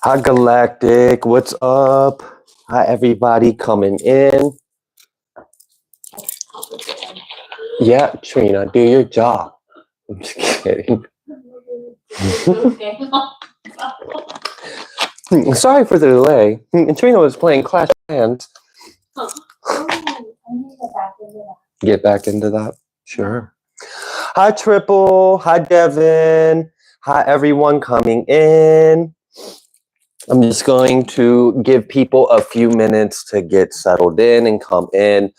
Hi, Galactic. What's up? Hi, everybody coming in. Yeah, Trina, do your job. I'm just kidding. Sorry for the delay. Trina was playing Clash of Clans. Get back into that? Sure. Hi, Triple. Hi, Devon. Hi, everyone coming in. I'm just going to give people a few minutes to get settled in and come in.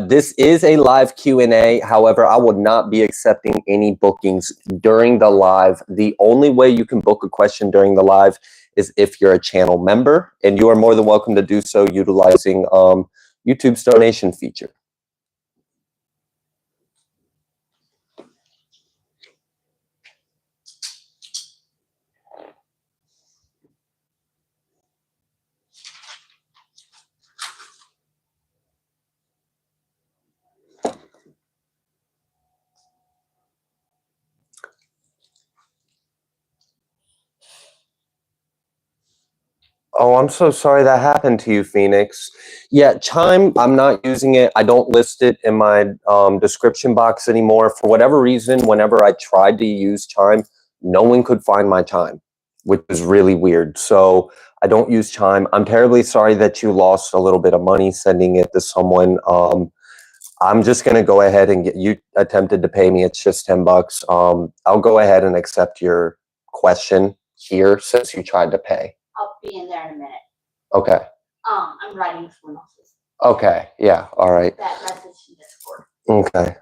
This is a live Q&A. However, I will not be accepting any bookings during the live. The only way you can book a question during the live is if you're a channel member, and you are more than welcome to do so utilizing YouTube's donation feature. Oh, I'm so sorry that happened to you, Phoenix. Yeah, Chime, I'm not using it. I don't list it in my description box anymore. For whatever reason, whenever I tried to use Chime, no one could find my Chime, which is really weird. So I don't use Chime. I'm terribly sorry that you lost a little bit of money sending it to someone. I'm just going to go ahead and get you attempted to pay me. It's just $10. I'll go ahead and accept your question here since you tried to pay. I'll be in there in a minute. Okay. I'm writing someone else's. Okay. Yeah. All right. That message in Discord. Okay.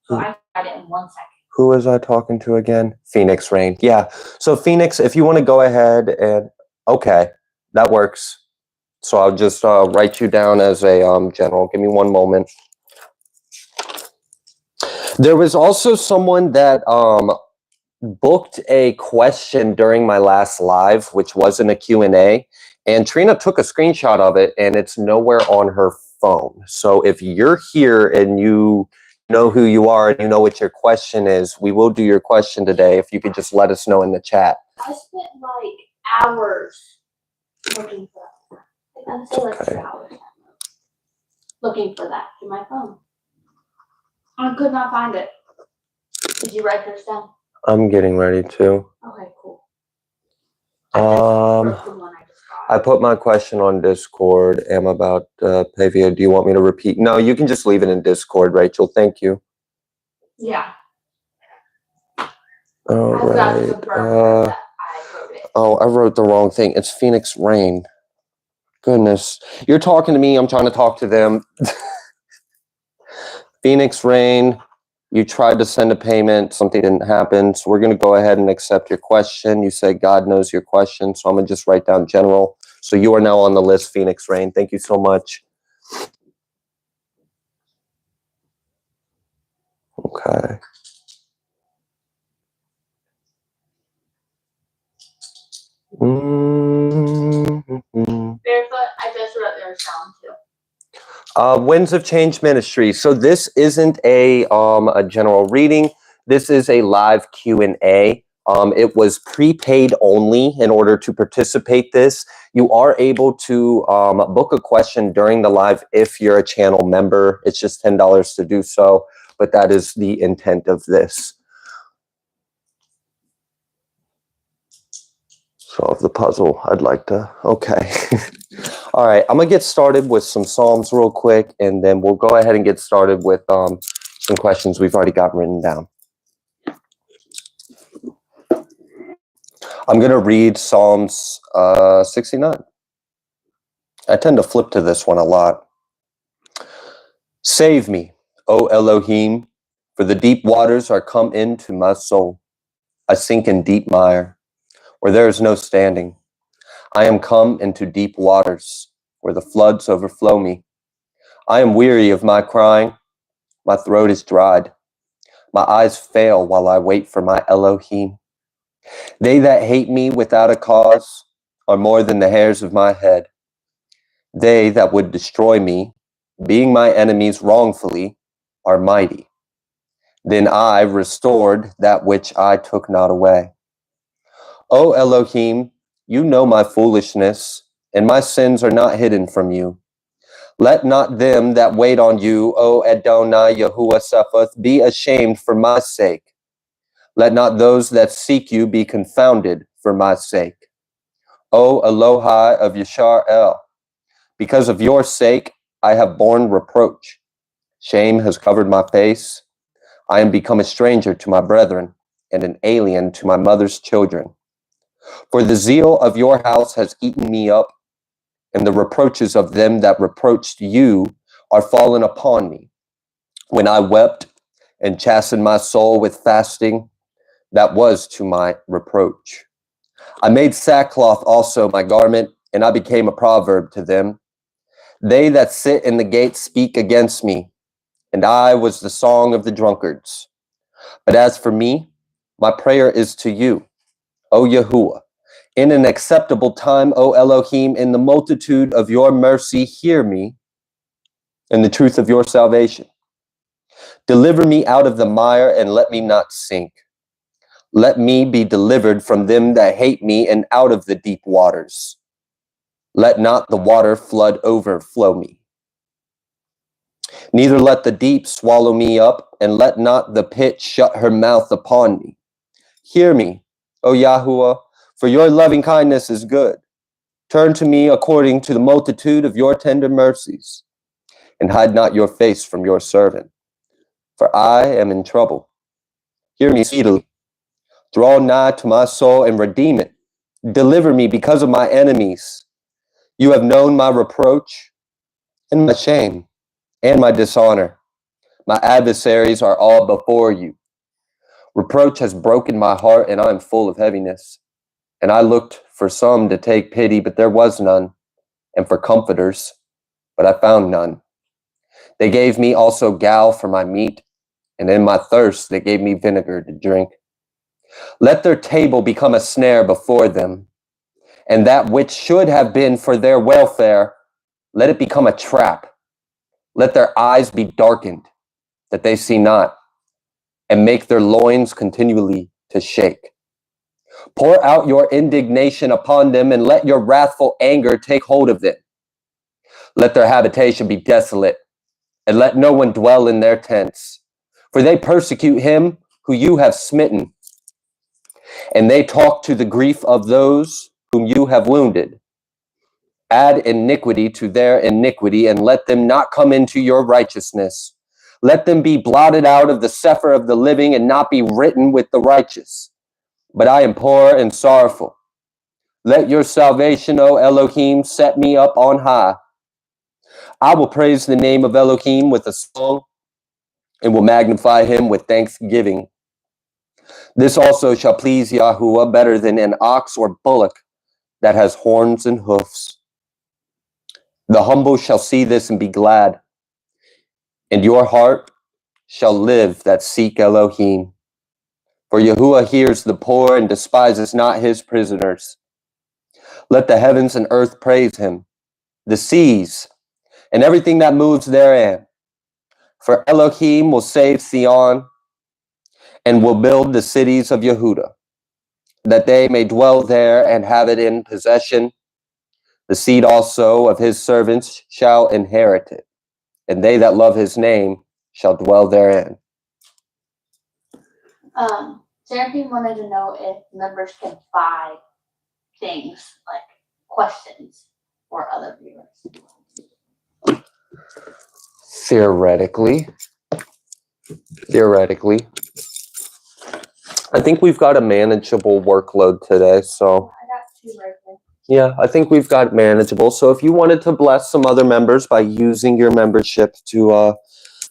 So I write it in 1 second. Who was I talking to again? Phoenix Rain. Yeah. So Phoenix, if you want to go ahead and okay, that works. So I'll just write you down as a general. Give me one moment. There was also someone that booked a question during my last live, which wasn't a Q&A, and Trina took a screenshot of it, and it's nowhere on her phone. So if you're here and you know who you are and you know what your question is, we will do your question today. If you could just let us know in the chat. I spent like hours looking for that. I say like 2 hours looking for that in my phone. I could not find it. Did you write this down? I'm getting ready to. Okay, cool. I put my question on Discord. Am about Pavia. Do you want me to repeat? No, you can just leave it in Discord, Rachel. Thank you. Yeah. All right. Oh, I wrote the wrong thing. It's Phoenix Rain. Goodness. You're talking to me. I'm trying to talk to them. Phoenix Rain. You tried to send a payment, something didn't happen, so we're going to go ahead and accept your question. You said God knows your question, so I'm going to just write down general. So you are now on the list, Phoenix Rain. Thank you so much. Okay. Barefoot, I just wrote their sound too. Winds of Change Ministry. So this isn't a general reading. This is a live Q&A. It was prepaid only in order to participate this. You are able to book a question during the live if you're a channel member. It's just $10 to do so, but that is the intent of this. Solve the puzzle. I'd like to. Okay. All right. I'm going to get started with some Psalms real quick, and then we'll go ahead and get started with some questions we've already got written down. I'm going to read Psalms 69. I tend to flip to this one a lot. Save me, O Elohim, for the deep waters are come into my soul. I sink in deep mire, where there is no standing. I am come into deep waters, where the floods overflow me. I am weary of my crying. My throat is dried. My eyes fail while I wait for my Elohim. They that hate me without a cause are more than the hairs of my head. They that would destroy me, being my enemies wrongfully, are mighty. Then I restored that which I took not away. O Elohim, you know my foolishness, and my sins are not hidden from you. Let not them that wait on you, O Adonai Yahuwah Sephath, be ashamed for my sake. Let not those that seek you be confounded for my sake. O Elohai of Yashar El, because of your sake I have borne reproach. Shame has covered my face. I am become a stranger to my brethren, and an alien to my mother's children. For the zeal of your house has eaten me up, and the reproaches of them that reproached you are fallen upon me. When I wept and chastened my soul with fasting, that was to my reproach. I made sackcloth also my garment, and I became a proverb to them. They that sit in the gate speak against me, and I was the song of the drunkards. But as for me, my prayer is to you, O Yahuwah. In an acceptable time, O Elohim, in the multitude of your mercy, hear me in the truth of your salvation. Deliver me out of the mire and let me not sink. Let me be delivered from them that hate me and out of the deep waters. Let not the water flood overflow me. Neither let the deep swallow me up, and let not the pit shut her mouth upon me. Hear me, O Yahuwah, for your loving kindness is good. Turn to me according to the multitude of your tender mercies, and hide not your face from your servant, for I am in trouble. Hear me speedily. Draw nigh to my soul and redeem it. Deliver me because of my enemies. You have known my reproach and my shame and my dishonor. My adversaries are all before you. Reproach has broken my heart, and I am full of heaviness. And I looked for some to take pity, but there was none, and for comforters, but I found none. They gave me also gall for my meat, and in my thirst they gave me vinegar to drink. Let their table become a snare before them, and that which should have been for their welfare, let it become a trap. Let their eyes be darkened, that they see not, and make their loins continually to shake. Pour out your indignation upon them, and let your wrathful anger take hold of them. Let their habitation be desolate, and let no one dwell in their tents. For they persecute him who you have smitten, and they talk to the grief of those whom you have wounded. Add iniquity to their iniquity, and let them not come into your righteousness. Let them be blotted out of the sefer of the living, and not be written with the righteous. But I am poor and sorrowful. Let your salvation, O Elohim, set me up on high. I will praise the name of Elohim with a song, and will magnify him with thanksgiving. This also shall please Yahuwah better than an ox or bullock that has horns and hoofs. The humble shall see this and be glad, and your heart shall live that seek Elohim. For Yahuwah hears the poor and despises not his prisoners. Let the heavens and earth praise him, the seas, and everything that moves therein. For Elohim will save Sion, and will build the cities of Yehudah, that they may dwell there and have it in possession. The seed also of his servants shall inherit it, and they that love his name shall dwell therein. Saraphene wanted to know if members can buy things like questions for other viewers. Theoretically, I think we've got a manageable workload today, so I got 2 right there. yeah, I think we've got manageable. So if you wanted to bless some other members by using your membership to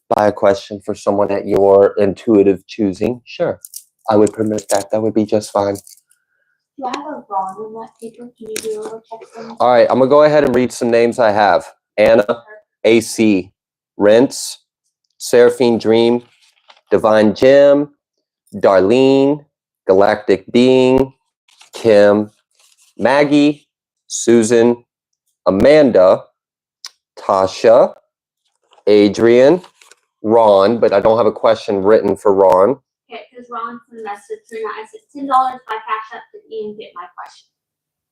buy a question for someone at your intuitive choosing, sure, I would permit that. That would be just fine. Do I have a wrong in that paper? Can you do a little check for me? All right, I'm going to go ahead and read some names I have. Anna, AC, Rents, Saraphene Dream, Divine Gem, Darlene, Galactic Being, Kim, Maggie, Susan, Amanda, Tasha, Adrian, Ron, but I don't have a question written for Ron. Okay, because Ron sent a message to me. I said $10 by Cashapp to Ian get my question.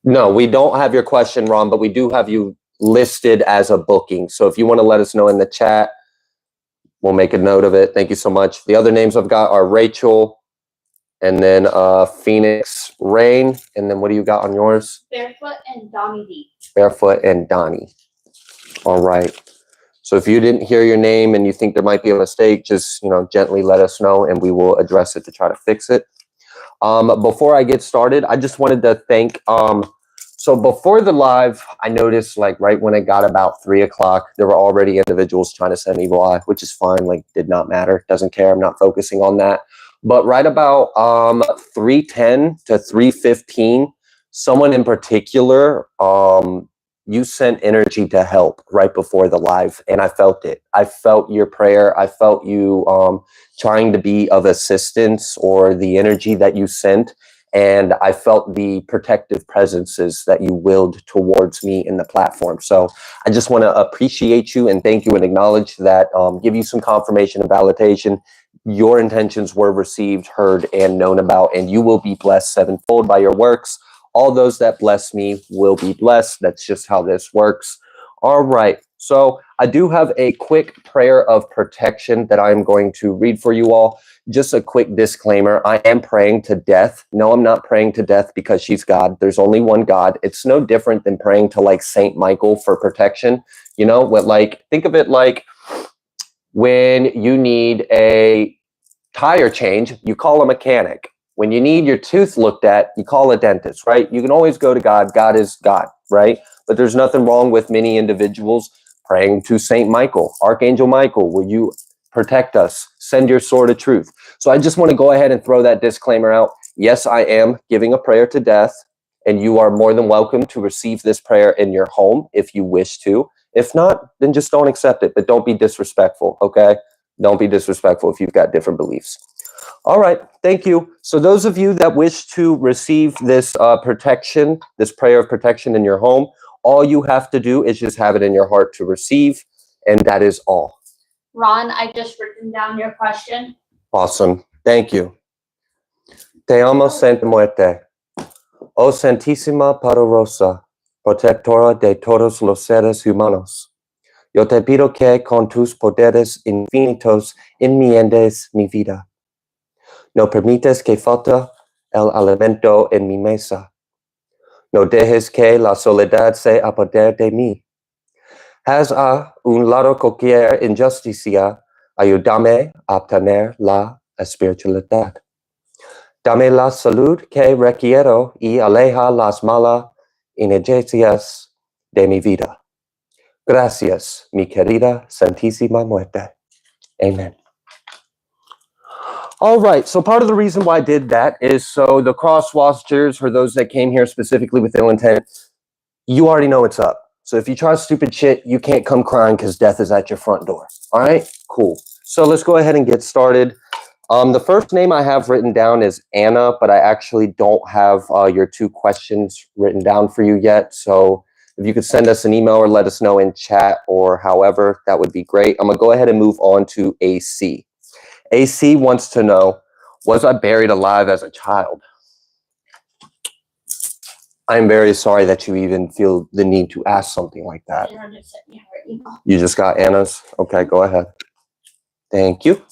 No, we don't have your question, Ron, but we do have you listed as a booking. So if you want to let us know in the chat, we'll make a note of it. Thank you so much. The other names I've got are Rachel, and then Phoenix Rain, and then what do you got on yours? Barefoot and Donnie D. Barefoot and Donnie. All right. So if you didn't hear your name and you think there might be a mistake, just gently let us know, and we will address it to try to fix it. Before I get started, I just wanted to thank. So before the live, I noticed like right when it got about 3 o'clock, there were already individuals trying to send evil eye, which is fine. Like, did not matter. Doesn't care. I'm not focusing on that. But right about 3:10 to 3:15, someone in particular, you sent energy to help right before the live, and I felt it. I felt your prayer. I felt you trying to be of assistance, or the energy that you sent. And I felt the protective presences that you willed towards me in the platform. So I just want to appreciate you and thank you and acknowledge that, give you some confirmation and validation. Your intentions were received, heard, and known about, and you will be blessed sevenfold by your works. All those that bless me will be blessed. That's just how this works. All right. So I do have a quick prayer of protection that I'm going to read for you all. Just a quick disclaimer. I am praying to death. No, I'm not praying to death because she's God. There's only one God. It's no different than praying to like Saint Michael for protection. Think of it like when you need a tire change, you call a mechanic. When you need your tooth looked at, you call a dentist, right? You can always go to God. God is God, right? But there's nothing wrong with many individuals praying to Saint Michael, Archangel Michael. Will you protect us? Send your sword of truth. So I just want to go ahead and throw that disclaimer out. Yes, I am giving a prayer to death, and you are more than welcome to receive this prayer in your home if you wish to. If not, then just don't accept it, but don't be disrespectful, okay? Don't be disrespectful if you've got different beliefs. All right, thank you. So those of you that wish to receive this protection, this prayer of protection in your home, all you have to do is just have it in your heart to receive, and that is all. Ron, I just written down your question. Awesome. Thank you. Te amo, Santa Muerte. Oh Santísima Poderosa, protectora de todos los seres humanos. Yo te pido que con tus poderes infinitos enmiendes mi vida. No permites que falte el alimento en mi mesa. No dejes que la soledad se apodere de mí. Haz a un lado cualquier injusticia. Ayúdame a obtener la espiritualidad. Dame la salud que requiero y aleja las malas energías de mi vida. Gracias, mi querida Santísima Muerte. Amen. All right, so part of the reason why I did that is so the cross-watchers, for those that came here specifically with ill intent, you already know what's up. So if you try stupid shit, you can't come crying because death is at your front door. All right, cool. So let's go ahead and get started. The first name I have written down is Anna, but I actually don't have your 2 questions written down for you yet. So if you could send us an email or let us know in chat or however, that would be great. I'm going to go ahead and move on to AC. AC wants to know, was I buried alive as a child? I'm very sorry that you even feel the need to ask something like that. You just got Anna's? Okay, go ahead. Thank you.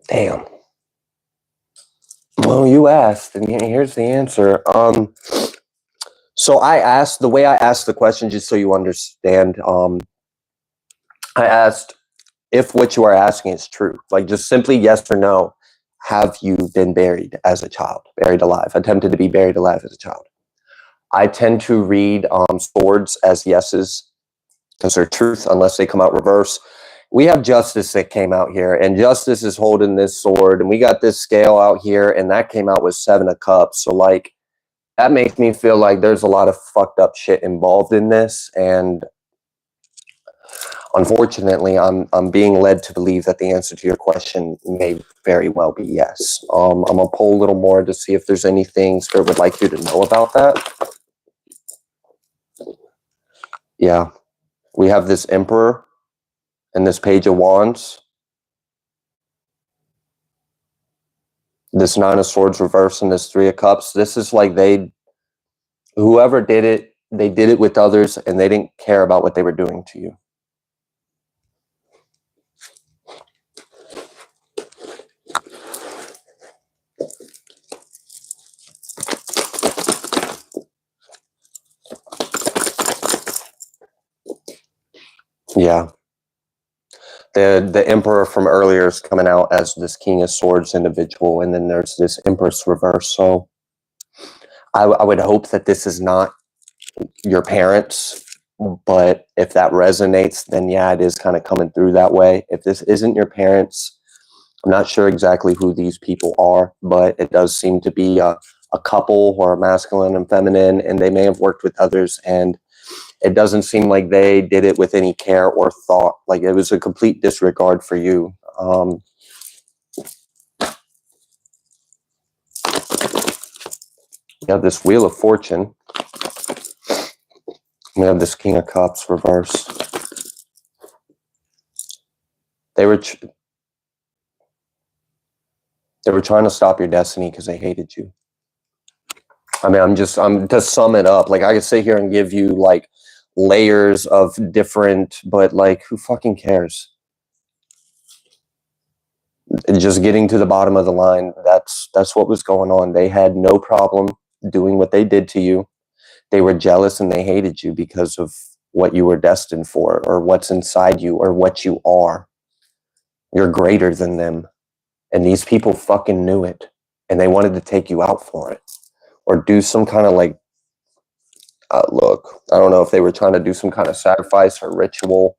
Damn. Well, you asked, and here's the answer. So I asked, the way I asked the question, just so you understand, I asked if what you are asking is true. Like, just simply yes or no. Have you been buried as a child? Buried alive? Attempted to be buried alive as a child? I tend to read swords as yeses because they're truth unless they come out reverse. we have Justice that came out here, and Justice is holding this sword, and we got this scale out here, and that came out with 7 of Cups. So like, that makes me feel like there's a lot of fucked up shit involved in this, and unfortunately, I'm being led to believe that the answer to your question may very well be yes. I'm gonna pull a little more to see if there's anything Spirit would like you to know about that. Yeah, we have this Emperor and this Page of Wands. This 9 of Swords reverse and this 3 of Cups. This is like whoever did it, they did it with others and they didn't care about what they were doing to you. Yeah. The Emperor from earlier is coming out as this King of Swords individual, and then there's this Empress reverse. So I would hope that this is not your parents, but if that resonates, then yeah, it is kind of coming through that way. If this isn't your parents, I'm not sure exactly who these people are, but it does seem to be a couple who are masculine and feminine, and they may have worked with others, and it doesn't seem like they did it with any care or thought. Like it was a complete disregard for you. We have this Wheel of Fortune. We have this King of Cups reverse. They were trying to stop your destiny because they hated you. I mean, I'm to sum it up. Like I could sit here and give you like layers of different, but like who fucking cares? Just getting to the bottom of the line. That's what was going on. They had no problem doing what they did to you. They were jealous and they hated you because of what you were destined for, or what's inside you, or what you are. You're greater than them. And these people fucking knew it. And they wanted to take you out for it. Or do some kind of like, look, I don't know if they were trying to do some kind of sacrifice or ritual.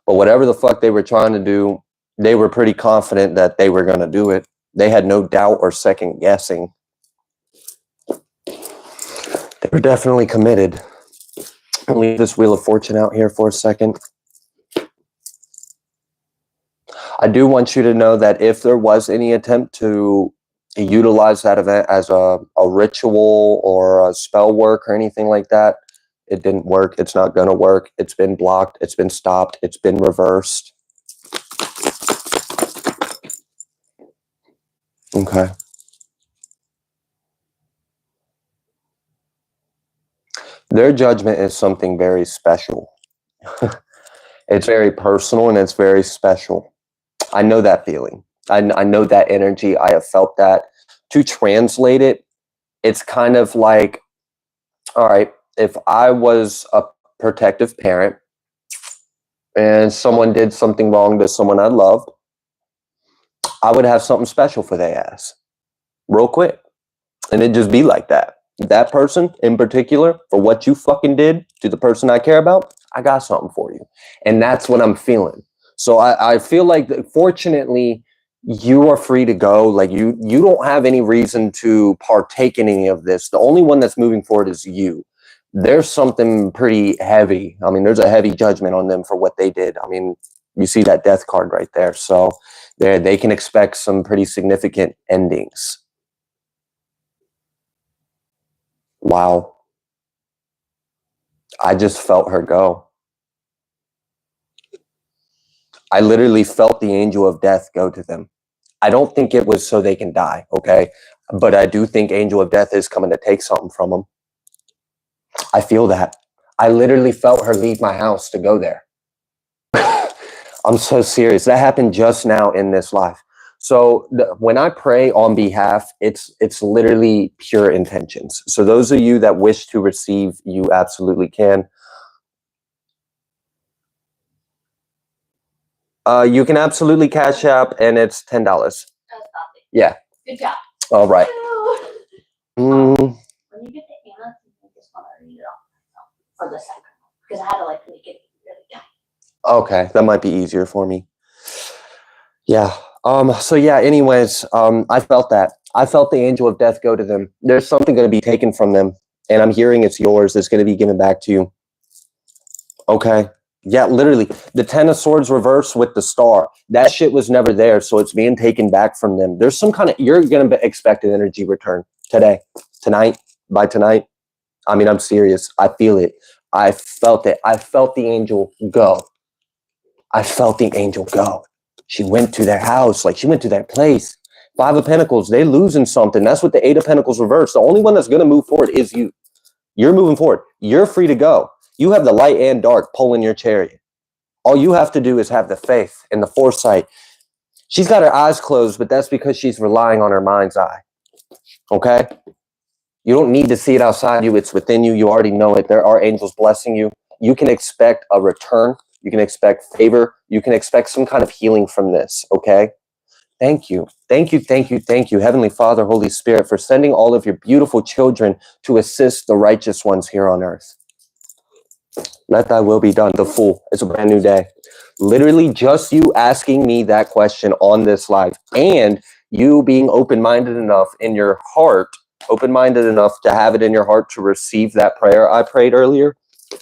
But whatever the fuck they were trying to do, they were pretty confident that they were going to do it. They had no doubt or second guessing. They were definitely committed. I'll leave this Wheel of Fortune out here for a second. I do want you to know that if there was any attempt to utilize that event as a ritual or a spell work or anything like that, it didn't work. It's not going to work. It's been blocked. It's been stopped. It's been reversed. Okay. Their judgment is something very special. It's very personal and it's very special. I know that feeling. I know that energy. I have felt that. To translate it, it's kind of like, all right, if I was a protective parent and someone did something wrong to someone I loved, I would have something special for their ass real quick. And it'd just be like that. That person in particular, for what you fucking did to the person I care about, I got something for you. And that's what I'm feeling. So I feel like, fortunately, you are free to go. Like you don't have any reason to partake in any of this. The only one that's moving forward is you. There's something pretty heavy. I mean, there's a heavy judgment on them for what they did. I mean, you see that death card right there. So they can expect some pretty significant endings. Wow. I just felt her go. I literally felt the angel of death go to them. I don't think it was so they can die, okay? But I do think angel of death is coming to take something from them. I feel that. I literally felt her leave my house to go there. I'm so serious. That happened just now in this life. So when I pray on behalf, it's literally pure intentions. So those of you that wish to receive, you absolutely can. You can absolutely Cashapp, and it's $10. Yeah. Good job. All right. When you get the Anna, I just want to read it off for the second one because I had to like make it really tight. Okay, that might be easier for me. Yeah. So yeah, anyways, I felt that. I felt the angel of death go to them. There's something going to be taken from them, and I'm hearing it's yours. It's going to be given back to you. Okay. Yeah, literally. The Ten of Swords reverse with the star. That shit was never there, so it's being taken back from them. There's some kind of, you're going to expect an energy return today, tonight, by tonight. I mean, I'm serious. I feel it. I felt it. I felt the angel go. I felt the angel go. She went to their house, like she went to their place. Five of Pentacles, they losing something. That's what the Eight of Pentacles reverse. The only one that's going to move forward is you. You're moving forward. You're free to go. You have the light and dark pulling your chariot. All you have to do is have the faith and the foresight. She's got her eyes closed, but that's because she's relying on her mind's eye. Okay? You don't need to see it outside you. It's within you. You already know it. There are angels blessing you. You can expect a return. You can expect favor. You can expect some kind of healing from this. Okay? Thank you. Thank you. Thank you. Thank you, Heavenly Father, Holy Spirit, for sending all of your beautiful children to assist the righteous ones here on earth. Let thy will be done. The Fool. It's a brand new day. Literally just you asking me that question on this live and you being open-minded enough in your heart, open-minded enough to have it in your heart to receive that prayer I prayed earlier.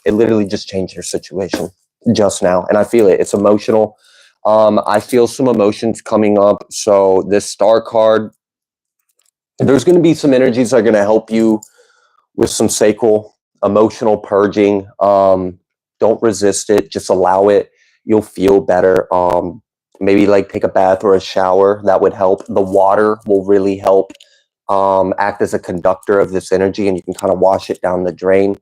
It literally just changed your situation just now. And I feel it. It's emotional. I feel some emotions coming up. So this star card, there's going to be some energies that are going to help you with some sacral emotional purging. Don't resist it. Just allow it. You'll feel better. Maybe like take a bath or a shower. That would help. The water will really help act as a conductor of this energy, and you can kind of wash it down the drain.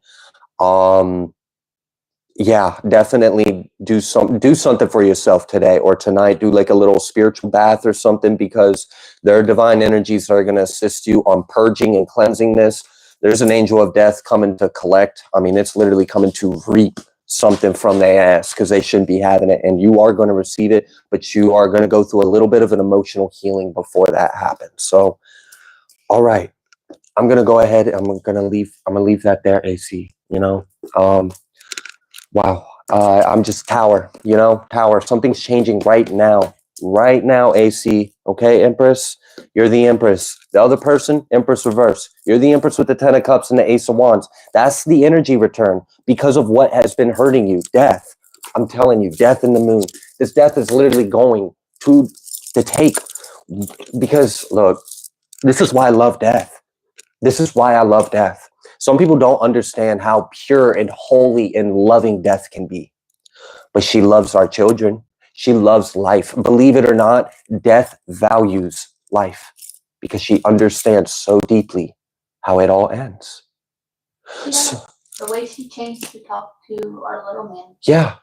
Yeah, definitely do something for yourself today or tonight. Do like a little spiritual bath or something, because there are divine energies that are going to assist you on purging and cleansing this. There's an angel of death coming to collect. I mean, it's literally coming to reap something from their ass because they shouldn't be having it. And you are going to receive it, but you are going to go through a little bit of an emotional healing before that happens. So, all right, I'm going to go ahead. I'm going to leave that there, AC, you know? Wow. I'm just Tower, you know, Tower. Something's changing right now. Right now, AC. Okay, Empress? You're the Empress. The other person, Empress reverse. You're the Empress with the Ten of Cups and the Ace of Wands. That's the energy return because of what has been hurting you. Death. I'm telling you, death in the moon. This death is literally going to take, because look, this is why I love death. This is why I love death. Some people don't understand how pure and holy and loving death can be. But she loves our children. She loves life. Believe it or not, death values life because she understands so deeply how it all ends. So, the way she changed to talk to our little man. Yeah.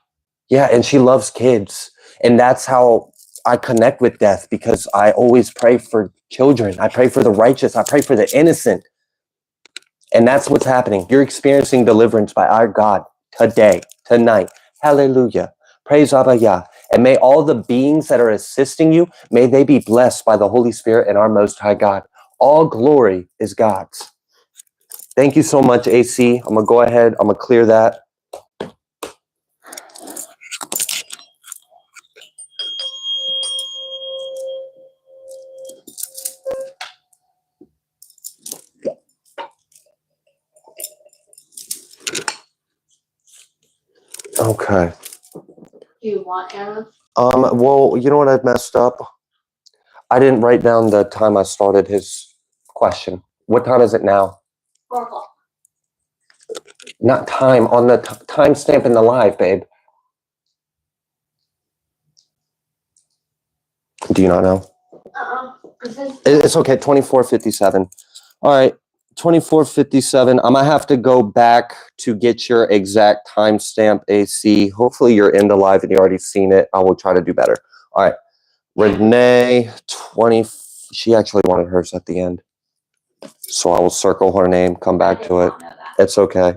Yeah. And she loves kids. And that's how I connect with death, because I always pray for children. I pray for the righteous. I pray for the innocent. And that's what's happening. You're experiencing deliverance by our God today, tonight. Hallelujah. Praise Abba Yah. And may all the beings that are assisting you, may they be blessed by the Holy Spirit and our Most High God. All glory is God's. Thank you so much, AC. I'm going to go ahead. I'm going to clear that. Okay. Do you want Anna? Well, you know what I've messed up? I didn't write down the time I started his question. What time is it now? 4 o'clock. Not time, on the time stamp in the live, babe. Do you not know? It's okay, 24:57. All right, 24:57. I'm going to have to go back to get your exact timestamp, AC. Hopefully you're in the live and you already seen it. I will try to do better. All right, Renee, 20. She actually wanted hers at the end. So I will circle her name, come back to it. It's okay.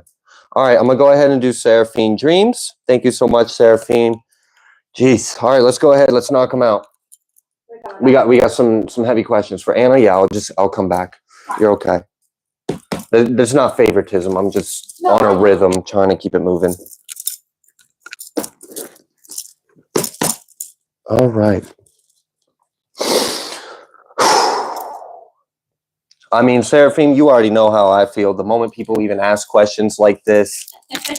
All right, I'm going to go ahead and do Saraphene Dreams. Thank you so much, Saraphene. Jeez. All right, let's go ahead. Let's knock them out. We got some heavy questions for Anna. Yeah, I'll come back. You're okay. There's not favoritism. I'm just on a rhythm, trying to keep it moving. All right. I mean, Seraphine, you already know how I feel. The moment people even ask questions like this,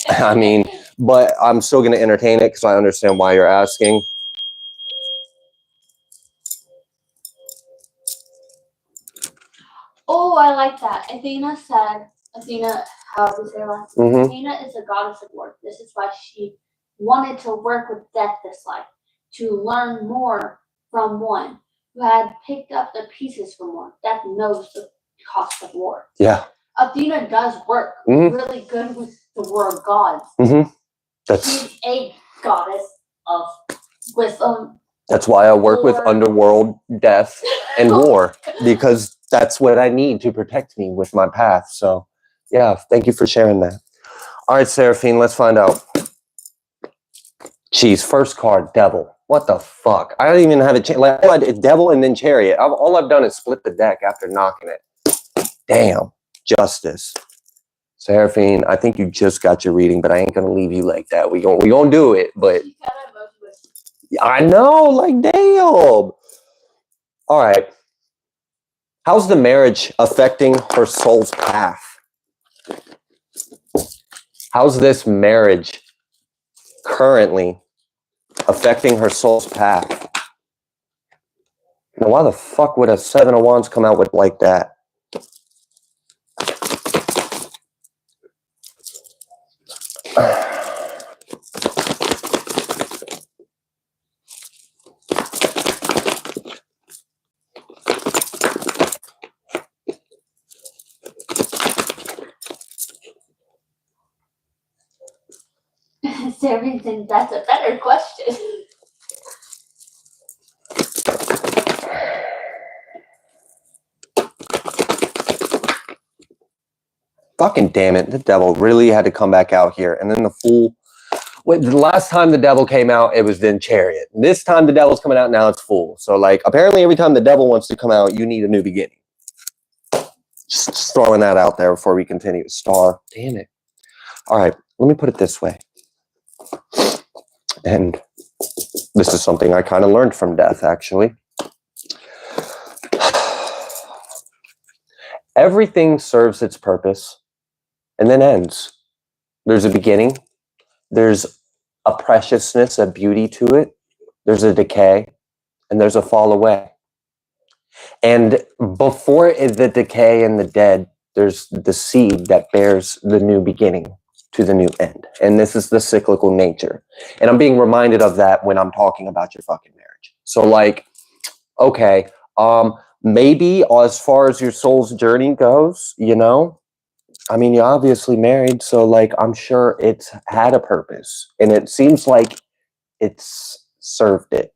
I mean, but I'm still going to entertain it because I understand why you're asking. Oh, I like that. Athena, how do you say her last name? Athena is a goddess of war. This is why she wanted to work with death this life, to learn more from one who had picked up the pieces from war. Death knows the cost of war. Yeah. Athena does work really good with the war of gods. She's a goddess of wisdom. That's why I work with underworld, death, and war, because that's what I need to protect me with my path. So, yeah, thank you for sharing that. All right, Seraphine, let's find out. Jeez, first card, Devil. What the fuck? I don't even have a chance. Like, it's Devil and then Chariot. All I've done is split the deck after knocking it. Damn. Justice. Seraphine, I think you just got your reading, but I ain't gonna leave you like that. We gonna do it, but I know, like, damn. All right. How's the marriage affecting her soul's path? How's this marriage currently affecting her soul's path? Now, why the fuck would a Seven of Wands come out with like that? Sarah thinks that's a better question. Fucking damn it. The Devil really had to come back out here. And then the Fool. Wait, the last time the Devil came out, it was then Chariot. This time the Devil's coming out, now it's Fool. So, like, apparently every time the Devil wants to come out, you need a new beginning. Just throwing that out there before we continue. Star. Damn it. All right. Let me put it this way. And this is something I kind of learned from death, actually. Everything serves its purpose and then ends. There's a beginning. There's a preciousness, a beauty to it. There's a decay, and there's a fall away. And before the decay and the dead, there's the seed that bears the new beginning to the new end. And this is the cyclical nature. And I'm being reminded of that when I'm talking about your fucking marriage. So, like, okay, maybe as far as your soul's journey goes, you know, I mean, you're obviously married, so, like, I'm sure it's had a purpose. And it seems like it's served it.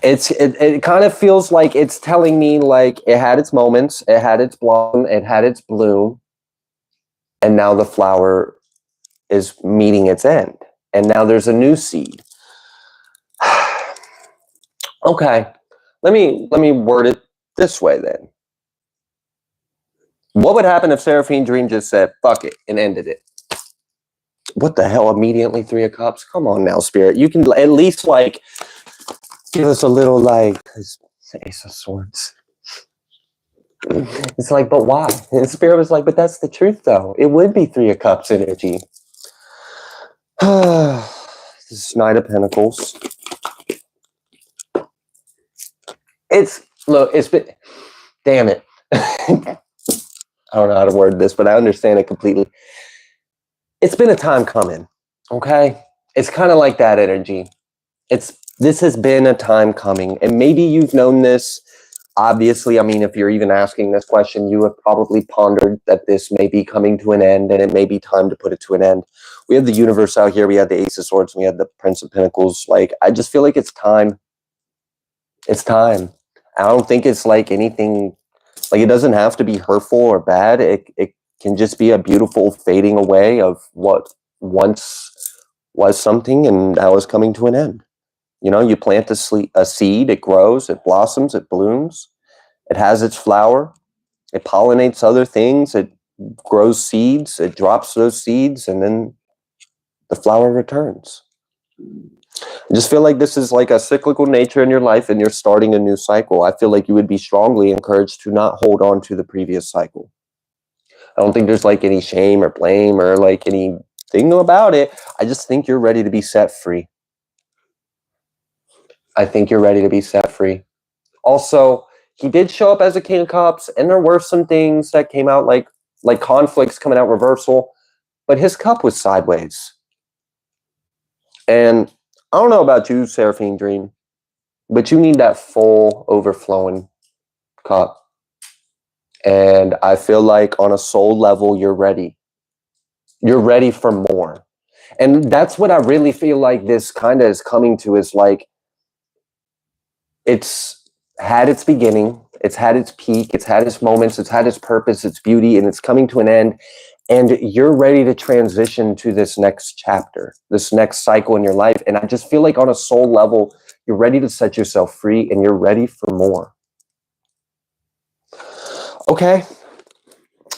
It kind of feels like it's telling me, like, it had its moments, it had its blossom, it had its bloom, and now the flower is meeting its end. And now there's a new seed. Okay, let me word it this way then. What would happen if Saraphene Dream just said, fuck it, and ended it? What the hell, immediately 3 of Cups? Come on now, Spirit. You can at least, like, give us a little, like, Ace of Swords. It's like, but why? And Spirit was like, but that's the truth, though. It would be 3 of Cups energy. This is Knight of Pentacles. It's been, damn it. I don't know how to word this, but I understand it completely. It's been a time coming, okay? It's kind of like that energy. This has been a time coming, and maybe you've known this. Obviously, I mean, if you're even asking this question, you have probably pondered that this may be coming to an end, and it may be time to put it to an end. We have the universe out here. We have the Ace of Swords. And we have the Prince of Pentacles. Like, I just feel like it's time. It's time. I don't think it's like anything, like, it doesn't have to be hurtful or bad. It can just be a beautiful fading away of what once was something and now is coming to an end. You know, you plant a seed, it grows, it blossoms, it blooms, it has its flower, it pollinates other things, it grows seeds, it drops those seeds, and then the flower returns. I just feel like this is like a cyclical nature in your life and you're starting a new cycle. I feel like you would be strongly encouraged to not hold on to the previous cycle. I don't think there's like any shame or blame or like anything about it. I just think you're ready to be set free. I think you're ready to be set free. Also, he did show up as a King of Cups, and there were some things that came out like conflicts coming out reversal, but his cup was sideways. And I don't know about you, Saraphene Dream, but you need that full overflowing cup. And I feel like on a soul level, you're ready. You're ready for more. And that's what I really feel like this kind of is coming to, is like, it's had its beginning, it's had its peak, it's had its moments, it's had its purpose, its beauty, and it's coming to an end. And you're ready to transition to this next chapter, this next cycle in your life. And I just feel like on a soul level, you're ready to set yourself free and you're ready for more. Okay.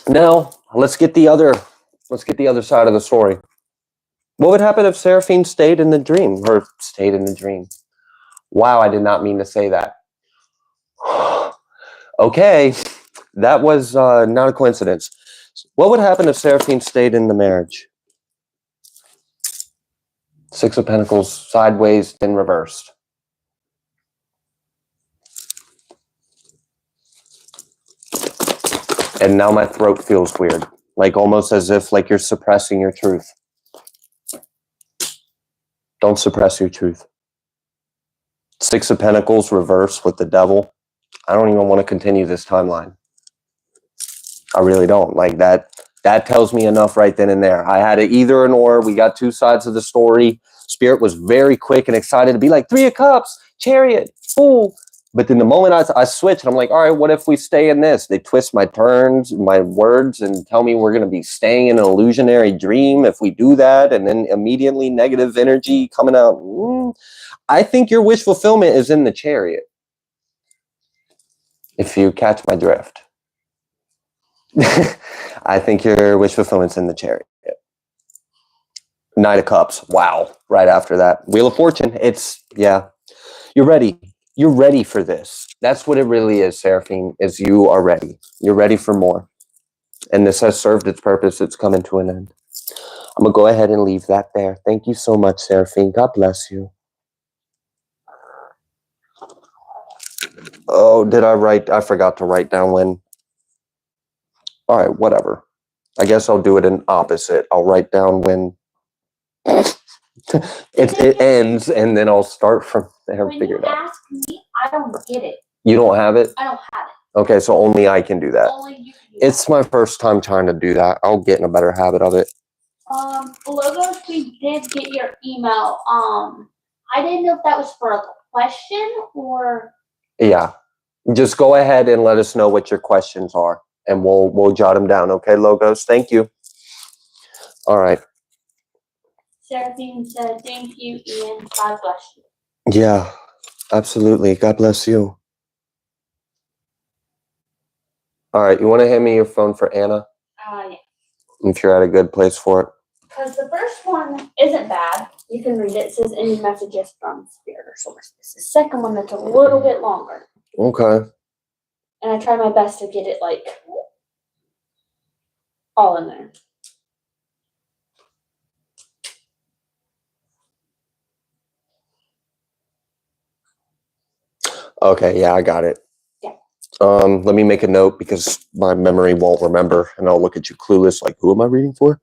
Now let's get the other side of the story. What would happen if Saraphene stayed in the dream? Wow, I did not mean to say that. Okay, that was not a coincidence. What would happen if Saraphene stayed in the marriage? Six of Pentacles sideways, then reversed. And now my throat feels weird, like almost as if like you're suppressing your truth. Don't suppress your truth. Six of Pentacles reversed with the Devil. I don't even want to continue this timeline. I really don't. Like that tells me enough right then and there. I had an either and or. We got two sides of the story. Spirit was very quick and excited to be like, Three of Cups, Chariot, Fool. But then the moment I switch, and I'm like, all right, what if we stay in this? They twist my turns, my words, and tell me we're going to be staying in an illusionary dream if we do that. And then immediately negative energy coming out. I think your wish fulfillment is in the Chariot. If you catch my drift. I think your wish fulfillment's in the Chariot. Knight of Cups. Wow. Right after that. Wheel of Fortune. You're ready. You're ready for this. That's what it really is, Saraphene, is you are ready. You're ready for more. And this has served its purpose. It's coming to an end. I'm going to go ahead and leave that there. Thank you so much, Saraphene. God bless you. Oh, I forgot to write down when. All right, whatever. I guess I'll do it in opposite. I'll write down when it ends, and then I'll start from there and figure it out. Ask me, I don't get it. You don't have it? I don't have it. Okay, so only I can do that. Only you can do It's my first time trying to do that. I'll get in a better habit of it. Logos, we did get your email. I didn't know if that was for a question or. Yeah, just go ahead and let us know what your questions are, and we'll jot them down. Okay, Logos. Thank you. All right. Saraphene said, "Thank you, Ian. God bless you." Yeah, absolutely. God bless you. All right, you want to hand me your phone for Anna? Yeah. If you're at a good place for it. Because the first one isn't bad. You can read it. It says any messages from Spirit or Source. It's the second one that's a little bit longer. Okay. And I try my best to get it like all in there. Okay, yeah, I got it. Yeah. Let me make a note because my memory won't remember, and I'll look at you clueless, like, who am I reading for?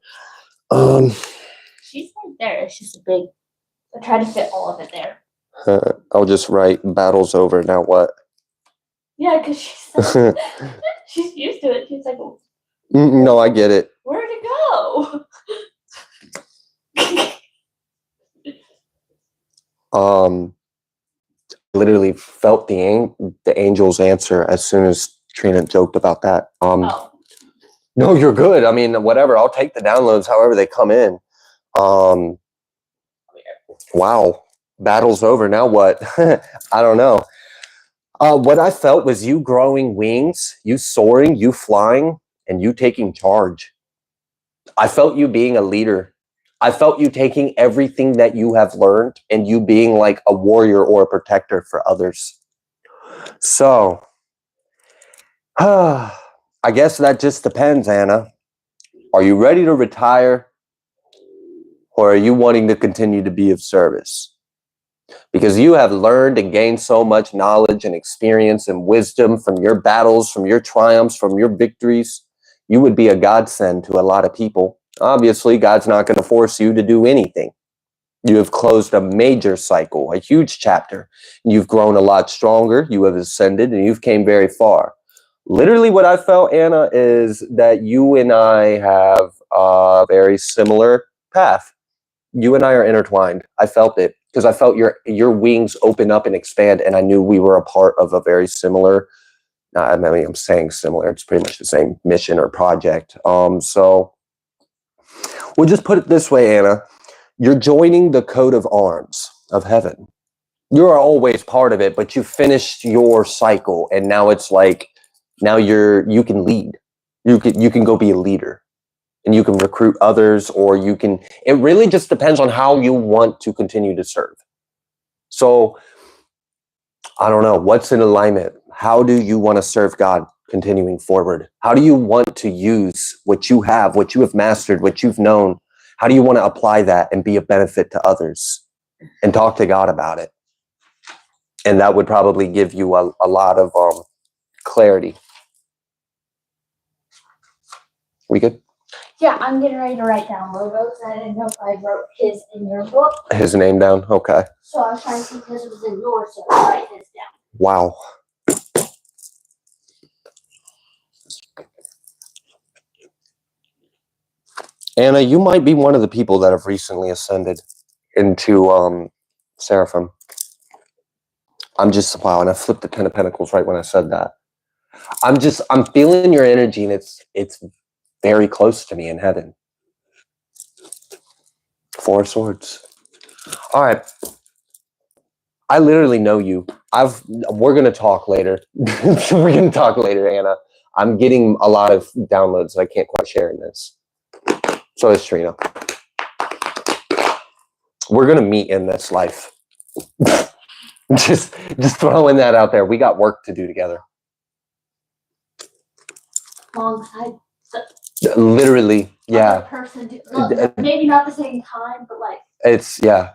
She's right there. It's just a big. I try to fit all of it there. I'll just write battle's over. Now what? Yeah, because she's used to it. She's like, no, I get it. Where'd it go? Literally felt the angel's answer as soon as Trina joked about that. Oh. No, you're good. I mean, whatever. I'll take the downloads however they come in. Wow. Battle's over. Now what? I don't know. What I felt was you growing wings, you soaring, you flying, and you taking charge. I felt you being a leader. I felt you taking everything that you have learned and you being like a warrior or a protector for others. So, I guess that just depends, Anna. Are you ready to retire, or are you wanting to continue to be of service? Because you have learned and gained so much knowledge and experience and wisdom from your battles, from your triumphs, from your victories. You would be a godsend to a lot of people. Obviously, God's not going to force you to do anything. You have closed a major cycle, a huge chapter. You've grown a lot stronger. You have ascended and you've came very far. Literally what I felt, Anna, is that you and I have a very similar path. You and I are intertwined. I felt it because I felt your wings open up and expand, and I knew we were a part of a very similar, I mean, I'm saying similar, it's pretty much the same mission or project. So we'll just put it this way, Anna. You're joining the coat of arms of heaven. You are always part of it, but you finished your cycle, and now it's like, now you can lead. You can go be a leader, and you can recruit others, or you can, it really just depends on how you want to continue to serve. So I don't know, what's in alignment? How do you want to serve God continuing forward? How do you want to use what you have mastered, what you've known? How do you want to apply that and be a benefit to others and talk to God about it? And that would probably give you a lot of clarity. We good? Yeah, I'm getting ready to write down logos. I didn't know if I wrote his in your book. His name down? Okay. So I was trying to see because it was in yours, so I write this down. Wow. Anna, you might be one of the people that have recently ascended into Seraphim. I'm just, wow, and I flipped the 10 of Pentacles right when I said that. I'm feeling your energy, and it's very close to me in heaven. 4 of Swords. All right. I literally know you. We're going to talk later. We're going to talk later, Anna. I'm getting a lot of downloads that I can't quite share in this. So is Trina. We're going to meet in this life. just throwing that out there. We got work to do together. Alongside. Literally, yeah. Person, maybe not the same time, but like. It's, yeah.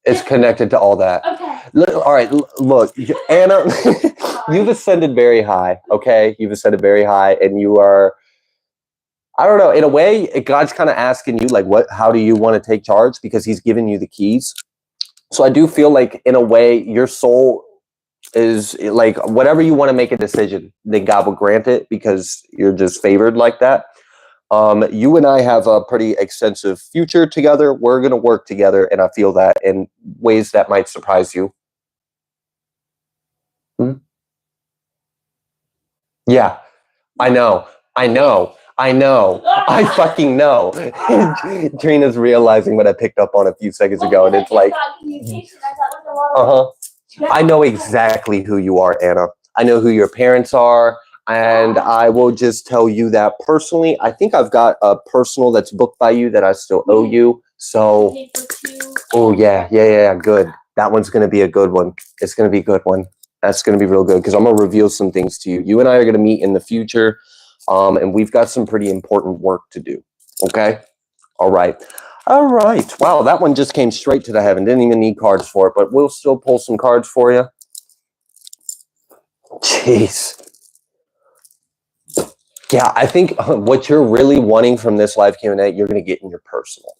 It's connected to all that. Okay. All right, look, Anna, you've ascended very high, okay? You've ascended very high, and you are, I don't know, in a way, God's kind of asking you, like, how do you want to take charge? Because he's giving you the keys. So I do feel like, in a way, your soul is, like, whatever you want to make a decision, then God will grant it because you're just favored like that. You and I have a pretty extensive future together. We're going to work together, and I feel that in ways that might surprise you. Yeah, I know. I fucking know. Trina's realizing what I picked up on a few seconds ago, and it's like, I know exactly who you are, Anna. I know who your parents are. And I will just tell you that personally, I think I've got a personal that's booked by you that I still owe you. So, oh yeah, good. That one's going to be a good one. It's going to be a good one. That's going to be real good because I'm going to reveal some things to you. You and I are going to meet in the future, and we've got some pretty important work to do. Okay? All right. Wow, that one just came straight to the heaven. Didn't even need cards for it, but we'll still pull some cards for you. Jeez. Yeah, I think what you're really wanting from this live Q&A, you're going to get in your personal.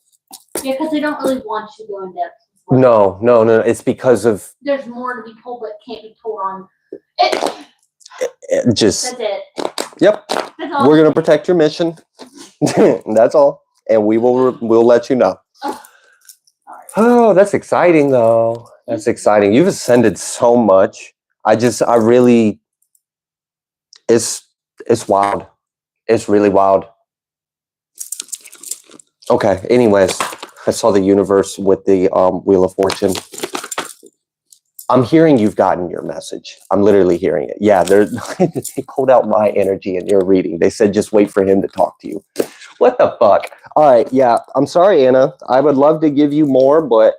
Yeah, because they don't really want you to go in depth. No. It's because of... There's more to be told, but can't be told on... That's it. Yep. That's all. We're going to protect your mission. That's all. And we'll let you know. Oh, that's exciting, though. That's exciting. You've ascended so much. I really... It's wild. It's really wild. Okay, anyways, I saw the universe with the Wheel of Fortune. I'm hearing you've gotten your message. I'm literally hearing it. Yeah, they pulled out my energy in your reading. They said just wait for him to talk to you. What the fuck? All right, yeah. I'm sorry, Anna. I would love to give you more, but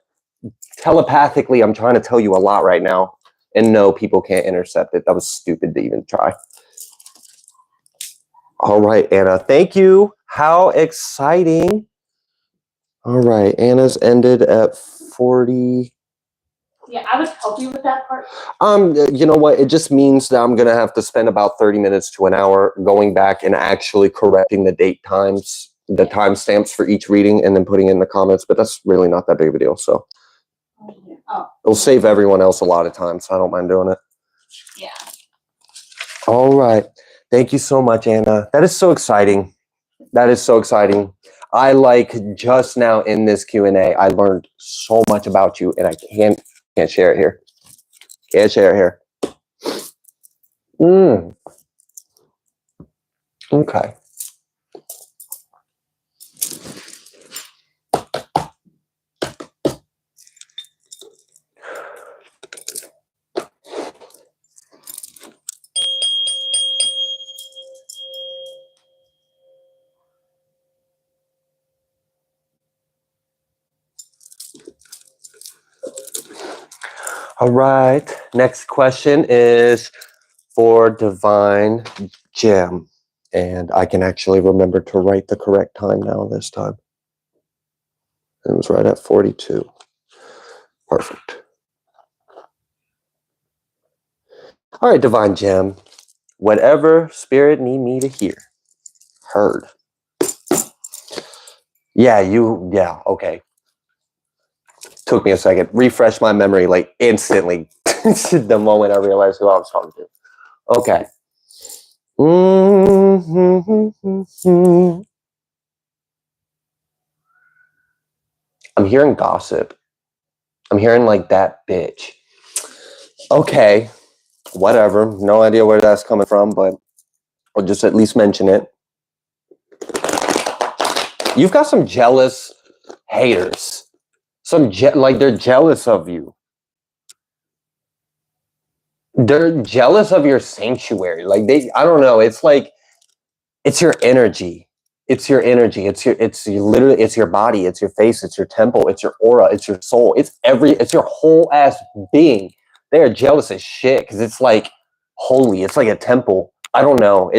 telepathically, I'm trying to tell you a lot right now. And no, people can't intercept it. That was stupid to even try. All right, Anna. Thank you. How exciting. All right, Anna's ended at 40. Yeah, I would help you with that part. You know what? It just means that I'm gonna have to spend about 30 minutes to an hour going back and actually correcting the date times, the timestamps for each reading, and then putting in the comments. But that's really not that big of a deal. So it'll save everyone else a lot of time. So I don't mind doing it. Yeah. All right. Thank you so much, Anna. That is so exciting. That is so exciting. I just now in this Q&A, I learned so much about you, and I can't share it here. Can't share it here. Okay. All right. Next question is for Divine Gem. And I can actually remember to write the correct time now this time. It was right at 42. Perfect. All right, Divine Gem. Whatever spirit need me to hear. Heard. Yeah, okay. Took me a second. Refresh my memory like instantly. The moment I realized who I was talking to. Okay. I'm hearing gossip. I'm hearing like that bitch. Okay. Whatever. No idea where that's coming from, but I'll just at least mention it. You've got some jealous haters. They're jealous of you. They're jealous of your sanctuary. I don't know. It's like, it's your energy. It's your energy. It's your body. It's your face. It's your temple. It's your aura. It's your soul. It's your whole ass being. They are jealous as shit because it's like holy. It's like a temple. I don't know.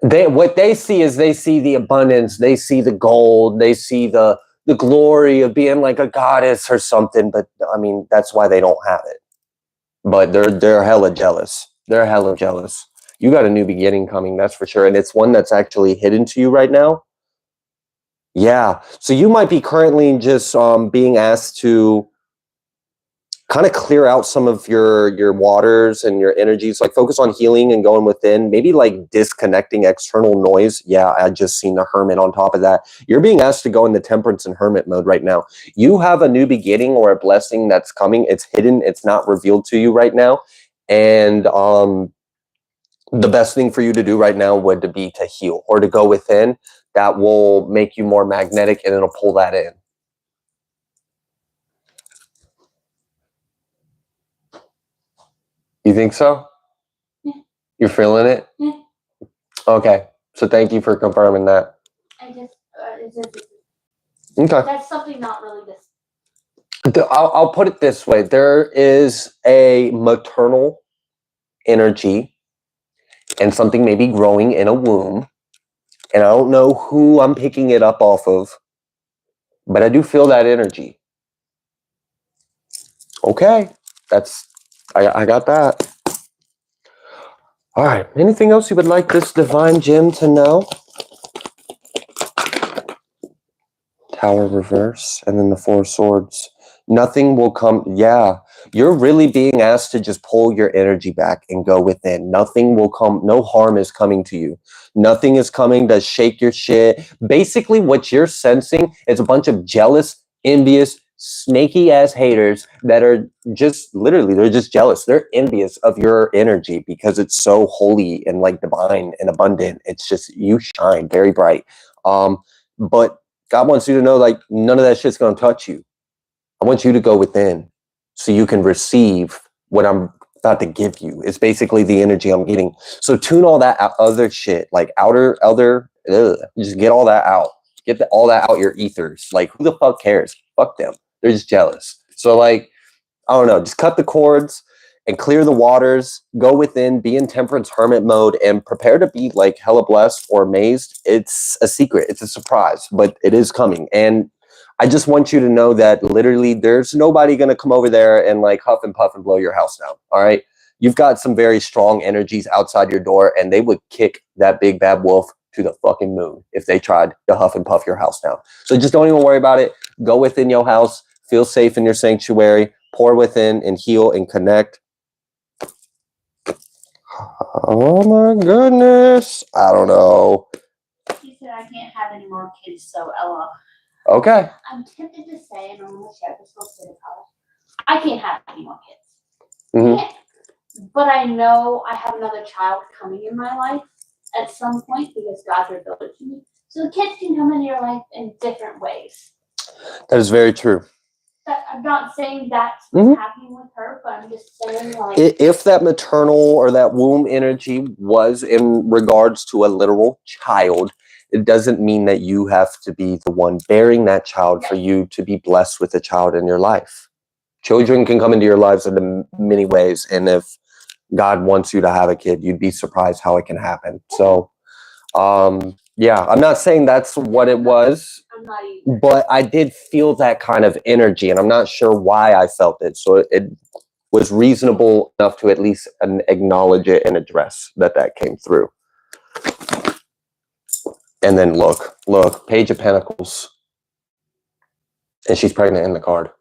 What they see is they see the abundance. They see the gold. They see the glory of being like a goddess or something. But I mean, that's why they don't have it. But they're hella jealous. They're hella jealous. You got a new beginning coming, that's for sure. And it's one that's actually hidden to you right now. Yeah. So you might be currently just being asked to kind of clear out some of your waters and your energies, like focus on healing and going within, maybe like disconnecting external noise. Yeah, I just seen the hermit on top of that. You're being asked to go into temperance and hermit mode right now. You have a new beginning or a blessing that's coming. It's hidden. It's not revealed to you right now. And the best thing for you to do right now would be to heal or to go within. That will make you more magnetic and it'll pull that in. You think so? Yeah. You're feeling it? Yeah. Okay. So thank you for confirming that. Okay. That's something not really this. I'll put it this way. There is a maternal energy and something maybe growing in a womb. And I don't know who I'm picking it up off of, but I do feel that energy. Okay. I got that. All right. Anything else you would like this Divine Gem to know? Tower reverse and then the 4 swords. Nothing will come. Yeah. You're really being asked to just pull your energy back and go within. Nothing will come. No harm is coming to you. Nothing is coming to shake your shit. Basically, what you're sensing is a bunch of jealous, envious, snaky ass haters that are just literally, they're just jealous. They're envious of your energy because it's so holy and like divine and abundant. It's just, you shine very bright. But God wants you to know, like, none of that shit's going to touch you. I want you to go within so you can receive what I'm about to give you. It's basically the energy I'm getting. So tune all that other shit, like outer Ugh. Just get all that out. Get all that out your ethers. Like, who the fuck cares? Fuck them. They're just jealous. So, like, I don't know. Just cut the cords and clear the waters. Go within, be in temperance hermit mode, and prepare to be like hella blessed or amazed. It's a secret. It's a surprise, but it is coming. And I just want you to know that literally there's nobody going to come over there and like huff and puff and blow your house down. All right. You've got some very strong energies outside your door, and they would kick that big bad wolf to the fucking moon if they tried to huff and puff your house down. So just don't even worry about it. Go within your house, feel safe in your sanctuary, pour within and heal and connect. Oh my goodness. I don't know. She said I can't have any more kids, so Ella. Okay. I'm tempted to say, and I'm going to share this with City College, I can't have any more kids. Mm-hmm. But I know I have another child coming in my life at some point because God revealed it to me. So the kids can come into your life in different ways. That is very true. I'm not saying that's what's happening with her, but I'm just saying, like, if that maternal or that womb energy was in regards to a literal child, it doesn't mean that you have to be the one bearing that child for you to be blessed with a child in your life. Children can come into your lives in many ways, and if God wants you to have a kid, you'd be surprised how it can happen. So, yeah, I'm not saying that's what it was, but I did feel that kind of energy, and I'm not sure why I felt it. So it was reasonable enough to at least acknowledge it and address that came through. And then look, Page of Pentacles. And she's pregnant in the card.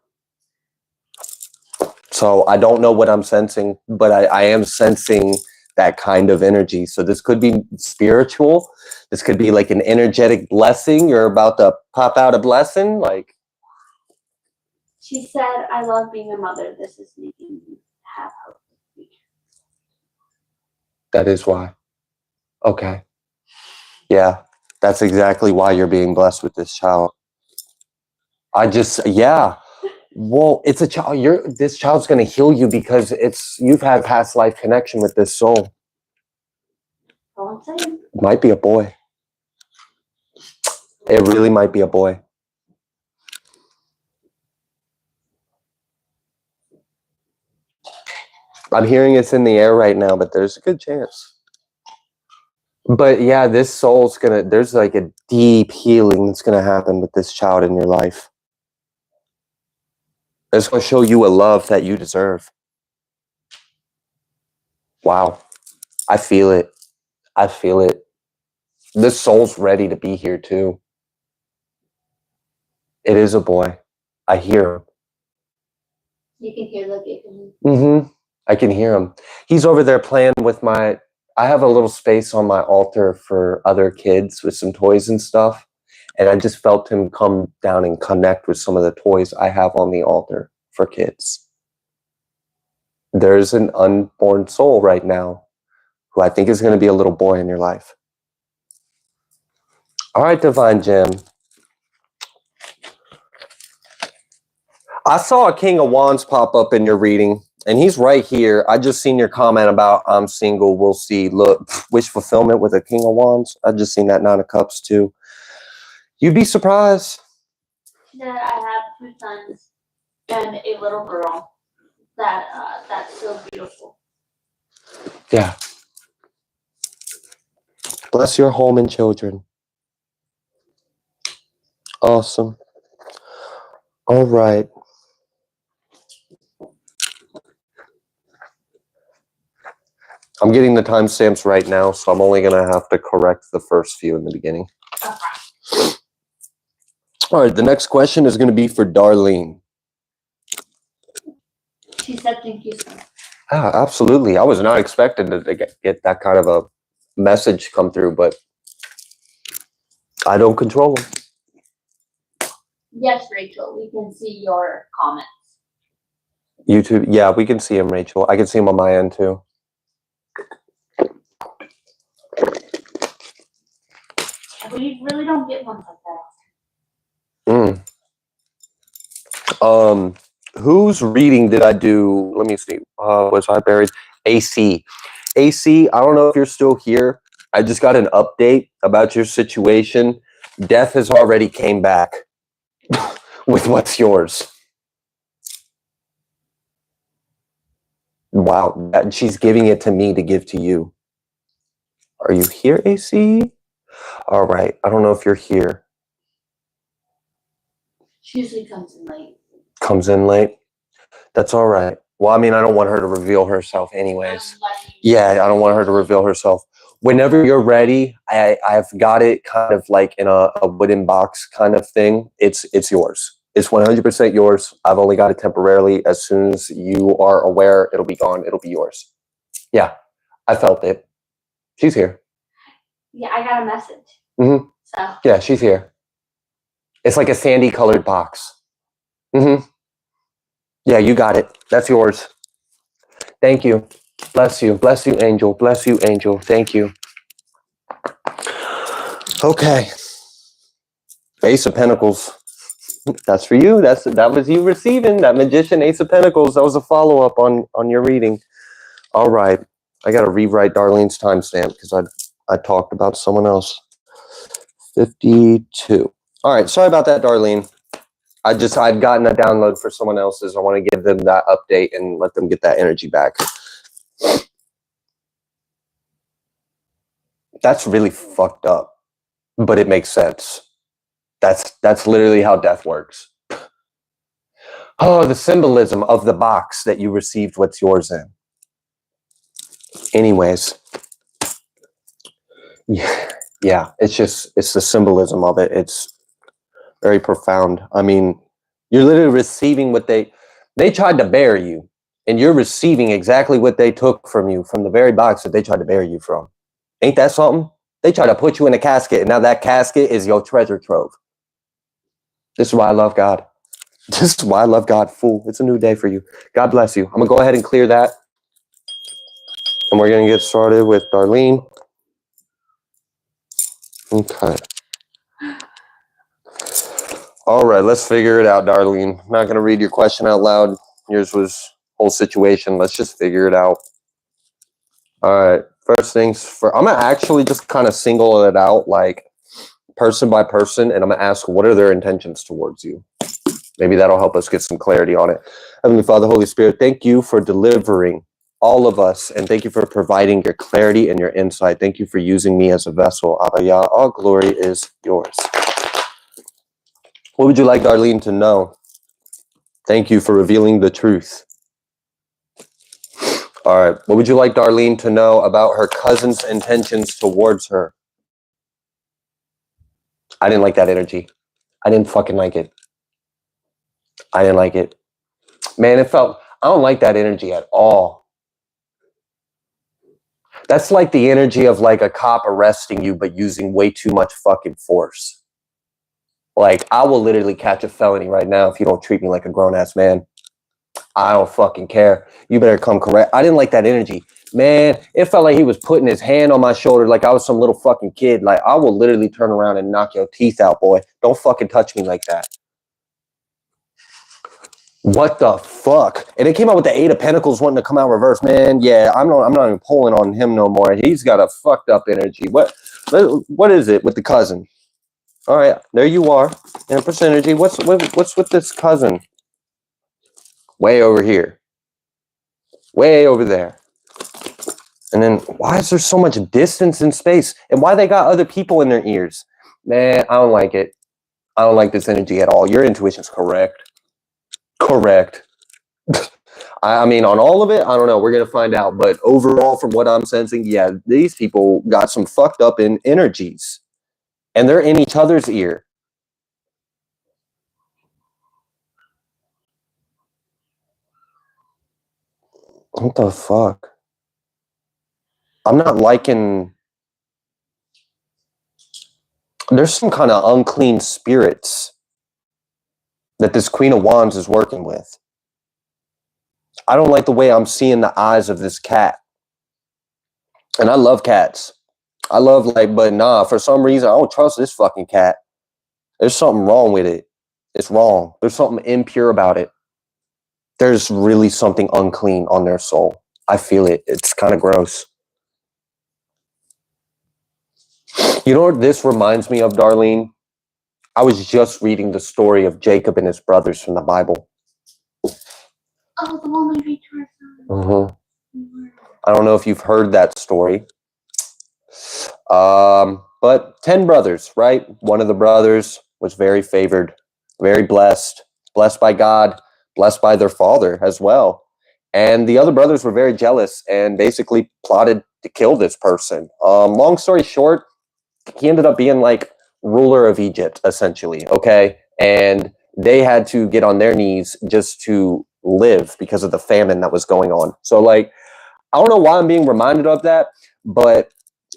So I don't know what I'm sensing, but I am sensing that kind of energy. So this could be spiritual. This could be like an energetic blessing. You're about to pop out a blessing. Like, she said, I love being a mother. This is making me have hope. That is why. Okay. Yeah, that's exactly why you're being blessed with this child. Well, it's a child. This child's going to heal you because you've had past life connection with this soul. All I'm saying. It might be a boy. It really might be a boy. I'm hearing it's in the air right now, but there's a good chance. But yeah, this soul's there's like a deep healing that's going to happen with this child in your life. It's going to show you a love that you deserve. Wow. I feel it. I feel it. This soul's ready to be here too. It is a boy. I hear him. You can hear the giggling. Mm-hmm. I can hear him. He's over there playing with I have a little space on my altar for other kids with some toys and stuff. And I just felt him come down and connect with some of the toys I have on the altar for kids. There's an unborn soul right now who I think is going to be a little boy in your life. All right, Divine Gem. I saw a King of Wands pop up in your reading, and he's right here. I just seen your comment about I'm single, we'll see. Look, wish fulfillment with a King of Wands. I just seen that Nine of Cups too. You'd be surprised. Yeah, I have 2 sons and a little girl. That's so beautiful. Yeah. Bless your home and children. Awesome. All right. I'm getting the timestamps right now, so I'm only going to have to correct the first few in the beginning. Okay. All right, the next question is going to be for Darlene. She said thank you, sir. Ah, absolutely. I was not expecting to get that kind of a message come through, but I don't control them. Yes, Rachel, we can see your comments. YouTube, yeah, we can see him, Rachel. I can see him on my end too. We really don't get ones like that often. Whose reading did I do? Let me see. Was I buried? AC. I don't know if you're still here, I just got an update about your situation. Death has already came back with what's yours. Wow, she's giving it to me to give to you. Are you here, AC? All right, I don't know if you're here. She usually comes in late. Comes in late? That's all right. Well, I mean, I don't want her to reveal herself anyways. Yeah, I don't want her to reveal herself. Whenever you're ready, I've got it kind of like in a wooden box kind of thing. It's yours. It's 100% yours. I've only got it temporarily. As soon as you are aware, it'll be gone. It'll be yours. Yeah, I felt it. She's here. Yeah, I got a message. Mm-hmm. So. Yeah, she's here. It's like a sandy colored box. Mm-hmm. Yeah, you got it. That's yours. Thank you. Bless you. Bless you, angel. Bless you, angel. Thank you. Okay. Ace of Pentacles. That's for you. That was you receiving that Magician Ace of Pentacles. That was a follow-up on your reading. All right. I got to rewrite Darlene's timestamp because I talked about someone else. 52. All right. Sorry about that, Darlene. I'd gotten a download for someone else's. I want to give them that update and let them get that energy back. That's really fucked up, but it makes sense. That's literally how death works. Oh, the symbolism of the box that you received what's yours in. Anyways. Yeah, it's the symbolism of it. It's very profound. I mean, you're literally receiving what they tried to bury you, and you're receiving exactly what they took from you from the very box that they tried to bury you from. Ain't that something? They tried to put you in a casket, and now that casket is your treasure trove. This is why I love God. This is why I love God, fool. It's a new day for you. God bless you. I'm going to go ahead and clear that. And we're going to get started with Darlene. Okay. All right, let's figure it out, Darlene. I'm not going to read your question out loud. Yours was whole situation. Let's just figure it out. All right. First things first. I'm going to actually just kind of single it out like person by person, and I'm going to ask what are their intentions towards you. Maybe that'll help us get some clarity on it. Heavenly Father, Holy Spirit, thank you for delivering all of us, and thank you for providing your clarity and your insight. Thank you for using me as a vessel. Abba Yah, all glory is yours. What would you like Darlene to know? Thank you for revealing the truth. All right. What would you like Darlene to know about her cousin's intentions towards her? I didn't like that energy. I didn't fucking like it. I didn't like it. Man, I don't like that energy at all. That's like the energy of like a cop arresting you, but using way too much fucking force. Like, I will literally catch a felony right now if you don't treat me like a grown-ass man. I don't fucking care. You better come correct. I didn't like that energy. Man, it felt like he was putting his hand on my shoulder like I was some little fucking kid. Like, I will literally turn around and knock your teeth out, boy. Don't fucking touch me like that. What the fuck? And it came out with the 8 of Pentacles wanting to come out reverse. Man, yeah, I'm not even pulling on him no more. He's got a fucked up energy. What is it with the cousin? All right, there you are. Empress energy. What's with this cousin? Way over here. Way over there. And then why is there so much distance in space? And why they got other people in their ears? Man, I don't like it. I don't like this energy at all. Your intuition's correct. Correct. I mean, on all of it, I don't know. We're going to find out. But overall, from what I'm sensing, yeah, these people got some fucked up in energies. And they're in each other's ear. What the fuck? I'm not liking... There's some kind of unclean spirits that this Queen of Wands is working with. I don't like the way I'm seeing the eyes of this cat. And I love cats. I love but nah, for some reason, I don't trust this fucking cat. There's something wrong with it. It's wrong. There's something impure about it. There's really something unclean on their soul. I feel it. It's kind of gross. You know what this reminds me of, Darlene? I was just reading the story of Jacob and his brothers from the Bible. Oh, the one we read to our son. I don't know if you've heard that story. But 10 brothers, right? One of the brothers was very favored, very blessed by God, blessed by their father as well. And the other brothers were very jealous and basically plotted to kill this person. Long story short, he ended up being like ruler of Egypt, essentially, okay? And they had to get on their knees just to live because of the famine that was going on. So, like, I don't know why I'm being reminded of that, but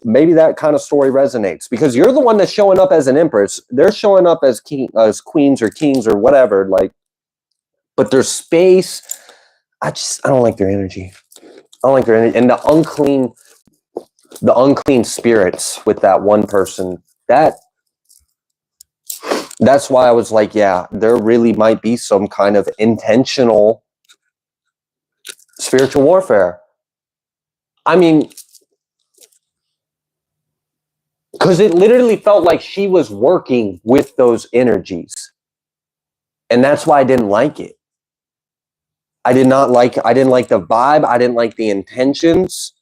maybe that kind of story resonates because you're the one that's showing up as an empress. They're showing up as queens or kings or whatever, like, but their space, I don't like their energy. I don't like their energy. And the unclean spirits with that one person, that's why I was like, yeah, there really might be some kind of intentional spiritual warfare. I mean, because it literally felt like she was working with those energies. And that's why I didn't like it. I didn't like the vibe. I didn't like the intentions.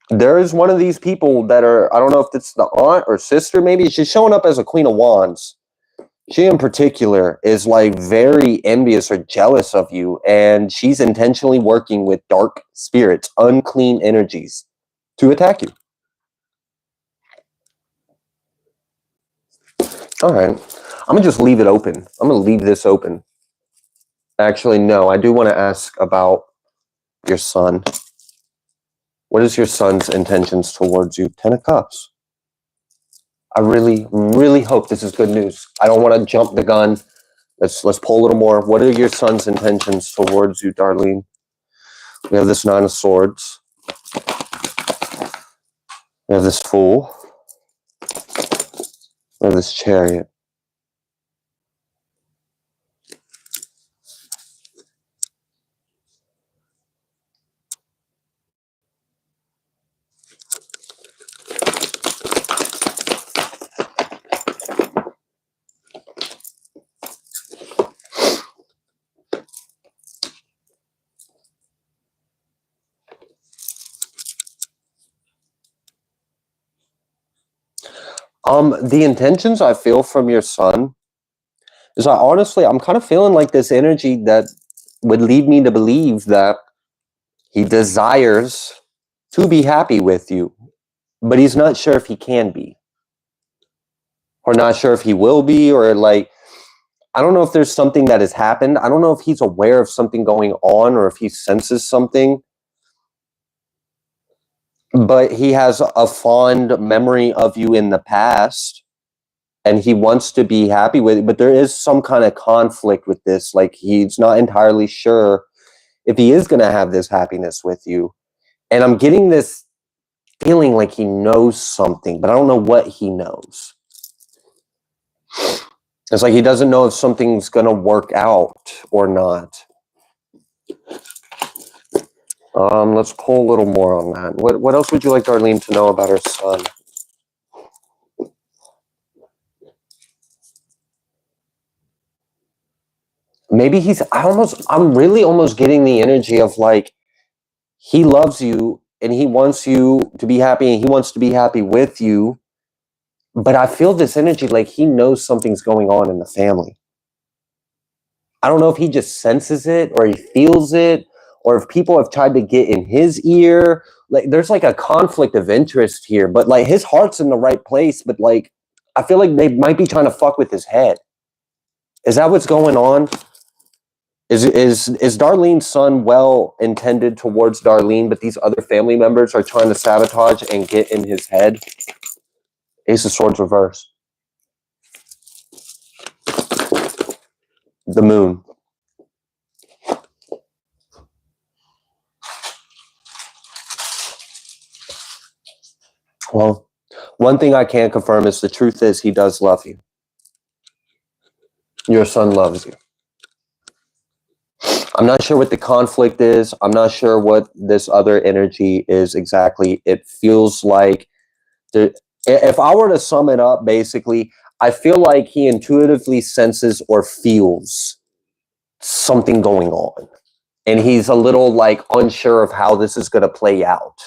There is one of these people that are, I don't know if it's the aunt or sister, maybe she's showing up as a Queen of Wands. She in particular is like very envious or jealous of you. And she's intentionally working with dark spirits, unclean energies to attack you. All right. I'm going to just leave it open. I'm going to leave this open. Actually, no, I do want to ask about your son. What is your son's intentions towards you? 10 of Cups. I really, really hope this is good news. I don't want to jump the gun. Let's pull a little more. What are your son's intentions towards you, Darlene? We have this 9 of Swords. We have this Fool. We have this Chariot. The intentions I feel from your son is I'm kind of feeling like this energy that would lead me to believe that he desires to be happy with you, but he's not sure if he can be, or not sure if he will be, or like, I don't know if there's something that has happened. I don't know if he's aware of something going on or if he senses something, but he has a fond memory of you in the past and he wants to be happy with it, but there is some kind of conflict with this. Like, he's not entirely sure if he is going to have this happiness with you. And I'm getting this feeling like he knows something, but I don't know what he knows. It's like he doesn't know if something's going to work out or not. Let's pull a little more on that. What else would you like Darlene to know about her son? Maybe I'm really almost getting the energy of like, he loves you and he wants you to be happy and he wants to be happy with you. But I feel this energy like he knows something's going on in the family. I don't know if he just senses it or he feels it, or if people have tried to get in his ear. Like, there's like a conflict of interest here, but like his heart's in the right place. But like, I feel like they might be trying to fuck with his head. Is that what's going on? Is Darlene's son well intended towards Darlene, but these other family members are trying to sabotage and get in his head? Ace of Swords reverse. The Moon. Well, one thing I can confirm is the truth is he does love you. Your son loves you. I'm not sure what the conflict is. I'm not sure what this other energy is exactly. It feels like If I were to sum it up, basically, I feel like he intuitively senses or feels something going on. And he's a little like unsure of how this is going to play out.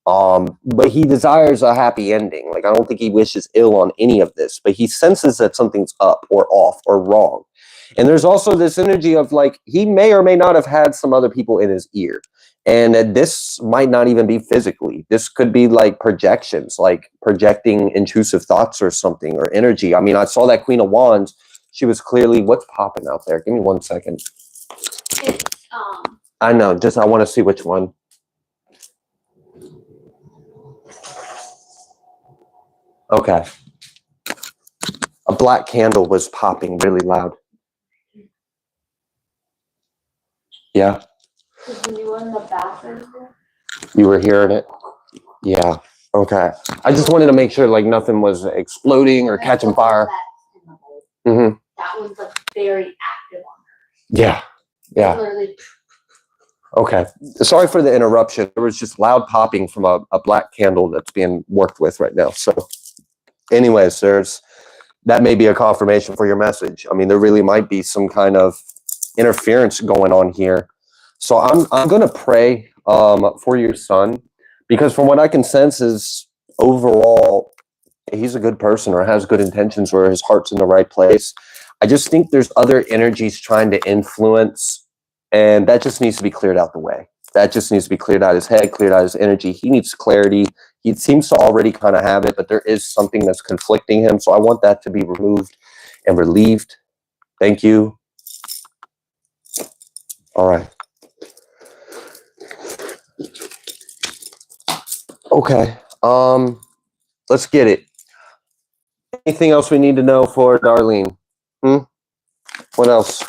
But he desires a happy ending. Like, I don't think he wishes ill on any of this, but he senses that something's up or off or wrong. And there's also this energy of like, he may or may not have had some other people in his ear. And this might not even be physically. This could be like projections, like projecting intrusive thoughts or something, or energy. I mean, I saw that Queen of Wands. She was clearly, what's popping out there? Give me 1 second. It's, I know, just I want to see which one. Okay. A black candle was popping really loud. Yeah. when you were in the bathroom. You were hearing it? Yeah. Okay. I just wanted to make sure like nothing was exploding or catching fire. Mm-hmm. That was like very active on her. Yeah. Yeah. Literally. Okay. Sorry for the interruption. There was just loud popping from a black candle that's being worked with right now. So anyways, that may be a confirmation for your message. I mean, there really might be some kind of interference going on here. So I'm going to pray for your son, because from what I can sense is overall, he's a good person or has good intentions or his heart's in the right place. I just think there's other energies trying to influence, and that just needs to be cleared out the way. That just needs to be cleared out his head, cleared out his energy. He needs clarity. He seems to already kind of have it, but there is something that's conflicting him. So I want that to be removed and relieved. Thank you. All right. Okay. Let's get it. Anything else we need to know for Darlene? What else?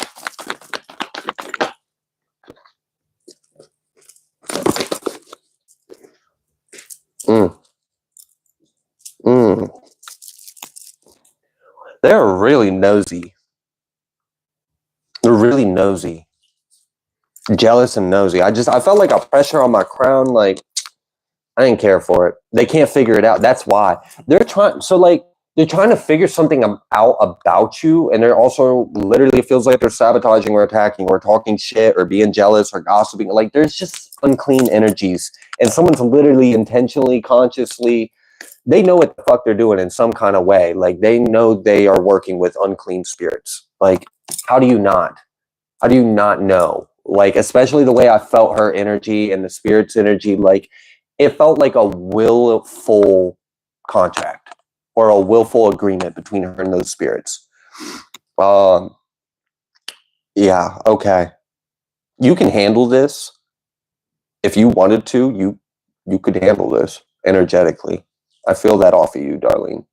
They're really nosy. They're really nosy. Jealous and nosy. I felt like a pressure on my crown. Like, I didn't care for it. They can't figure it out. That's why they're trying to figure something out about you. And they're also literally, it feels like they're sabotaging or attacking or talking shit or being jealous or gossiping. Like, there's just unclean energies, and someone's literally intentionally, consciously, they know what the fuck they're doing in some kind of way. Like, they know they are working with unclean spirits. Like, how do you not know? Like, especially the way I felt her energy and the spirit's energy, like, it felt like a willful contract or a willful agreement between her and those spirits. Yeah, okay. You can handle this. If you wanted to, you could handle this energetically. I feel that off of you, Darlene.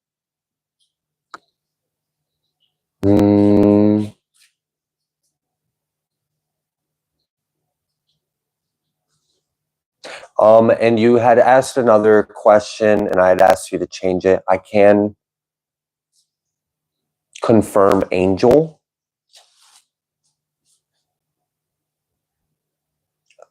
And you had asked another question, and I had asked you to change it. I can confirm angel.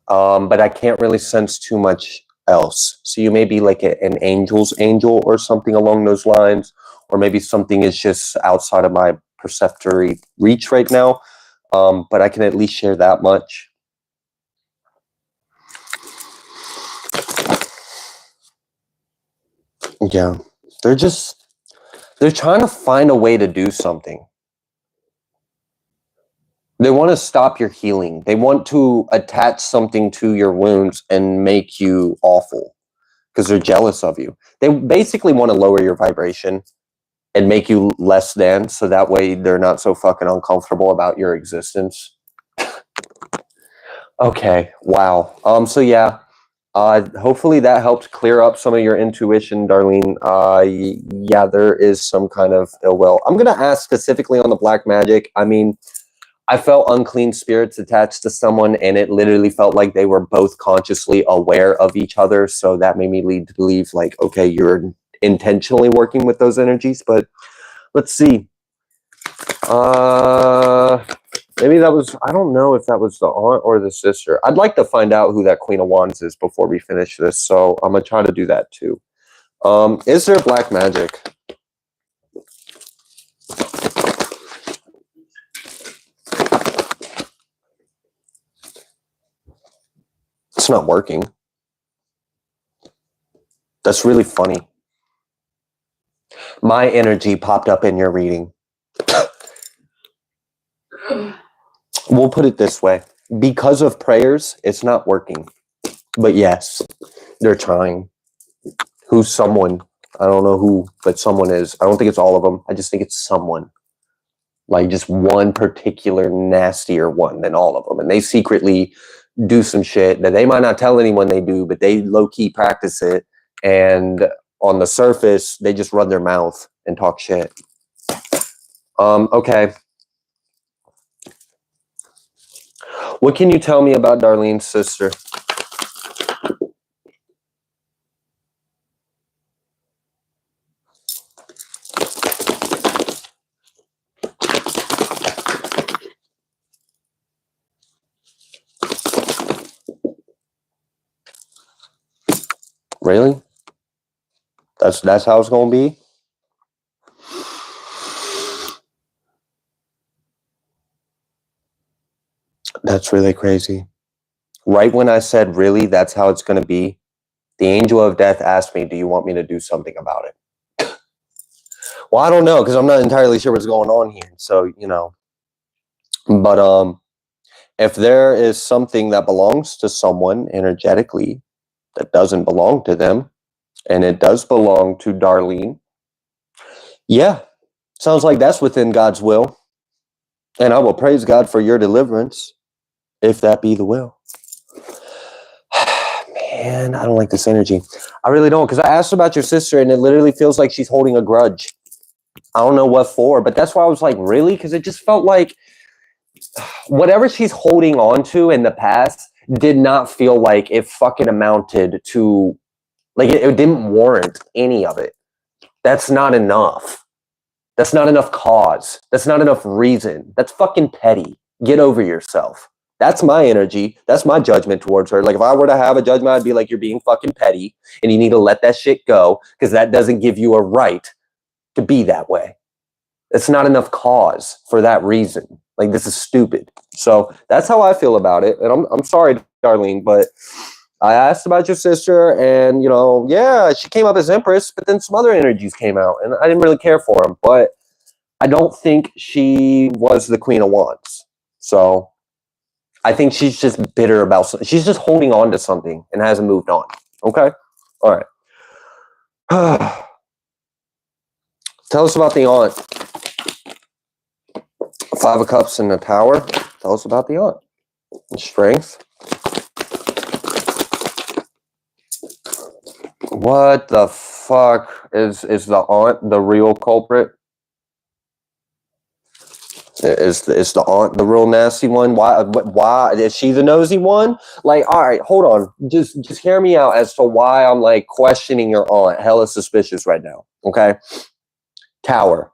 But I can't really sense too much else. So you may be like an angel's angel or something along those lines, or maybe something is just outside of my perceptory reach right now. But I can at least share that much. Yeah, they're trying to find a way to do something. They want to stop your healing. They want to attach something to your wounds and make you awful because they're jealous of you. They basically want to lower your vibration and make you less than, so that way they're not so fucking uncomfortable about your existence. Okay, wow. So yeah, hopefully that helped clear up some of your intuition, Darlene. Yeah, there is some kind of ill will. I'm going to ask specifically on the black magic. I mean, I felt unclean spirits attached to someone, and it literally felt like they were both consciously aware of each other. So that made me lead to believe, like, okay, you're intentionally working with those energies. But let's see. Maybe that was, I don't know if that was the aunt or the sister. I'd like to find out who that Queen of Wands is before we finish this. So I'm going to try to do that too. Is there black magic? It's not working. That's really funny. My energy popped up in your reading. We'll put it this way. Because of prayers, it's not working. But yes, they're trying. Who's someone? I don't know who, but someone is. I don't think it's all of them. I just think it's someone. Like just one particular nastier one than all of them. And they secretly do some shit that they might not tell anyone they do, but they low-key practice it. And on the surface, they just run their mouth and talk shit. Okay. What can you tell me about Darlene's sister? Really? That's how it's gonna be? That's really crazy. Right when I said, really, that's how it's gonna be, the angel of death asked me, do you want me to do something about it? Well, I don't know, because I'm not entirely sure what's going on here. So, you know. But if there is something that belongs to someone energetically that doesn't belong to them, and it does belong to Darlene, yeah, sounds like that's within God's will. And I will praise God for your deliverance, if that be the will. Man, I don't like this energy. I really don't, because I asked about your sister, and it literally feels like she's holding a grudge. I don't know what for, but that's why I was like, really? Because it just felt like whatever she's holding on to in the past did not feel like it fucking amounted to, like it didn't warrant any of it. That's not enough. That's not enough cause. That's not enough reason. That's fucking petty. Get over yourself. That's my energy. That's my judgment towards her. Like if I were to have a judgment, I'd be like, you're being fucking petty and you need to let that shit go because that doesn't give you a right to be that way. It's not enough cause for that reason. Like this is stupid. So that's how I feel about it. And I'm sorry, Darlene, but I asked about your sister and, you know, yeah, she came up as Empress, but then some other energies came out and I didn't really care for them. But I don't think she was the Queen of Wands. So I think she's just bitter about something. She's just holding on to something and hasn't moved on. Okay? All right. Tell us about the aunt. 5 of Cups in the Tower. Tell us about the aunt. Strength. What the fuck is the aunt the real culprit? Is the aunt the real nasty one? Why is she the nosy one? Like, all right, hold on. Just hear me out as to why I'm like questioning your aunt. Hella suspicious right now. Okay. Tower.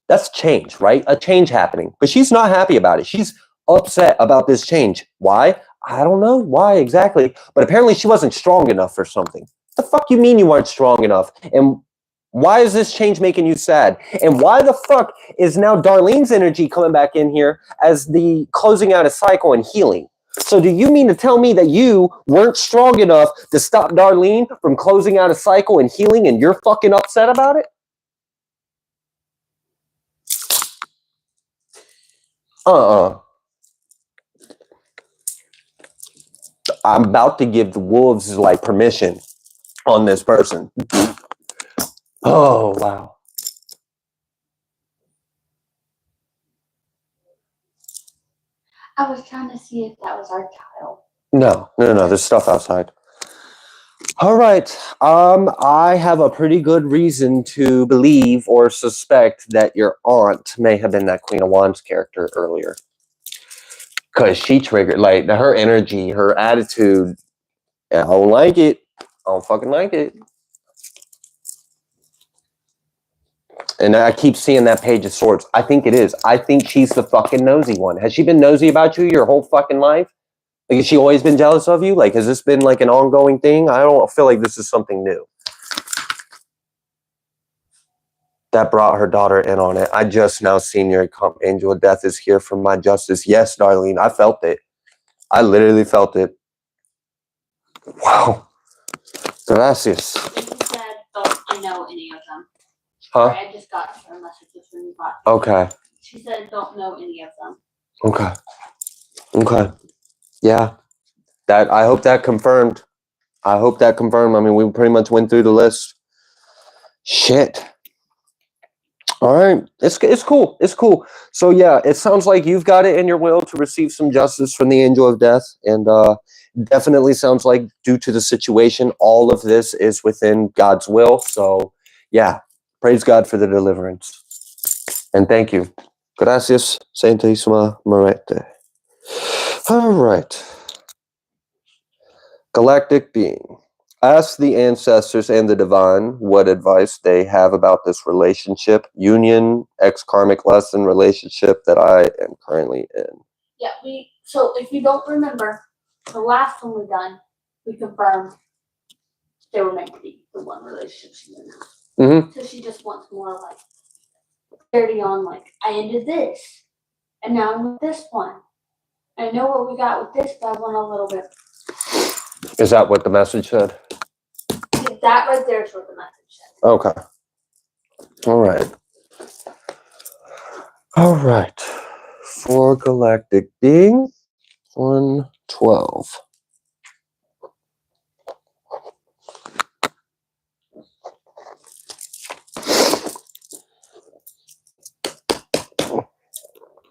That's change, right? A change happening. But she's not happy about it. She's upset about this change. Why? I don't know why exactly. But apparently she wasn't strong enough for something. The fuck you mean you weren't strong enough? And why is this change making you sad? And why the fuck is now Darlene's energy coming back in here as the closing out a cycle and healing? So do you mean to tell me that you weren't strong enough to stop Darlene from closing out a cycle and healing and you're fucking upset about it? I'm about to give the wolves like permission on this person. Oh, wow. I was trying to see if that was our tile. No. There's stuff outside. All right. I have a pretty good reason to believe or suspect that your aunt may have been that Queen of Wands character earlier. Because she triggered, like, her energy, her attitude. I don't like it. I don't fucking like it. And I keep seeing that Page of Swords. I think it is. I think she's the fucking nosy one. Has she been nosy about you your whole fucking life? Like, has she always been jealous of you? Like, has this been like an ongoing thing? I don't feel like this is something new. that brought her daughter in on it. I just now seen your angel of death is here for my justice. Yes, Darlene, I felt it. I literally felt it. Wow. Gracias. She said, don't know any of them. Huh? Sorry, I just got her messages when you got. Okay. She said, don't know any of them. Okay. Okay. Yeah. That I hope that confirmed. I hope that confirmed. I mean, we pretty much went through the list. Shit. All right. It's cool. It's cool. So yeah, it sounds like you've got it in your will to receive some justice from the angel of death. And definitely sounds like due to the situation, all of this is within God's will. So yeah, praise God for the deliverance. And thank you. Gracias, Santísima Muerte. All right. Galactic Being. Ask the ancestors and the divine what advice they have about this relationship, union, ex-karmic lesson relationship that I am currently in. Yeah, so if you don't remember, the last one we done, we confirmed they were meant to be the one relationship she's in now. Mm-hmm. So she just wants more like clarity on like, I ended this, and now I'm with this one. I know what we got with this, but I want a little bit. Is that what the message said? That right there is what the message said. Okay. All right. All right. For Galactic Being, 112.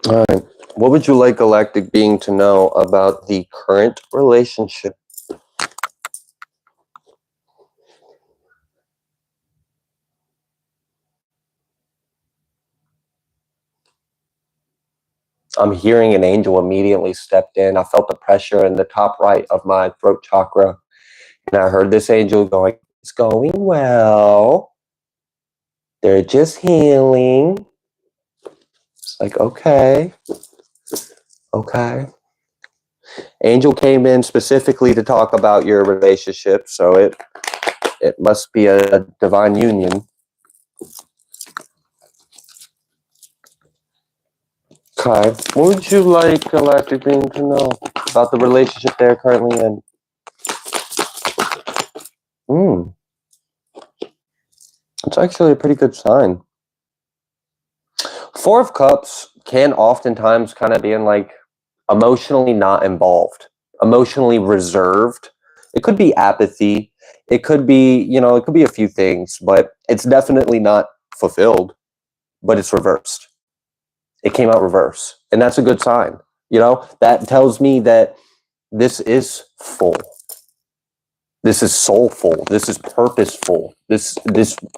All right. What would you like Galactic Being to know about the current relationship? I'm hearing an angel immediately stepped in. I felt the pressure in the top right of my throat chakra. And I heard this angel going, it's going well. They're just healing. It's like, okay. Okay. Angel came in specifically to talk about your relationship. So it must be a divine union. Okay. What would you like Galactic Being to know about the relationship they're currently in? It's actually a pretty good sign. Four of Cups can oftentimes kind of be in like emotionally not involved, emotionally reserved. It could be apathy. It could be, it could be a few things, but it's definitely not fulfilled, but it's reversed. It came out reverse. And that's a good sign. That tells me that this is full. This is soulful. This is purposeful. This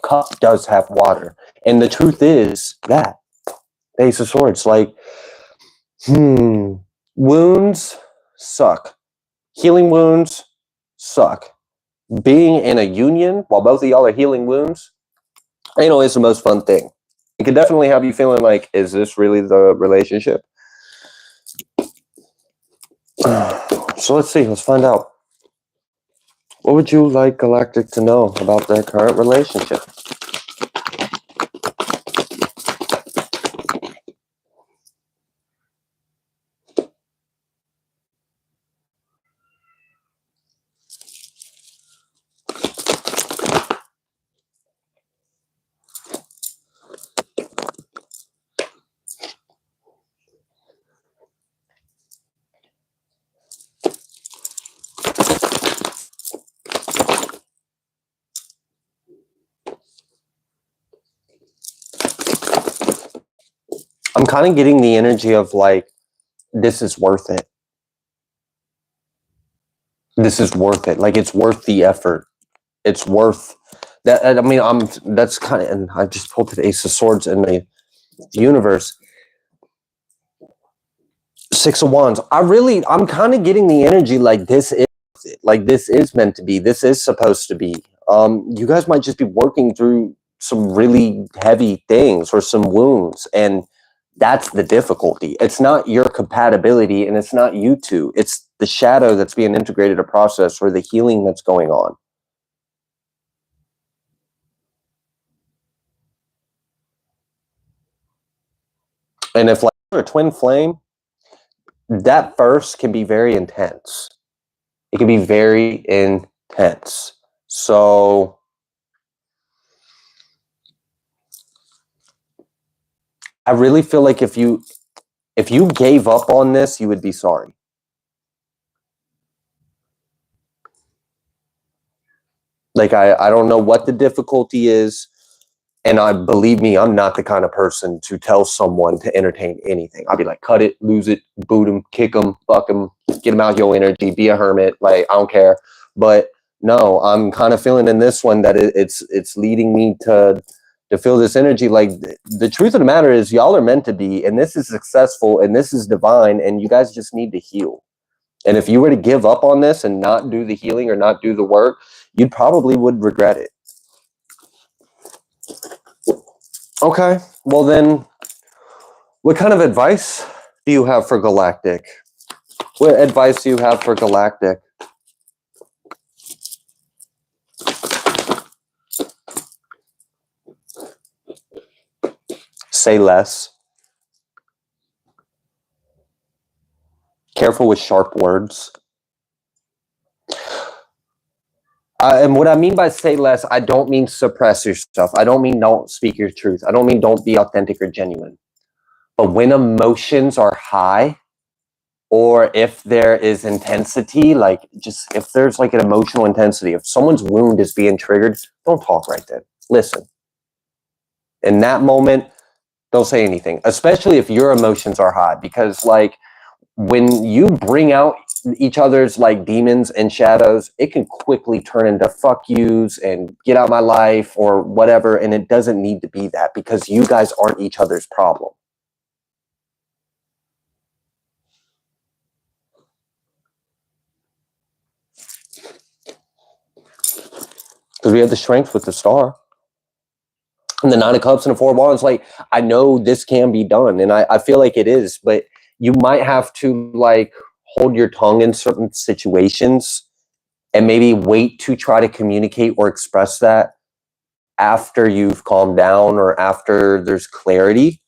cup does have water. And the truth is that Ace of Swords, like, wounds suck. Healing wounds suck. Being in a union while both of y'all are healing wounds, it's the most fun thing. It can definitely have you feeling like, is this really the relationship? So let's see. Let's find out. What would you like Galactic to know about their current relationship? I'm kind of getting the energy of like, this is worth it. This is worth it. Like, it's worth the effort. It's worth that. I mean, that's kind of, and I just pulled the Ace of Swords in the universe. Six of Wands. I'm kind of getting the energy like this is it. Like, this is meant to be. This is supposed to be. You guys might just be working through some really heavy things or some wounds, and that's the difficulty. It's not your compatibility, and it's not you two. It's the shadow that's being integrated a process or the healing that's going on. And if like you're a twin flame, that first can be very intense. It can be very intense. So I really feel like if you gave up on this, you would be sorry. Like I don't know what the difficulty is. And believe me, I'm not the kind of person to tell someone to entertain anything. I'll be like, cut it, lose it, boot them, kick them, fuck them, get them out your energy, be a hermit. Like, I don't care. But no, I'm kind of feeling in this one that it's leading me to feel this energy. Like the truth of the matter is y'all are meant to be, and this is successful and this is divine, and you guys just need to heal. And if you were to give up on this and not do the healing or not do the work, you probably would regret it. Okay, well then, what kind of advice do you have for Galactic? What advice do you have for Galactic? Say less. Careful with sharp words. And what I mean by say less, I don't mean suppress yourself. I don't mean don't speak your truth. I don't mean don't be authentic or genuine. But when emotions are high, or if there is intensity, like just if there's like an emotional intensity, if someone's wound is being triggered, don't talk right then. Listen. In that moment, don't say anything, especially if your emotions are high, because like when you bring out each other's like demons and shadows, it can quickly turn into fuck yous and get out my life or whatever. And it doesn't need to be that, because you guys aren't each other's problem. Because we have the strength with the star. And the 9 of Cups and the 4 of Wands, like, I know this can be done, and I feel like it is, but you might have to, like, hold your tongue in certain situations and maybe wait to try to communicate or express that after you've calmed down or after there's clarity.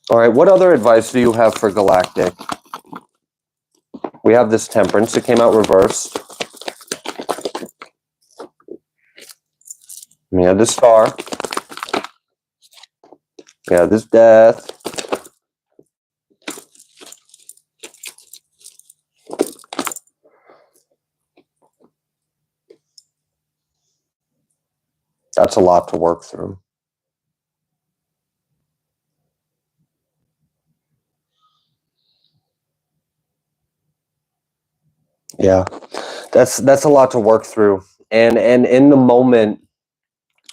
All right, what other advice do you have for Galactic? We have this Temperance. It came out reversed. We have the Star. We have this Death. That's a lot to work through. Yeah, that's a lot to work through. And in the moment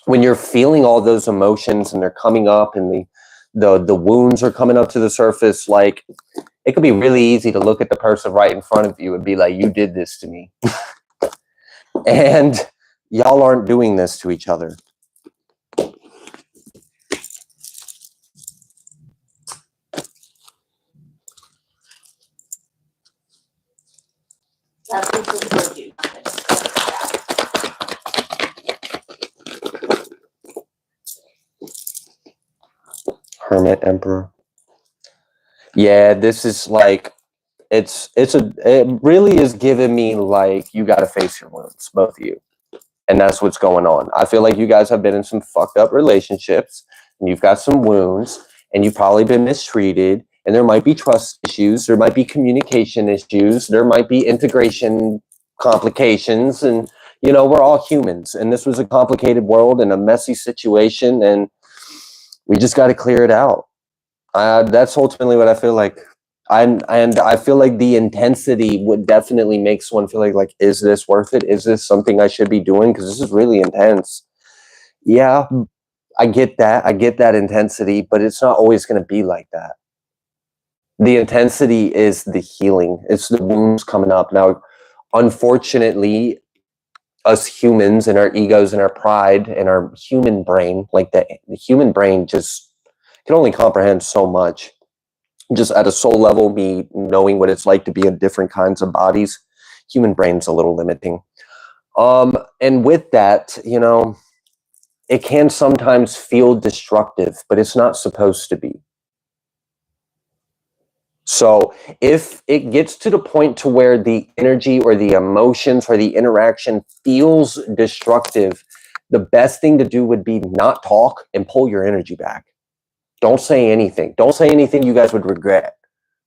when you're feeling all those emotions and they're coming up and the wounds are coming up to the surface, like it could be really easy to look at the person right in front of you and be like, you did this to me. And y'all aren't doing this to each other. Hermit, Emperor. Yeah, this is like, it really is giving me like, you got to face your wounds, both of you. And that's what's going on. I feel like you guys have been in some fucked up relationships and you've got some wounds and you've probably been mistreated, and there might be trust issues. There might be communication issues. There might be integration complications, and you know, we're all humans, and this was a complicated world and a messy situation, and we just got to clear it out. That's ultimately what I feel like. And I feel like the intensity would definitely make someone feel like, is this worth it? Is this something I should be doing? Because this is really intense. Yeah, I get that. I get that intensity, but it's not always going to be like that. The intensity is the healing. It's the wounds coming up. Now, unfortunately, us humans and our egos and our pride and our human brain, like the human brain just can only comprehend so much. Just at a soul level, me knowing what it's like to be in different kinds of bodies, human brain's a little limiting. And with that, you know, it can sometimes feel destructive, but it's not supposed to be. So if it gets to the point to where the energy or the emotions or the interaction feels destructive, the best thing to do would be not talk and pull your energy back. Don't say anything. Don't say anything you guys would regret,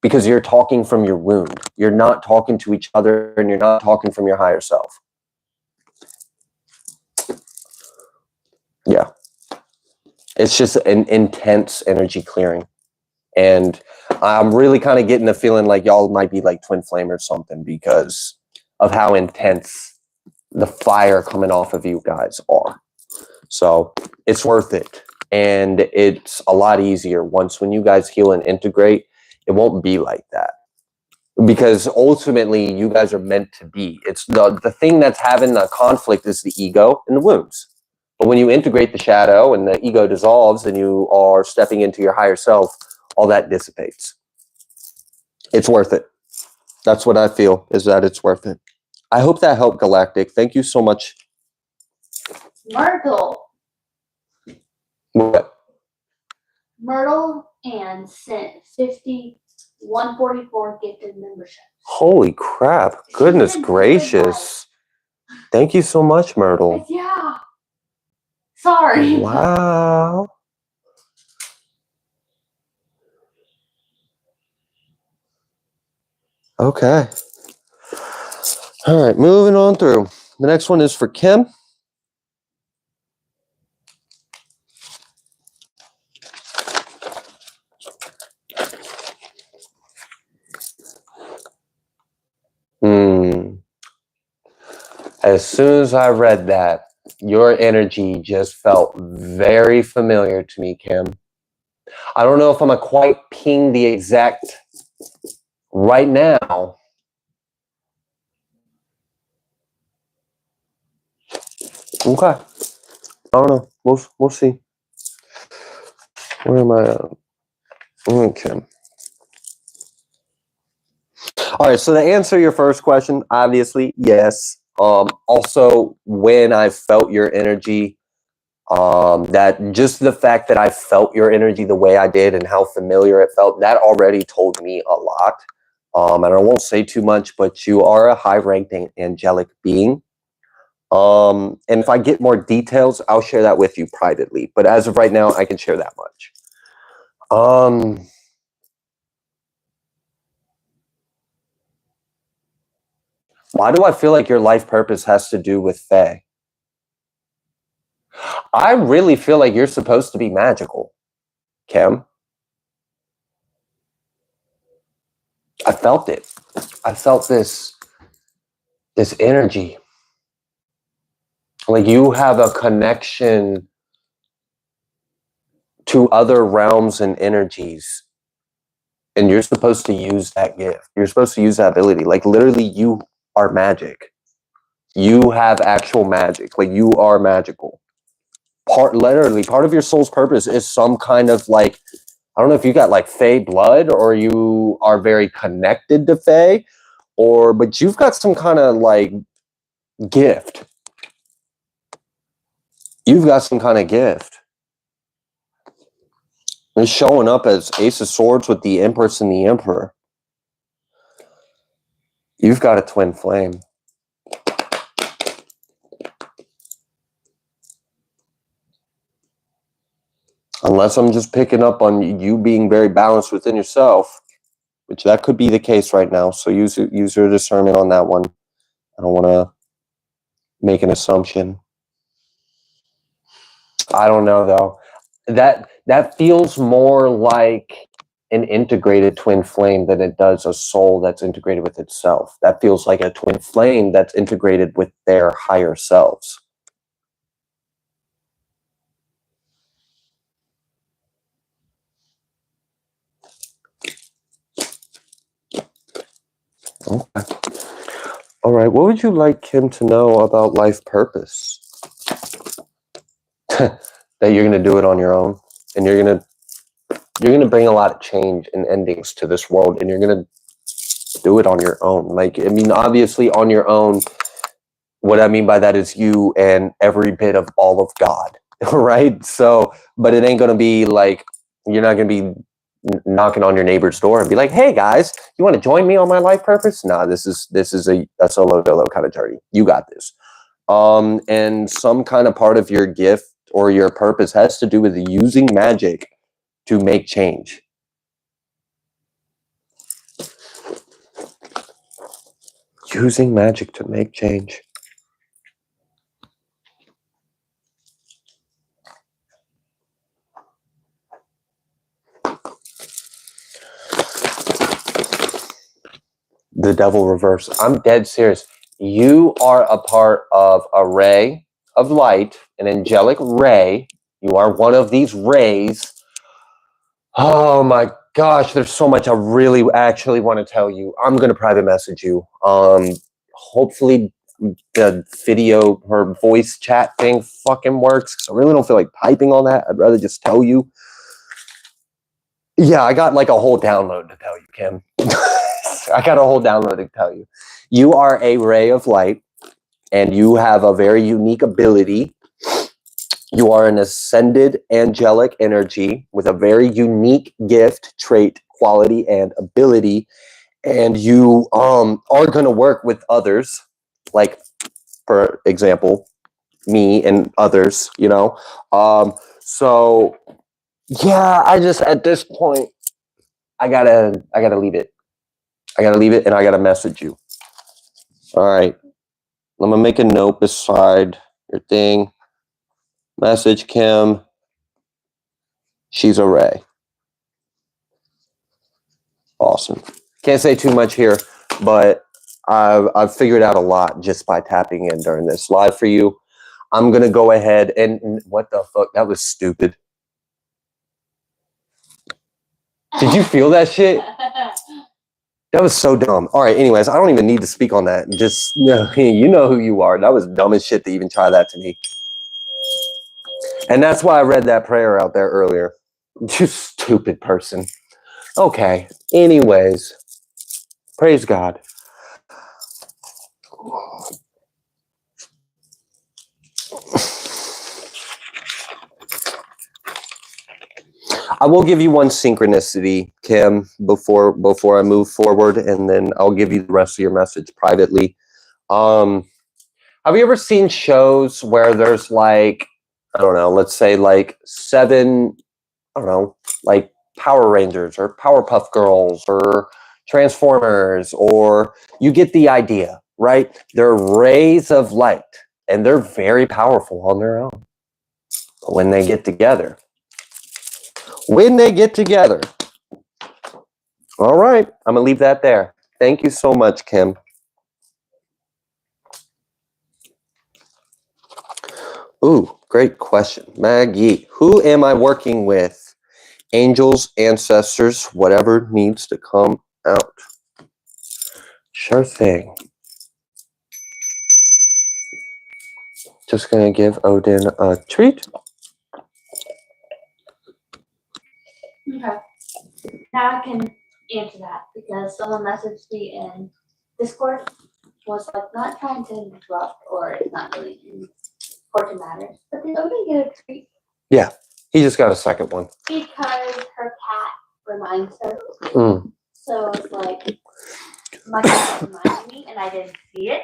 because you're talking from your wound. You're not talking to each other, and you're not talking from your higher self. Yeah. It's just an intense energy clearing. And I'm really kind of getting the feeling like y'all might be like twin flame or something because of how intense the fire coming off of you guys are. So it's worth it. And it's a lot easier once when you guys heal and integrate, it won't be like that. Because ultimately you guys are meant to be. It's the thing that's having the conflict is the ego and the wounds. But when you integrate the shadow and the ego dissolves and you are stepping into your higher self, all that dissipates. It's worth it. That's what I feel, is that it's worth it. I hope that helped, Galactic. Thank you so much. Myrtle. What? Myrtle and sent 144 gifted membership. Holy crap. Goodness gracious. Thank you so much, Myrtle. Yeah. Sorry. Wow. Okay. All right, moving on through. The next one is for Kim. As soon as I read that, your energy just felt very familiar to me, Kim. I don't know if I'm going to quite ping the exact right now. Okay. I don't know. We'll see. Where am I at? Okay. All right. So to answer your first question, obviously, yes. Also, when I felt your energy, that just the fact that I felt your energy the way I did and how familiar it felt, that already told me a lot. And I won't say too much, but you are a high-ranked angelic being. And if I get more details, I'll share that with you privately. But as of right now, I can share that much. Why do I feel like your life purpose has to do with Fae? I really feel like you're supposed to be magical, Kim. I felt it. I felt this energy. Like you have a connection to other realms and energies. And you're supposed to use that gift. You're supposed to use that ability. Like literally you are magic. You have actual magic. Like you are magical. Literally, part of your soul's purpose is some kind of like, I don't know if you got like Fae blood or you are very connected to Fae, but you've got some kind of like gift. You've got some kind of gift. It's showing up as Ace of Swords with the Empress and the Emperor. You've got a twin flame. Unless I'm just picking up on you being very balanced within yourself, which that could be the case right now. So use your discernment on that one. I don't want to make an assumption. I don't know though. That feels more like an integrated twin flame than it does a soul that's integrated with itself. That feels like a twin flame that's integrated with their higher selves. Okay. All right. What would you like him to know about life purpose? That you're going to do it on your own, and you're going to bring a lot of change and endings to this world, and you're going to do it on your own. Like, I mean, obviously on your own. What I mean by that is you and every bit of all of God right? So, but it ain't going to be like, you're not going to be knocking on your neighbor's door and be like, hey guys, you want to join me on my life purpose? Nah, this is a solo dolo kind of journey. You got this. And some kind of part of your gift or your purpose has to do with using magic to make change. Using magic to make change. The devil reverse. I'm dead serious. You are a part of a ray of light, an angelic ray. You are one of these rays. Oh my gosh, there's so much I really actually want to tell you. I'm going to private message you. Hopefully the video or voice chat thing fucking works, 'cause I really don't feel like typing on that. I'd rather just tell you. Yeah, I got like a whole download to tell you, Kim. I got a whole download to tell you. You are a ray of light, and you have a very unique ability. You are an ascended angelic energy with a very unique gift, trait, quality, and ability. And you are going to work with others, like, for example, me and others, you know. So yeah, I just, at this point, I gotta leave it. I gotta leave it, and I gotta message you. All right. I'm gonna make a note beside your thing. Message Kim. She's a ray. Awesome. Can't say too much here, but I've figured out a lot just by tapping in during this live for you. I'm gonna go ahead and what the fuck? That was stupid. Did you feel that shit? That was so dumb. All right, anyways, I don't even need to speak on that. Just, you know who you are. That was dumb as shit to even try that to me. And that's why I read that prayer out there earlier. You stupid person. Okay, anyways, praise God. I will give you one synchronicity, Kim, before I move forward, and then I'll give you the rest of your message privately. Have you ever seen shows where there's like, I don't know, let's say like 7, I don't know, like Power Rangers or Powerpuff Girls or Transformers, or you get the idea, right? They're rays of light, and they're very powerful on their own. But when they get together, all right, I'm gonna leave that there. Thank you so much, Kim. Ooh, great question. Maggie, who am I working with? Angels, ancestors, whatever needs to come out. Sure thing. Just gonna give Odin a treat. Okay. Now I can answer that because someone messaged me in Discord, was like not trying to interrupt or it's not really important matters. But did Odin get a treat? Yeah, he just got a second one. Because her cat reminds her. Mm. So it's like my cat reminded me and I didn't see it.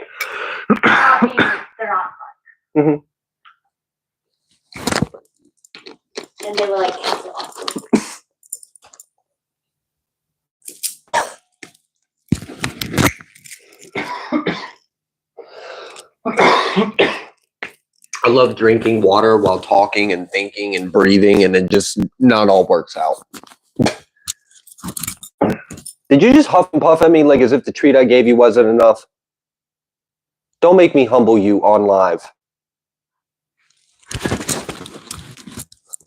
I mean, they're not fun. And they were like cats are awesome. I love drinking water while talking and thinking and breathing, and it just not all works out. Did you just huff and puff at me like as if the treat I gave you wasn't enough? Don't make me humble you on live.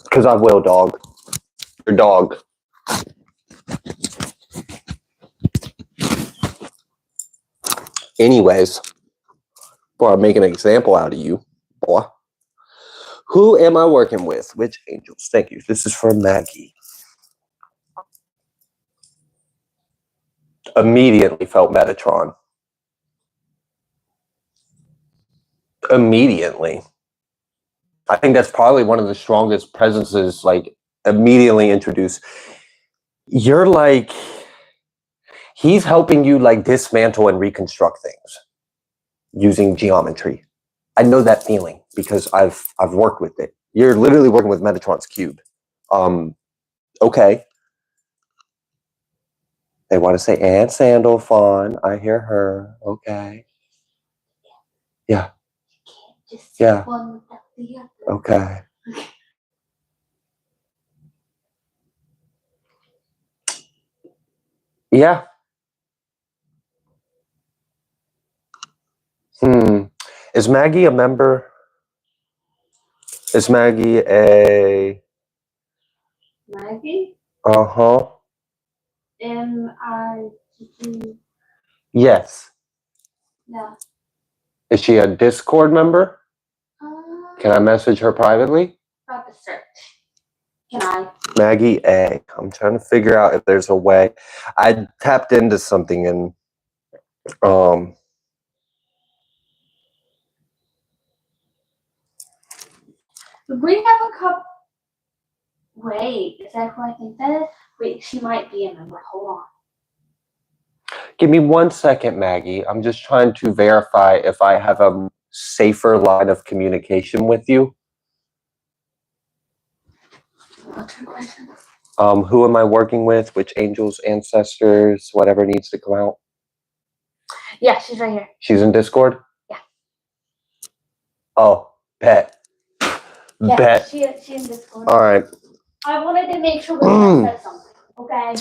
Because I will, dog. Your dog. Anyways, before I make an example out of you, boy. Who am I working with? Which angels? Thank you. This is for Maggie. Immediately felt Metatron. Immediately. I think that's probably one of the strongest presences, like, immediately introduced. You're like, he's helping you, like, dismantle and reconstruct things using geometry. I know that feeling because I've worked with it. You're literally working with Metatron's cube. Okay. They want to say, and Sandalphon. I hear her. Okay. Yeah. Just Yeah. one without the other. Okay. Yeah. Is Maggie a member? Is Maggie a... Maggie? Uh-huh. M-I-G-G. Yes. Yeah. Is she a Discord member? Can I message her privately? Private search. Can I? Maggie A. I'm trying to figure out if there's a way. I tapped into something and We have a couple. Wait, is that who I think that is? Wait, she might be a member. Hold on. give me 1 second, Maggie. I'm just trying to verify if I have a safer line of communication with you. What's her question? Who am I working with? Which angels, ancestors, whatever needs to come out? Yeah, she's right here. She's in Discord? Yeah. Oh, bet. Yeah, Bet. she's in Discord. All right. I wanted to make sure we said something, okay?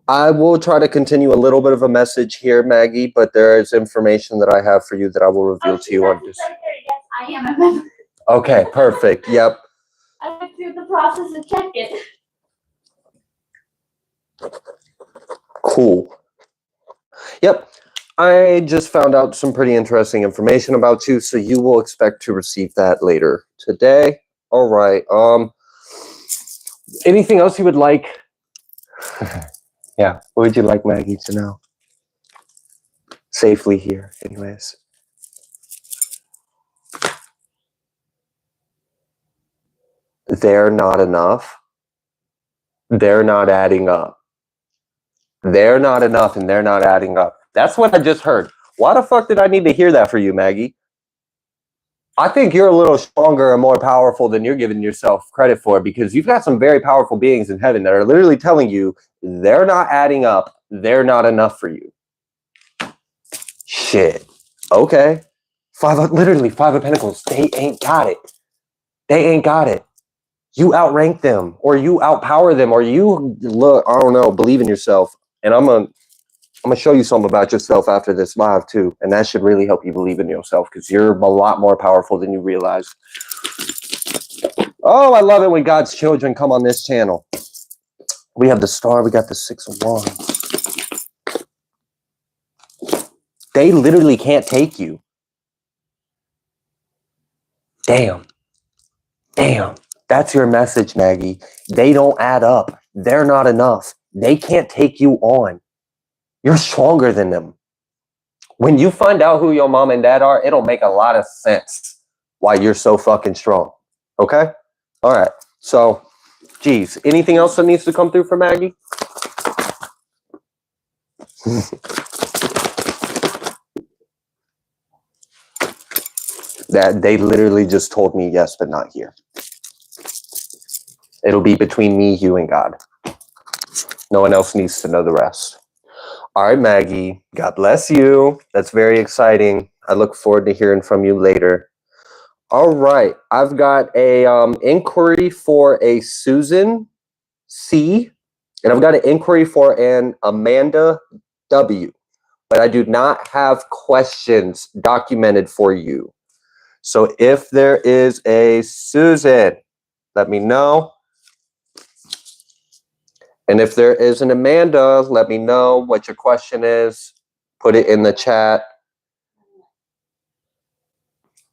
I will try to continue a little bit of a message here, Maggie, but there is information that I have for you that I will reveal to you on Discord. Right there. Yes, I am a member. Okay, perfect. Yep. I went through the process to check it. Cool. Yep. I just found out some pretty interesting information about you, so you will expect to receive that later today. All right. Anything else you would like? Yeah. What would you like Maggie to know? Safely here, anyways. They're not enough. They're not adding up. They're not enough and they're not adding up. That's what I just heard. Why the fuck did I need to hear that for you, Maggie? I think you're a little stronger and more powerful than you're giving yourself credit for, because you've got some very powerful beings in heaven that are literally telling you they're not adding up. They're not enough for you. Shit. Okay. Literally five of Pentacles. They ain't got it. They ain't got it. You outrank them, or you outpower them, or you look, I don't know, believe in yourself. And I'm gonna show you something about yourself after this live too, and that should really help you believe in yourself, because you're a lot more powerful than you realize. Oh, I love it when God's children come on this channel. We have the star, we got the 6 of Wands. They literally can't take you. Damn. Damn. That's your message, Maggie. They don't add up. They're not enough. They can't take you on. You're stronger than them. When you find out who your mom and dad are, it'll make a lot of sense why you're so fucking strong. Okay? All right. So, geez, anything else that needs to come through for Maggie? That they literally just told me yes, but not here. It'll be between me, you, and God. No one else needs to know the rest. All right, Maggie. God bless you. That's very exciting. I look forward to hearing from you later. All right. I've got a inquiry for a Susan C. And I've got an inquiry for an Amanda W. But I do not have questions documented for you. So if there is a Susan, let me know. And if there is an Amanda, let me know what your question is. Put it in the chat.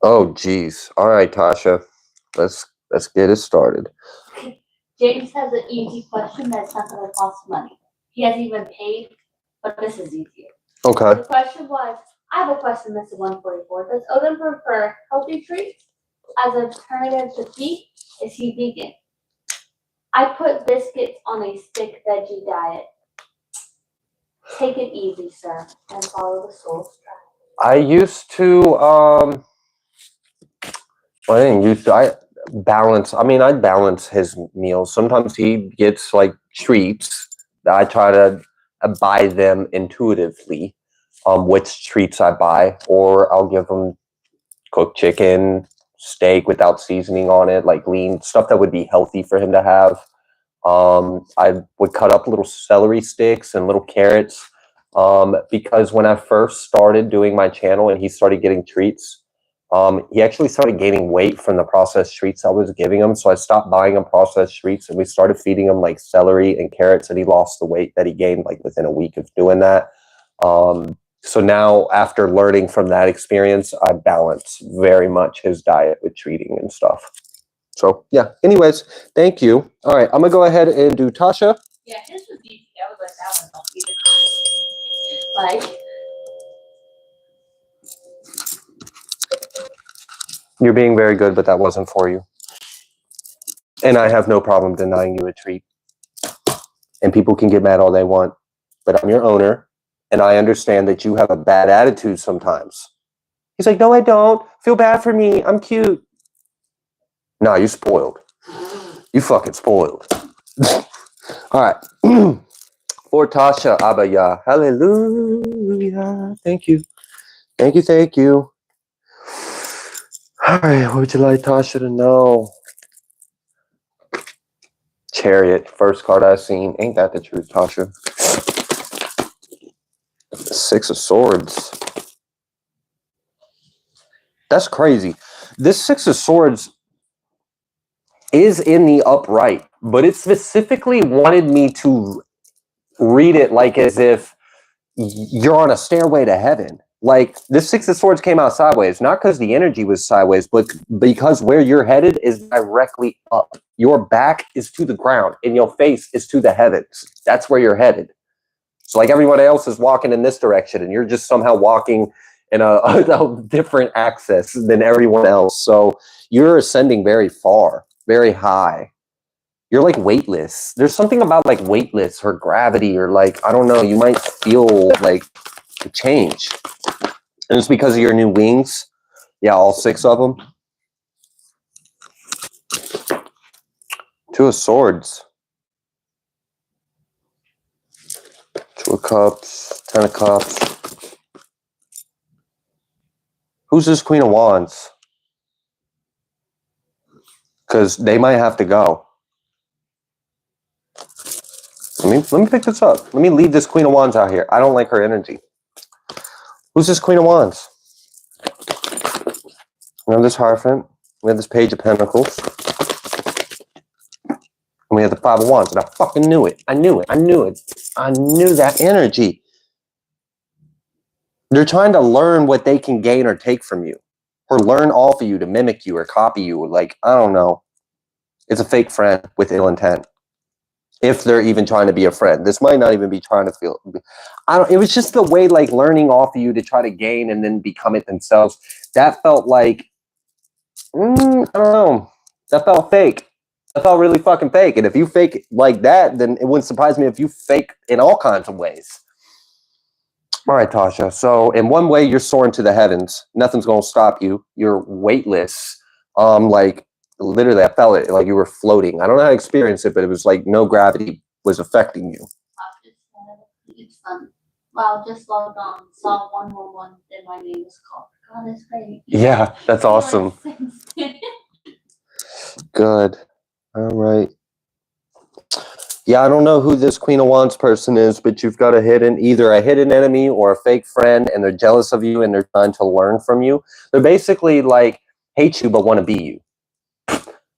Oh, geez. All right, Tasha. Let's get it started. James has an easy question that's not going to cost money. He hasn't even paid, but this is easier. Okay. The question was, I have a question, Mr. 144. Does Odin prefer healthy treats as an alternative to beef, is he vegan? I put biscuits on a stick veggie diet. Take it easy, sir, and follow the soul's track. I used to, I didn't used to, I balance his meals. Sometimes he gets like treats. I try to buy them intuitively, which treats I buy, or I'll give him cooked chicken, steak without seasoning on it, like lean stuff that would be healthy for him to have. I would cut up little celery sticks and little carrots, because when I first started doing my channel and he started getting treats, he actually started gaining weight from the processed treats I was giving him. So I stopped buying him processed treats and we started feeding him like celery and carrots, and he lost the weight that he gained like within a week of doing that. So now, after learning from that experience, I balance very much his diet with treating and stuff. So yeah, anyways, thank you. All right, I'm gonna go ahead and do Tasha. Yeah, his was easy. I was like, that was easy. Like, You're being very good, but that wasn't for you. And I have no problem denying you a treat. And people can get mad all they want, but I'm your owner, and I understand that you have a bad attitude sometimes. He's like, no, I don't. Feel bad for me. I'm cute. Nah, you spoiled. You fucking spoiled. All right. For Tasha Abaya. Hallelujah. Thank you. Thank you. Thank you. All right. What would you like Tasha to know? Chariot. First card I've seen. Ain't that the truth, Tasha? Six of Swords. That's crazy. This Six of Swords is in the upright, but it specifically wanted me to read it like as if you're on a stairway to heaven. Like, this Six of Swords came out sideways, not because the energy was sideways, but because where you're headed is directly up. Your back is to the ground and your face is to the heavens. That's where you're headed. So like everyone else is walking in this direction and you're just somehow walking in a different axis than everyone else. So you're ascending very far, very high. You're like weightless. There's something about like weightless or gravity or like, I don't know, you might feel like a change. And it's because of your new wings. Yeah, all six of them. Two of Swords. Two of Cups. 10 of Cups. Who's this Queen of Wands? Because they might have to go. Let me pick this up. Let me leave this Queen of Wands out here. I don't like her energy. Who's this Queen of Wands? We have this Hierophant. We have this Page of Pentacles. And we have the Five of Wands. And I fucking knew it. I knew it. I knew it. I knew that energy. They're trying to learn what they can gain or take from you. Or learn off of you to mimic you or copy you. Like, I don't know. It's a fake friend with ill intent. If they're even trying to be a friend. This might not even be trying to feel. It was just the way, like, learning off of you to try to gain and then become it themselves. That felt like, I don't know. That felt fake. That felt really fucking fake. And if you fake like that, then it wouldn't surprise me if you fake in all kinds of ways. All right, Tasha. So in one way, you're soaring to the heavens. Nothing's going to stop you. You're weightless. Like, literally, I felt it. Like you were floating. I don't know how to experience it, but it was like no gravity was affecting you. It's fun. Wow, just logged on. Saw 111 and my name is called. God, that's great. Yeah, that's awesome. Good. All right. Yeah, I don't know who this Queen of Wands person is, but you've got either a hidden enemy or a fake friend, and they're jealous of you and they're trying to learn from you. They're basically like hate you but want to be you.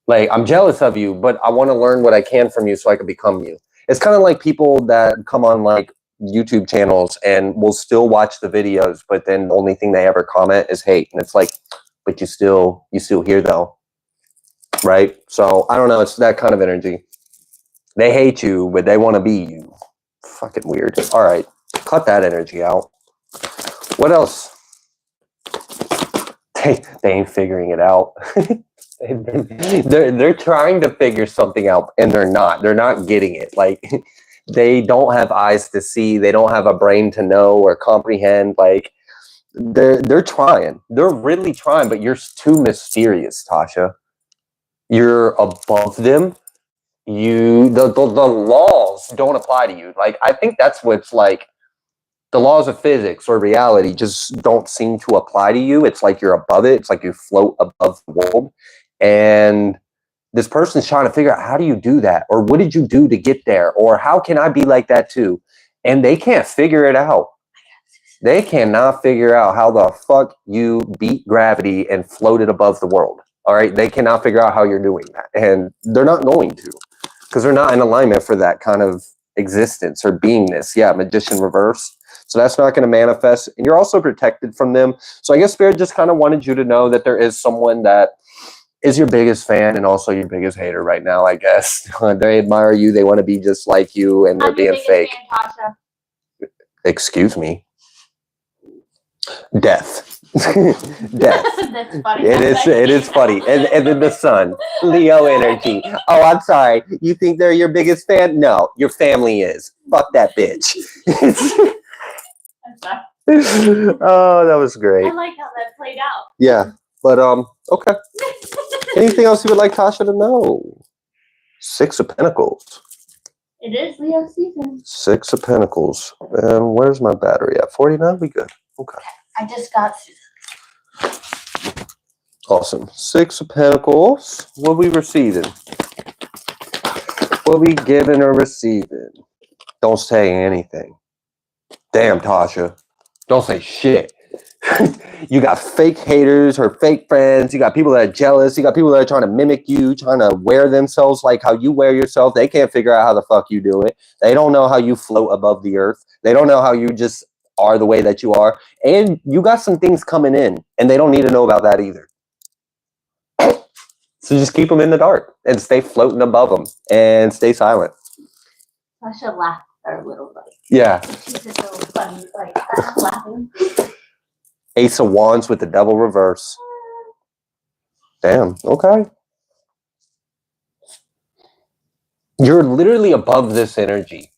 Like, I'm jealous of you, but I want to learn what I can from you so I can become you. It's kind of like people that come on like YouTube channels and will still watch the videos, but then the only thing they ever comment is hate. And it's like, but you still here though. Right? So I don't know. It's that kind of energy. They hate you, but they want to be you. Fucking weird. All right. Cut that energy out. What else? They ain't figuring it out. They're trying to figure something out, and they're not. They're not getting it. Like, they don't have eyes to see. They don't have a brain to know or comprehend. Like, they're trying. They're really trying, but you're too mysterious, Tasha. You're above them. The laws don't apply to you. Like, I think that's what's like, the laws of physics or reality just don't seem to apply to you. It's like you're above it. It's like you float above the world. And this person's trying to figure out, how do you do that? Or what did you do to get there? Or how can I be like that too? And they can't figure it out. They cannot figure out how the fuck you beat gravity and floated above the world. All right. They cannot figure out how you're doing that. And they're not going to, because they're not in alignment for that kind of existence or beingness. Yeah. Magician reverse. So that's not going to manifest. And you're also protected from them. So I guess Spirit just kind of wanted you to know that there is someone that is your biggest fan and also your biggest hater right now, I guess. They admire you. They want to be just like you, and they're being fake. Fan, Tasha. Excuse me. Death. Death. That's funny. It is funny. And then the sun. Leo energy. Oh, I'm sorry. You think they're your biggest fan? No, your family is. Fuck that bitch. Oh, that was great. I like how that played out. Yeah. But okay. Anything else you would like Tasha to know? 6 of Pentacles. It is Leo season. 6 of Pentacles. And where's my battery at? 49? We good. Okay. I just got Awesome. 6 of Pentacles. What we receiving? What we giving or receiving? Don't say anything. Damn, Tasha. Don't say shit. You got fake haters or fake friends. You got people that are jealous. You got people that are trying to mimic you, trying to wear themselves like how you wear yourself. They can't figure out how the fuck you do it. They don't know how you float above the earth. They don't know how you just are the way that you are. And you got some things coming in, and they don't need to know about that either. So just keep them in the dark and stay floating above them and stay silent. I should laugh at her little buddy. Yeah. She's just so funny, like laughing. Ace of Wands with the Devil reverse. Damn. Okay. You're literally above this energy.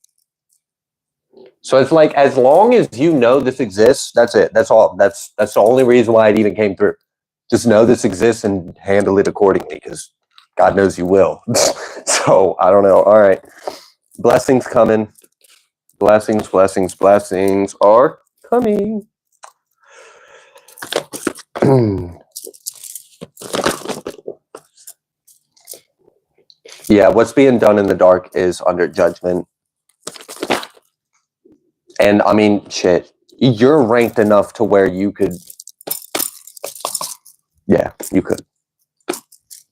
So it's like, as long as you know this exists, that's it. That's all. That's the only reason why it even came through. Just know this exists and handle it accordingly, because God knows you will. So I don't know. All right. Blessings coming. Blessings, blessings, blessings are coming. Yeah, what's being done in the dark is under judgment. And I mean, shit, you're ranked enough to where you could. Yeah, you could.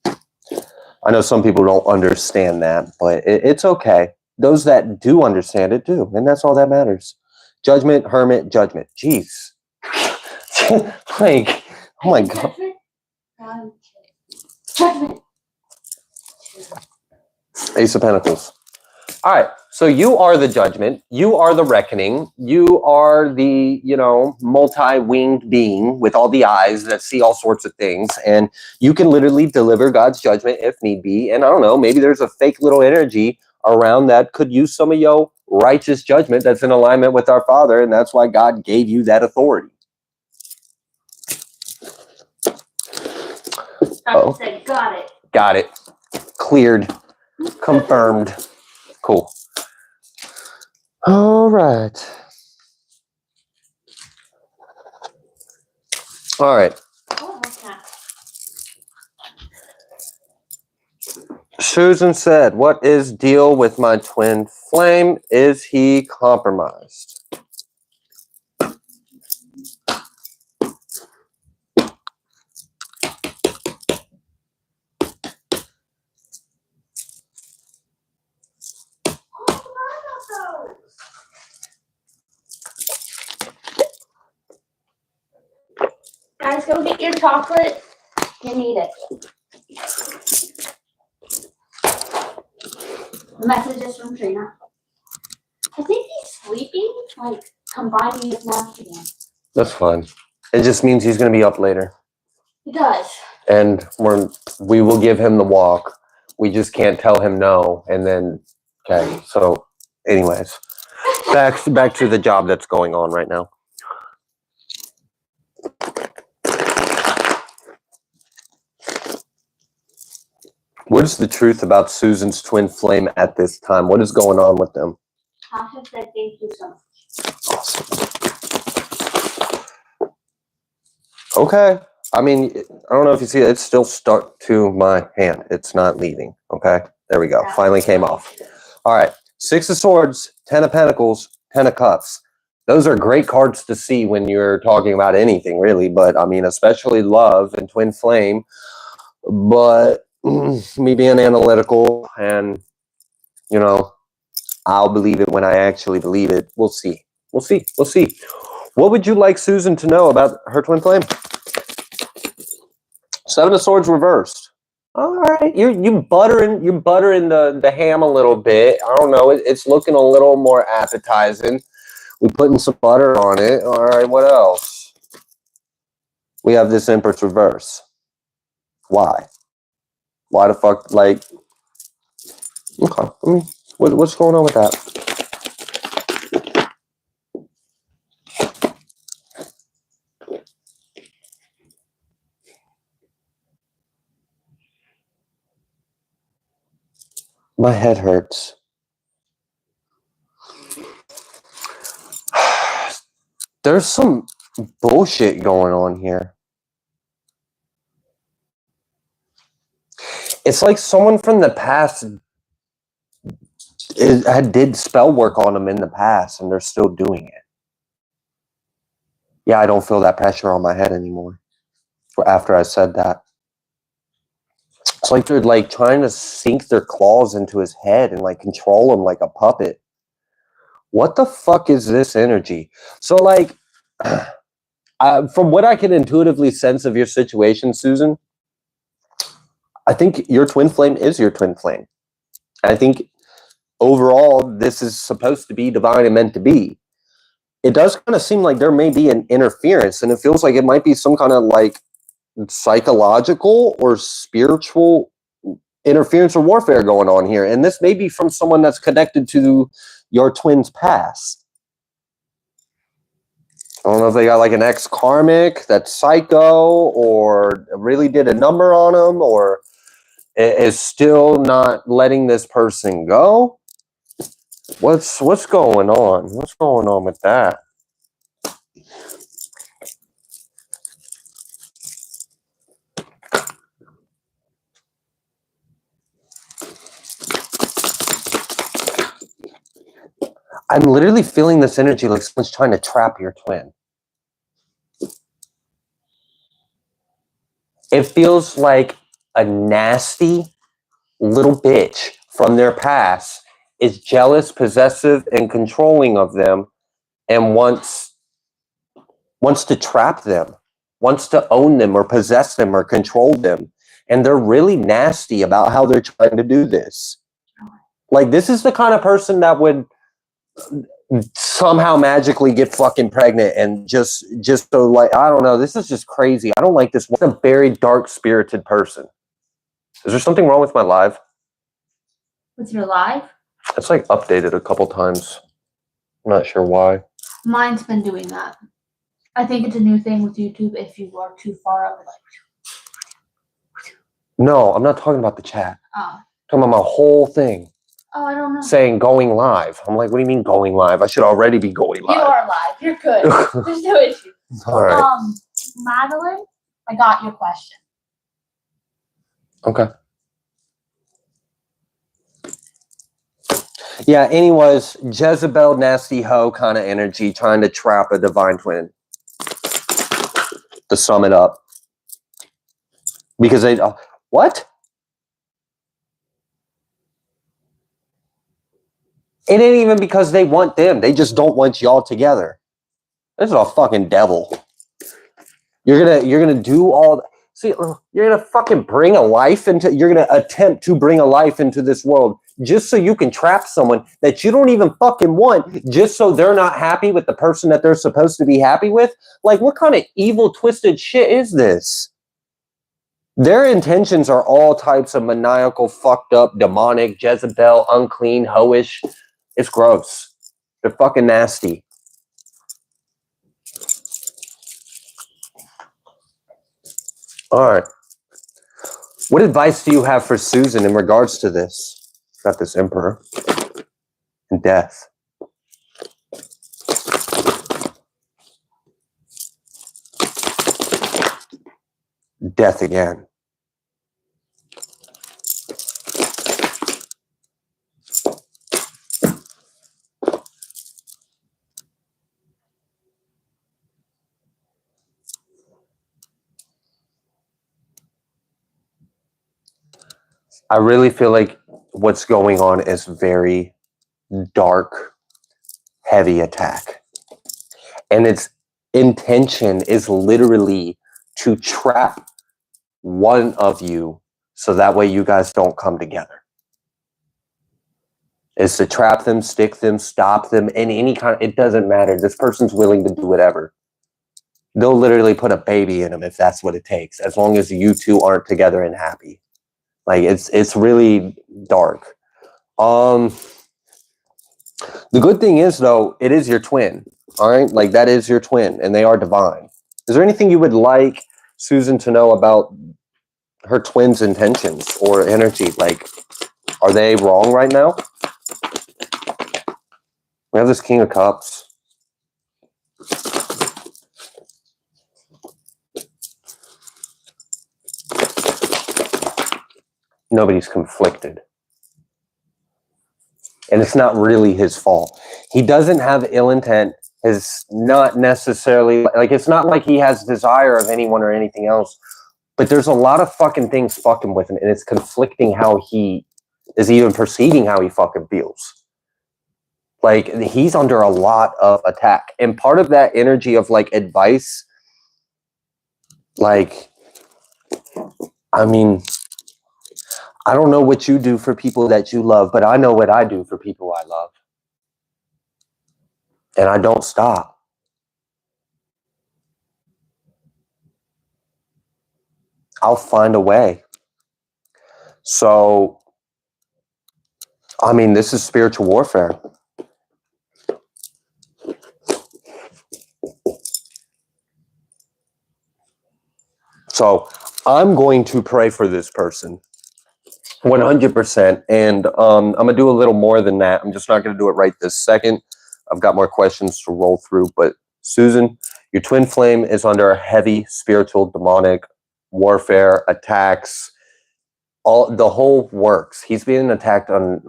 I know some people don't understand that, but it's okay. Those that do understand it do, and that's all that matters. Judgment, hermit, judgment. Jeez. Like, oh my God. Judgment. Ace of Pentacles. All right. So you are the judgment. You are the reckoning. You are the, multi-winged being with all the eyes that see all sorts of things. And you can literally deliver God's judgment if need be. And I don't know, maybe there's a fake little energy around that could use some of your righteous judgment that's in alignment with our Father. And that's why God gave you that authority. Tasha said, got it. Got it. Cleared. Confirmed. Cool. All right. All right. Oh, what's that? Susan said, what is deal with my twin flame? Is he compromised? Guys, go get your chocolate. You need it. Messages from Trina. I think he's sleeping, like combining his naps again. That's fine. It just means he's going to be up later. He does. And we will give him the walk. We just can't tell him no. And then, okay. So, anyways, back to the job that's going on right now. What is the truth about Susan's twin flame at this time? What is going on with them? Tasha said thank you so much. Awesome. Okay. I mean, I don't know if you see it. It's still stuck to my hand. It's not leaving. Okay. There we go. Finally came off. All right. 6 of Swords, 10 of Pentacles, 10 of Cups. Those are great cards to see when you're talking about anything, really. But I mean, especially love and twin flame. But me being analytical and, you know, I'll believe it when I actually believe it. We'll see. We'll see. We'll see. What would you like Susan to know about her twin flame? 7 of Swords reversed. All right, you buttering the ham a little bit. I don't know. It's looking a little more appetizing. We putting some butter on it. All right, what else? We have this Empress reverse. Why? Why the fuck? Like, okay. I mean, what's going on with that? My head hurts. There's some bullshit going on here. It's like someone from the past did spell work on them in the past, and they're still doing it. Yeah, I don't feel that pressure on my head anymore. After I said that, it's like they're like trying to sink their claws into his head and like control him like a puppet. What the fuck is this energy? So like, from what I can intuitively sense of your situation, Susan, I think your twin flame is your twin flame. I think overall, this is supposed to be divine and meant to be. It does kind of seem like there may be an interference, and it feels like it might be some kind of like psychological or spiritual interference or warfare going on here. And this may be from someone that's connected to your twin's past. I don't know if they got like an ex-karmic that's psycho or really did a number on them or is still not letting this person go. What's going on? What's going on with that? I'm literally feeling this energy like someone's trying to trap your twin. It feels like a nasty little bitch from their past is jealous, possessive, and controlling of them and wants to trap them, wants to own them or possess them or control them. And they're really nasty about how they're trying to do this. Like, this is the kind of person that would somehow magically get fucking pregnant and just so like, I don't know, this is just crazy. I don't like this. What a very dark spirited person. Is there something wrong with my live? With your live? It's like updated a couple times. I'm not sure why. Mine's been doing that. I think it's a new thing with YouTube if you are too far up. Like, no, I'm not talking about the chat. oh. I'm talking about my whole thing. Oh, I don't know. Saying going live. I'm like, what do you mean going live? I should already be going live. You are live. You're good. There's no issue. All right. Madeline, I got your question. Okay. Yeah, anyways, Jezebel, nasty hoe kind of energy, trying to trap a divine twin. To sum it up. Because they, what? It ain't even because they want them. They just don't want y'all together. This is a fucking devil. You're gonna do all. See, you're gonna fucking bring a life into. You're gonna attempt to bring a life into this world just so you can trap someone that you don't even fucking want, just so they're not happy with the person that they're supposed to be happy with. Like, what kind of evil, twisted shit is this? Their intentions are all types of maniacal, fucked up, demonic, Jezebel, unclean, hoish. It's gross. They're fucking nasty. All right. What advice do you have for Susan in regards to this? Got this Emperor and death. Death again. I really feel like what's going on is very dark, heavy attack. And its intention is literally to trap one of you so that way you guys don't come together. Is to trap them, stick them, stop them in any kind of, it doesn't matter. This person's willing to do whatever. They'll literally put a baby in them if that's what it takes, as long as you two aren't together and happy. Like it's really dark. The good thing is though, it is your twin. All right, like that is your twin, and they are divine. Is there anything you would like Susan to know about her twin's intentions or energy? Like, are they wrong right now? We have this King of Cups. Nobody's conflicted. And it's not really his fault. He doesn't have ill intent. Is not necessarily, like, it's not like he has desire of anyone or anything else. But there's a lot of fucking things fucking with him, and it's conflicting how he is even perceiving how he fucking feels. Like, he's under a lot of attack. And part of that energy of, like, advice, like, I mean, I don't know what you do for people that you love, but I know what I do for people I love. And I don't stop. I'll find a way. So, I mean, this is spiritual warfare. So I'm going to pray for this person 100%. And I'm going to do a little more than that. I'm just not going to do it right this second. I've got more questions to roll through. But Susan, your twin flame is under a heavy spiritual demonic warfare, attacks, all the whole works. He's being attacked on,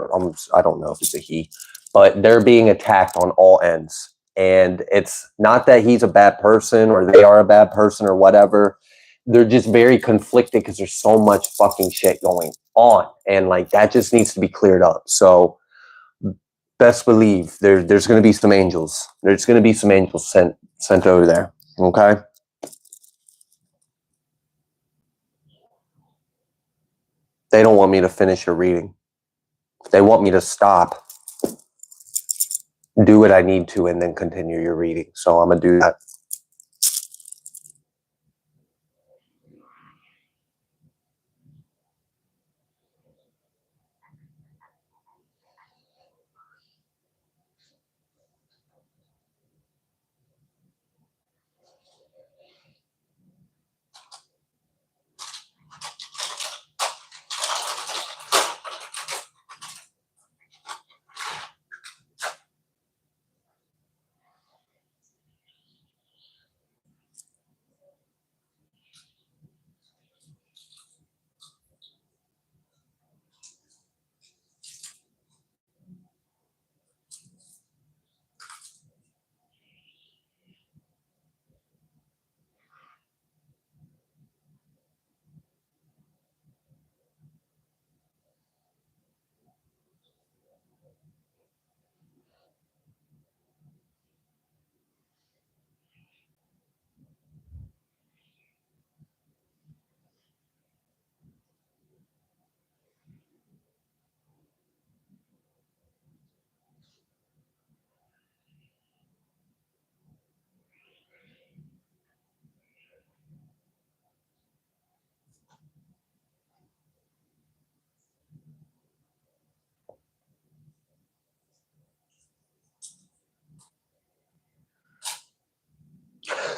I don't know if it's a he, but they're being attacked on all ends. And it's not that he's a bad person or they are a bad person or whatever. They're just very conflicted because there's so much fucking shit going on. And like that just needs to be cleared up. So best believe there's going to be some angels. There's going to be some angels sent over there. Okay. They don't want me to finish your reading. They want me to stop, do what I need to, and then continue your reading. So I'm going to do that.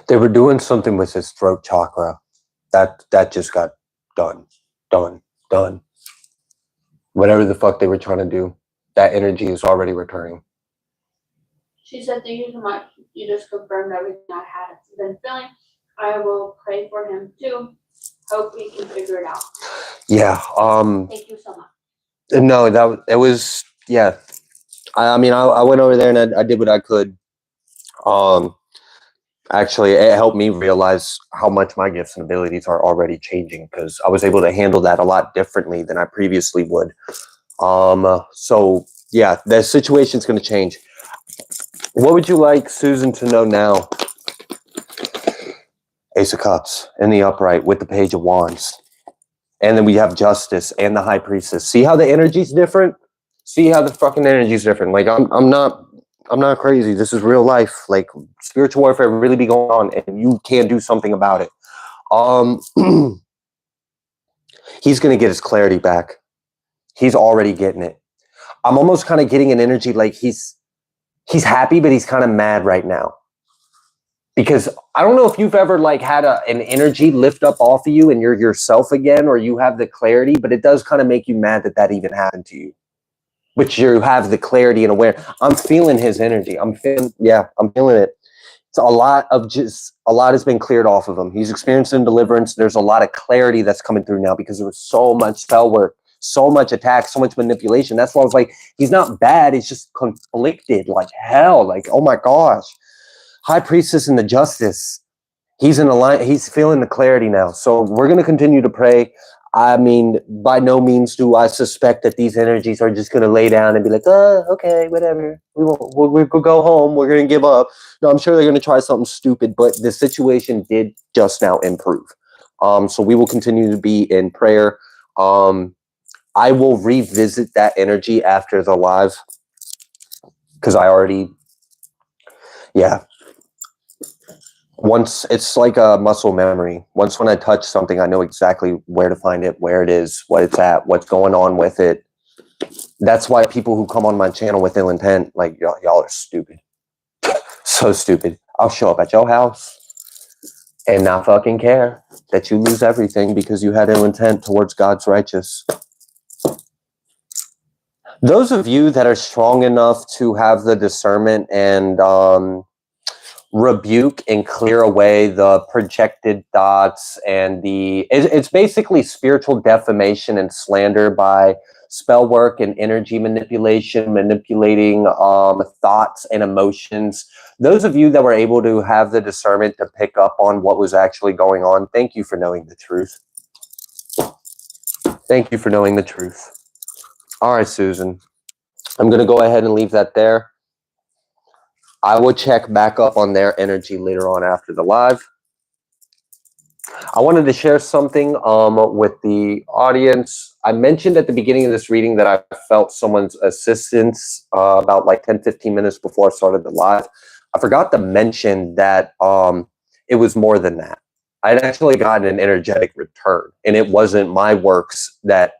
They were doing something with his throat chakra. That just got done. Whatever the fuck they were trying to do, that energy is already returning. She said, thank you so much. You just confirmed everything I had been feeling. I will pray for him too. Hope we can figure it out. Yeah. Thank you so much. No, it was, yeah. I mean, I went over there and I did what I could. Actually, it helped me realize how much my gifts and abilities are already changing, because I was able to handle that a lot differently than I previously would. So yeah, the situation's going to change. What would you like Susan to know now? Ace of Cups in the upright with the Page of Wands. And then we have Justice and the High Priestess. See how the energy's different? See how the fucking energy's different. Like I'm not crazy. This is real life. Like spiritual warfare really be going on, and you can do something about it. He's gonna get his clarity back. He's already getting it. I'm almost kind of getting an energy like he's happy, but he's kind of mad right now. Because I don't know if you've ever like had an energy lift up off of you and you're yourself again, or you have the clarity, but it does kind of make you mad that even happened to you. But you have the clarity and awareness. I'm feeling his energy. I'm feeling it. It's a lot has been cleared off of him. He's experiencing deliverance. There's a lot of clarity that's coming through now because there was so much spell work, so much attack, so much manipulation. That's why I was like, he's not bad. He's just conflicted like hell. Like, oh my gosh. High Priestess and the Justice. He's in a line. He's feeling the clarity now. So we're going to continue to pray. I mean, by no means do I suspect that these energies are just going to lay down and be like, oh, okay, whatever. We'll go home. We're going to give up. No, I'm sure they're going to try something stupid, but the situation did just now improve. So we will continue to be in prayer. I will revisit that energy after the live because I already, yeah. Once it's like a muscle memory. Once when I touch something, I know exactly where to find it, where it is, what it's at, what's going on with it. That's why people who come on my channel with ill intent, like y'all are stupid. So stupid. I'll show up at your house and not fucking care that you lose everything because you had ill intent towards God's righteous. Those of you that are strong enough to have the discernment and rebuke and clear away the projected thoughts and it's basically spiritual defamation and slander by spell work and energy manipulation, manipulating thoughts and emotions. Those of you that were able to have the discernment to pick up on what was actually going on, thank you for knowing the truth. Thank you for knowing the truth. All right, Susan, I'm going to go ahead and leave that there. I will check back up on their energy later on after the live. I wanted to share something with the audience. I mentioned at the beginning of this reading that I felt someone's assistance about like 10, 15 minutes before I started the live. I forgot to mention that it was more than that. I'd actually gotten an energetic return, and it wasn't my works that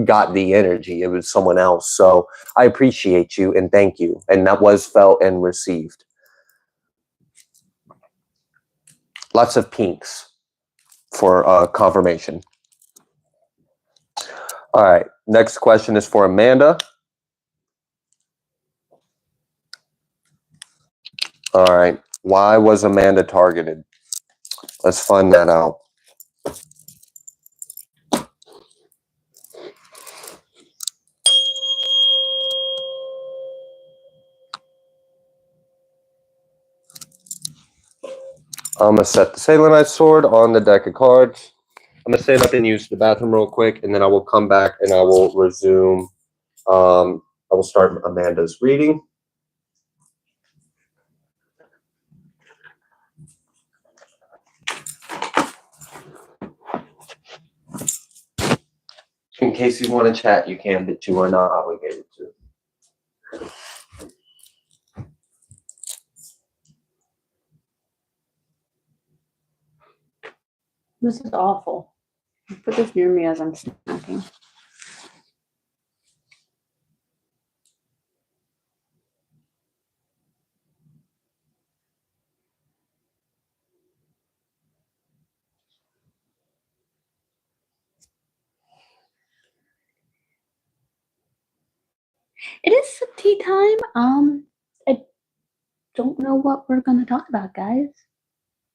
got the energy. It was someone else. So I appreciate you and thank you. And that was felt and received. Lots of pinks for confirmation. All right. Next question is for Amanda. All right. Why was Amanda targeted? Let's find that out. I'm going to set the Sailorite sword on the deck of cards. I'm going to stand up and use the bathroom real quick, and then I will come back and I will resume. I will start Amanda's reading. In case you want to chat, you can, but you are not obligated to. This is awful. Put this near me as I'm snacking. It is tea time. I don't know what we're gonna talk about, guys.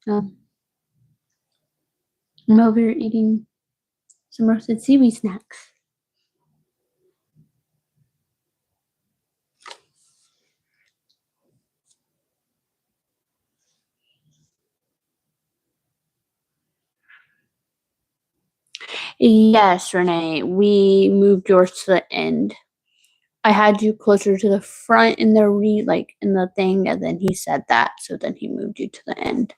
I'm over here eating some roasted seaweed snacks. Yes, Renee, we moved yours to the end. I had you closer to the front in the in the thing, and then he said that, so then he moved you to the end.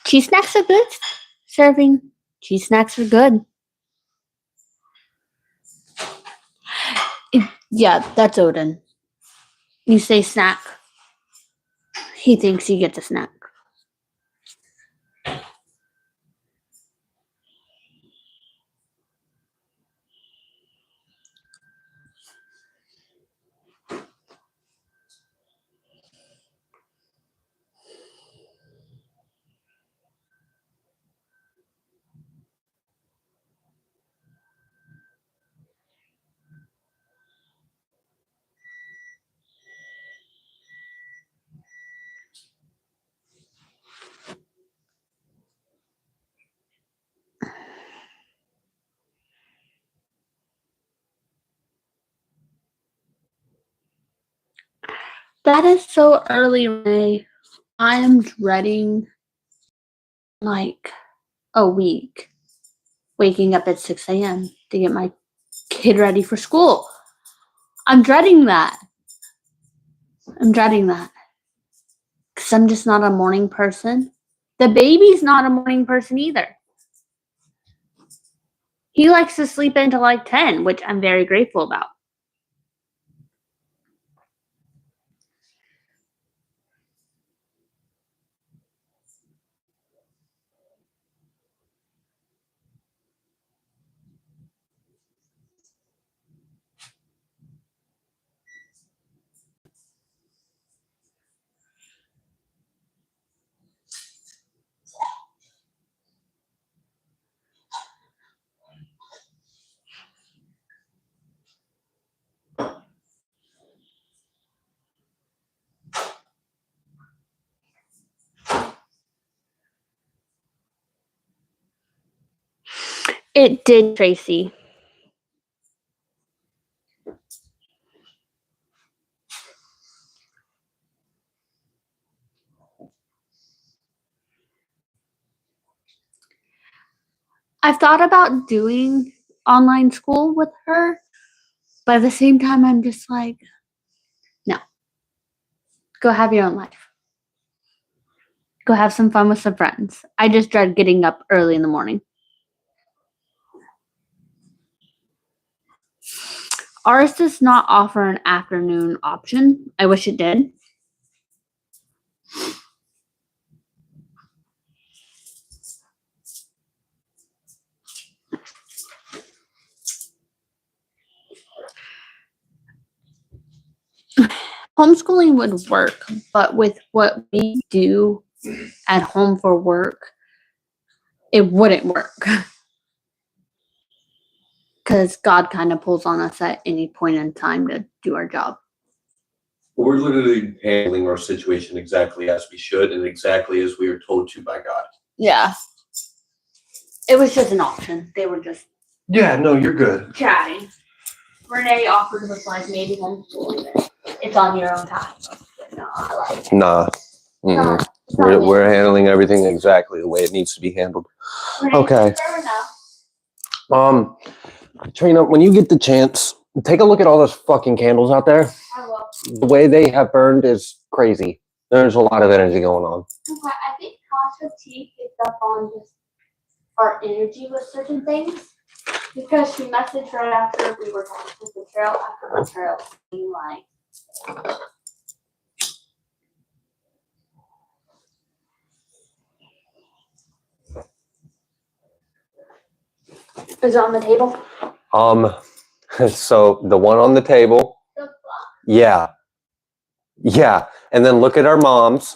Cheese snacks are good. Serving cheese snacks are good. Yeah, that's Odin. You say snack, he thinks he gets a snack. That is so early, Renee. I am dreading like a week waking up at 6 a.m. to get my kid ready for school. I'm dreading that. Because I'm just not a morning person. The baby's not a morning person either. He likes to sleep until like 10, which I'm very grateful about. It did, Tracy. I've thought about doing online school with her, but at the same time, I'm just like, no. Go have your own life. Go have some fun with some friends. I just dread getting up early in the morning. Ours does not offer an afternoon option. I wish it did. Homeschooling would work, but with what we do at home for work, it wouldn't work. Because God kind of pulls on us at any point in time to do our job. We're literally handling our situation exactly as we should and exactly as we were told to by God. Yeah. It was just an option. They were just Yeah, no, you're good. chatting. Renee offered was like maybe homeschooling it. It's on your own time. No, I like it. Nah. Mm-mm. We're handling everything exactly the way it needs to be handled. Renee, Okay. fair enough. Trina, when you get the chance, take a look at all those fucking candles out there. I will. The way they have burned is crazy. There's a lot of energy going on. Okay, I think Tasha T picked up on just our energy with certain things because she messaged right after we were talking to the trail after the trail, being like, Is it on the table? So the one on the table, the fuck? yeah, and then look at our moms.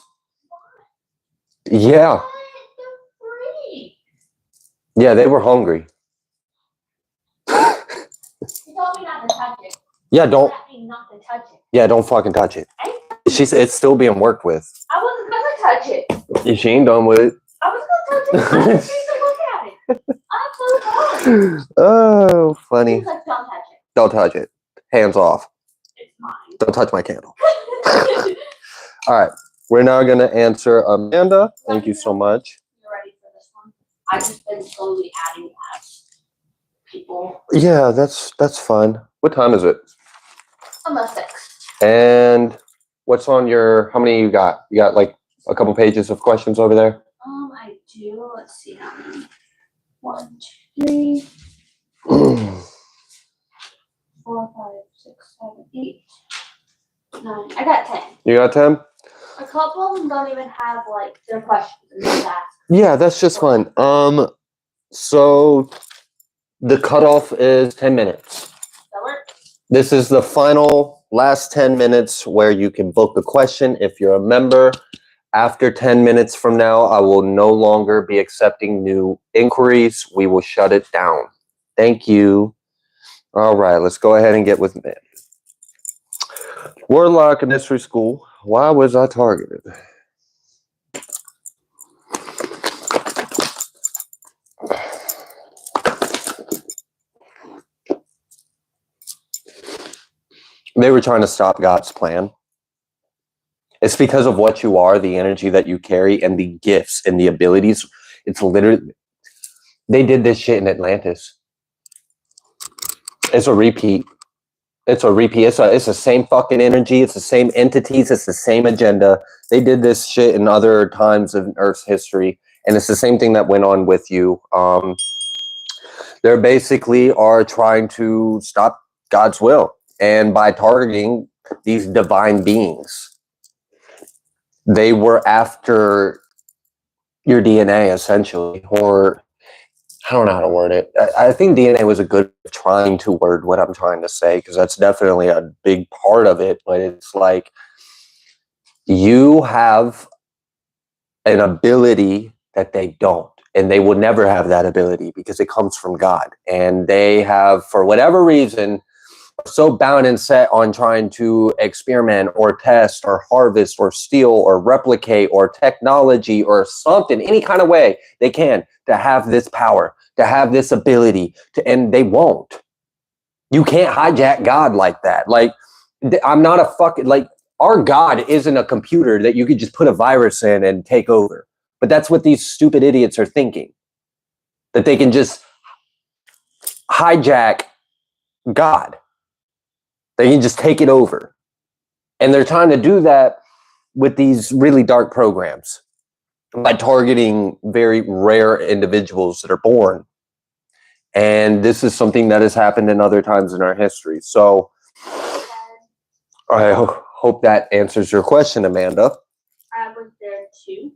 Yeah, What the freak? Yeah, they were hungry. You told me not to touch it. Yeah, don't. That means not to touch it. Yeah, don't fucking touch it. She said it's still being worked with. I wasn't gonna touch it. Yeah, she ain't done with it. I was gonna touch it. I just need to look at it. I'm so sorry. Oh, funny. He's like, don't touch it. Don't touch it. Hands off. It's mine. Don't touch my candle. All right. We're now going to answer Amanda. Thank you so much. You ready for this one? I've just been slowly adding people. Yeah, that's fine. What time is it? Almost 6. And what's on your, how many you got? You got like a couple pages of questions over there? I do. Let's see how many. 1, 2, 3, 4, 5, 6, 7, 8, 9. I got 10. You got 10? A couple of them don't even have like their questions and just ask. Yeah, that's just fine. So the cutoff is 10 minutes. That works? This is the final last 10 minutes where you can book a question if you're a member. After 10 minutes from now, I will no longer be accepting new inquiries. We will shut it down. Thank you. All right, let's go ahead and get with me. Warlock in Mystery School. Why was I targeted? They were trying to stop God's plan. It's because of what you are, the energy that you carry, and the gifts and the abilities. It's literally, they did this shit in Atlantis. It's a repeat. It's a repeat. It's the same fucking energy. It's the same entities. It's the same agenda. They did this shit in other times of Earth's history, and it's the same thing that went on with you. They basically are trying to stop God's will, and by targeting these divine beings, they were after your DNA essentially, or I don't know how to word it. I think DNA was a good trying to word what I'm trying to say, because that's definitely a big part of it. But it's like you have an ability that they don't, and they will never have that ability because it comes from God. And they have, for whatever reason, so bound and set on trying to experiment or test or harvest or steal or replicate or technology or something, any kind of way they can to have this power, to have this ability to, and they won't. You can't hijack God like that. Like, I'm not a fucking, like, our God isn't a computer that you could just put a virus in and take over. But that's what these stupid idiots are thinking, that they can just hijack God. They can just take it over. And they're trying to do that with these really dark programs by targeting very rare individuals that are born. And this is something that has happened in other times in our history. So I hope that answers your question, Amanda. I was there too.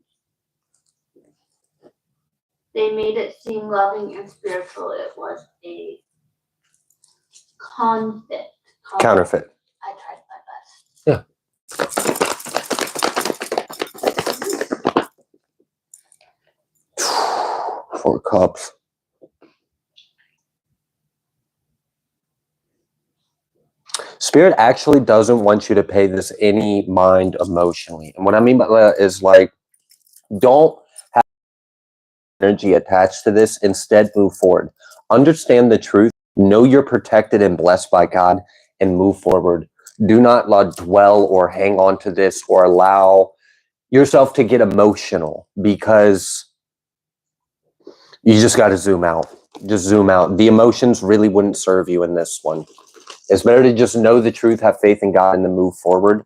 They made it seem loving and spiritual. It was a counterfeit. I tried my best. Yeah. 4 cups. Spirit actually doesn't want you to pay this any mind emotionally. And what I mean by that is, like, don't have energy attached to this. Instead, move forward. Understand the truth. Know you're protected and blessed by God, and move forward. Do not dwell or hang on to this or allow yourself to get emotional, because you just got to zoom out. Just zoom out. The emotions really wouldn't serve you in this one. It's better to just know the truth, have faith in God, and then move forward.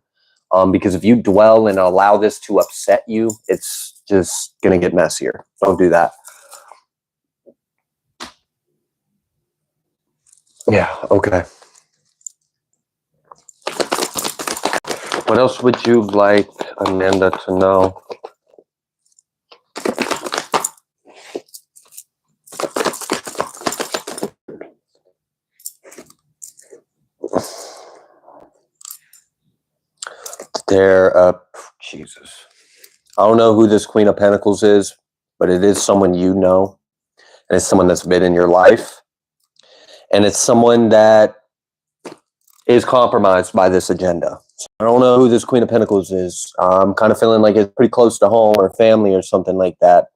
Because if you dwell and allow this to upset you, it's just going to get messier. Don't do that. Yeah, okay. What else would you like Amanda to know? Jesus. I don't know who this Queen of Pentacles is, but it is someone you know. And it's someone that's been in your life. And it's someone that is compromised by this agenda. So I don't know who this Queen of Pentacles is. I'm kind of feeling like it's pretty close to home or family or something like that.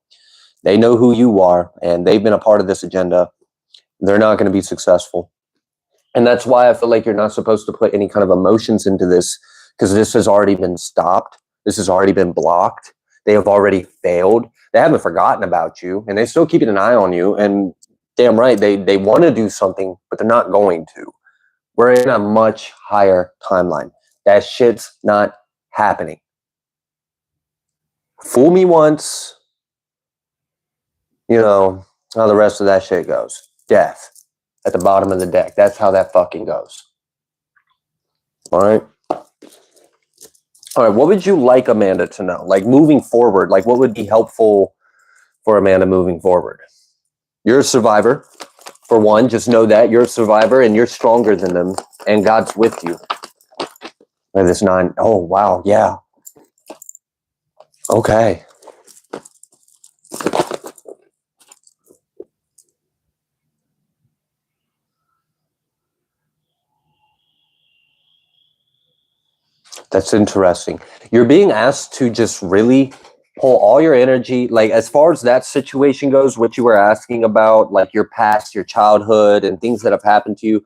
They know who you are, and they've been a part of this agenda. They're not going to be successful. And that's why I feel like you're not supposed to put any kind of emotions into this, because this has already been stopped. This has already been blocked. They have already failed. They haven't forgotten about you, and they're still keeping an eye on you. And damn right, they want to do something, but they're not going to. We're in a much higher timeline. That shit's not happening. Fool me once, you know how the rest of that shit goes. Death at the bottom of the deck. That's how that fucking goes. All right. All right. What would you like Amanda to know? Like moving forward, like what would be helpful for Amanda moving forward? You're a survivor. For one, just know that you're a survivor and you're stronger than them, and God's with you. Look at this 9. Oh, wow. Yeah. Okay. That's interesting. You're being asked to just really pull all your energy, like as far as that situation goes, what you were asking about, like your past, your childhood, and things that have happened to you.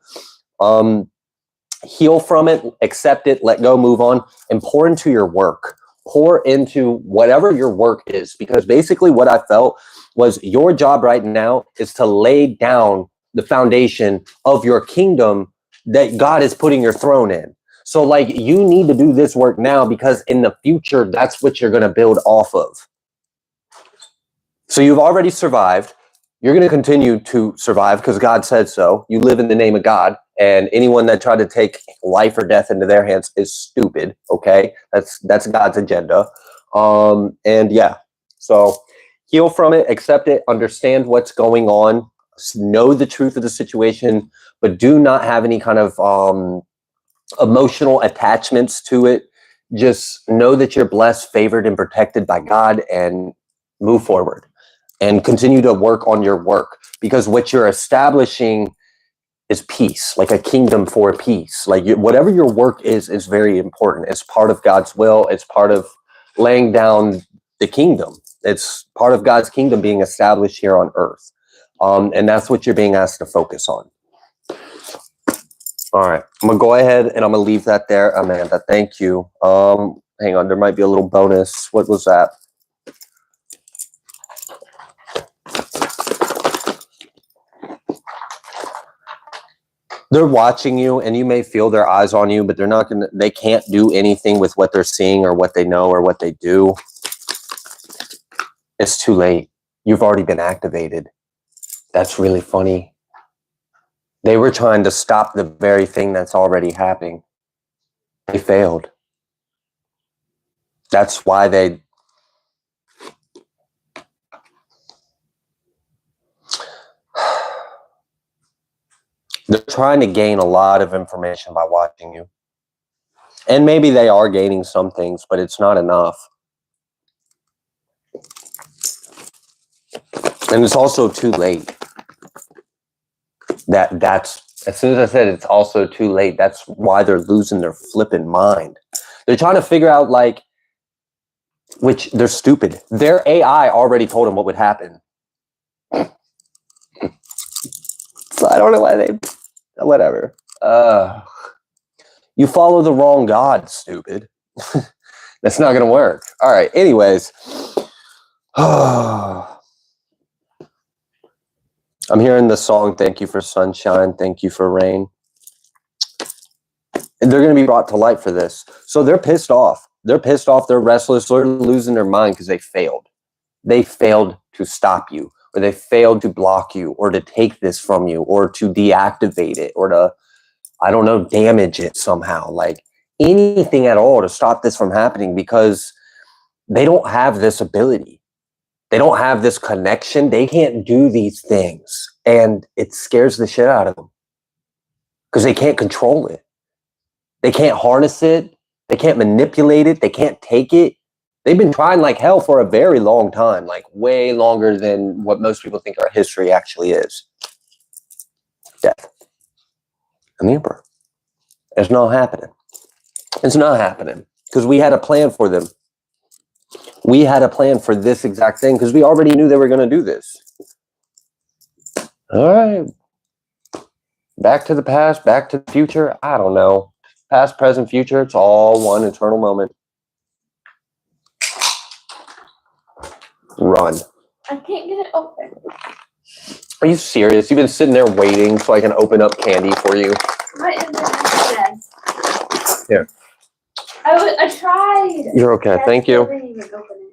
Heal from it, accept it, let go, move on, and pour into your work. Pour into whatever your work is, because basically what I felt was your job right now is to lay down the foundation of your kingdom that God is putting your throne in. So like you need to do this work now, because in the future, that's what you're going to build off of. So you've already survived. You're going to continue to survive because God said so. You live in the name of God, and anyone that tried to take life or death into their hands is stupid. Okay, that's God's agenda. And yeah, so heal from it, accept it, understand what's going on, know the truth of the situation, but do not have any kind of emotional attachments to it. Just know that you're blessed, favored, and protected by God, and move forward. And continue to work on your work, because what you're establishing is peace, like a kingdom for peace. Like whatever your work is very important. It's part of God's will. It's part of laying down the kingdom. It's part of God's kingdom being established here on earth. And that's what you're being asked to focus on. All right, I'm gonna go ahead and I'm gonna leave that there, Amanda. Thank you. Hang on, there might be a little bonus. What was that? They're watching you, and you may feel their eyes on you, but they can't do anything with what they're seeing or what they know or what they do. It's too late. You've already been activated. That's really funny. They were trying to stop the very thing that's already happening. They failed. That's why they're trying to gain a lot of information by watching you. And maybe they are gaining some things, but it's not enough. And it's also too late. That's as soon as I said it's also too late, that's why they're losing their flipping mind. They're trying to figure out, like, which they're stupid. Their AI already told them what would happen. So I don't know why whatever. You follow the wrong God, stupid. That's not gonna work. All right, anyways. I'm hearing the song, Thank You for Sunshine, Thank You for Rain. And they're going to be brought to light for this. So they're pissed off. They're pissed off. They're restless. They're losing their mind because they failed. They failed to stop you, or they failed to block you, or to take this from you, or to deactivate it, or to, I don't know, damage it somehow. Like anything at all to stop this from happening, because they don't have this ability. They don't have this connection. They can't do these things. And it scares the shit out of them because they can't control it. They can't harness it. They can't manipulate it. They can't take it. They've been trying like hell for a very long time, like way longer than what most people think our history actually is. Death. And the Emperor. It's not happening. It's not happening because we had a plan for them. We had a plan for this exact thing because we already knew they were going to do this. All right. Back to the past, back to the future. I don't know. Past, present, future. It's all one eternal moment. Run. I can't get it open. Are you serious? You've been sitting there waiting so I can open up candy for you. What is it? Here. I tried. You're okay. Thank you. I didn't even open it.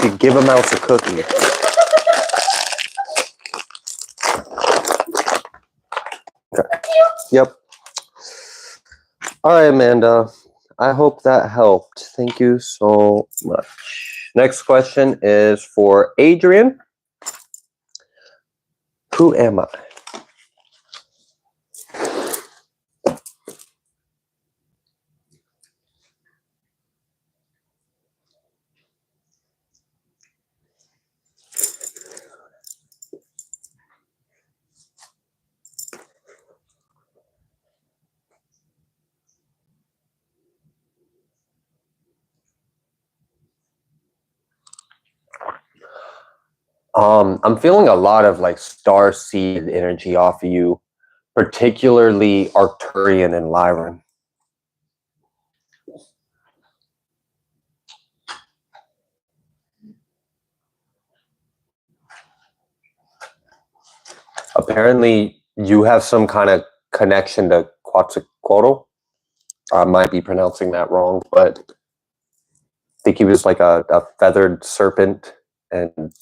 You give a mouse a cookie. Okay. Yep. All right, Amanda. I hope that helped. Thank you so much. Next question is for Adrian. Who am I? I'm feeling a lot of like star seed energy off of you, particularly Arcturian and Lyran. Apparently, you have some kind of connection to Quetzalcoatl. I might be pronouncing that wrong, but I think he was like a feathered serpent in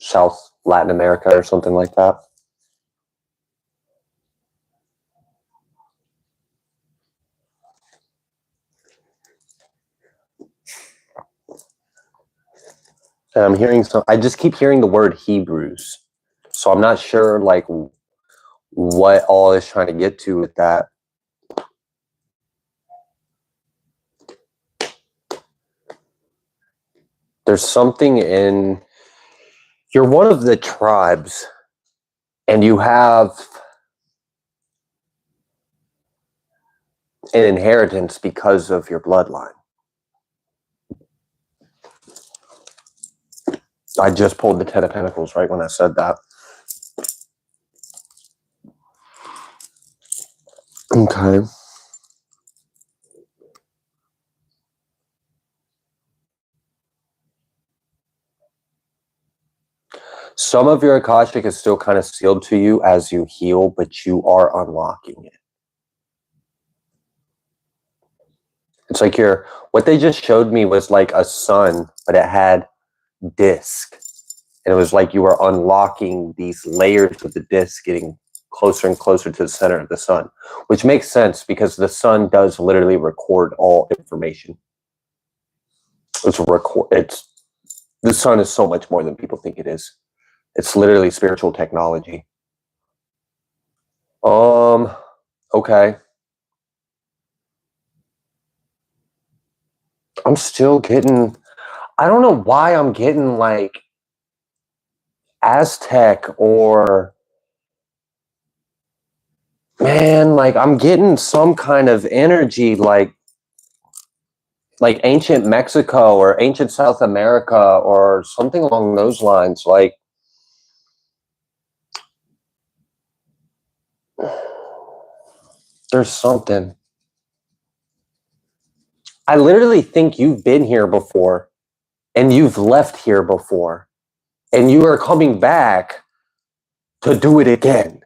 South Latin America or something like that. And I'm hearing I just keep hearing the word Hebrews. So I'm not sure like what all is trying to get to with that. There's something in, you're one of the tribes and you have an inheritance because of your bloodline. I just pulled the Ten of Pentacles right when I said that. Okay. Some of your Akashic is still kind of sealed to you as you heal, but you are unlocking it. It's like what they just showed me was like a sun, but it had disc. And it was like you were unlocking these layers of the disc, getting closer and closer to the center of the sun, which makes sense because the sun does literally record all information. The sun is so much more than people think it is. It's literally spiritual technology. Okay. I'm still getting, I don't know why I'm getting like Aztec or, man, like I'm getting some kind of energy like ancient Mexico or ancient South America or something along those lines. Like, there's something. I literally think you've been here before and you've left here before and you are coming back to do it again.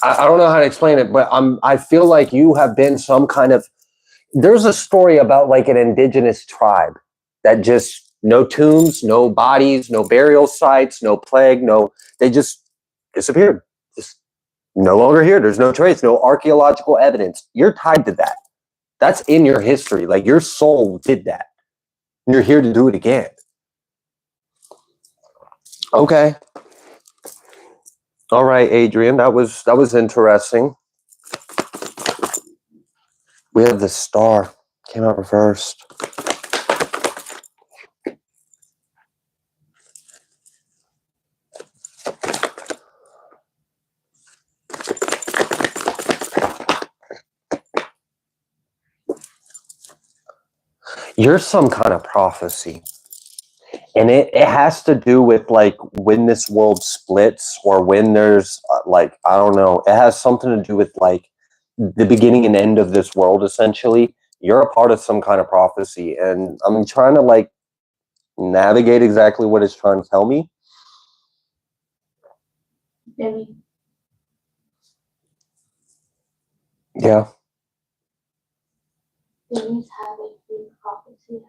I don't know how to explain it, but I feel like you have been some kind of, there's a story about like an indigenous tribe that just, no tombs, no bodies, no burial sites, no plague, they just disappeared. Just no longer here. There's no trace, no archaeological evidence. You're tied to that. That's in your history. Like your soul did that. You're here to do it again. Okay. All right, Adrian, that was interesting. We have the star. Came out reversed. You're some kind of prophecy. And it has to do with like when this world splits or when there's like, I don't know, it has something to do with like the beginning and end of this world, essentially. You're a part of some kind of prophecy. And I'm trying to like navigate exactly what it's trying to tell me. Debbie. Yeah. Debbie's having a prophecy.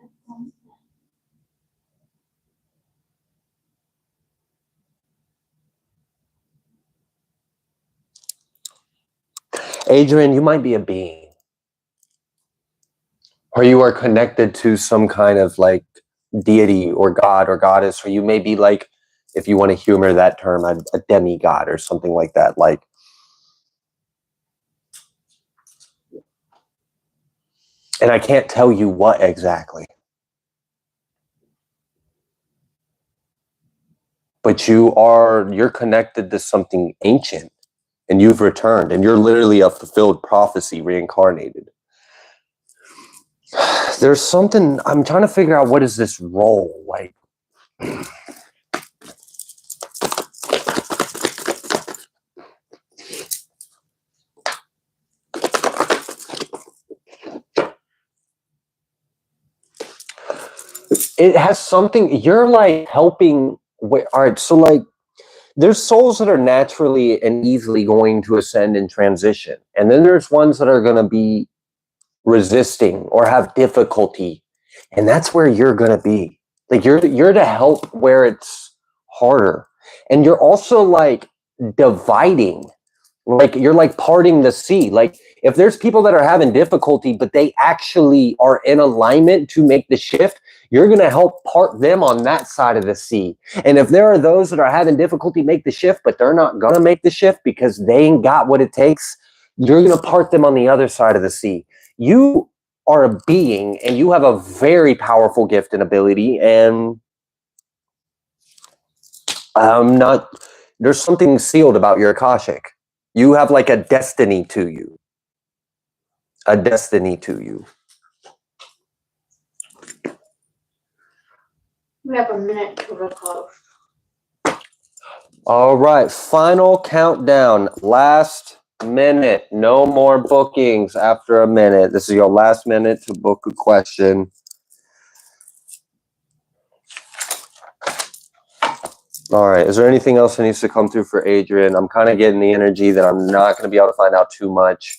Adrian, you might be a being. Or you are connected to some kind of like deity or god or goddess, or you may be like, if you want to humor that term, a demigod or something like that. Like, and I can't tell you what exactly. But you're connected to something ancient, and you've returned, and you're literally a fulfilled prophecy reincarnated. There's something, I'm trying to figure out, what is this role like? It has something, you're like helping, all right, so like, there's souls that are naturally and easily going to ascend and transition. And then there's ones that are going to be resisting or have difficulty. And that's where you're going to be. Like you're to help where it's harder. And you're also like dividing. Like you're like parting the sea. Like if there's people that are having difficulty, but they actually are in alignment to make the shift, you're going to help part them on that side of the sea. And if there are those that are having difficulty make the shift, but they're not going to make the shift because they ain't got what it takes, you're going to part them on the other side of the sea. You are a being and you have a very powerful gift and ability. And there's something sealed about your Akashic. You have like a destiny to you. A destiny to you. We have a minute to close. All right, final countdown. Last minute. No more bookings after a minute. This is your last minute to book a question. All right, is there anything else that needs to come through for Adrian? I'm kind of getting the energy that I'm not going to be able to find out too much.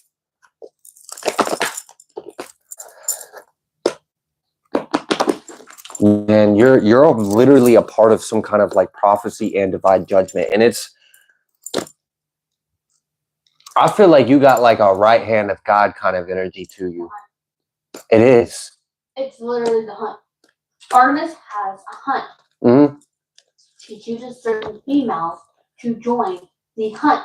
And you're literally a part of some kind of like prophecy and divine judgment. And I feel like you got like a right hand of God kind of energy to you. It is. It's literally the hunt. Artemis has a hunt. Mm-hmm. She chooses certain females to join the hunt.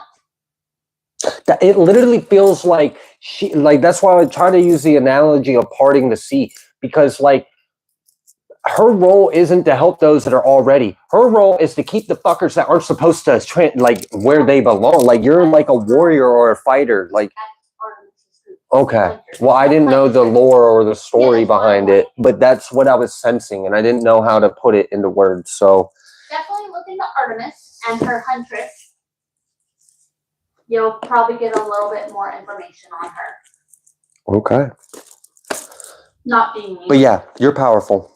It literally feels like that's why I try to use the analogy of parting the sea, because like her role isn't to help those that are already. Her role is to keep the fuckers that aren't supposed to like where they belong. Like you're like a warrior or a fighter. Like, okay. Well, I didn't know the lore or the story behind it, but that's what I was sensing, and I didn't know how to put it into words. So definitely look into Artemis and her huntress. You'll probably get a little bit more information on her. Okay. Not being me. But yeah, you're powerful.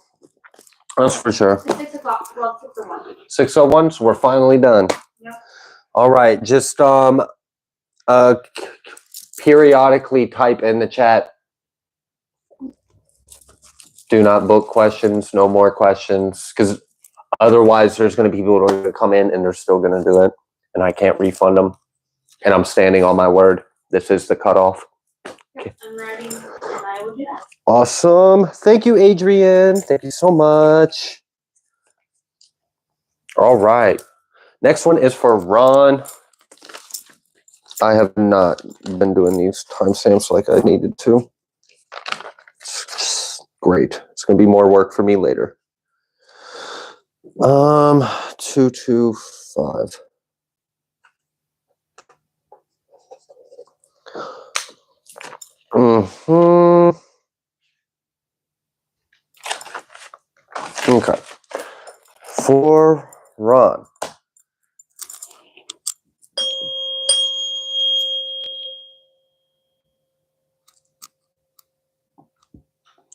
That's for sure. 6 o'clock. Well, 6:01. 6:01, so we're finally done. Yep. All right, just periodically type in the chat. Do not book questions, no more questions, because otherwise there's going to be people who are going to come in and they're still going to do it, and I can't refund them. And I'm standing on my word. This is the cutoff. Yep, okay. I'm ready, and I will do that. Awesome. Thank you, Adrian. Thank you so much. All right. Next one is for Ron. I have not been doing these timestamps like I needed to. It's great. It's going to be more work for me later. 225. Okay. For Ron.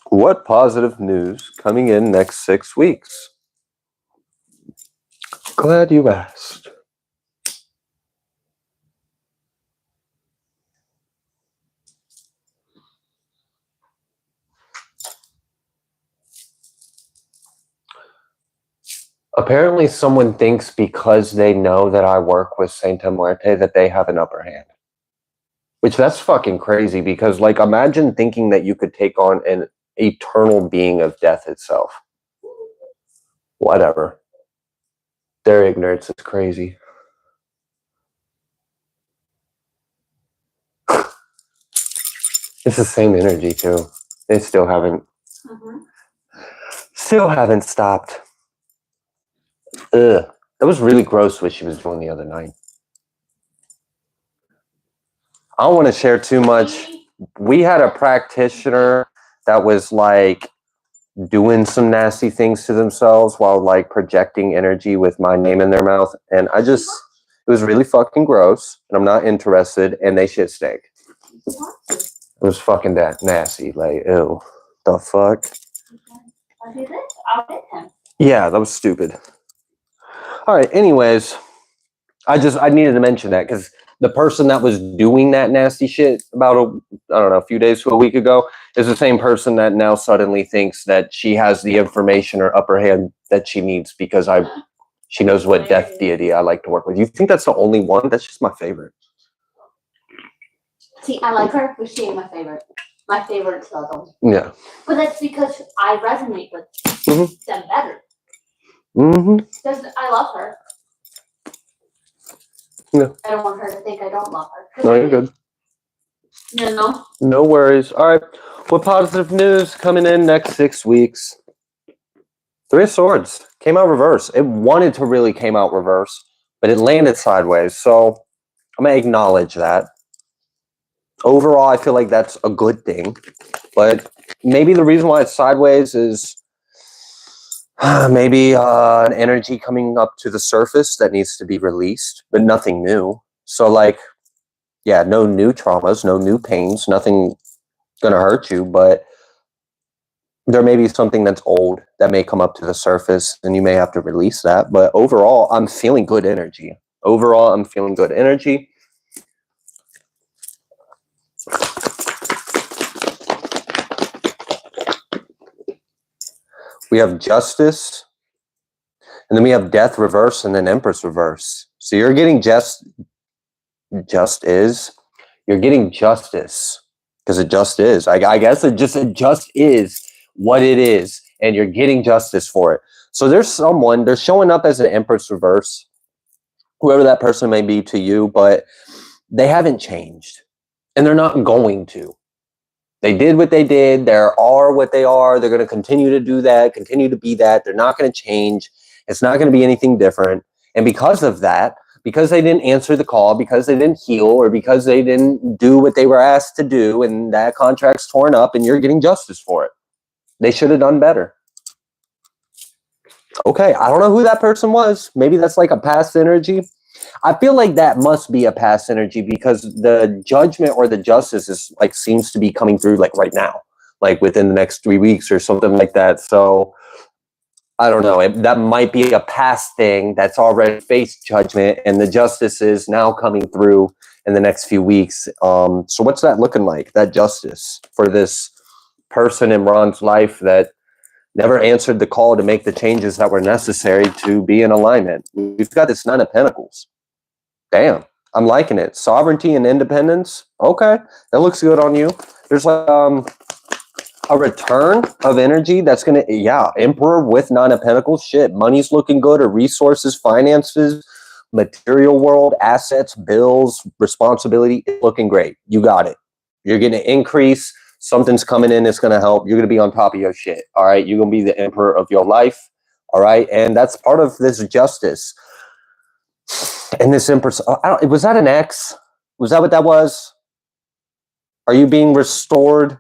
What positive news coming in next 6 weeks? Glad you asked. Apparently someone thinks because they know that I work with Santa Muerte that they have an upper hand. Which that's fucking crazy because like imagine thinking that you could take on an eternal being of death itself. Whatever. Their ignorance is crazy. It's the same energy too. They still haven't stopped. Ugh. That was really gross what she was doing the other night. I don't want to share too much. We had a practitioner that was like doing some nasty things to themselves while like projecting energy with my name in their mouth. And it was really fucking gross. And I'm not interested. And they shit stink. It was fucking that nasty. Like, ew. The fuck? I'll do this. I'll hit him. Yeah, that was stupid. All right, anyways, I needed to mention that because the person that was doing that nasty shit about a few days to a week ago is the same person that now suddenly thinks that she has the information or upper hand that she needs because she knows what death deity I like to work with. You think that's the only one? That's just my favorite. See, I like her, but she ain't my favorite. My favorite's the other one. Yeah. But that's because I resonate with them better. Because I love her. Yeah. I don't want her to think I don't love her. No, you're good. You know? No worries. All right. What positive news coming in next 6 weeks? 3 of Swords. Came out reverse. It wanted to really came out reverse, but it landed sideways. So I'm going to acknowledge that. Overall, I feel like that's a good thing. But maybe the reason why it's sideways is maybe an energy coming up to the surface that needs to be released, but nothing new. So like, yeah, no new traumas, no new pains, nothing gonna hurt you, but there may be something that's old that may come up to the surface and you may have to release that. But overall, I'm feeling good energy. We have Justice, and then we have Death reverse, and then Empress reverse. So you're getting you're getting justice because it just is. I guess it just is what it is, and you're getting justice for it. So they're showing up as an Empress reverse, whoever that person may be to you, but they haven't changed, and they're not going to. They did what they did. They are what they are. They're going to continue to do that, continue to be that. They're not going to change. It's not going to be anything different. And because of that, because they didn't answer the call, because they didn't heal, or because they didn't do what they were asked to do, and that contract's torn up and you're getting justice for it. They should have done better. Okay, I don't know who that person was. Maybe that's like a past energy. I feel like that must be a past energy because the judgment or the justice is like seems to be coming through like right now, like within the next 3 weeks or something like that. So I don't know. That might be a past thing that's already faced judgment, and the justice is now coming through in the next few weeks. So what's that looking like? That justice for this person in Ron's life that never answered the call to make the changes that were necessary to be in alignment. We've got this 9 of Pentacles. Damn, I'm liking it. Sovereignty and independence. Okay, that looks good on you. There's like a return of energy that's going to, Emperor with 9 of Pentacles. Shit, money's looking good, or resources, finances, material world, assets, bills, responsibility, it's looking great. You got it. You're going to increase. Something's coming in that's going to help. You're going to be on top of your shit. All right. You're going to be the emperor of your life. All right. And that's part of this justice. And this empress, was that an X? Was that what that was? Are you being restored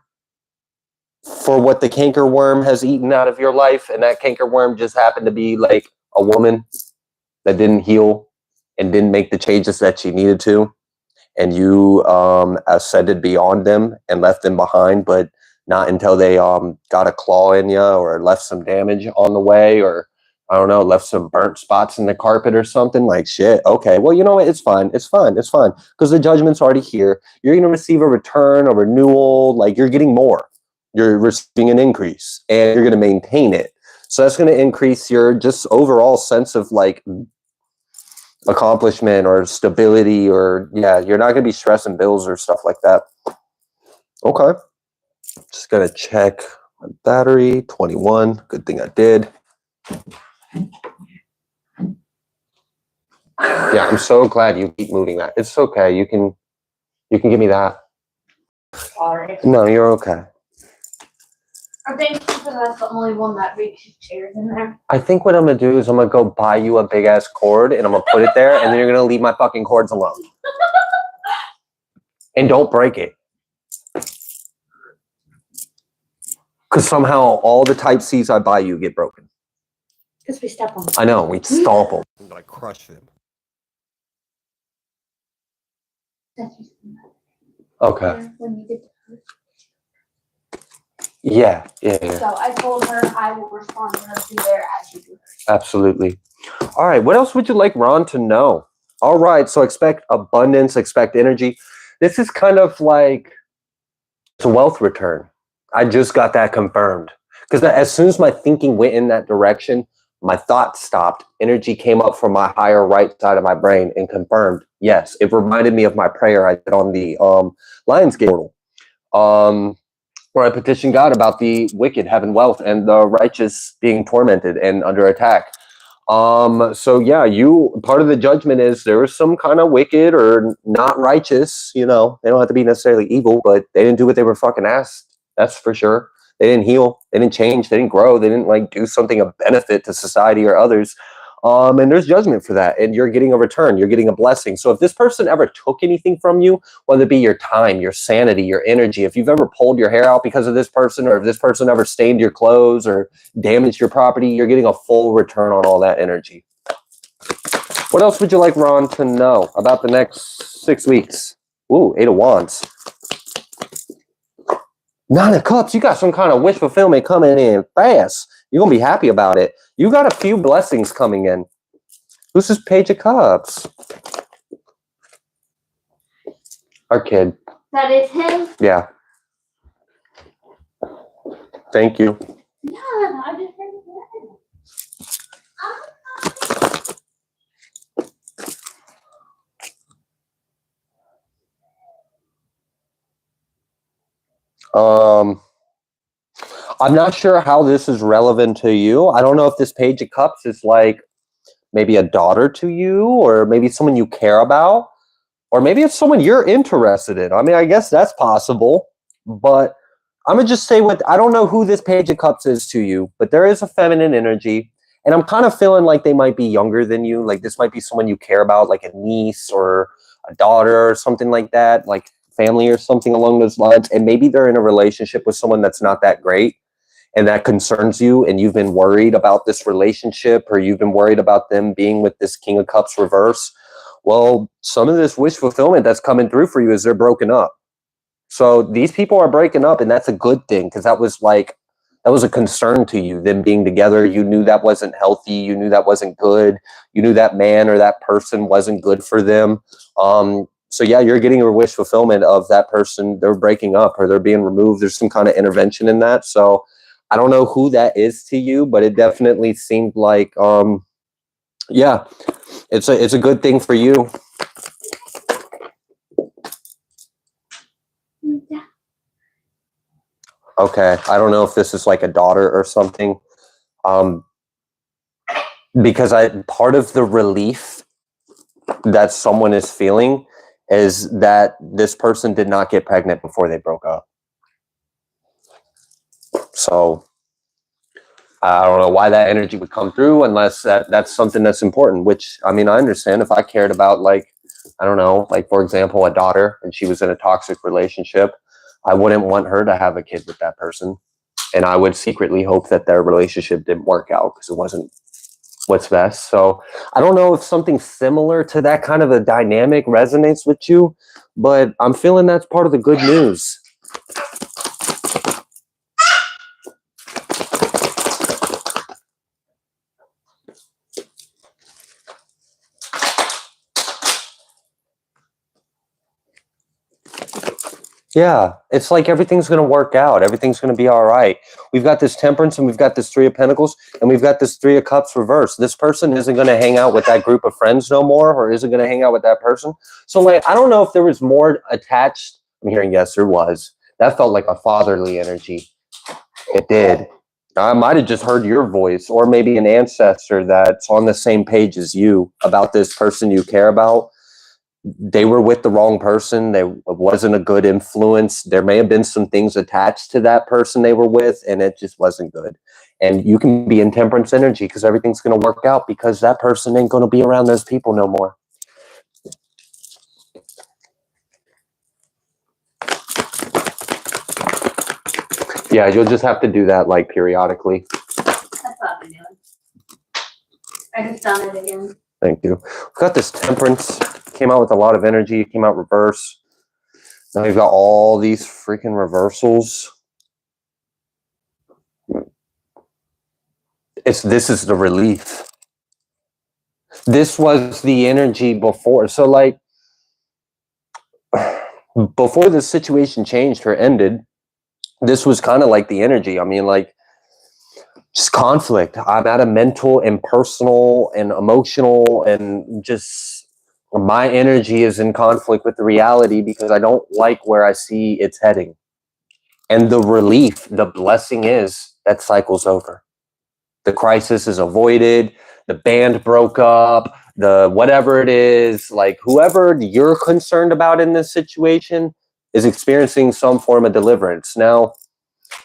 for what the cankerworm has eaten out of your life? And that cankerworm just happened to be like a woman that didn't heal and didn't make the changes that she needed to. And you ascended beyond them and left them behind, but not until they got a claw in you or left some damage on the way, or I don't know, left some burnt spots in the carpet or something. Like, shit, okay, well, you know what, it's fine, because the judgment's already here. You're going to receive a return, a renewal, like you're getting more. You're receiving an increase, and you're going to maintain it. So that's going to increase your just overall sense of like accomplishment or stability, or yeah, you're not going to be stressing bills or stuff like that. Okay. Just going to check my battery. 21. Good thing I did. Yeah, I'm so glad you keep moving that. It's okay. You can give me that. Sorry. No, you're okay. I think because that's the only one that reaches chairs in there. I think what I'm going to do is I'm going to go buy you a big ass cord and I'm going to put it there, and then you're going to leave my fucking cords alone. And don't break it. Because somehow all the type C's I buy you get broken. Because we step on them. I know, we stomp them. I crush them. Okay. When you get to her. Yeah. So I told her I will respond to her through there as you do hers. Absolutely. All right. What else would you like Ron to know? All right. So expect abundance, expect energy. This is kind of like it's a wealth return. I just got that confirmed. Because as soon as my thinking went in that direction, my thoughts stopped. Energy came up from my higher right side of my brain and confirmed. Yes, it reminded me of my prayer I did on the Lionsgate portal. Where I petitioned God about the wicked having wealth and the righteous being tormented and under attack. So yeah, part of the judgment is there was some kind of wicked or not righteous, they don't have to be necessarily evil, but they didn't do what they were fucking asked. That's for sure. They didn't heal. They didn't change. They didn't grow. They didn't like do something of benefit to society or others. And there's judgment for that. And you're getting a return. You're getting a blessing. So if this person ever took anything from you, whether it be your time, your sanity, your energy, if you've ever pulled your hair out because of this person, or if this person ever stained your clothes or damaged your property, you're getting a full return on all that energy. What else would you like Ron to know about the next 6 weeks? Ooh, 8 of Wands. 9 of Cups. You got some kind of wish fulfillment coming in fast. You're going to be happy about it. You got a few blessings coming in. Who's this Page of Cups? Our kid. That is him? Yeah. Thank you. Yeah, I just heard I'm not sure how this is relevant to you. I don't know if this Page of Cups is like maybe a daughter to you, or maybe someone you care about, or maybe it's someone you're interested in. I mean, I guess that's possible, but I'm going to just say I don't know who this Page of Cups is to you, but there is a feminine energy, and I'm kind of feeling like they might be younger than you. Like this might be someone you care about, like a niece or a daughter or something like that, like family or something along those lines. And maybe they're in a relationship with someone that's not that great, and that concerns you, and you've been worried about this relationship, or you've been worried about them being with this King of Cups reverse. Well, some of this wish fulfillment that's coming through for you is they're broken up. So these people are breaking up, and that's a good thing, because that was a concern to you, them being together. You knew that wasn't healthy. You knew that wasn't good. You knew that man or that person wasn't good for them. So yeah, you're getting a wish fulfillment of that person. They're breaking up, or they're being removed. There's some kind of intervention in that. So I don't know who that is to you, but it definitely seemed like, yeah, it's a good thing for you. Yeah. Okay, I don't know if this is like a daughter or something, because part of the relief that someone is feeling is that this person did not get pregnant before they broke up. So I don't know why that energy would come through unless that's something that's important, which, I mean, I understand if I cared about, like, I don't know, like, for example, a daughter and she was in a toxic relationship, I wouldn't want her to have a kid with that person. And I would secretly hope that their relationship didn't work out because it wasn't what's best. So I don't know if something similar to that kind of a dynamic resonates with you, but I'm feeling that's part of the good news. Yeah, it's like everything's going to work out. Everything's going to be all right. We've got this Temperance and we've got this Three of Pentacles and we've got this Three of Cups reversed. This person isn't going to hang out with that group of friends no more, or isn't going to hang out with that person. So, like, I don't know if there was more attached. I'm hearing yes, there was. That felt like a fatherly energy. It did. I might have just heard your voice, or maybe an ancestor that's on the same page as you about this person you care about. They were with the wrong person. They wasn't a good influence. There may have been some things attached to that person they were with, and it just wasn't good. And you can be in Temperance energy because everything's going to work out because that person ain't going to be around those people no more. Yeah, you'll just have to do that, like, periodically. That's what I've been doing. I just done it again. Thank you. We've got this Temperance. Came out with a lot of energy. Came out reverse. Now we've got all these freaking reversals. This is the relief. This was the energy before. So, like, before the situation changed or ended, this was kind of like the energy. I mean, like, just conflict. I'm at a mental and personal and emotional, and just my energy is in conflict with the reality because I don't like where I see it's heading. And the relief, the blessing is that cycle's over. The crisis is avoided. The band broke up. The whatever it is, like, whoever you're concerned about in this situation is experiencing some form of deliverance. Now,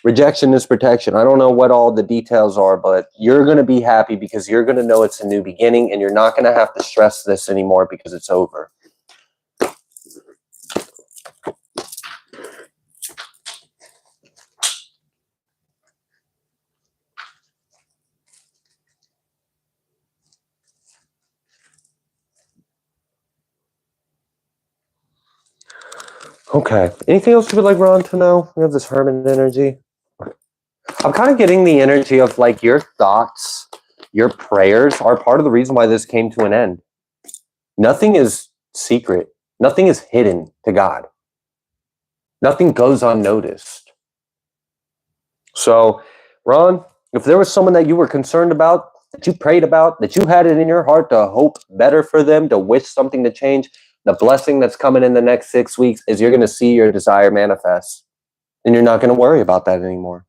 rejection is protection. I don't know what all the details are, but you're going to be happy because you're going to know it's a new beginning and you're not going to have to stress this anymore because it's over. Okay. Anything else you would like Ron to know? We have this Hermit energy. I'm kind of getting the energy of, like, your thoughts, your prayers are part of the reason why this came to an end. Nothing is secret. Nothing is hidden to God. Nothing goes unnoticed. So, Ron, if there was someone that you were concerned about, that you prayed about, that you had it in your heart to hope better for them, to wish something to change, the blessing that's coming in the next 6 weeks is you're going to see your desire manifest. And you're not going to worry about that anymore.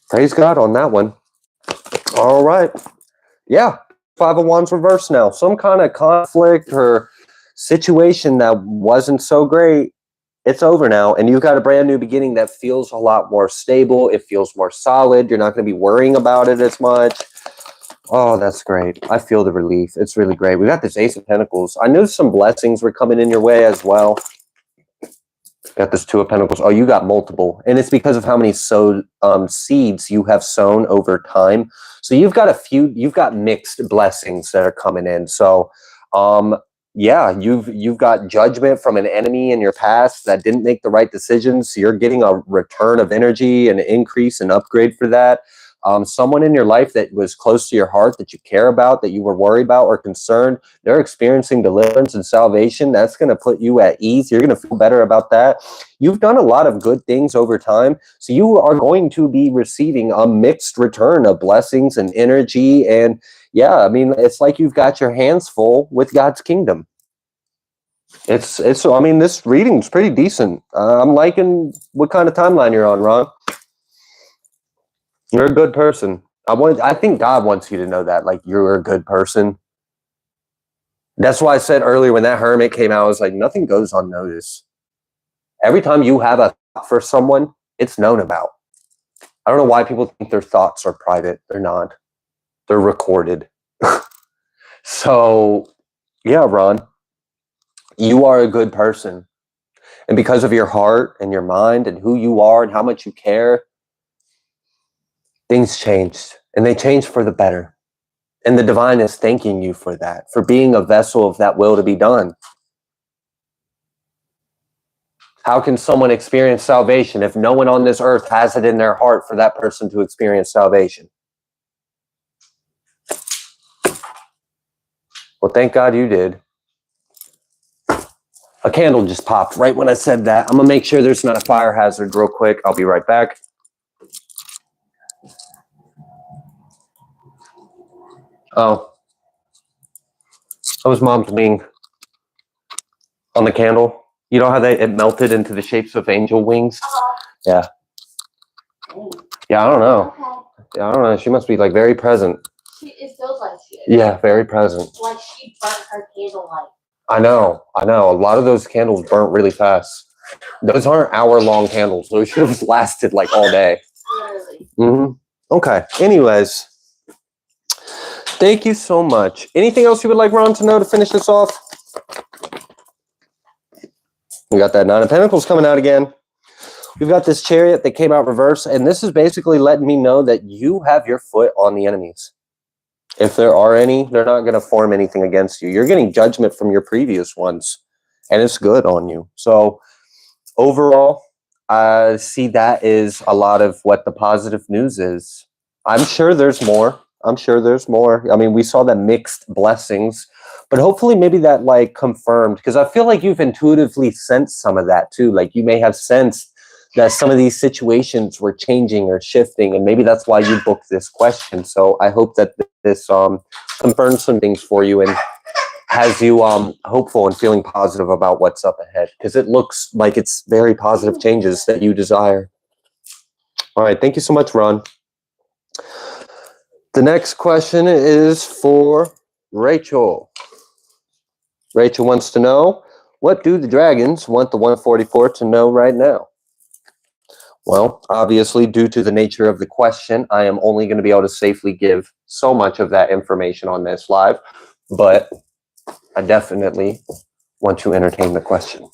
Praise God on that one. All right. Yeah. Five of Wands reverse now. Some kind of conflict or situation that wasn't so great, it's over now. And you've got a brand new beginning that feels a lot more stable. It feels more solid. You're not going to be worrying about it as much. Oh, that's great. I feel the relief. It's really great. We got this Ace of Pentacles. I knew some blessings were coming in your way as well. Got this Two of Pentacles. Oh, you got multiple. And it's because of how many seeds you have sown over time. So you've got mixed blessings that are coming in. So, yeah, you've got judgment from an enemy in your past that didn't make the right decisions. So you're getting a return of energy and an increase and upgrade for that. Someone in your life that was close to your heart, that you care about, that you were worried about or concerned, they're experiencing deliverance and salvation. That's going to put you at ease. You're going to feel better about that. You've done a lot of good things over time. So you are going to be receiving a mixed return of blessings and energy. And yeah, I mean, it's like you've got your hands full with God's kingdom. I mean, this reading's pretty decent. I'm liking what kind of timeline you're on, Ron. You're a good person. I think God wants you to know that, like, you're a good person. That's why I said earlier when that hermit came out, I was like, nothing goes unnoticed. Every time you have a thought for someone, it's known about. I don't know why people think their thoughts are private. They're not. They're recorded. So, yeah, Ron, you are a good person. And because of your heart and your mind and who you are and how much you care, things changed. And they changed for the better. And the divine is thanking you for that, for being a vessel of that will to be done. How can someone experience salvation if no one on this earth has it in their heart for that person to experience salvation? Well, thank God you did. A candle just popped right when I said that. I'm going to make sure there's not a fire hazard real quick. I'll be right back. Oh. That was Mom's wing on the candle. You know how it melted into the shapes of angel wings? Yeah. Yeah, I don't know. Okay. Yeah, I don't know. She must be like very present. It feels like she is. Yeah, very present. Like she burnt her candle light. I know. A lot of those candles burnt really fast. Those aren't hour-long candles. Those should have lasted like all day. Literally. Mm-hmm. Okay. Anyways, thank you so much. Anything else you would like Ron to know to finish this off? We got that Nine of Pentacles coming out again. We've got this Chariot that came out reverse, and this is basically letting me know that you have your foot on the enemies. If there are any, they're not going to form anything against you. You're getting judgment from your previous ones, and it's good on you. So overall, I see that is a lot of what the positive news is. I'm sure there's more. I mean, we saw that mixed blessings, but hopefully maybe that like confirmed, because I feel like you've intuitively sensed some of that too. Like you may have sensed that some of these situations were changing or shifting, and maybe that's why you booked this question. So I hope that this confirms some things for you and has you hopeful and feeling positive about what's up ahead, because it looks like it's very positive changes that you desire. All right, thank you so much, Ron. The next question is for Rachel. Rachel wants to know, what do the dragons want the 144 to know right now? Well, obviously, due to the nature of the question, I am only going to be able to safely give so much of that information on this live, but I definitely want to entertain the question.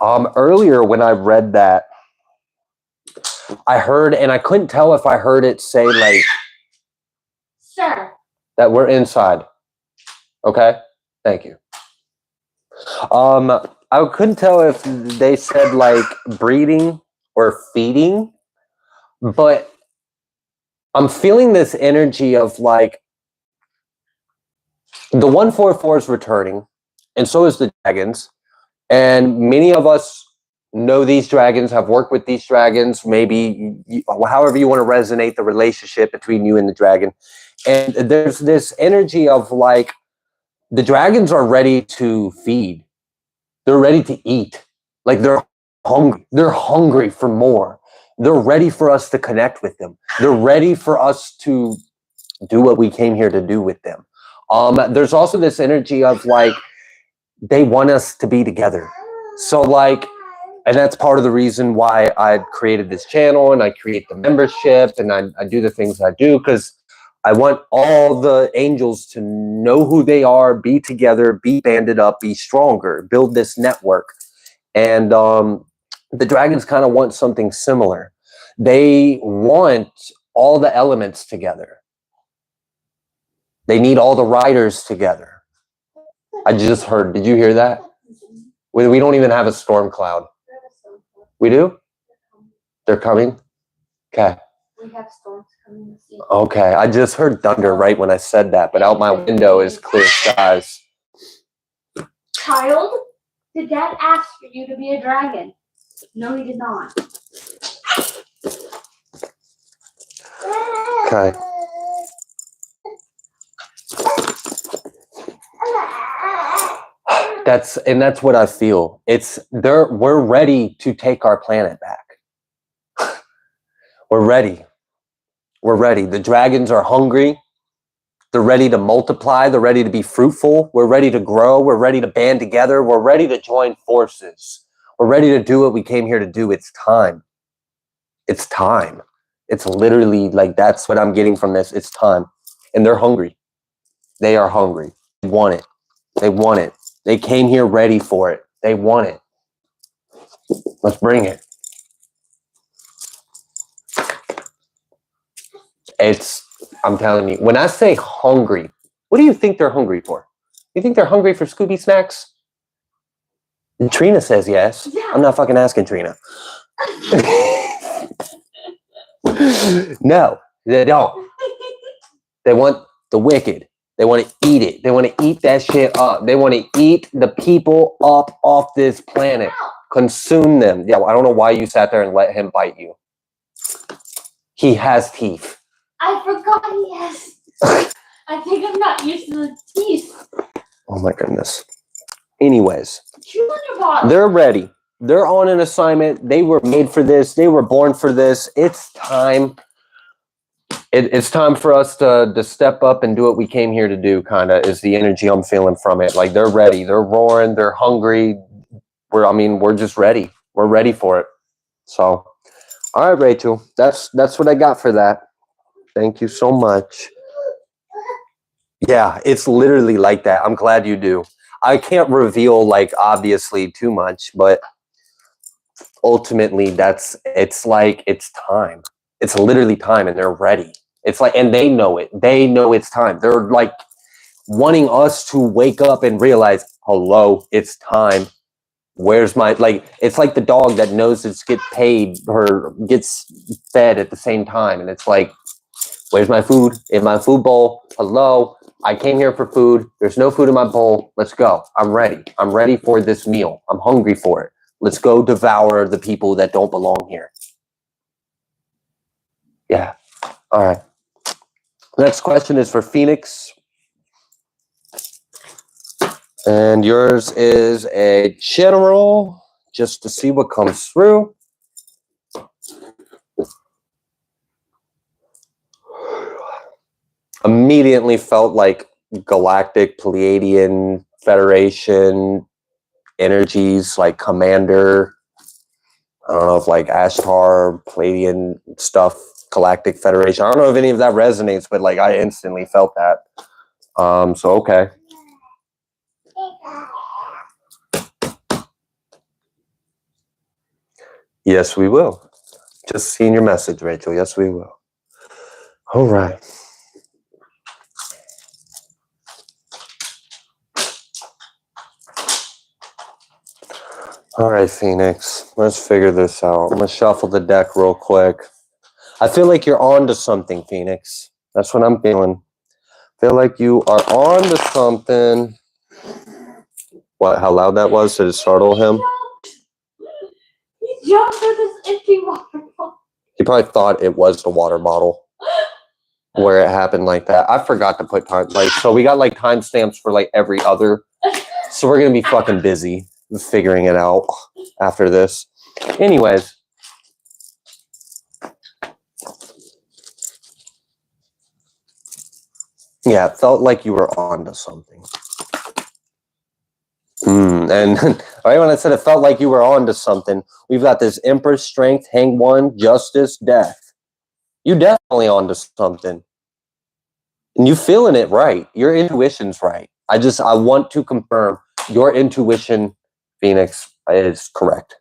Earlier when I read that, I heard, and I couldn't tell if I heard it say like, Sure. that we're inside. Okay, thank you. I couldn't tell if they said like breeding or feeding, but I'm feeling this energy of like the 144 is returning, and so is the dragons. And many of us know these dragons, have worked with these dragons, maybe however you want to resonate the relationship between you and the dragon. And there's this energy of like the dragons are ready to feed. They're ready to eat. Like they're hungry. They're hungry for more. They're ready for us to connect with them. They're ready for us to do what we came here to do with them. There's also this energy of like, they want us to be together. So like, and that's part of the reason why I created this channel and I create the membership and I do the things I do, because I want all the angels to know who they are, be together, be banded up, be stronger, build this network. And the dragons kind of want something similar. They want all the elements together. They need all the riders together. I just heard, did you hear that? We don't even have a storm cloud. We do? They're coming? Okay. We have storms coming this evening. Okay, I just heard thunder right when I said that, but out my window is clear skies. Child, did Dad ask for you to be a dragon? No, he did not. Okay. That's what I feel. We're ready to take our planet back. We're ready. We're ready. The dragons are hungry. They're ready to multiply. They're ready to be fruitful. We're ready to grow. We're ready to band together. We're ready to join forces. We're ready to do what we came here to do. It's time. It's time. It's literally like, that's what I'm getting from this. It's time. And they're hungry. They are hungry. They want it. They want it. They came here ready for it. They want it. Let's bring it. I'm telling you, when I say hungry, what do you think they're hungry for? You think they're hungry for Scooby snacks? And Trina says yes. Yeah. I'm not fucking asking Trina. No, they don't. They want the wicked. They want to eat it. They want to eat that shit up. They want to eat the people up off this planet. Consume them. Yeah, well, I don't know why you sat there and let him bite you. He has teeth. I forgot he has. I think I'm not used to the teeth. Oh my goodness. Anyways, $200. they're ready. They're on an assignment. They were made for this. They were born for this. It's time. It's time for us to step up and do what we came here to do, kind of, is the energy I'm feeling from it. Like, they're ready. They're roaring. They're hungry. We're just ready. We're ready for it. So, all right, Rachel. That's what I got for that. Thank you so much. Yeah, it's literally like that. I'm glad you do. I can't reveal, like, obviously too much, but ultimately it's like, it's time. It's literally time, and they're ready. It's like, and they know it. They know it's time. They're like wanting us to wake up and realize, hello, it's time. Where's my, like, it's like the dog that knows it's get paid or gets fed at the same time. And it's like, where's my food? In my food bowl. Hello, I came here for food. There's no food in my bowl. Let's go. I'm ready. I'm ready for this meal. I'm hungry for it. Let's go devour the people that don't belong here. Yeah. All right. Next question is for Phoenix. And yours is a general, just to see what comes through. Immediately felt like Galactic Pleiadian Federation energies, like Commander. I don't know if like Ashtar, Pleiadian stuff, Galactic Federation. I don't know if any of that resonates, but like I instantly felt that. So okay. Yes, we will. Just seeing your message, Rachel. Yes, we will. All right. All right, Phoenix. Let's figure this out. I'm going to shuffle the deck real quick. I feel like you're on to something, Phoenix. That's what I'm feeling. I feel like you are on to something. What, how loud that was? Did it startle him? He jumped at this empty water bottle. He probably thought it was the water bottle where it happened like that. I forgot to put time. Like, so we got like timestamps for like every other. So we're going to be fucking busy figuring it out after this. Anyways. Yeah, it felt like you were on to something. And right when I said it felt like you were on to something, we've got this Empress, Strength, Hang One, Justice, Death. You definitely on to something. And you feeling it right. Your intuition's right. I want to confirm your intuition, Phoenix, is correct.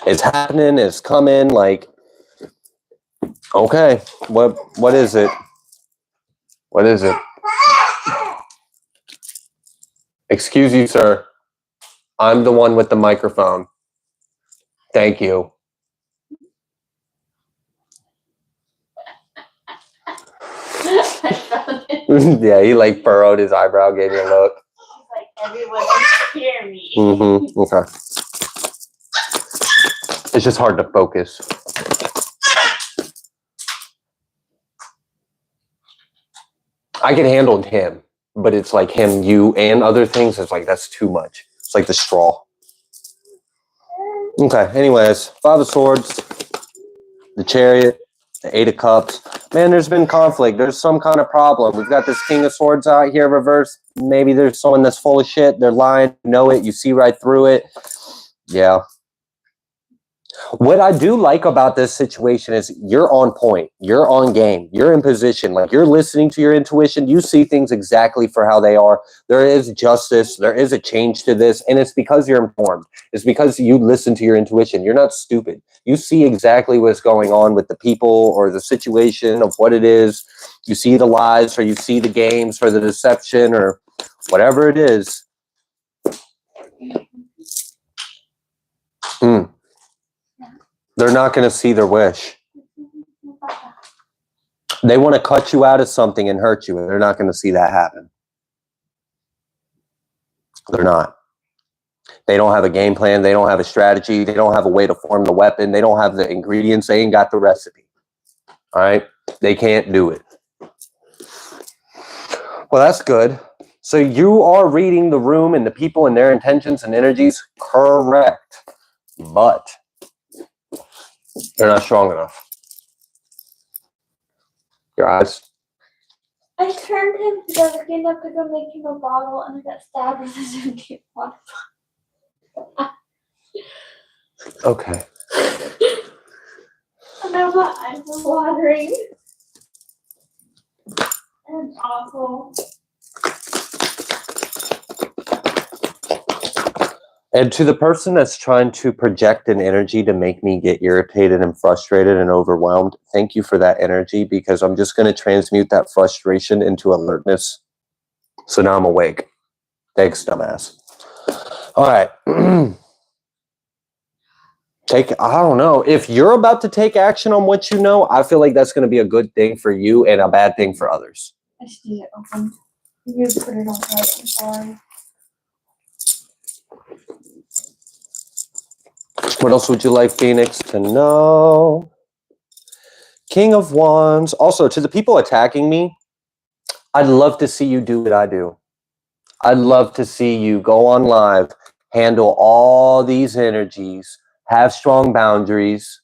It's happening, it's coming, like, okay, what is it? What is it? Excuse you, sir. I'm the one with the microphone. Thank you. Yeah, he like furrowed his eyebrow, gave me a look. Like, everyone can hear me. Okay. It's just hard to focus. I can handle him, but it's like him, you, and other things. It's like, that's too much. It's like the straw. Okay, anyways, Five of Swords, the Chariot, the Eight of Cups. Man, there's been conflict. There's some kind of problem. We've got this King of Swords out here reversed. Maybe there's someone that's full of shit. They're lying. You know it. You see right through it. Yeah. What I do like about this situation is you're on point. You're on game. You're in position. Like, you're listening to your intuition. You see things exactly for how they are. There is justice. There is a change to this. And it's because you're informed. It's because you listen to your intuition. You're not stupid. You see exactly what's going on with the people or the situation of what it is. You see the lies, or you see the games or the deception or whatever it is. They're not going to see their wish. They want to cut you out of something and hurt you, and they're not going to see that happen. They're not. They don't have a game plan. They don't have a strategy. They don't have a way to form the weapon. They don't have the ingredients. They ain't got the recipe. All right? They can't do it. Well, that's good. So you are reading the room and the people and their intentions and energies correct. But they're not strong enough. Your eyes. I turned him to go looking up to go make him a bottle, and I got stabbed with his empty water bottle. Okay. And now my eyes are watering. And it's awful. And to the person that's trying to project an energy to make me get irritated and frustrated and overwhelmed, thank you for that energy, because I'm just going to transmute that frustration into alertness. So now I'm awake. Thanks, dumbass. All right. I don't know. If you're about to take action on what you know, I feel like that's going to be a good thing for you and a bad thing for others. I just need it open. You put it on right. I'm sorry. What else would you like Phoenix to know? King of Wands. Also, to the people attacking me, I'd love to see you do what I do. I'd love to see you go on live, handle all these energies, have strong boundaries,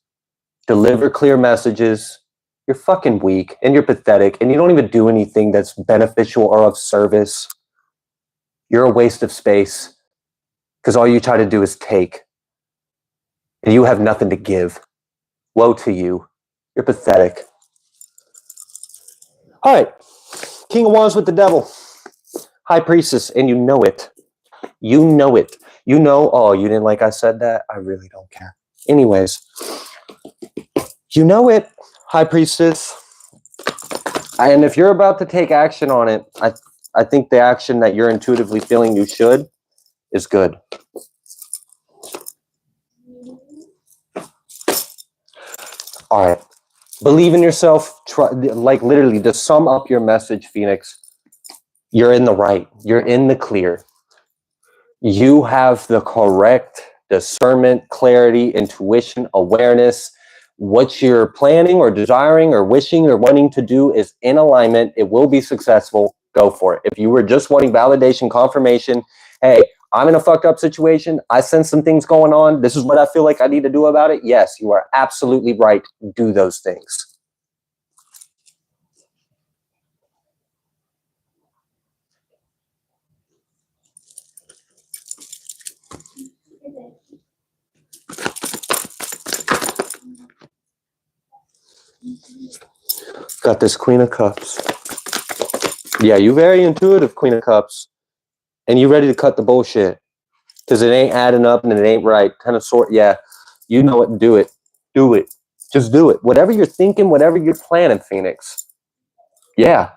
deliver clear messages. You're fucking weak and you're pathetic and you don't even do anything that's beneficial or of service. You're a waste of space because all you try to do is take. And you have nothing to give. Woe to you. You're pathetic. All right. King of Wands with the Devil. High Priestess, and you know it. You know it. You know, oh, you didn't like I said that? I really don't care. Anyways, you know it, High Priestess. And if you're about to take action on it, I think the action that you're intuitively feeling you should is good. All right. Believe in yourself. Try, like, literally, to sum up your message, Phoenix, you're in the right. You're in the clear. You have the correct discernment, clarity, intuition, awareness. What you're planning or desiring or wishing or wanting to do is in alignment. It will be successful. Go for it. If you were just wanting validation, confirmation, hey, I'm in a fucked up situation. I sense some things going on. This is what I feel like I need to do about it. Yes, you are absolutely right. Do those things. Got this Queen of Cups. Yeah, you very intuitive, Queen of Cups. And you ready to cut the bullshit. Because it ain't adding up and it ain't right. Kind of sort, yeah. You know it. Do it. Do it. Just do it. Whatever you're thinking, whatever you're planning, Phoenix. Yeah,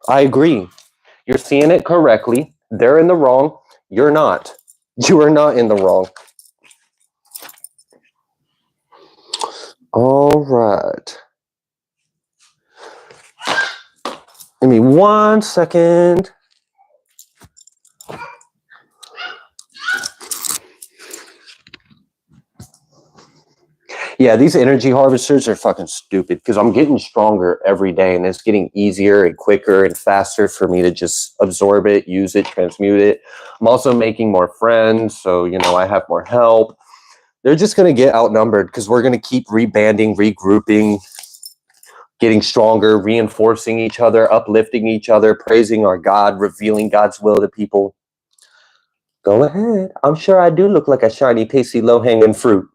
I agree. You're seeing it correctly. They're in the wrong. You're not. You are not in the wrong. All right. Give me 1 second. Yeah, these energy harvesters are fucking stupid because I'm getting stronger every day and it's getting easier and quicker and faster for me to just absorb it, use it, transmute it. I'm also making more friends, so, you know, I have more help. they're just going to get outnumbered because we're going to keep rebanding, regrouping, getting stronger, reinforcing each other, uplifting each other, praising our God, revealing God's will to people. Go ahead. I'm sure I do look like a shiny, tasty, low-hanging fruit.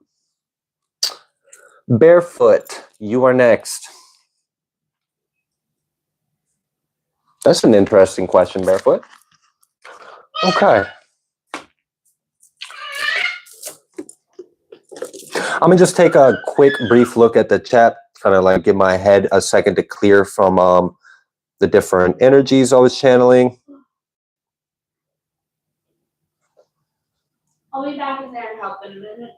Barefoot, you are next. That's an interesting question, Barefoot. Okay. I'm going to just take a quick, brief look at the chat, kind of like give my head a second to clear from the different energies I was channeling. I'll be back in there and help in a minute.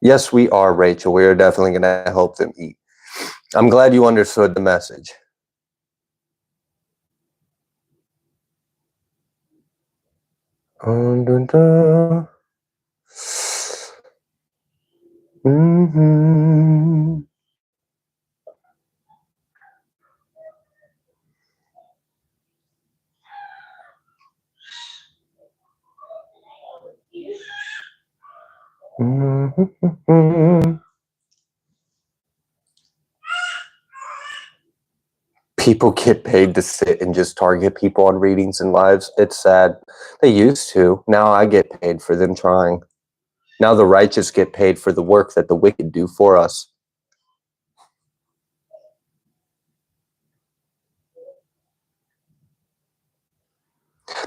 Yes, we are, Rachel. We are definitely going to help them eat. I'm glad you understood the message. Dun, dun, dun. Mm-hmm. Mm-hmm. People get paid to sit and just target people on readings and lives. It's sad. They used to. Now I get paid for them trying. Now the righteous get paid for the work that the wicked do for us.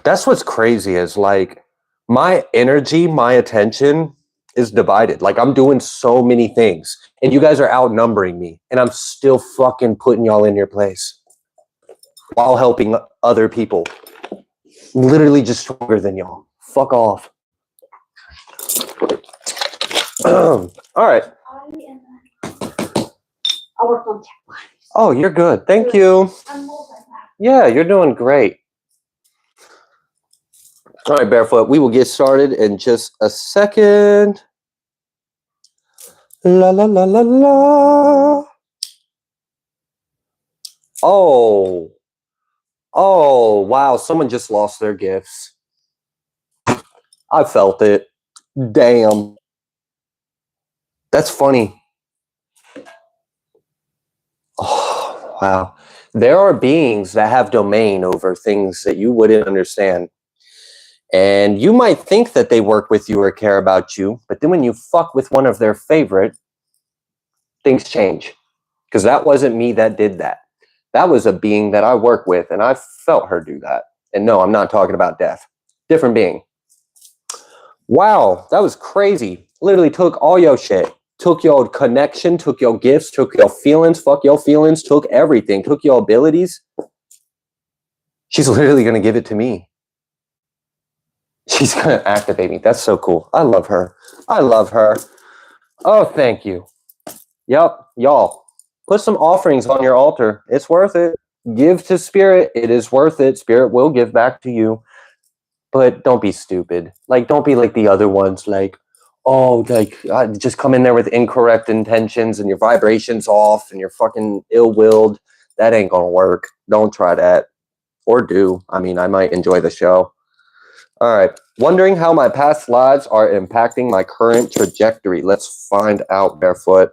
That's what's crazy is like my energy, my attention is divided. Like I'm doing so many things and you guys are outnumbering me and I'm still fucking putting y'all in your place while helping other people. Literally just stronger than y'all. Fuck off. All right. I'll work on tech. Oh, you're good. Thank you. Yeah, you're doing great. All right, Barefoot, we will get started in just a second. La la la la la. Oh, wow. Someone just lost their gifts. I felt it. Damn. That's funny. Oh, wow. There are beings that have domain over things that you wouldn't understand. And you might think that they work with you or care about you, but then when you fuck with one of their favorite, things change. Because that wasn't me that did that. That was a being that I work with, and I felt her do that. And no, I'm not talking about death. Different being. Wow, that was crazy. Literally took all your shit. Took your connection, took your gifts, took your feelings, fuck your feelings, took everything, took your abilities. She's literally going to give it to me. She's going to activate me. That's so cool. I love her. I love her. Oh, thank you. Yep, y'all. Put some offerings on your altar. It's worth it. Give to Spirit. It is worth it. Spirit will give back to you. But don't be stupid. Like, don't be like the other ones. Like, oh, like, just come in there with incorrect intentions and your vibration's off and you're fucking ill-willed. That ain't gonna work. Don't try that. Or do. I mean, I might enjoy the show. All right. Wondering how my past lives are impacting my current trajectory. Let's find out, Barefoot.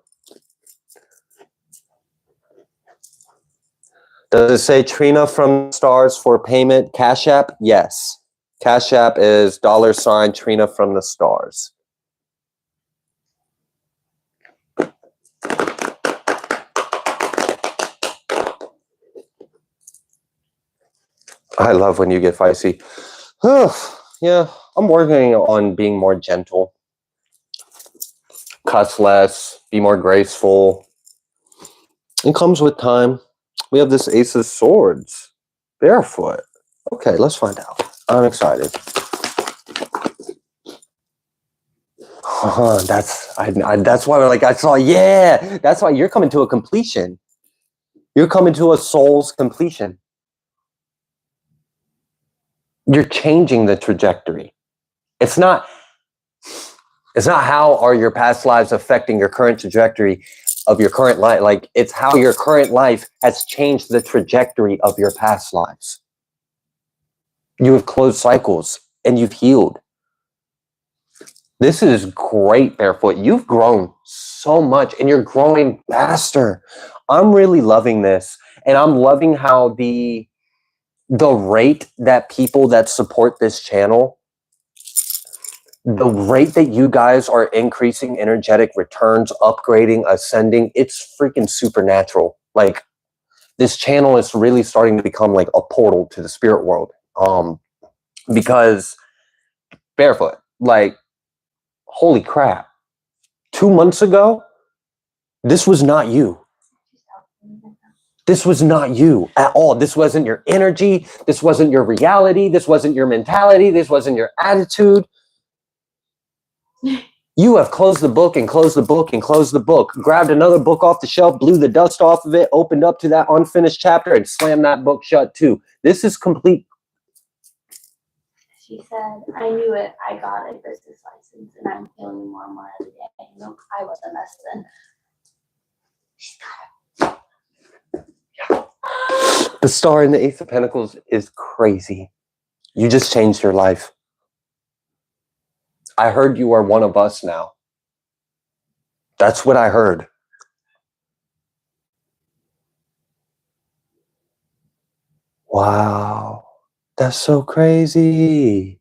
Does it say Trina from the stars for payment? Cashapp? Yes. Cashapp is $ Trina from the stars. I love when you get feisty. Yeah, I'm working on being more gentle. Cuss less, be more graceful. It comes with time. We have this Ace of Swords. Barefoot. Okay, let's find out. I'm excited. That's why like I saw, yeah. That's why you're coming to a completion. You're coming to a soul's completion. You're changing the trajectory. It's not how are your past lives affecting your current trajectory of your current life. Like, it's how your current life has changed the trajectory of your past lives. You have closed cycles and you've healed. This is great, Barefoot. You've grown so much and you're growing faster. I'm really loving this. And I'm loving how the rate that people that support this channel, the rate that you guys are increasing energetic returns, upgrading, ascending, it's freaking supernatural. Like, this channel is really starting to become like a portal to the spirit world. Because Barefoot, like, holy crap. 2 months ago, this was not you. This was not you at all. This wasn't your energy. This wasn't your reality. This wasn't your mentality. This wasn't your attitude. You have closed the book and closed the book and closed the book, grabbed another book off the shelf, blew the dust off of it, opened up to that unfinished chapter and slammed that book shut too. This is complete. She said, I knew it. I got a business license and I'm feeling more and more every day. Look, I was a mess then. She's got it. The star in the Ace of Pentacles is crazy. You just changed your life. I heard you are one of us now. That's what I heard. Wow. That's so crazy.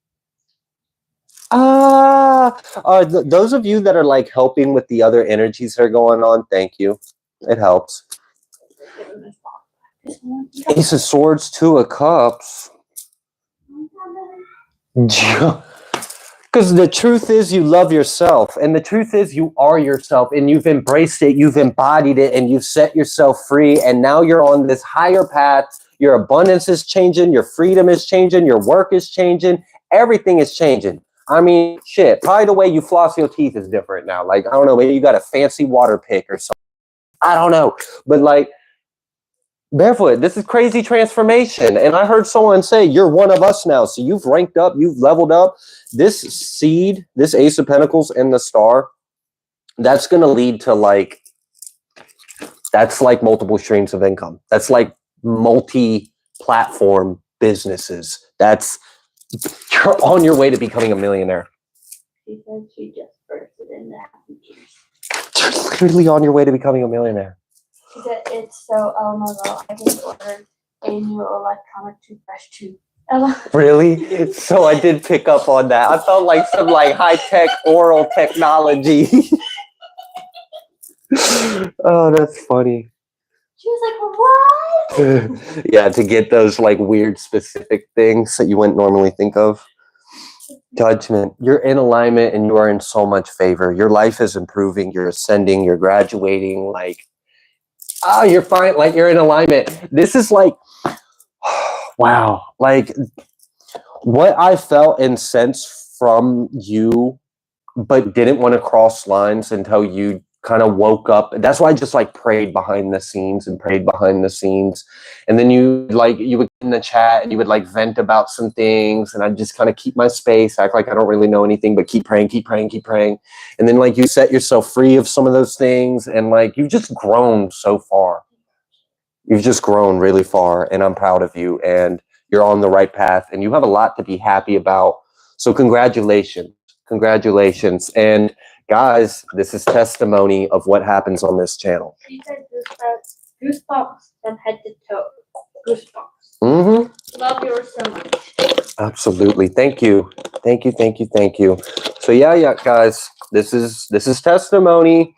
Those of you that are like helping with the other energies that are going on, thank you. It helps. Ace of Swords, Two of Cups. Because the truth is you love yourself, and the truth is you are yourself, and you've embraced it, you've embodied it, and you've set yourself free, and now you're on this higher path. Your abundance is changing, your freedom is changing, your work is changing, everything is changing. I mean, shit, probably the way you floss your teeth is different now. Like, I don't know, maybe you got a fancy water pick or something. I don't know, but like, Barefoot, this is crazy transformation. And I heard someone say, you're one of us now. So you've ranked up, you've leveled up. This seed, this Ace of Pentacles and the star, that's going to lead to like, that's like multiple streams of income. That's like multi-platform businesses. You're on your way to becoming a millionaire. She said she just bursted in that. You're literally on your way to becoming a millionaire. She said, it's so LMAO. I just ordered a new electronic toothbrush too. Really? So I did pick up on that. I felt like some like high-tech oral technology. Oh, that's funny. She was like, what? Yeah, to get those like weird specific things that you wouldn't normally think of. Judgment. You're in alignment and you are in so much favor. Your life is improving. You're ascending. You're graduating. Like, you're fine. Like, you're in alignment. This is like, wow. Like, what I felt and sensed from you, but didn't want to cross lines until you kind of woke up. That's why I just like prayed behind the scenes. And then you would in the chat and you would like vent about some things. And I'd just kind of keep my space, act like I don't really know anything, but keep praying. And then like you set yourself free of some of those things. And like, you've just grown so far. You've just grown really far. And I'm proud of you. And you're on the right path. And you have a lot to be happy about. So congratulations. And guys, this is testimony of what happens on this channel. She said goosebumps from head to toe. Goosebumps. Mm-hmm. Love yours so much. Absolutely. Thank you. So yeah, guys, this is testimony.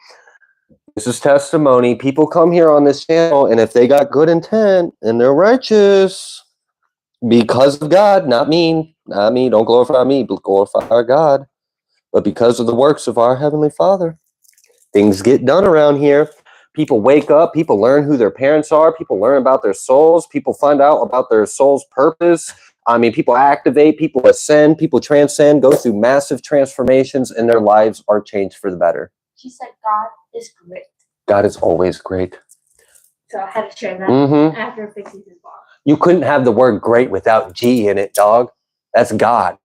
This is testimony. People come here on this channel, and if they got good intent and they're righteous, because of God, not me, don't glorify me, but glorify our God. But because of the works of our Heavenly Father, things get done around here. People wake up, people learn who their parents are, people learn about their souls, people find out about their soul's purpose. I mean, people activate, people ascend, people transcend, go through massive transformations, and their lives are changed for the better. She said God is great. God is always great. So I had to share that after fixing his bar. You couldn't have the word great without G in it, dog. That's God.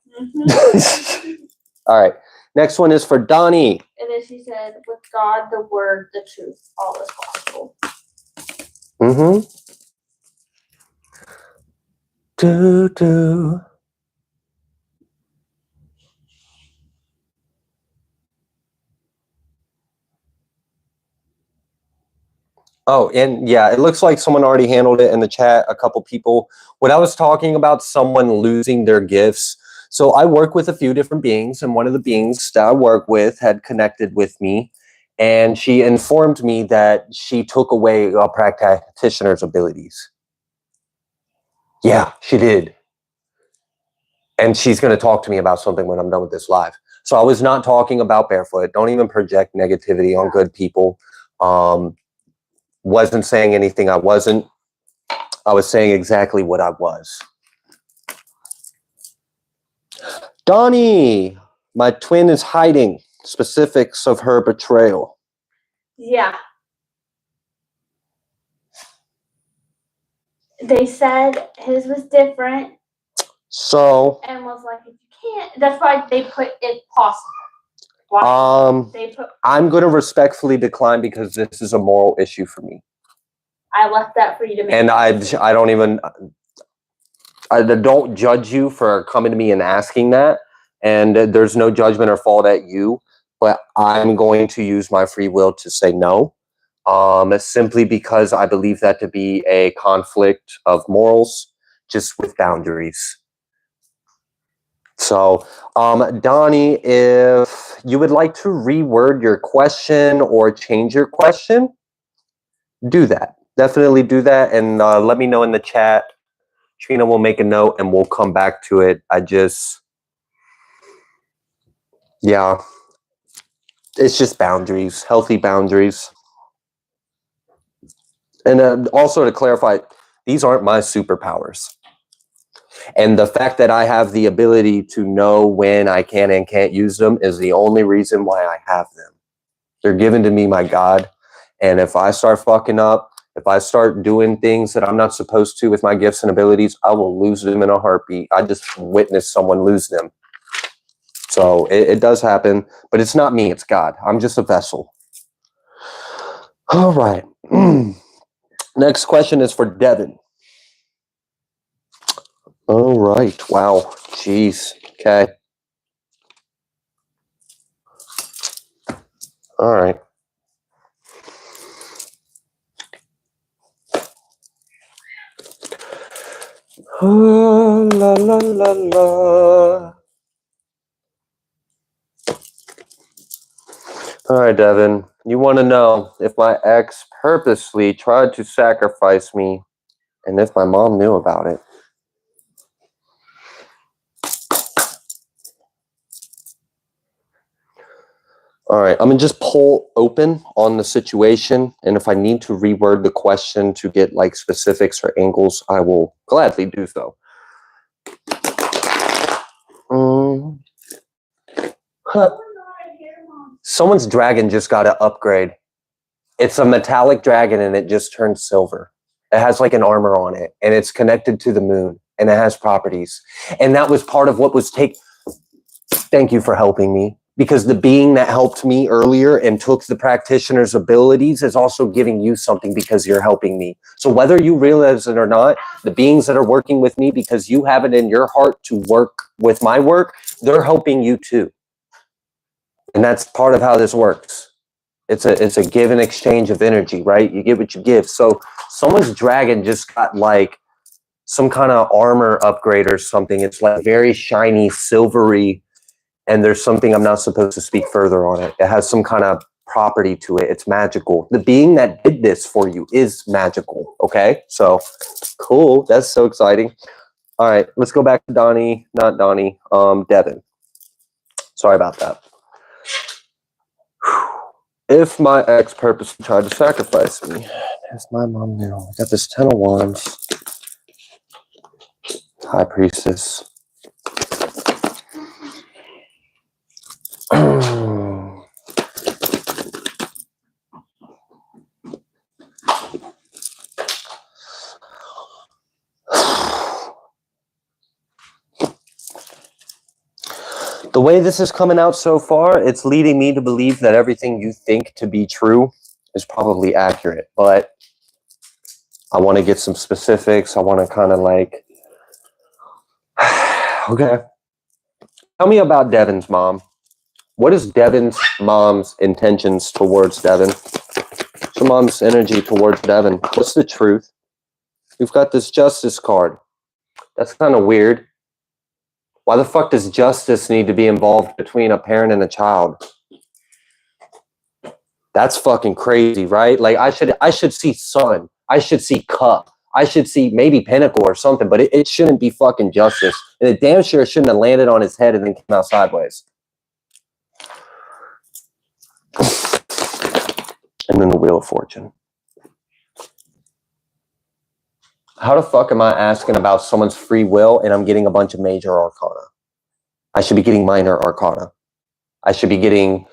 All right. Next one is for Donnie. And then she said, with God, the word, the truth, all is possible. Oh, and yeah, it looks like someone already handled it in the chat. A couple people. When I was talking about someone losing their gifts, so I work with a few different beings, and one of the beings that I work with had connected with me, and she informed me that she took away a practitioner's abilities. Yeah, she did. And she's going to talk to me about something when I'm done with this live. So I was not talking about Barefoot. Don't even project negativity on good people. Wasn't saying anything I wasn't. I was saying exactly what I was. Donnie, my twin is hiding specifics of her betrayal. Yeah. They said his was different. So. And was like, if you can't, that's why they put it possible. Why? I'm going to respectfully decline because this is a moral issue for me. I left that for you to make. And I don't judge you for coming to me and asking that. And there's no judgment or fault at you, but I'm going to use my free will to say no, simply because I believe that to be a conflict of morals, just with boundaries. So, Donnie, if you would like to reword your question or change your question, do that. Definitely do that. And let me know in the chat. Trina will make a note and we'll come back to it. Yeah, it's just boundaries, healthy boundaries. And also to clarify, these aren't my superpowers. And the fact that I have the ability to know when I can and can't use them is the only reason why I have them. They're given to me by God. And if I start fucking up, if I start doing things that I'm not supposed to with my gifts and abilities, I will lose them in a heartbeat. I just witnessed someone lose them. So it does happen, but it's not me, it's God. I'm just a vessel. All right. Next question is for Devon. All right. Wow. Jeez. Okay. All right. Oh, la la la la. All right, Devon. You want to know if my ex purposely tried to sacrifice me and if my mom knew about it. All right, I'm going to just pull open on the situation. And if I need to reword the question to get like specifics or angles, I will gladly do so. Someone's dragon just got an upgrade. It's a metallic dragon and it just turned silver. It has like an armor on it and it's connected to the moon and it has properties. And that was part of what was Thank you for helping me, because the being that helped me earlier and took the practitioner's abilities is also giving you something because you're helping me. So whether you realize it or not, the beings that are working with me, because you have it in your heart to work with my work, they're helping you too. And that's part of how this works. It's a give and exchange of energy, right? You get what you give. So someone's dragon just got like some kind of armor upgrade or something. It's like very shiny, silvery, and there's something I'm not supposed to speak further on it. It has some kind of property to it. It's magical. The being that did this for you is magical. Okay, so cool. That's so exciting. All right, let's go back to Donnie. Not Donnie. Devon. Sorry about that. If my ex purposely tried to sacrifice me, as my mom knew. I got this 10 of Wands. High Priestess. The way this is coming out so far, it's leading me to believe that everything you think to be true is probably accurate. But I want to get some specifics. I want to kind of like, okay. Tell me about Devon's mom. What is Devon's mom's intentions towards Devon? What's your mom's energy towards Devon? What's the truth? We've got this justice card. That's kind of weird. Why the fuck does justice need to be involved between a parent and a child? That's fucking crazy, right? Like I should see sun. I should see cup. I should see maybe pinnacle or something, but it shouldn't be fucking justice. And it damn sure shouldn't have landed on his head and then came out sideways. And then the Wheel of Fortune. How the fuck am I asking about someone's free will and I'm getting a bunch of major arcana? I should be getting minor arcana. I should be getting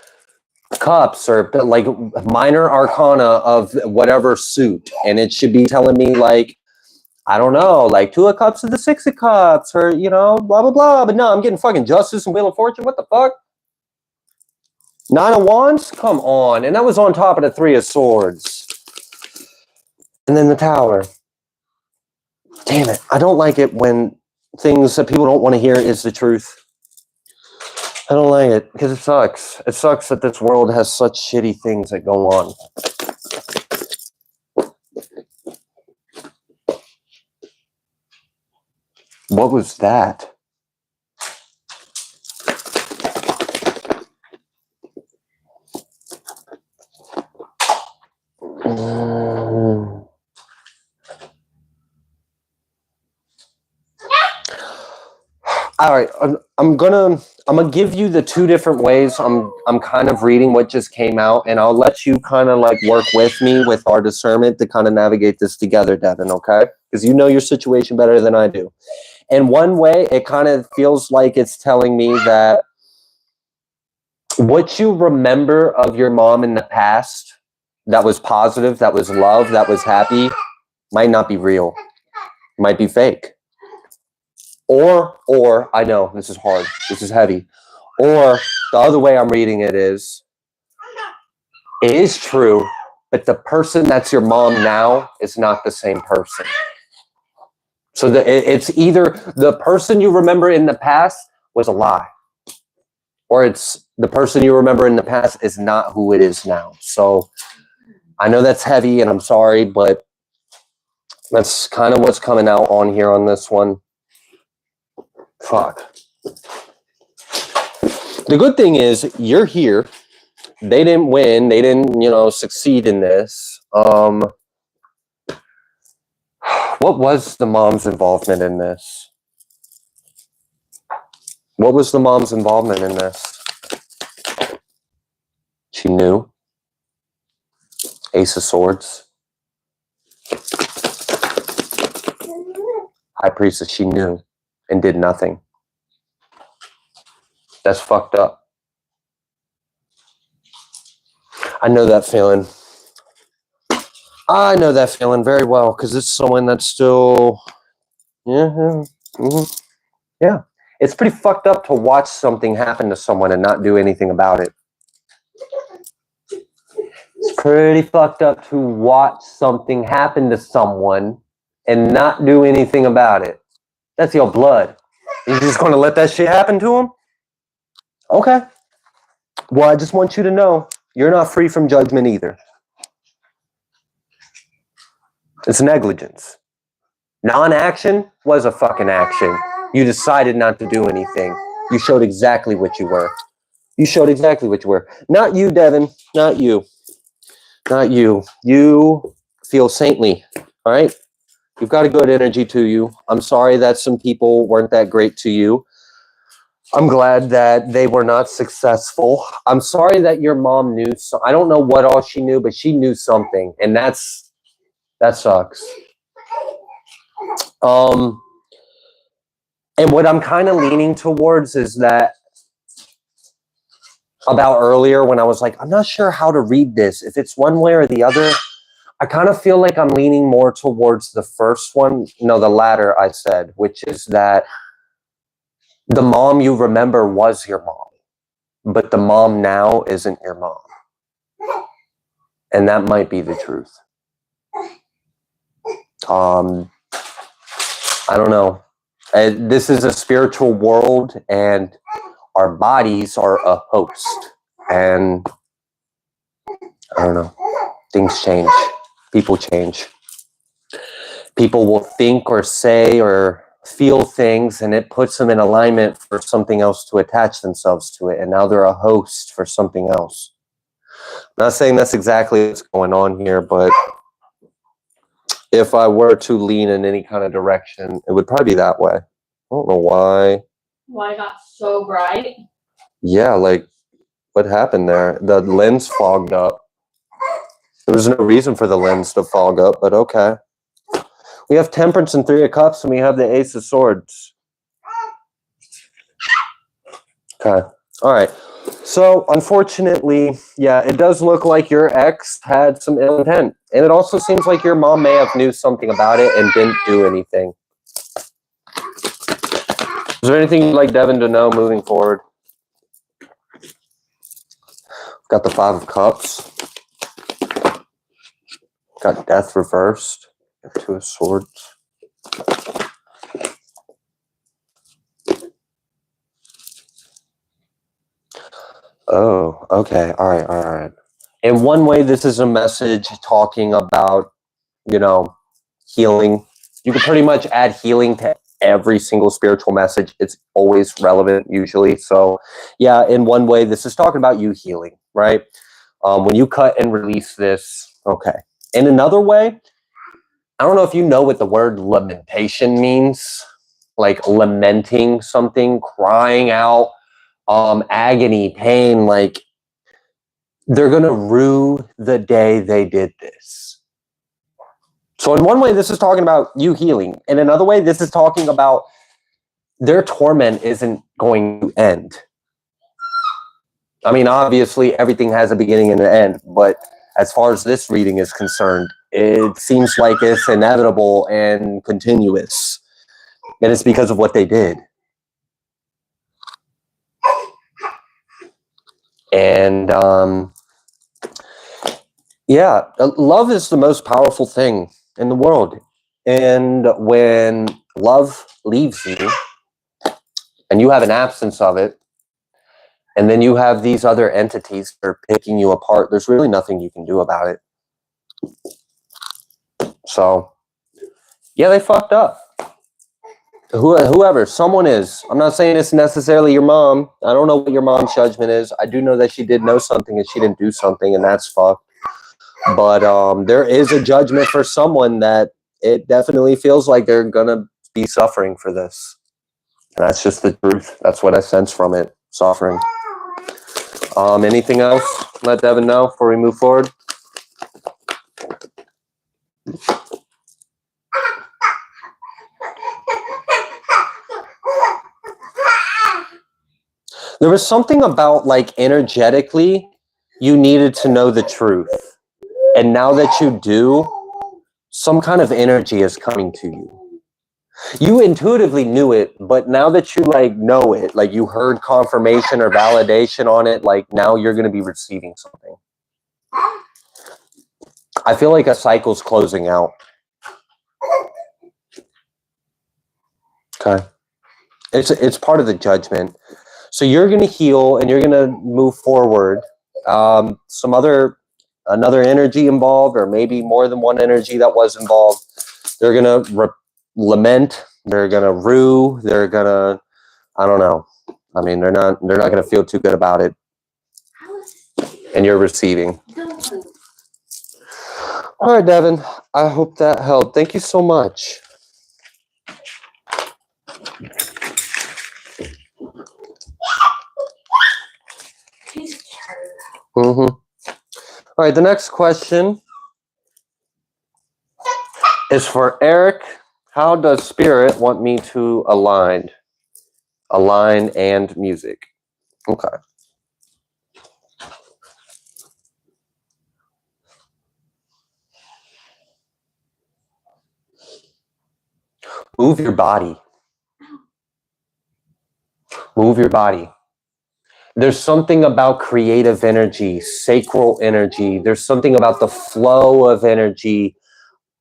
cups or like minor arcana of whatever suit. And it should be telling me like, I don't know, like 2 of cups to the 6 of cups or, you know, blah, blah, blah. But no, I'm getting fucking justice and Wheel of Fortune. What the fuck? 9 of Wands? Come on. And that was on top of the 3 of Swords. And then the Tower. Damn it. I don't like it when things that people don't want to hear is the truth. I don't like it because it sucks. It sucks that this world has such shitty things that go on. What was that? All right, I'm gonna give you the 2 different ways I'm kind of reading what just came out, and I'll let you kind of like work with me with our discernment to kind of navigate this together, Devon, okay? Because you know your situation better than I do. And one way, it kind of feels like it's telling me that what you remember of your mom in the past that was positive, that was love, that was happy, might not be real, might be fake. Or, I know, this is hard, this is heavy. Or the other way I'm reading it is true, but the person that's your mom now is not the same person. So it's either the person you remember in the past was a lie, or it's the person you remember in the past is not who it is now. So I know that's heavy and I'm sorry, but that's kind of what's coming out on here on this one. Fuck. The good thing is you're here. They didn't win. They didn't, you know, succeed in this. What was the mom's involvement in this? What was the mom's involvement in this? She knew. Ace of Swords. High Priestess, she knew and did nothing. That's fucked up. I know that feeling. I know that feeling very well because it's someone that's still, yeah. It's pretty fucked up to watch something happen to someone and not do anything about it. It's pretty fucked up to watch something happen to someone and not do anything about it. That's your blood. You're just going to let that shit happen to them? Okay. Well, I just want you to know you're not free from judgment either. It's negligence. Non-action was a fucking action. You decided not to do anything. You showed exactly what you were. You showed exactly what you were. Not you, Devon. Not you. Not you. You feel saintly, all right? You've got a good energy to you. I'm sorry that some people weren't that great to you. I'm glad that they were not successful. I'm sorry that your mom knew. So I don't know what all she knew, but she knew something, and that sucks. And what I'm kind of leaning towards is that about earlier when I was like, I'm not sure how to read this. If it's one way or the other, I kind of feel like I'm leaning more towards the first one. No, the latter I said, which is that the mom you remember was your mom, but the mom now isn't your mom. And that might be the truth. I don't know. This is a spiritual world and our bodies are a host. And I don't know. things change. People change. People will think or say or feel things, and it puts them in alignment for something else to attach themselves to it. And now they're a host for something else. I'm not saying that's exactly what's going on here, but if I were to lean in any kind of direction, it would probably be that way. I don't know why. Why it got so bright? Yeah, like what happened there? The lens fogged up. There was no reason for the lens to fog up, but okay. We have Temperance and 3 of Cups, and we have the Ace of Swords. Okay. All right. So, unfortunately, yeah, it does look like your ex had some ill intent. And it also seems like your mom may have knew something about it and didn't do anything. Is there anything you'd like Devon to know moving forward? Got the 5 of Cups. Got Death reversed. 2 of Swords. Oh, okay. All right. In one way, this is a message talking about, healing. You can pretty much add healing to every single spiritual message. It's always relevant, usually. So, yeah, in one way, this is talking about you healing, right? When you cut and release this, okay. In another way, I don't know if you know what the word lamentation means, like lamenting something, crying out, agony, pain, like they're going to rue the day they did this. So in one way, this is talking about you healing. In another way, this is talking about their torment isn't going to end. I mean, obviously, everything has a beginning and an end, but as far as this reading is concerned, it seems like it's inevitable and continuous. And it's because of what they did. And yeah, love is the most powerful thing in the world. And when love leaves you and you have an absence of it, and then you have these other entities that are picking you apart, there's really nothing you can do about it. So, yeah, they fucked up. Whoever, someone is. I'm not saying it's necessarily your mom. I don't know what your mom's judgment is. I do know that she did know something and she didn't do something, and that's fucked. But there is a judgment for someone that it definitely feels like they're going to be suffering for this. And that's just the truth. That's what I sense from it, suffering. Anything else? Let Devon know before we move forward. There was something about, like, energetically, you needed to know the truth. And now that you do, some kind of energy is coming to you. You intuitively knew it, but now that you, like, know it, like, you heard confirmation or validation on it, like, now you're going to be receiving something. I feel like a cycle's closing out. Okay. It's part of the judgment. So you're going to heal and you're going to move forward. Another energy involved, or maybe more than one energy that was involved. They're going to lament. They're going to rue. They're going to, I don't know. I mean, they're not going to feel too good about it. And you're receiving. All right, Devon. I hope that helped. Thank you so much. All right, the next question is for Eric. How does Spirit want me to align and music? Okay. Move your body. Move your body. There's something about creative energy, sacral energy. There's something about the flow of energy.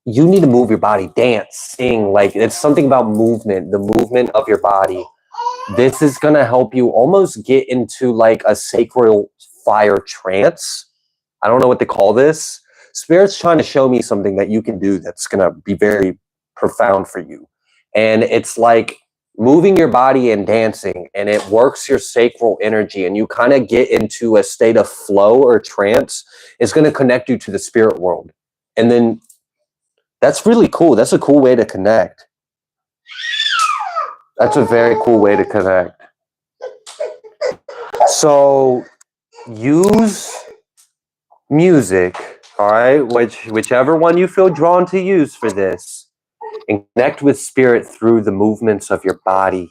You need to move your body, dance, sing. Like, it's something about movement, the movement of your body. This is going to help you almost get into like a sacral fire trance. I don't know what to call this. Spirit's trying to show me something that you can do that's going to be very profound for you. And it's like moving your body and dancing, and it works your sacral energy, and you kind of get into a state of flow or trance. It's going to connect you to the spirit world. And then that's really cool. That's a cool way to connect. That's a very cool way to connect. So use music, all right, whichever one you feel drawn to use for this, and connect with spirit through the movements of your body.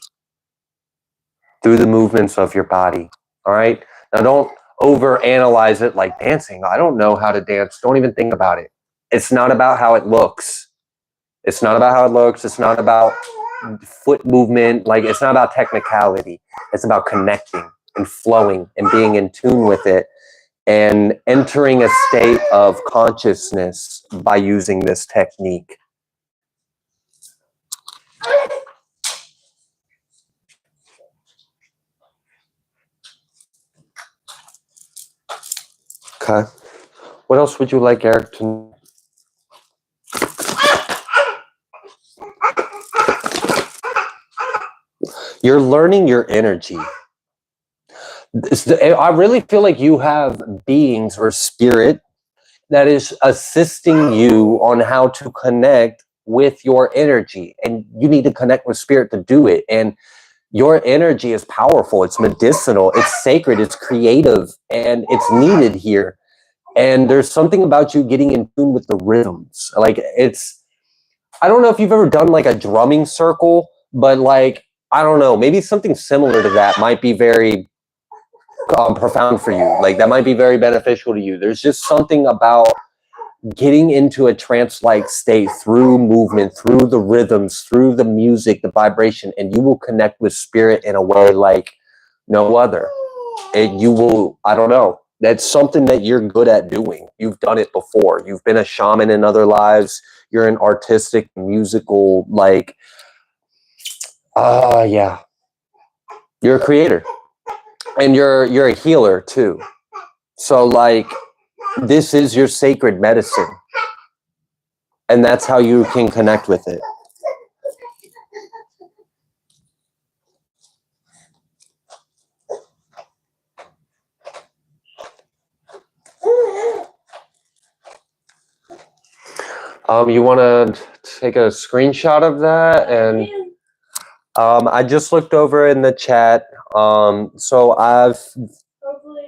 Through the movements of your body, all right? Now, don't overanalyze it like dancing. I don't know how to dance. Don't even think about it. It's not about how it looks. It's not about how it looks. It's not about foot movement. Like, it's not about technicality. It's about connecting and flowing and being in tune with it and entering a state of consciousness by using this technique. Okay. What else would you like Eric to know? You're learning your energy. I really feel like you have beings or spirit that is assisting you on how to connect with your energy. And you need to connect with spirit to do it. And your energy is powerful. It's medicinal. It's sacred. It's creative. And it's needed here. And there's something about you getting in tune with the rhythms. Like, I don't know if you've ever done like a drumming circle, but like, I don't know, maybe something similar to that might be very profound for you. Like, that might be very beneficial to you. There's just something about getting into a trance-like state through movement, through the rhythms, through the music, the vibration, and you will connect with spirit in a way like no other. You will, I don't know. That's something that you're good at doing. You've done it before. You've been a shaman in other lives. You're an artistic, musical, like, yeah. You're a creator. And you're a healer too. So like, this is your sacred medicine. And that's how you can connect with it. You want to take a screenshot of that? And I just looked over in the chat. So I've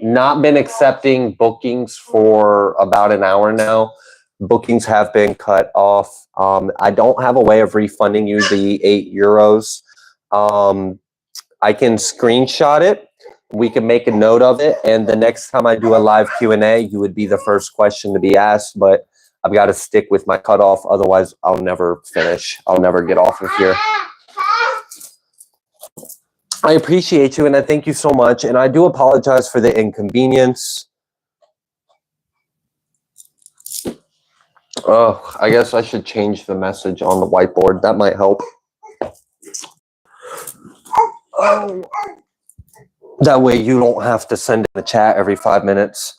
not been accepting bookings for about an hour now. Bookings have been cut off. I don't have a way of refunding you the €8. I can screenshot it. We can make a note of it. And the next time I do a live Q&A, you would be the first question to be asked. But I've got to stick with my cutoff. Otherwise, I'll never finish. I'll never get off of here. I appreciate you, and I thank you so much. And I do apologize for the inconvenience. Oh, I guess I should change the message on the whiteboard. That might help. Oh. That way you don't have to send in the chat every 5 minutes.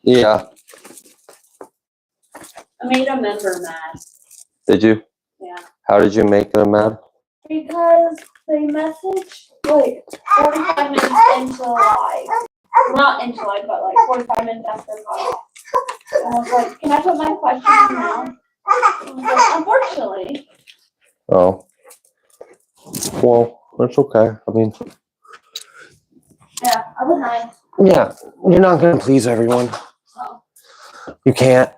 Yeah. I made a member mad. Did you? Yeah. How did you make them mad? Because they messaged like 45 minutes into live. Not into live, but like 45 minutes after call. And I was like, can I put my question now? And I was like, unfortunately. Oh. Well, that's okay. I mean. Yeah, I was nice. Yeah, you're not going to please everyone. Oh. You can't.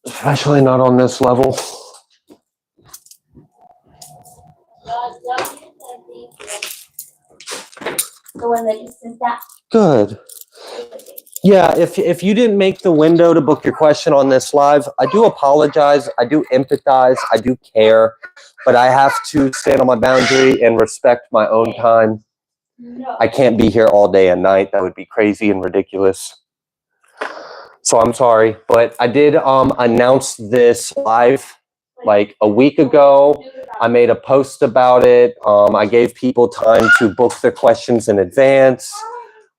Especially not on this level. The one that you sent that. Good. Yeah, if you didn't make the window to book your question on this live, I do apologize. I do empathize. I do care. But I have to stand on my boundary and respect my own time. No. I can't be here all day and night. That would be crazy and ridiculous. So I'm sorry. But I did announce this live like a week ago. I made a post about it. I gave people time to book their questions in advance.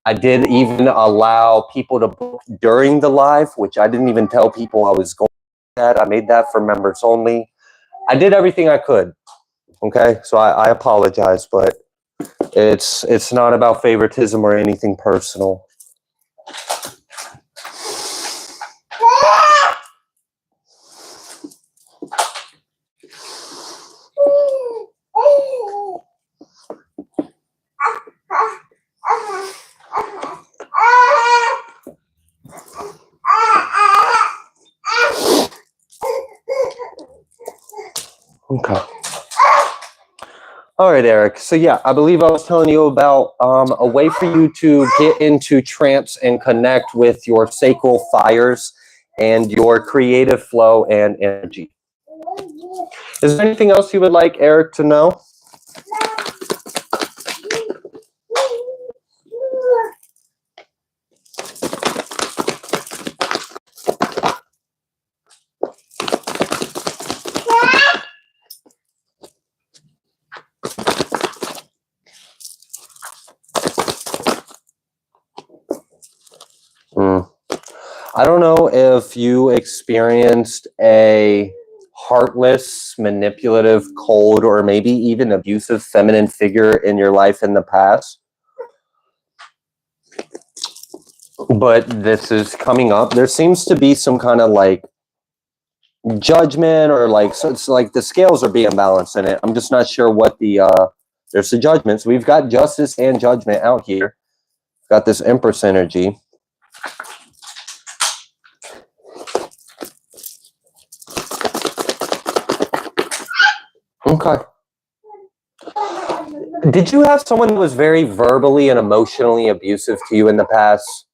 I did even allow people to book during the live, which I didn't even tell people I was going to do that. I made that for members only. I did everything I could. Okay, so I apologize, but it's not about favoritism or anything personal. Okay. All right, Eric. So yeah, I believe I was telling you about a way for you to get into trance and connect with your sacral fires and your creative flow and energy. Is there anything else you would like Eric to know? I don't know if you experienced a heartless, manipulative, cold, or maybe even abusive feminine figure in your life in the past. But this is coming up. There seems to be some kind of like judgment or like, so it's like the scales are being balanced in it. I'm just not sure what there's the judgments. We've got justice and judgment out here. Got this Empress energy. Okay. Did you have someone who was very verbally and emotionally abusive to you in the past?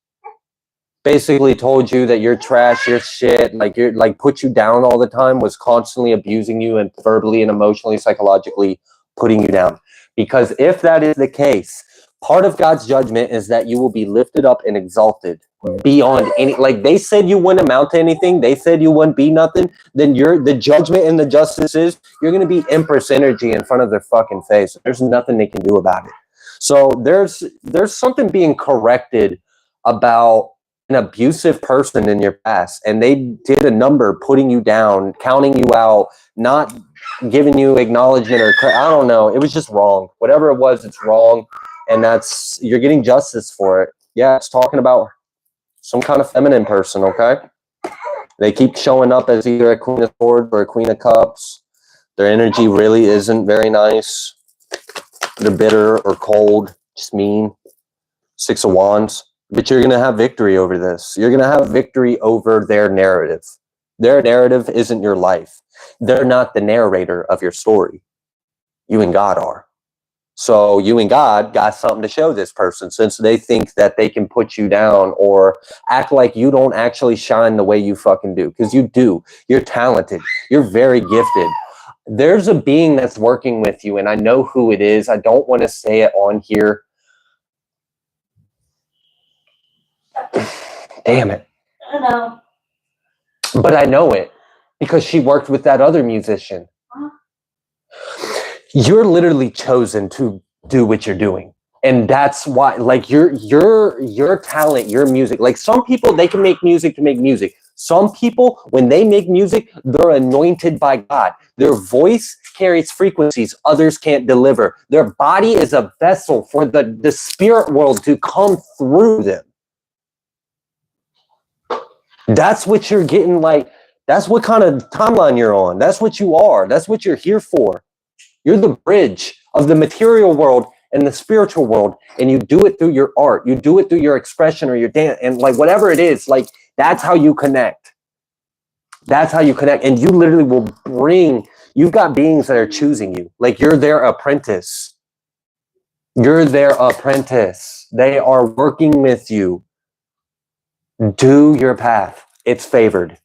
Basically told you that you're trash, you're shit, like you're like put you down all the time, was constantly abusing you and verbally and emotionally, psychologically putting you down. Because if that is the case, part of God's judgment is that you will be lifted up and exalted beyond any, like they said you wouldn't amount to anything, they said you wouldn't be nothing, then the judgment and the justice is you're going to be Empress energy in front of their fucking face. There's nothing they can do about it. So there's something being corrected about an abusive person in your past, and they did a number putting you down, counting you out, not giving you acknowledgement or I don't know. It was just wrong. Whatever it was, it's wrong, and that's you're getting justice for it. Yeah, it's talking about some kind of feminine person, okay? They keep showing up as either a Queen of Swords or a Queen of Cups. Their energy really isn't very nice. They're bitter or cold, just mean. Six of Wands. But you're going to have victory over this. You're going to have victory over their narrative. Their narrative isn't your life. They're not the narrator of your story. You and God are. So you and God got something to show this person, since they think that they can put you down or act like you don't actually shine the way you fucking do. Because you do. You're talented. You're very gifted. There's a being that's working with you, and I know who it is. I don't want to say it on here. Damn it. I know. But I know it because she worked with that other musician. You're literally chosen to do what you're doing. And that's why, like, your talent, your music, like some people, they can make music to make music. Some people, when they make music, they're anointed by God. Their voice carries frequencies others can't deliver. Their body is a vessel for the spirit world to come through them. That's what you're getting, like, that's what kind of timeline you're on. That's what you are. That's what you're here for. You're the bridge of the material world and the spiritual world, and you do it through your art. You do it through your expression or your dance, and like whatever it is, like that's how you connect. That's how you connect, and you literally will bring, you've got beings that are choosing you. Like you're their apprentice. You're their apprentice. They are working with you. Do your path. It's favored.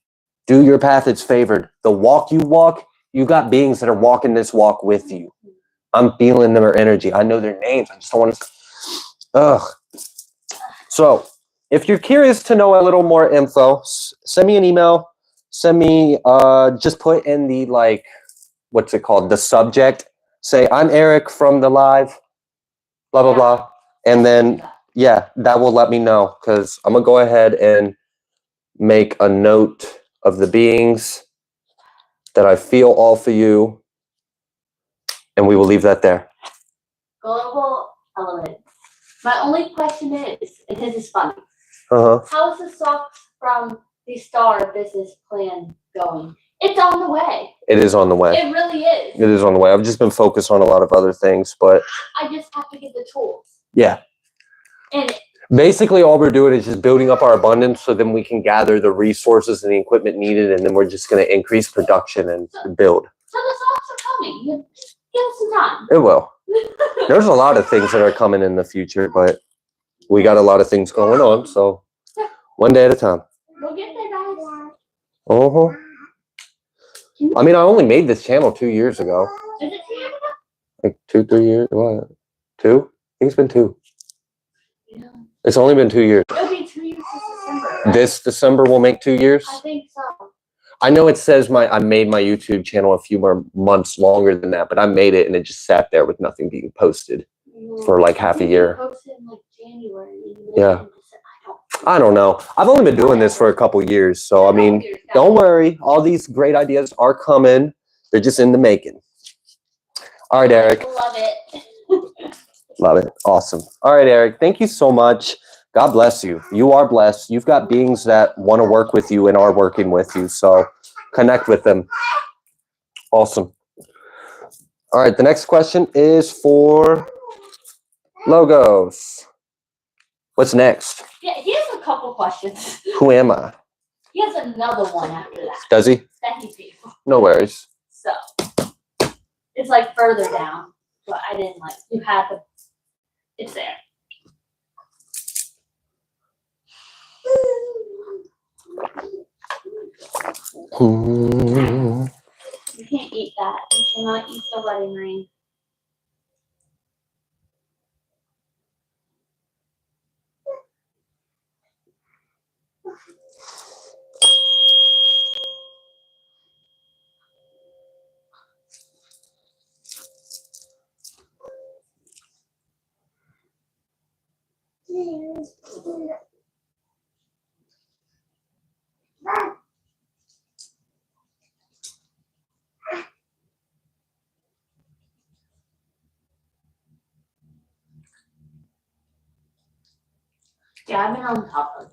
Do your path. It's favored. The walk you walk, you got beings that are walking this walk with you. I'm feeling their energy. I know their names. I just don't want to. Ugh. So if you're curious to know a little more info, send me an email. send me, just put in the, like, what's it called? The subject. Say, I'm Eric from the live, blah, blah, blah. And then, yeah, that will let me know, because I'm going to go ahead and make a note of the beings that I feel all for you. And we will leave that there. Global element. My only question is, and this is funny. Uh-huh. How's the socks from the Star business plan going? It's on the way. It is on the way. It really is. It is on the way. I've just been focused on a lot of other things, but I just have to get the tools. yeah. And basically all we're doing is just building up our abundance so then we can gather the resources and the equipment needed, and then we're just going to increase production and build. So the socks are coming. You give us some time. It will. There's a lot of things that are coming in the future, but we got a lot of things going on, so one day at a time. We'll get there, guys. Uh-huh. I mean, I only made this channel 2 years ago. Is it 2 years ago? Like 2, 3 years? What? 2? I think it's been 2. Yeah. It's only been 2 years. It'll be 2 years this December. Right? This December will make 2 years? I think so. I know it says I made my YouTube channel a few more months longer than that, but I made it and it just sat there with nothing being posted for like half a year. Posted in like January. Yeah. I don't know. I've only been doing this for a couple years, so I mean, don't worry. All these great ideas are coming. They're just in the making. All right, Eric. Love it. Love it. Awesome. All right, Eric. Thank you so much. God bless you. You are blessed. You've got beings that want to work with you and are working with you, so connect with them. Awesome. All right, the next question is for Logos. What's next? Yeah, he has a couple questions. Who am I? He has another one after that. Does he? That he paid for. No worries. So it's like further down, but I didn't like. You had the. It's there. You can't eat that. You cannot eat the wedding ring. Yeah, I've been on top of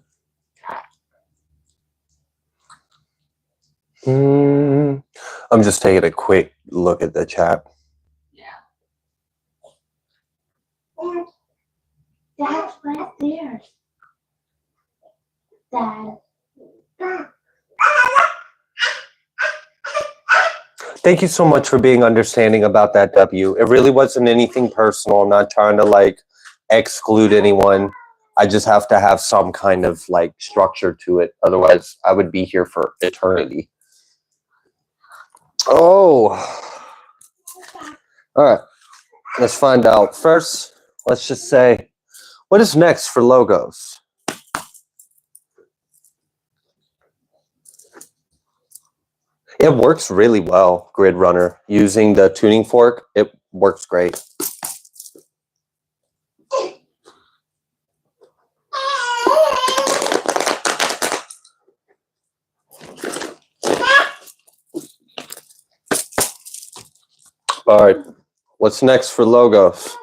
it. I'm just taking a quick look at the chat. Yeah. Dad's right there. Dad. Thank you so much for being understanding about that, W. It really wasn't anything personal. I'm not trying to like exclude anyone. I just have to have some kind of like structure to it. Otherwise, I would be here for eternity. Oh. All right. Let's find out. First, let's just say, what is next for Logos? It works really well, Grid Runner. Using the tuning fork, it works great. All right, what's next for Logos?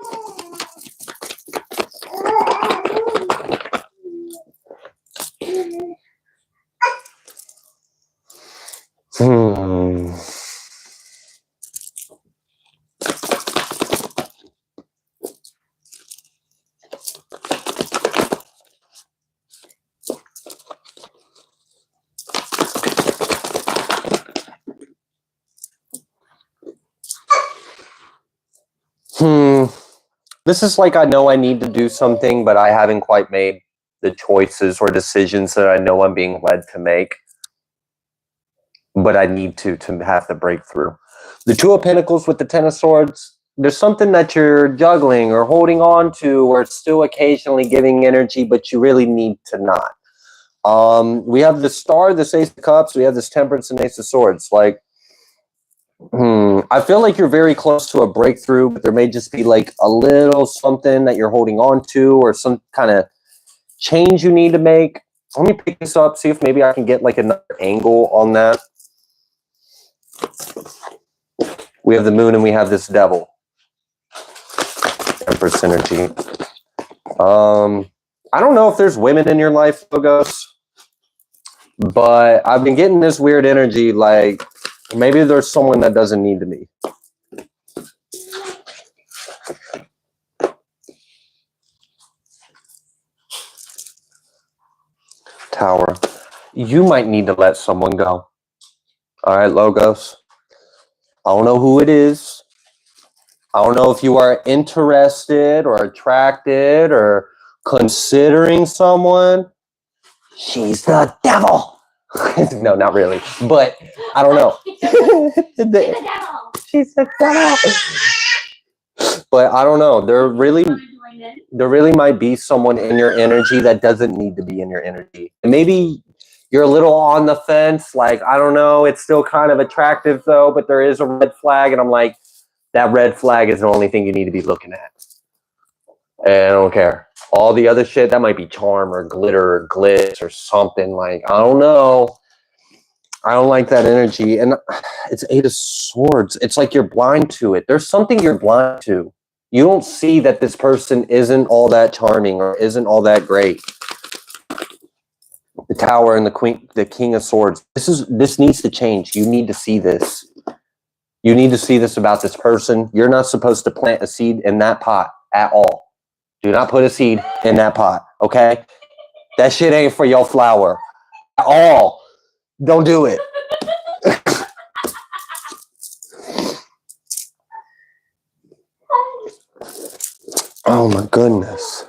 This is like, I know I need to do something, but I haven't quite made the choices or decisions that I know I'm being led to make. But I need to have the breakthrough. The Two of Pentacles with the Ten of Swords, there's something that you're juggling or holding on to, or it's still occasionally giving energy, but you really need to not. We have the Star, this Ace of Cups. We have this Temperance and Ace of Swords. Like, I feel like you're very close to a breakthrough, but there may just be like a little something that you're holding on to or some kind of change you need to make. Let me pick this up, see if maybe I can get like another angle on that. We have the Moon and we have this Devil. Empress energy. I don't know if there's women in your life, Logos, but I've been getting this weird energy like maybe there's someone that doesn't need to be. Tower. You might need to let someone go. All right, Logos. I don't know who it is. I don't know if you are interested or attracted or considering someone. She's the devil. No, not really. But I don't know. She's the devil. But I don't know. There really might be someone in your energy that doesn't need to be in your energy. And maybe you're a little on the fence. Like, I don't know. It's still kind of attractive though, but there is a red flag. And I'm like, that red flag is the only thing you need to be looking at. And I don't care. All the other shit, that might be charm or glitter or glitz or something. Like, I don't know. I don't like that energy. And it's Eight of Swords. It's like you're blind to it. There's something you're blind to. You don't see that this person isn't all that charming or isn't all that great. The Tower and the King of Swords. This needs to change. You need to see this. You need to see this about this person. You're not supposed to plant a seed in that pot at all. Do not put a seed in that pot, okay? That shit ain't for your flower at all. Don't do it. Oh my goodness.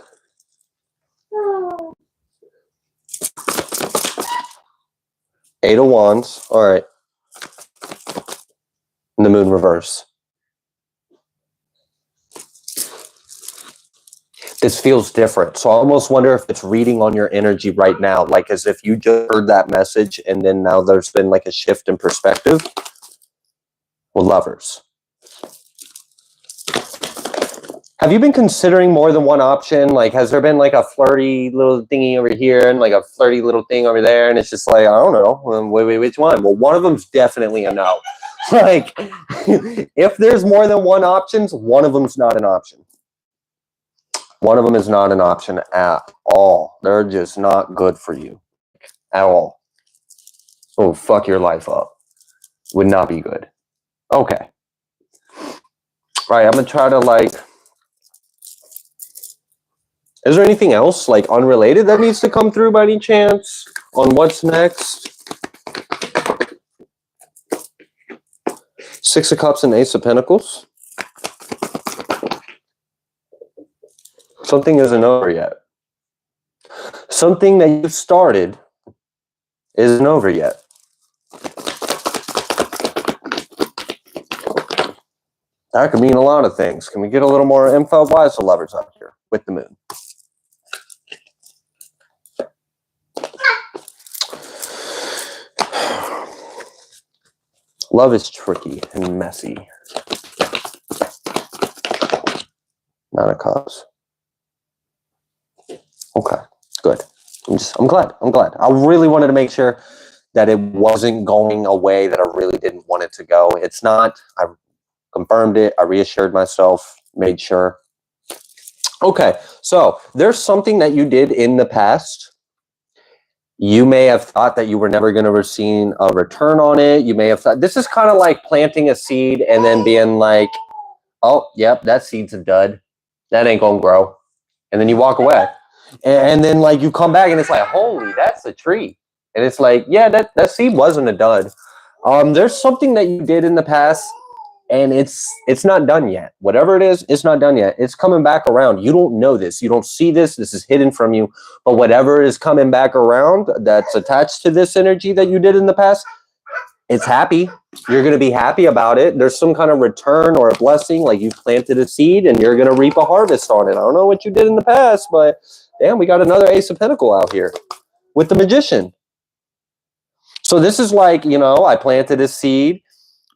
Eight of Wands. All right. And the Moon reverse. This feels different. So I almost wonder if it's reading on your energy right now, like as if you just heard that message and then now there's been like a shift in perspective. Well, Lovers. Have you been considering more than one option? Like, has there been like a flirty little thingy over here and like a flirty little thing over there? And it's just like, I don't know. Which one? Well, one of them's definitely a no. Like, if there's more than one option, one of them's not an option. One of them is not an option at all. They're just not good for you at all. Oh, fuck your life up. Would not be good. Okay. All right, I'm going to try to like... Is there anything else like unrelated that needs to come through by any chance on what's next? Six of Cups and Ace of Pentacles. Something isn't over yet. Something that you started isn't over yet. That could mean a lot of things. Can we get a little more info? Why is the Lovers out here with the Moon? Love is tricky and messy. Nine of Cups. Okay, good. I'm glad. I really wanted to make sure that it wasn't going away, that I really didn't want it to go. It's not. I confirmed it. I reassured myself, made sure. Okay, so there's something that you did in the past. You may have thought that you were never going to receive a return on it. You may have thought, this is kind of like planting a seed and then being like, oh, yep, that seed's a dud. That ain't going to grow. And then you walk away. And then like you come back and it's like, holy, that's a tree. And it's like, yeah, that seed wasn't a dud. There's something that you did in the past and it's not done yet. Whatever it is, it's not done yet. It's coming back around. You don't know this. You don't see this. This is hidden from you. But whatever is coming back around that's attached to this energy that you did in the past, it's happy. You're going to be happy about it. There's some kind of return or a blessing, like you planted a seed and you're going to reap a harvest on it. I don't know what you did in the past, but damn, we got another Ace of Pentacles out here. with the magician. So this is like, you know, I planted a seed.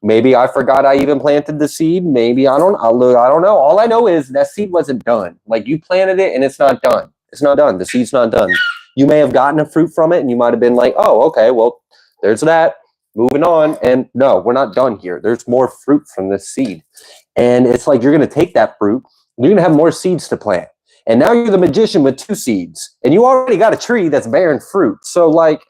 Maybe I forgot I even planted the seed. Maybe I don't know. All I know is that seed wasn't done. Like you planted it and it's not done. It's not done. The seed's not done. You may have gotten a fruit from it and you might have been like, oh, okay, well, there's that. Moving on. And no, we're not done here. There's more fruit from this seed. And it's like you're going to take that fruit. You're going to have more seeds to plant. And now you're the magician with 2 seeds. And you already got a tree that's bearing fruit. So like,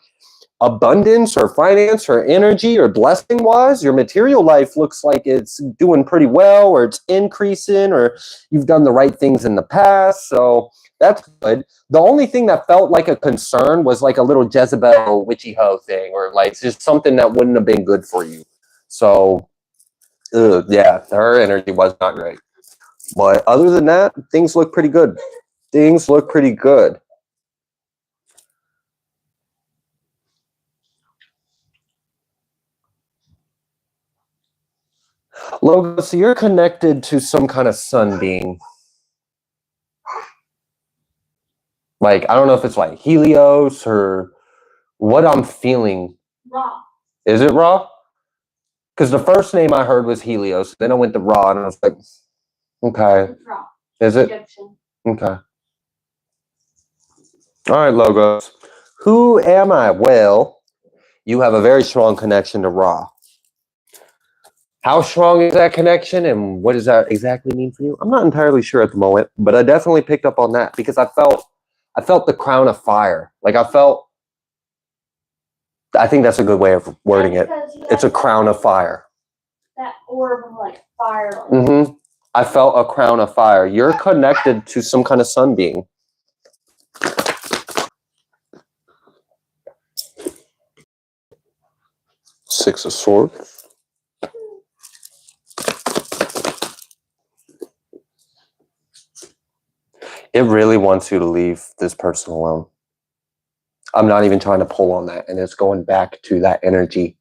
abundance or finance or energy or blessing wise, your material life looks like it's doing pretty well, or it's increasing, or you've done the right things in the past. So that's good. The only thing that felt like a concern was like a little Jezebel witchy hoe thing, or like just something that wouldn't have been good for you. So yeah, her energy was not great. But other than that, things look pretty good. Things look pretty good. Logo, so you're connected to some kind of sun being. Like, I don't know if it's like Helios or what I'm feeling. Raw. Is it Ra? Because the first name I heard was Helios. Then I went to Ra and I was like, okay. It's raw. Is it? Egyptian. Okay. All right, Logos. Who am I? Well, you have a very strong connection to Ra. How strong is that connection and what does that exactly mean for you? I'm not entirely sure at the moment, but I definitely picked up on that because I felt the crown of fire. Like I think that's a good way of wording it. It's a crown of fire. That orb of like fire. Mm-hmm. I felt a crown of fire. You're connected to some kind of sun being. Six of Swords. It really wants you to leave this person alone. I'm not even trying to pull on that. And it's going back to that energy.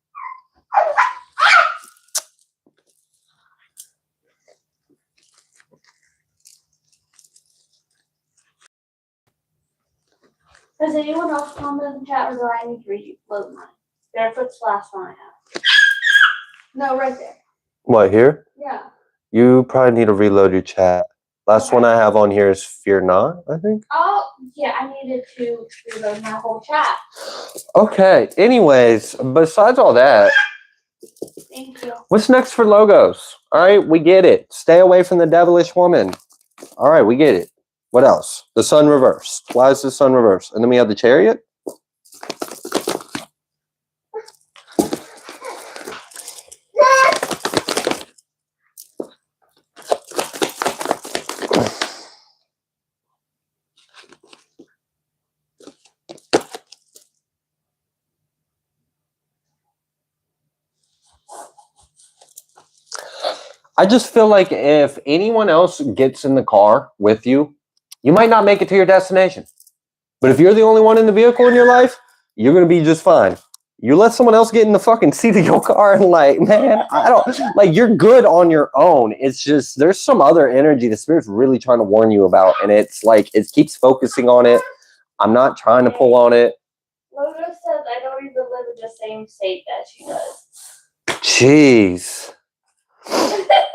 Has anyone else commented in the chat, or do I need to reload mine? Barefoot's the last one I have. No, right there. What, here? Yeah. You probably need to reload your chat. Last one I have on here is Fear Not, I think. Oh, yeah, I needed to reload my whole chat. Okay. Anyways, besides all that, Thank you. what's next for Logos? All right, we get it. Stay away from the devilish woman. All right, we get it. What else? The sun reversed. Why is the sun reversed? And then we have the chariot. I just feel like if anyone else gets in the car with you, you might not make it to your destination. But if you're the only one in the vehicle in your life, you're going to be just fine. You let someone else get in the fucking seat of your car and like, man, I don't, like, you're good on your own. It's just, there's some other energy the Spirit's really trying to warn you about. And it's like, it keeps focusing on it. I'm not trying to pull on it. Logo says I don't even live in the same state that she does. Jeez.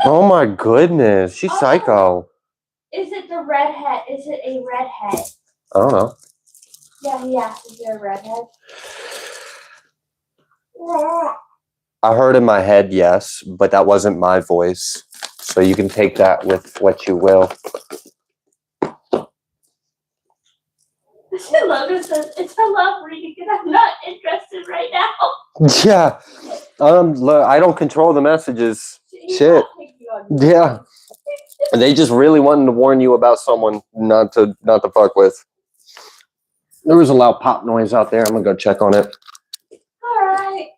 Oh my goodness. She's psycho. Is it the redhead? Is it a redhead? I don't know. Yeah. Is there a redhead? I heard in my head, yes, but that wasn't my voice. So you can take that with what you will. Logo says it's a love reading and I'm not interested right now. Yeah. Look, I don't control the messages. Shit. Yeah. They just really wanted to warn you about someone not to fuck with. There was a loud pop noise out there. I'm gonna go check on it. All right.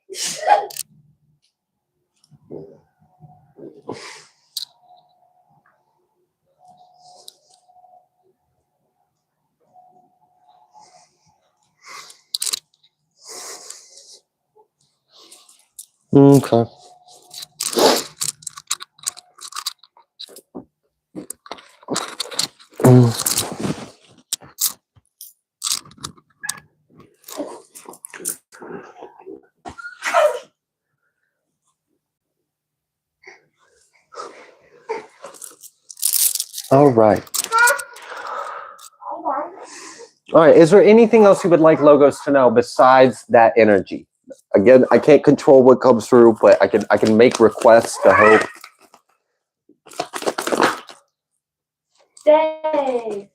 Okay. All right. All right. Is there anything else you would like Logos to know besides that energy? Again, I can't control what comes through, but I can make requests to hope. Dave.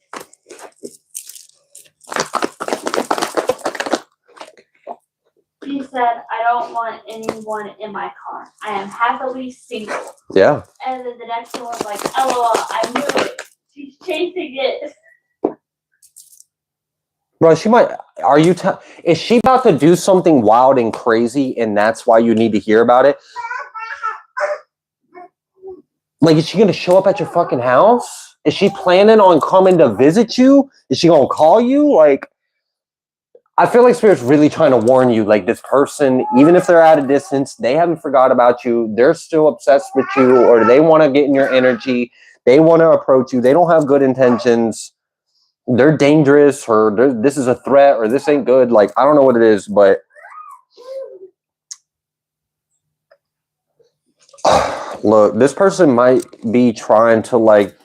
He said, I don't want anyone in my car. I am happily single. Yeah. And then the next one was like, LOL, I knew it. She's chasing it. Bro, she might. Are you? Is she about to do something wild and crazy, and that's why you need to hear about it? Like, is she gonna show up at your fucking house? Is she planning on coming to visit you? Is she gonna call you? Like, I feel like Spirit's really trying to warn you. Like, this person, even if they're at a distance, they haven't forgot about you. They're still obsessed with you, or they want to get in your energy. They want to approach you. They don't have good intentions. They're dangerous, or this is a threat, or this ain't good. Like, I don't know what it is, but look, this person might be trying to, like,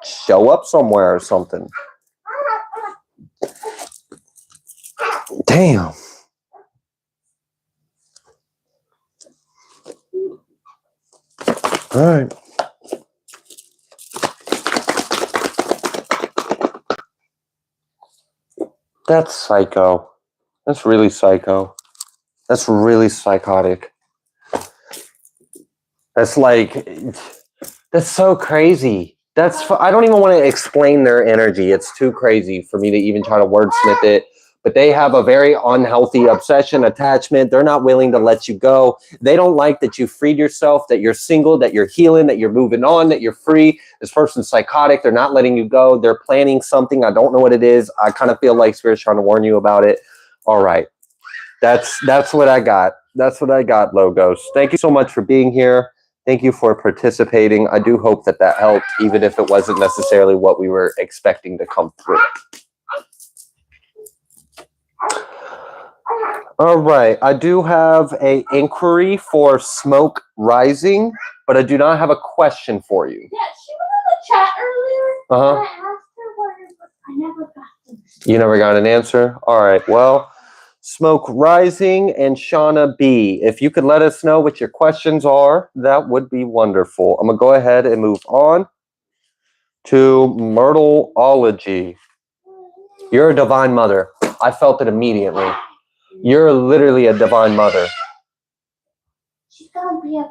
show up somewhere or something. Damn. All right. That's psycho. That's really psycho. That's really psychotic. That's like, that's so crazy. I don't even want to explain their energy. It's too crazy for me to even try to wordsmith it. But they have a very unhealthy obsession, attachment. They're not willing to let you go. They don't like that you freed yourself, that you're single, that you're healing, that you're moving on, that you're free. This person's psychotic. They're not letting you go. They're planning something. I don't know what it is. I kind of feel like Spirit's trying to warn you about it. All right. That's what I got. That's what I got, Logos. Thank you so much for being here. Thank you for participating. I do hope that helped, even if it wasn't necessarily what we were expecting to come through. All right. I do have an inquiry for Smoke Rising, but I do not have a question for you. Yeah, she was in the chat earlier. Uh-huh. I asked her what it was. I never got them. You never got an answer? All right. Well, Smoke Rising and Shauna B, if you could let us know what your questions are, that would be wonderful. I'm going to go ahead and move on to Myrtleology. You're a divine mother. I felt it immediately. You're literally a divine mother. She's gonna be a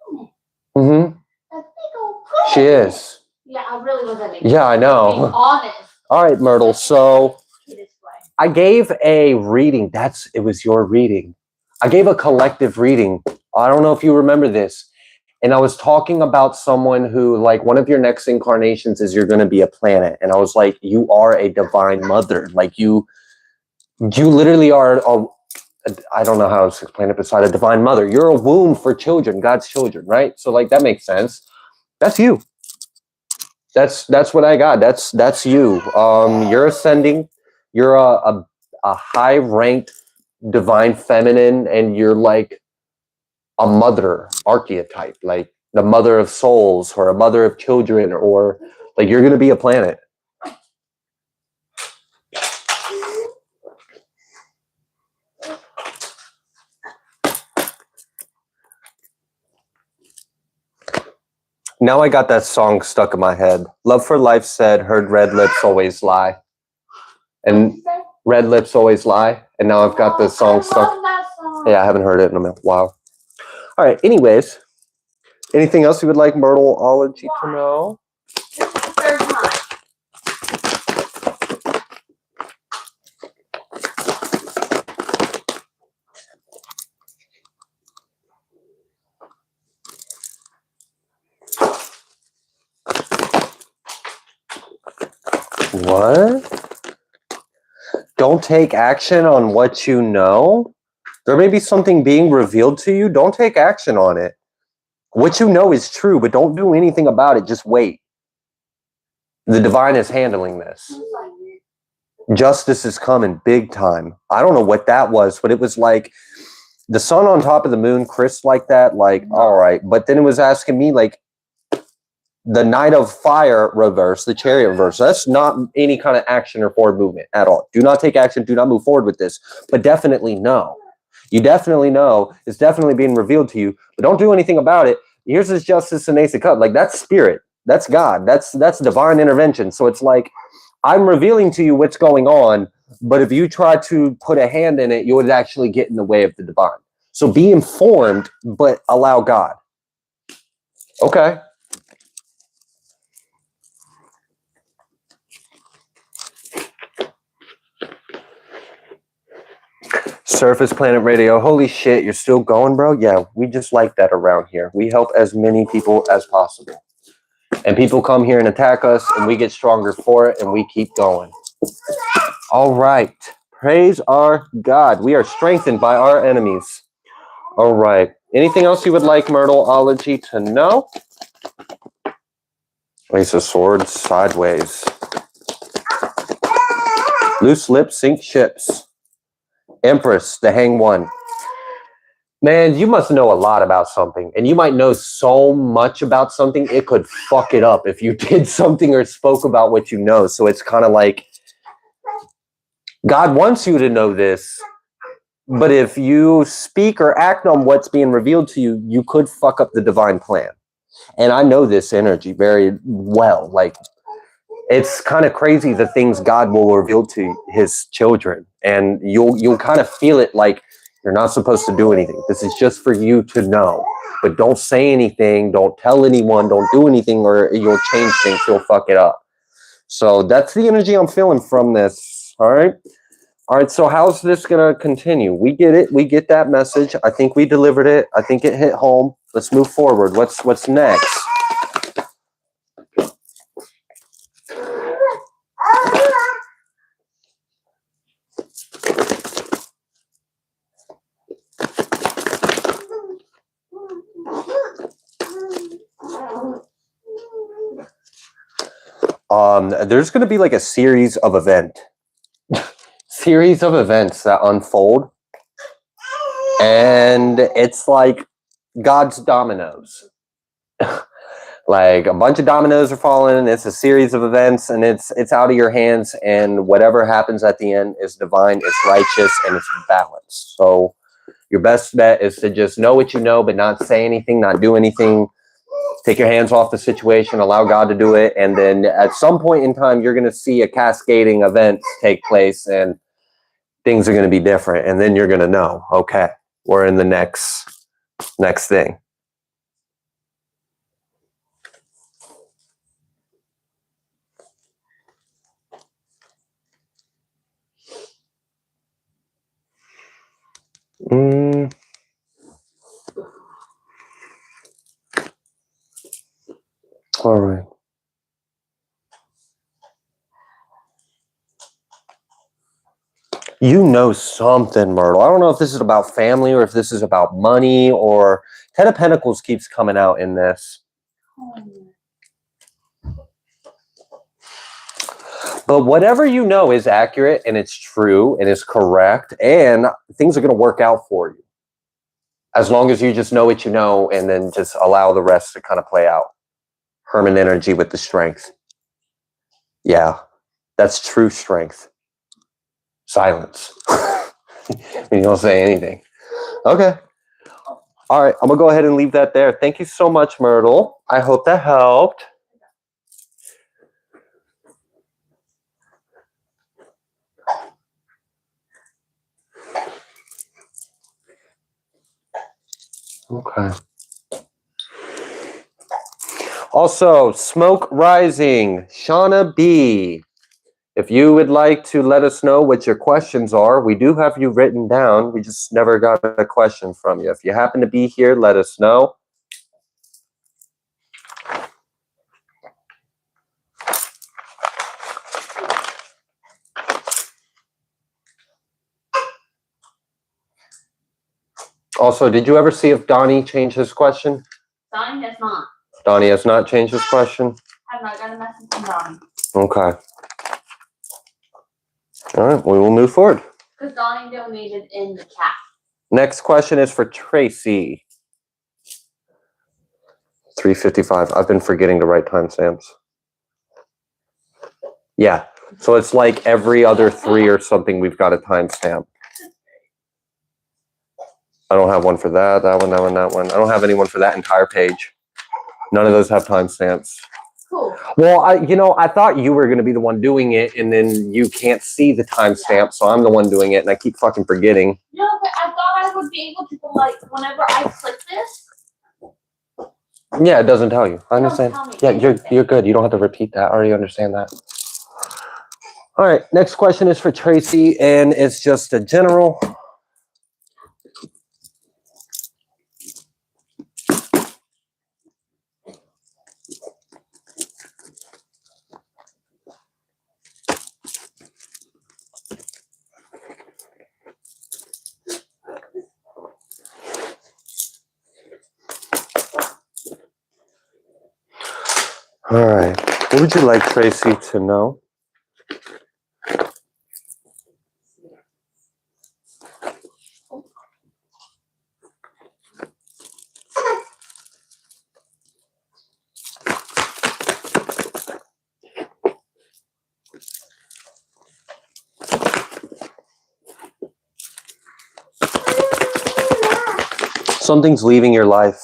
planet. Mm-hmm. A big old planet. She is. Yeah, I really wasn't. Yeah, I know. Being honest. All right, Myrtle. So I gave a reading. It was your reading. I gave a collective reading. I don't know if you remember this. And I was talking about someone who, like, one of your next incarnations is you're going to be a planet. And I was like, you are a divine mother. Like, you literally are I don't know how to explain it beside a divine mother. You're a womb for children, God's children, right? So, like, that makes sense. That's you. That's what I got. That's you. You're ascending. You're a high-ranked divine feminine, and you're like a mother archetype, like the mother of souls or a mother of children, or like you're going to be a planet. Now I got that song stuck in my head. Love for Life said, heard red lips always lie. And red lips always lie. And now I've got this song stuck. Yeah, I haven't heard it in a while. All right, anyways. Anything else you would like Myrtleology to know? This is the third time. What? Don't take action on what you know? There may be something being revealed to you. Don't take action on it. What you know is true, but don't do anything about it. Just wait. The divine is handling this. Justice is coming big time. I don't know what that was, but it was like the sun on top of the moon, Chris, like that. Like, all right. But then it was asking me, like, the Knight of Fire reverse, the Chariot reverse. That's not any kind of action or forward movement at all. Do not take action. Do not move forward with this. But definitely know. You definitely know. It's definitely being revealed to you. But don't do anything about it. Here's this Justice and Ace of Cups. Like, that's spirit. That's God. That's divine intervention. So it's like, I'm revealing to you what's going on. But if you try to put a hand in it, you would actually get in the way of the divine. So be informed, but allow God. Okay. Surface Planet Radio. Holy shit, you're still going, bro? Yeah, we just like that around here. We help as many people as possible. And people come here and attack us, and we get stronger for it, and we keep going. All right. Praise our God. We are strengthened by our enemies. All right. Anything else you would like Myrtleology to know? Ace of Swords sideways. Loose lips sink ships. Empress, the Hang One. Man, you must know a lot about something, and you might know so much about something, it could fuck it up if you did something or spoke about what you know. So it's kind of like, God wants you to know this, but if you speak or act on what's being revealed to you, you could fuck up the divine plan. And I know this energy very well. Like, it's kind of crazy the things God will reveal to his children, and you'll kind of feel it like you're not supposed to do anything. This is just for you to know, but don't say anything. Don't tell anyone. Don't do anything, or you'll change things. You'll fuck it up. So that's the energy I'm feeling from this. All right. All right. So how's this going to continue? We get it. We get that message. I think we delivered it. I think it hit home. Let's move forward. What's next? There's going to be like a series of events that unfold, and it's like God's dominoes. Like a bunch of dominoes are falling. It's a series of events, and it's out of your hands. And whatever happens at the end is divine, it's righteous, and it's balanced. So your best bet is to just know what you know, but not say anything, not do anything. Take your hands off the situation, allow God to do it, and then at some point in time, you're going to see a cascading event take place, and things are going to be different. And then you're going to know, okay, we're in the next thing. All right. You know something, Myrtle. I don't know if this is about family or if this is about money, or Ten of Pentacles keeps coming out in this. But whatever you know is accurate, and it's true, and it's correct, and things are going to work out for you. As long as you just know what you know, and then just allow the rest to kind of play out. Herman energy with the strength. Yeah, that's true strength. Silence. You don't say anything. Okay. All right, I'm going to go ahead and leave that there. Thank you so much, Myrtle. I hope that helped. Okay. Also, Smoke Rising, Shauna B. If you would like to let us know what your questions are, we do have you written down. We just never got a question from you. If you happen to be here, let us know. Also, did you ever see if Donnie changed his question? Donnie has not. Donnie has not changed his question? I have not got a message from Donnie. Okay. All right, we will move forward. Because Donnie donated in the chat. Next question is for Tracy. 3:55. I've been forgetting to write timestamps. Yeah. So it's like every other 3 or something we've got a timestamp. I don't have one for that one, that one, that one. I don't have anyone for that entire page. None of those have timestamps. Cool. Well, I thought you were going to be the one doing it, and then you can't see the timestamp, so I'm the one doing it, and I keep fucking forgetting. No, but I thought I would be able to, like, whenever I click this. Yeah, it doesn't tell you. I understand. Yeah, anything. you're good. You don't have to repeat that. I already understand that. All right, next question is for Tracy, and it's just a general. All right. What would you like Tracy to know? Something's leaving your life.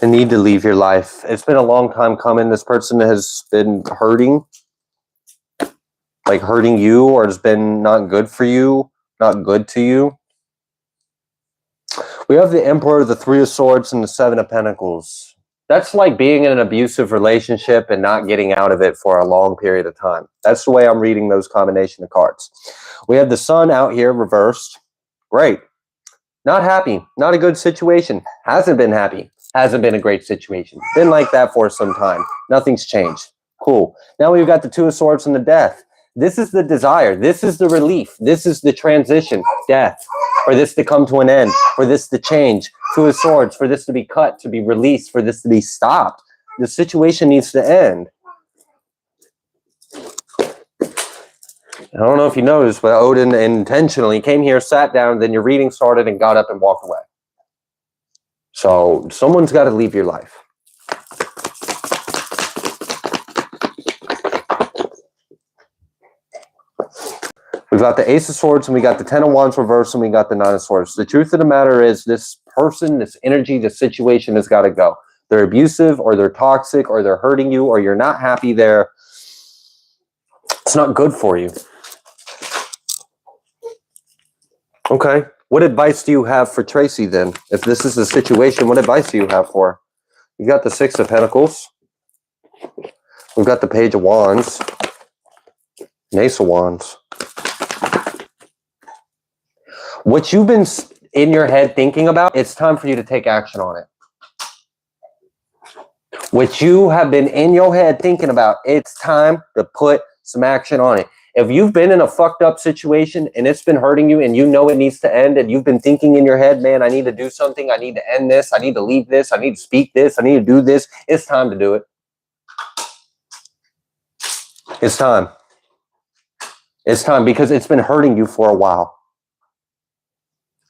A need to leave your life. It's been a long time coming. This person has been hurting, like hurting you, or has been not good for you, not good to you. We have the Emperor, the 3 of Swords, and the 7 of Pentacles. That's like being in an abusive relationship and not getting out of it for a long period of time. That's the way I'm reading those combination of cards. We have the Sun out here reversed. Great. Not happy. Not a good situation. Hasn't been happy. Hasn't been a great situation. Been like that for some time. Nothing's changed. Cool. Now we've got the 2 of Swords and the Death. This is the desire. This is the relief. This is the transition. Death. For this to come to an end. For this to change. 2 of Swords. For this to be cut, to be released, for this to be stopped. The situation needs to end. I don't know if you noticed, but Odin intentionally came here, sat down, then your reading started and got up and walked away. So someone's got to leave your life. We've got the Ace of Swords, and we got the 10 of Wands reversed, and we got the 9 of Swords. The truth of the matter is this person, this energy, this situation has got to go. They're abusive, or they're toxic, or they're hurting you, or you're not happy there. It's not good for you. Okay. What advice do you have for Tracy then? If this is the situation, what advice do you have for her? You got the 6 of Pentacles. We've got the Page of Wands. And Ace of Wands. What you've been in your head thinking about, it's time for you to take action on it. What you have been in your head thinking about, it's time to put some action on it. If you've been in a fucked up situation and it's been hurting you and you know it needs to end and you've been thinking in your head, man, I need to do something. I need to end this. I need to leave this. I need to speak this. I need to do this. It's time to do it. It's time. It's time because it's been hurting you for a while.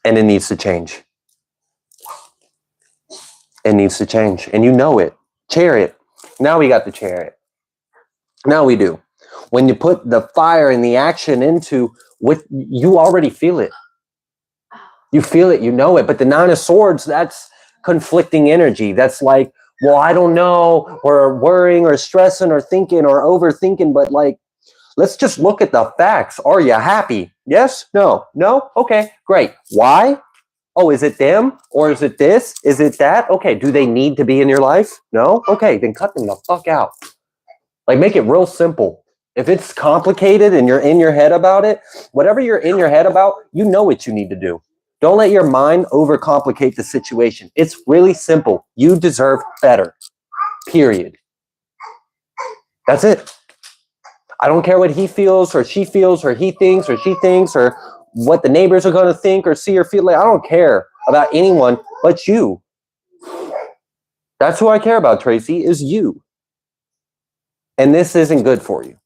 And it needs to change. It needs to change. And you know it. Chariot. Now we got the Chariot. Now we do. When you put the fire and the action into what you already feel it. You feel it, you know it. But the 9 of Swords, that's conflicting energy. That's like, well, I don't know, or worrying or stressing or thinking or overthinking, but like, let's just look at the facts. Are you happy? Yes? No? No? Okay, great. Why? Oh, is it them? Or is it this? Is it that? Okay, do they need to be in your life? No? Okay, then cut them the fuck out. Like, make it real simple. If it's complicated and you're in your head about it, whatever you're in your head about, you know what you need to do. Don't let your mind overcomplicate the situation. It's really simple. You deserve better. Period. That's it. I don't care what he feels or she feels or he thinks or she thinks or what the neighbors are going to think or see or feel. Like, I don't care about anyone but you. That's who I care about, Tracy, is you. And this isn't good for you.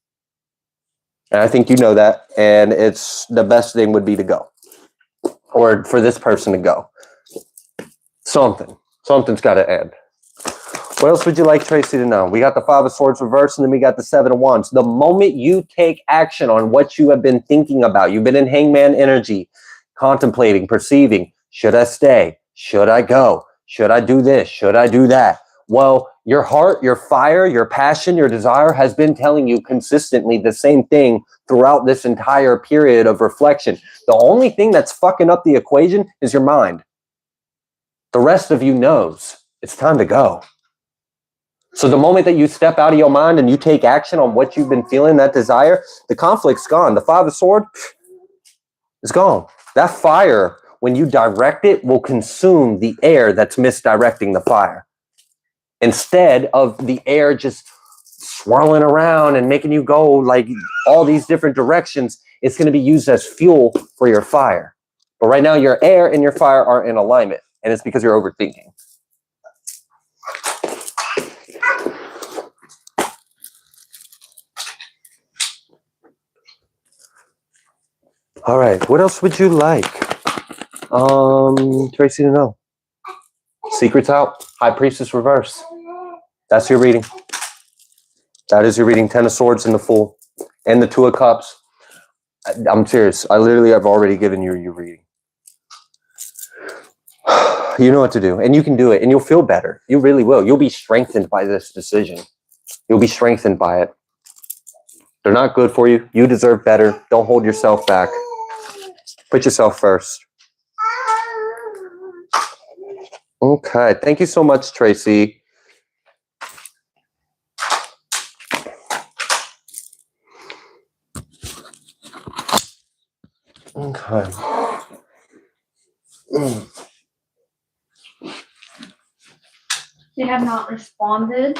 And I think you know that. And it's the best thing would be to go. or for this person to go. Something's got to end. What else would you like Tracy to know? We got the Five of Swords reversed, and then we got the Seven of Wands. The moment you take action on what you have been thinking about, you've been in hangman energy, contemplating, perceiving, should I stay? Should I go? Should I do this? Should I do that? Well, your heart, your fire, your passion, your desire has been telling you consistently the same thing throughout this entire period of reflection. The only thing that's fucking up the equation is your mind. The rest of you knows it's time to go. So the moment that you step out of your mind and you take action on what you've been feeling, that desire, the conflict's gone. The Five of Swords is gone. That fire, when you direct it, will consume the air that's misdirecting the fire. Instead of the air just swirling around and making you go like all these different directions, it's going to be used as fuel for your fire. But right now, your air and your fire are in alignment, and it's because you're overthinking. All right, what else would you like? Tracy to know. Secrets out. High Priestess reverse. That's your reading. That is your reading. Ten of Swords and the Fool. And the Two of Cups. I'm serious. I literally have already given you your reading. You know what to do. And you can do it. And you'll feel better. You really will. You'll be strengthened by this decision. You'll be strengthened by it. They're not good for you. You deserve better. Don't hold yourself back. Put yourself first. Okay. Thank you so much, Tracy. Okay. They have not responded.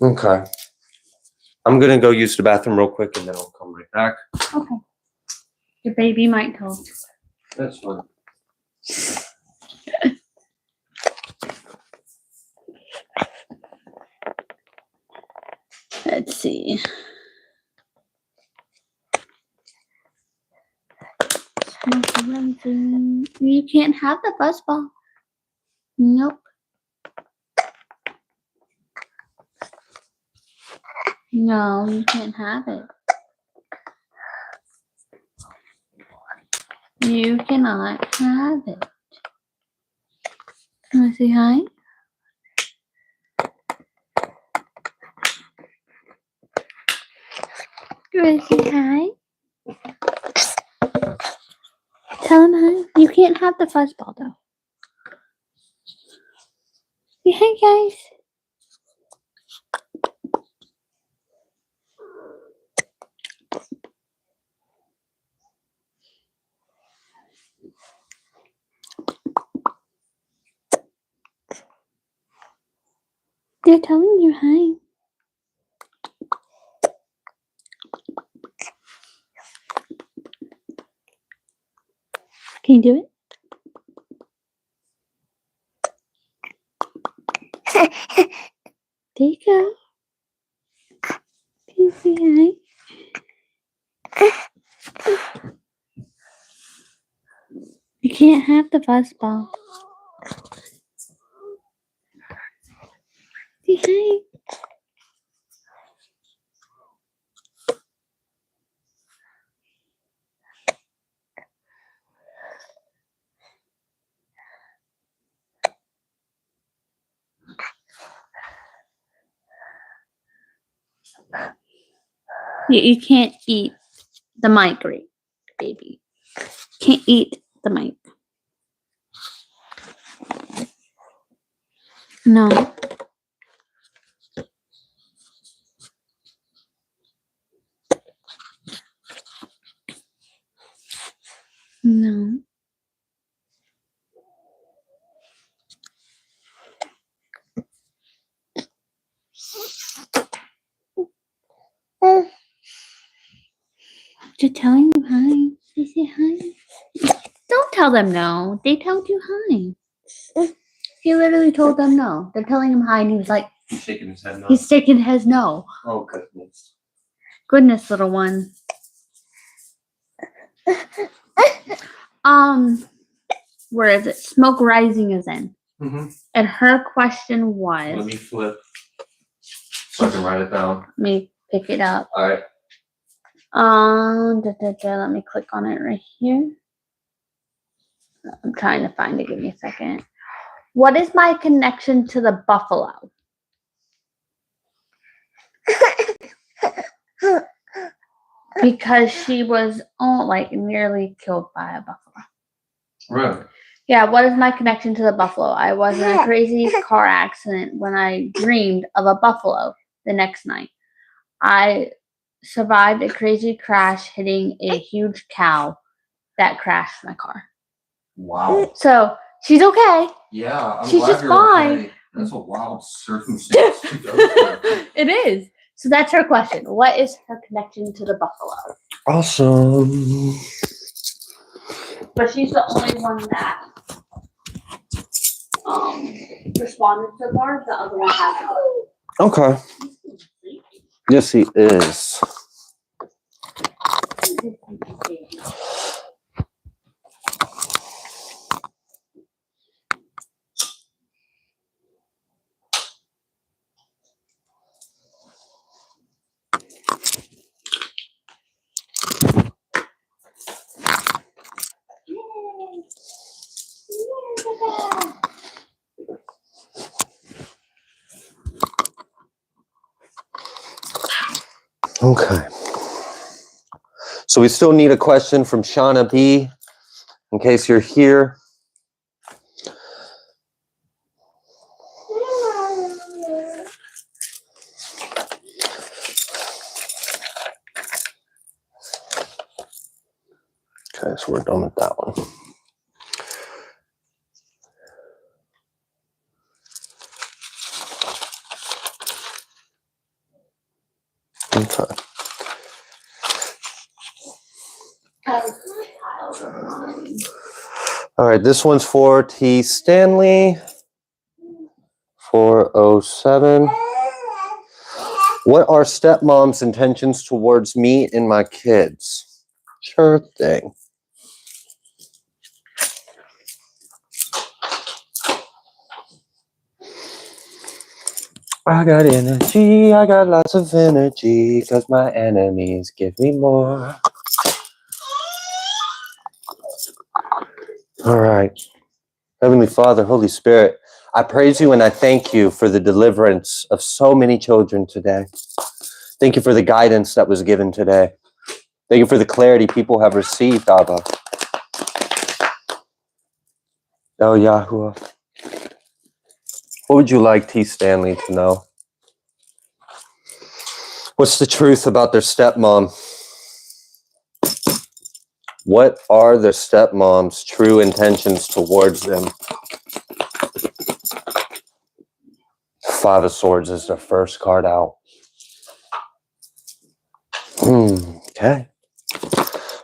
Okay. I'm going to go use the bathroom real quick and then I'll come right back. Okay. Your baby might go. That's fine. Let's see. You can't have the fuzzball. Nope. No, you can't have it. You cannot have it. You want to say hi? You want to say hi? Tell him hi. You can't have the fuzzball though. Say hi, guys. They're telling you hi. Can you do it? There you go. Can you say hi? You can't have the fuzzball. Say hi. You can't eat the mic, right, baby? Can't eat the mic. No. No. They're telling you hi. They say hi. Don't tell them no. They told you hi. He literally told them no. They're telling him hi, and he was like, He's shaking his head no. he's shaking his no. Oh, goodness. Goodness, little one. where is it? Smoke Rising is in. Mm-hmm. And her question was. Let me flip so I can write it down. Let me pick it up. All right. Let me click on it right here. I'm trying to find it. Give me a second. What is my connection to the buffalo? Because she was nearly killed by a buffalo. Right. Yeah, what is my connection to the buffalo? I was in a crazy car accident when I dreamed of a buffalo the next night. I survived a crazy crash hitting a huge cow that crashed my car. Wow. So she's okay. Yeah, I'm she's glad just you're fine. okay. That's a wild circumstance to go through. It is. So that's her question. What is her connection to the buffalo? Awesome. But she's the only one that responded so far. The other one hasn't. Okay. Yes, he is. Okay. So we still need a question from Shauna B. In case you're here. Okay, so we're done with that one. Okay. All right, this one's for T. Stanley. 407. What are stepmom's intentions towards me and my kids? Sure thing. I got energy, I got lots of energy, because my enemies give me more. All right. Heavenly Father, Holy Spirit, I praise you and I thank you for the deliverance of so many children today. Thank you for the guidance that was given today. Thank you for the clarity people have received, Abba. Oh, Yahuwah. What would you like T. Stanley to know? What's the truth about their stepmom? What are their stepmom's true intentions towards them? Five of Swords is the first card out. Okay.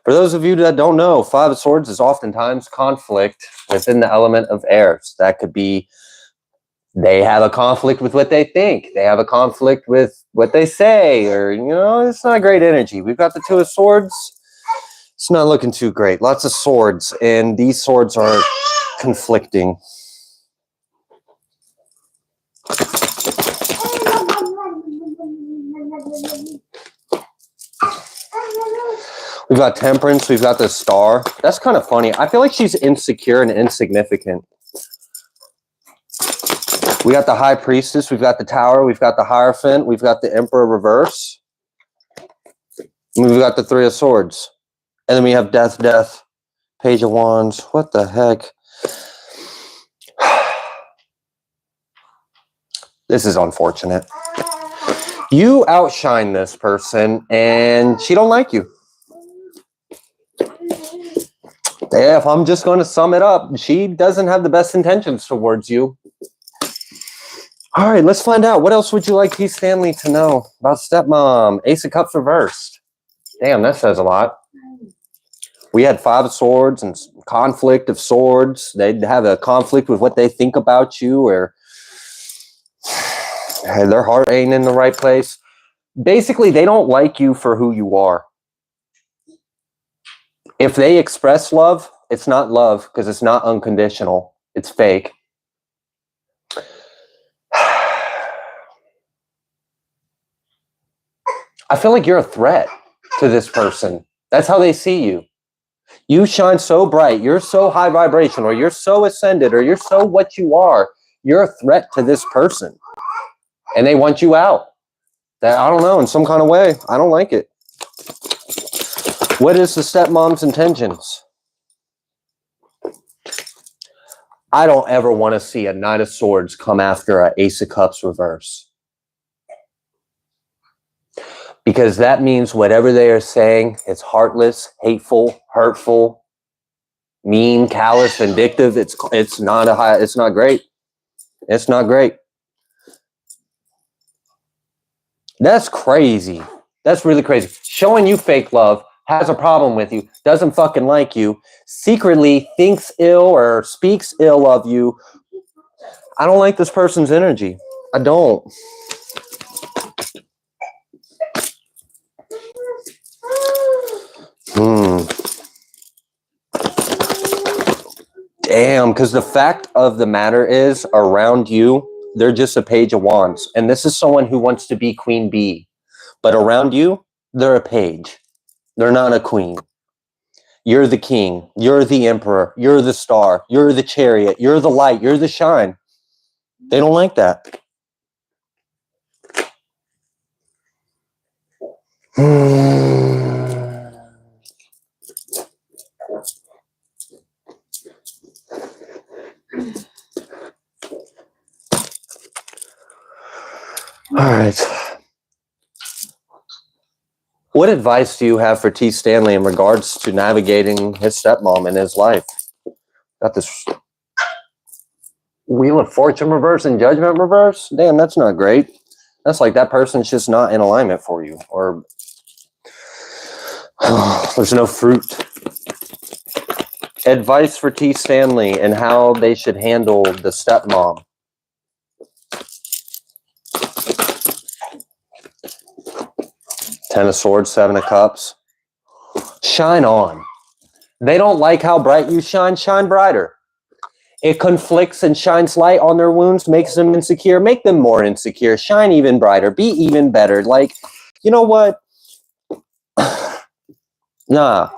For those of you that don't know, Five of Swords is oftentimes conflict within the element of airs. That could be they have a conflict with what they think. They have a conflict with what they say, or, it's not great energy. We've got the Two of Swords. It's not looking too great. Lots of swords, and these swords are conflicting. We've got Temperance. We've got the Star. That's kind of funny. I feel like she's insecure and insignificant. We got the High Priestess. We've got the Tower. We've got the Hierophant. We've got the Emperor reverse. And we've got the Three of Swords. And then we have Death, Death, Page of Wands. What the heck? This is unfortunate. You outshine this person, and she don't like you. Yeah, if I'm just going to sum it up, she doesn't have the best intentions towards you. All right, let's find out. What else would you like T. Stanley to know about stepmom? Ace of Cups reversed. Damn, that says a lot. We had Five of Swords and conflict of swords. They'd have a conflict with what they think about you, or their heart ain't in the right place. Basically, they don't like you for who you are. If they express love, It's not love because it's not unconditional. It's fake. I feel like you're a threat to this person. That's how they see you. You shine so bright. You're so high vibration, or you're so ascended, or you're so what you are. You're a threat to this person. And they want you out. That, I don't know, in some kind of way. I don't like it. What is the stepmom's intentions? I don't ever want to see a Knight of Swords come after an Ace of Cups reverse. Because that means whatever they are saying is heartless, hateful, hurtful, mean, callous, vindictive. It's not great. It's not great. That's crazy. That's really crazy. Showing you fake love, has a problem with you, doesn't fucking like you, secretly thinks ill or speaks ill of you. I don't like this person's energy. I don't. Damn, because the fact of the matter is, around you, they're just a page of wands. And this is someone who wants to be queen bee. But around you, they're a page. They're not a queen. You're the king. You're the emperor. You're the star. You're the chariot. You're the light. You're the shine. They don't like that. All right. What advice do you have for T. Stanley in regards to navigating his stepmom in his life? Got this Wheel of Fortune reverse and Judgment reverse? Damn, that's not great. That's like that person's just not in alignment for you. Or there's no fruit. Advice for T. Stanley and how they should handle the stepmom. Ten of Swords, Seven of Cups. Shine on. They don't like how bright you shine. Shine brighter. It conflicts and shines light on their wounds, makes them insecure. Make them more insecure. Shine even brighter. Be even better. Like, you know what? Nah.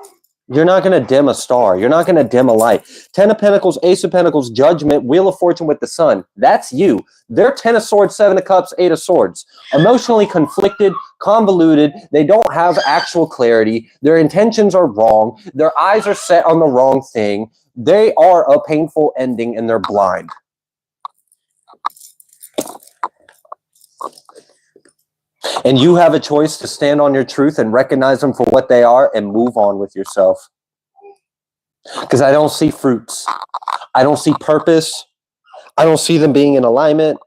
You're not going to dim a star. You're not going to dim a light. Ten of Pentacles, Ace of Pentacles, Judgment, Wheel of Fortune with the Sun. That's you. They're Ten of Swords, Seven of Cups, Eight of Swords. Emotionally conflicted, convoluted. They don't have actual clarity. Their intentions are wrong. Their eyes are set on the wrong thing. They are a painful ending and they're blind. And you have a choice to stand on your truth and recognize them for what they are and move on with yourself. Because I don't see fruits. I don't see purpose. I don't see them being in alignment.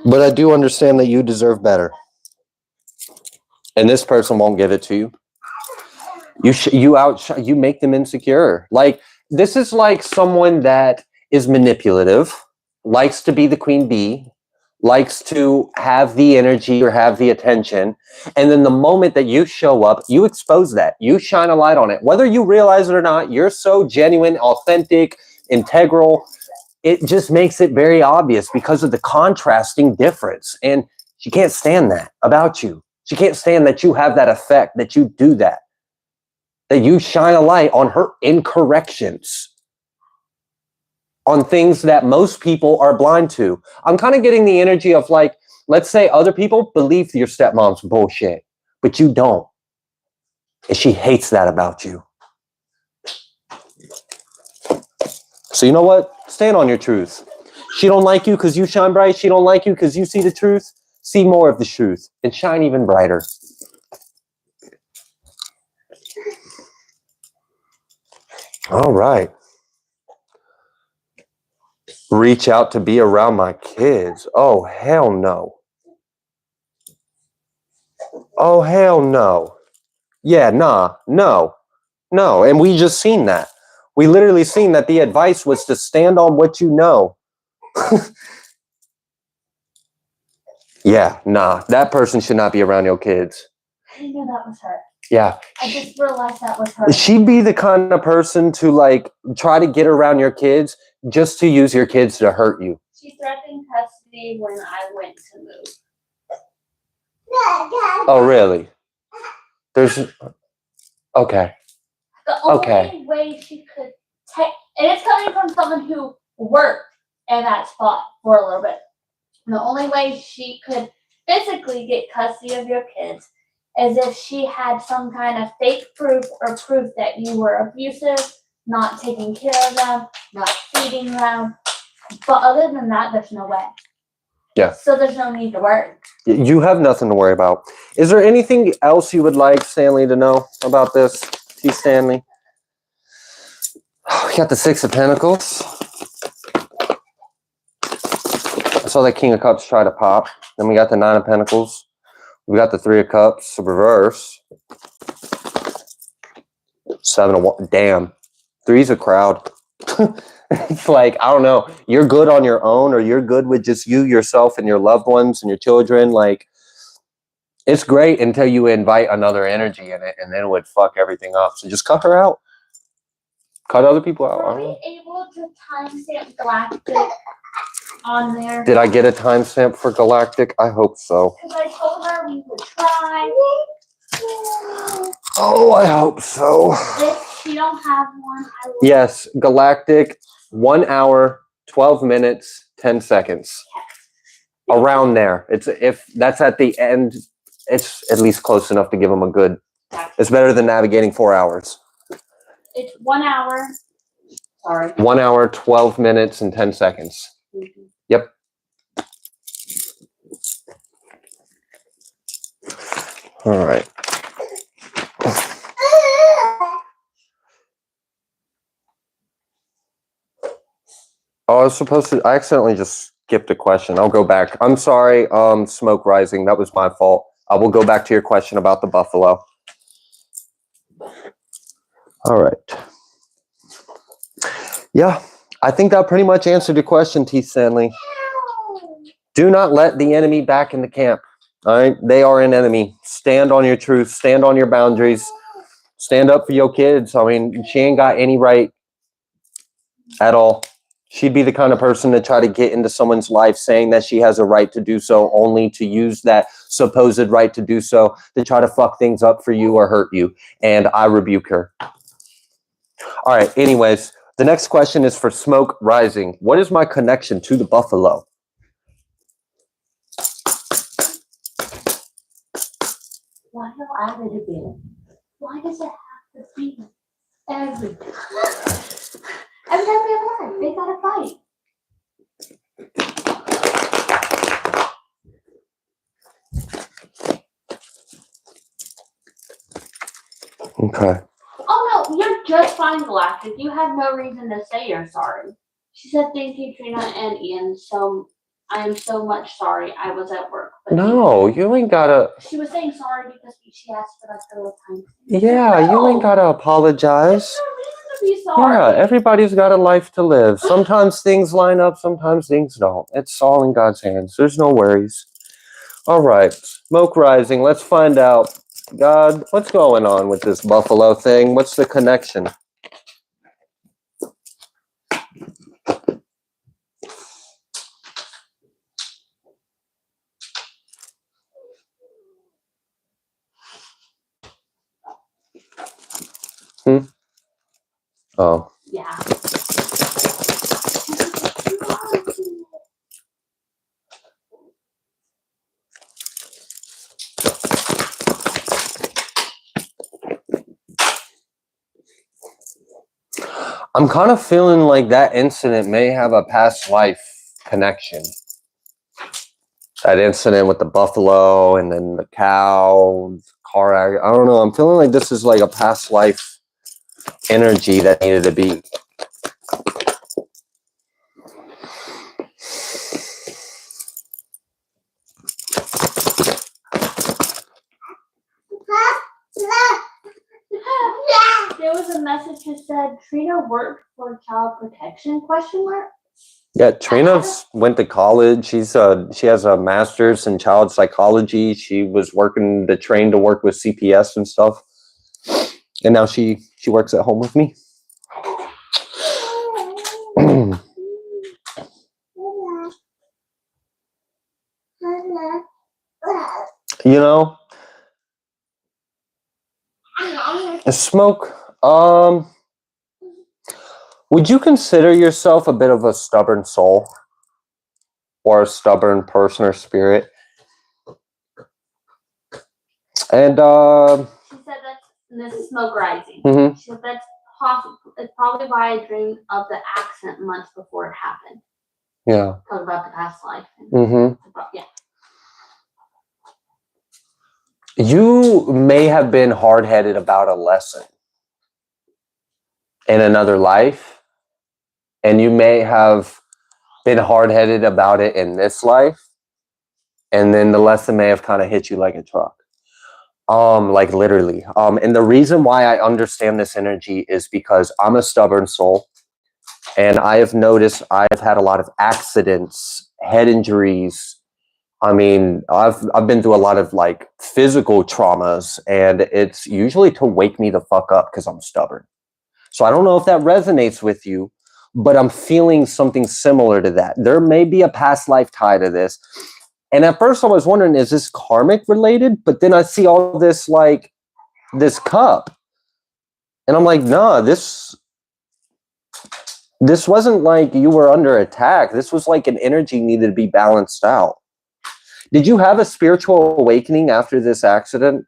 But I do understand that you deserve better. And this person won't give it to you. You make them insecure. Like, this is like someone that is manipulative, likes to be the queen bee, likes to have the energy or have the attention. And then the moment that you show up, you expose that. You shine a light on it. Whether you realize it or not, you're so genuine, authentic, integral. It just makes it very obvious because of the contrasting difference. And she can't stand that about you. She can't stand that you have that effect, that you do that you shine a light on her incorrections, on things that most people are blind to. I'm kind of getting the energy of, like, let's say other people believe your stepmom's bullshit, but you don't. And she hates that about you. So you know what? Stand on your truth. She don't like you because you shine bright. She don't like you because you see the truth. See more of the truth and shine even brighter. All right. Reach out to be around my kids. Oh, hell no. Oh, hell no. Yeah, nah, no. And we just seen that. We literally seen that the advice was to stand on what you know. Yeah, nah. That person should not be around your kids. I didn't know that was her. Yeah. I just realized that was her. She'd be the kind of person to like try to get around your kids just to use your kids to hurt you. She threatened custody when I went to move. Oh, really? There's okay. The only way she could take, and it's coming from someone who worked in that spot for a little bit. The only way she could physically get custody of your kids is if she had some kind of fake proof or proof that you were abusive, not taking care of them, not feeding them. But other than that, there's no way. Yeah. So there's no need to worry. You have nothing to worry about. Is there anything else you would like Stanley to know about this? T. Stanley. We got the Six of Pentacles. I saw that King of Cups try to pop. Then we got the Nine of Pentacles. We got the Three of Cups, reverse. Seven of Wands. Damn. Three's a crowd. It's like, I don't know. You're good on your own, or you're good with just you, yourself, and your loved ones and your children. Like, it's great until you invite another energy in it, and then it would fuck everything up. So just cut her out. Cut other people out. Were we able to timestamp Galactic on there? Did I get a timestamp for Galactic? I hope so. Because I told her we would try. Oh, I hope so. If she don't have one, I will. Yes, Galactic, 1 hour, 12 minutes, 10 seconds. Around there. It's if that's at the end, it's at least close enough to give them a good. It's better than navigating 4 hours. It's 1 hour. Sorry. 1 hour, 12 minutes, and 10 seconds. Mm-hmm. Yep. All right. Oh, I was supposed to. I accidentally just skipped a question. I'll go back. I'm sorry. Smoke rising. That was my fault. I will go back to your question about the buffalo. All right. Yeah, I think that pretty much answered your question, T. Stanley. Do not let the enemy back in the camp. All right, they are an enemy. Stand on your truth. Stand on your boundaries. Stand up for your kids. I mean, she ain't got any right at all. She'd be the kind of person to try to get into someone's life saying that she has a right to do so, only to use that supposed right to do so to try to fuck things up for you or hurt you. And I rebuke her. All right, anyways, the next question is for Smoke Rising. What is my connection to the buffalo? Why do I have to be? Why does it have to be every time? Every time we have life, they gotta fight. Okay. Oh no, you're just fine, Galactic. You have no reason to say you're sorry. She said, "Thank you, Trina and Ian. So I am so much sorry. I was at work." But No, you ain't gotta. she was saying sorry because she asked for us a little time. Yeah, you ain't gotta apologize. There's no reason to be sorry. Yeah, everybody's got a life to live. Sometimes things line up, sometimes things don't. It's all in God's hands. There's no worries. All right, Smoke Rising. Let's find out. God, what's going on with this buffalo thing? What's the connection? Oh. Yeah. I'm kind of feeling like that incident may have a past life connection. That incident with the buffalo and then the cow, car accident. I don't know. I'm feeling like this is like a past life energy that needed to be. There was a message that said Trina worked for child protection ? Yeah, Trina's went to college. She has a master's in child psychology. She was working to train to work with CPS and stuff. And now she works at home with me. You know, Smoke, would you consider yourself a bit of a stubborn soul or a stubborn person or spirit? And she said that's this is Smoke Rising. Mm-hmm. She said that's possible. It's probably why I dreamed of the accident months before it happened. Yeah. Talk about the past life. Yeah. You may have been hard-headed about a lesson in another life, and you may have been hard-headed about it in this life, and then the lesson may have kind of hit you like a truck. Like literally. And the reason why I understand this energy is because I'm a stubborn soul, and I have noticed I've had a lot of accidents, head injuries. I mean, I've been through a lot of like physical traumas, and it's usually to wake me the fuck up because I'm stubborn. So I don't know if that resonates with you, but I'm feeling something similar to that. There may be a past life tie to this. And at first I was wondering, is this karmic related? But then I see all this, like this cup. And I'm like, nah, this wasn't like you were under attack. This was like an energy needed to be balanced out. Did you have a spiritual awakening after this accident?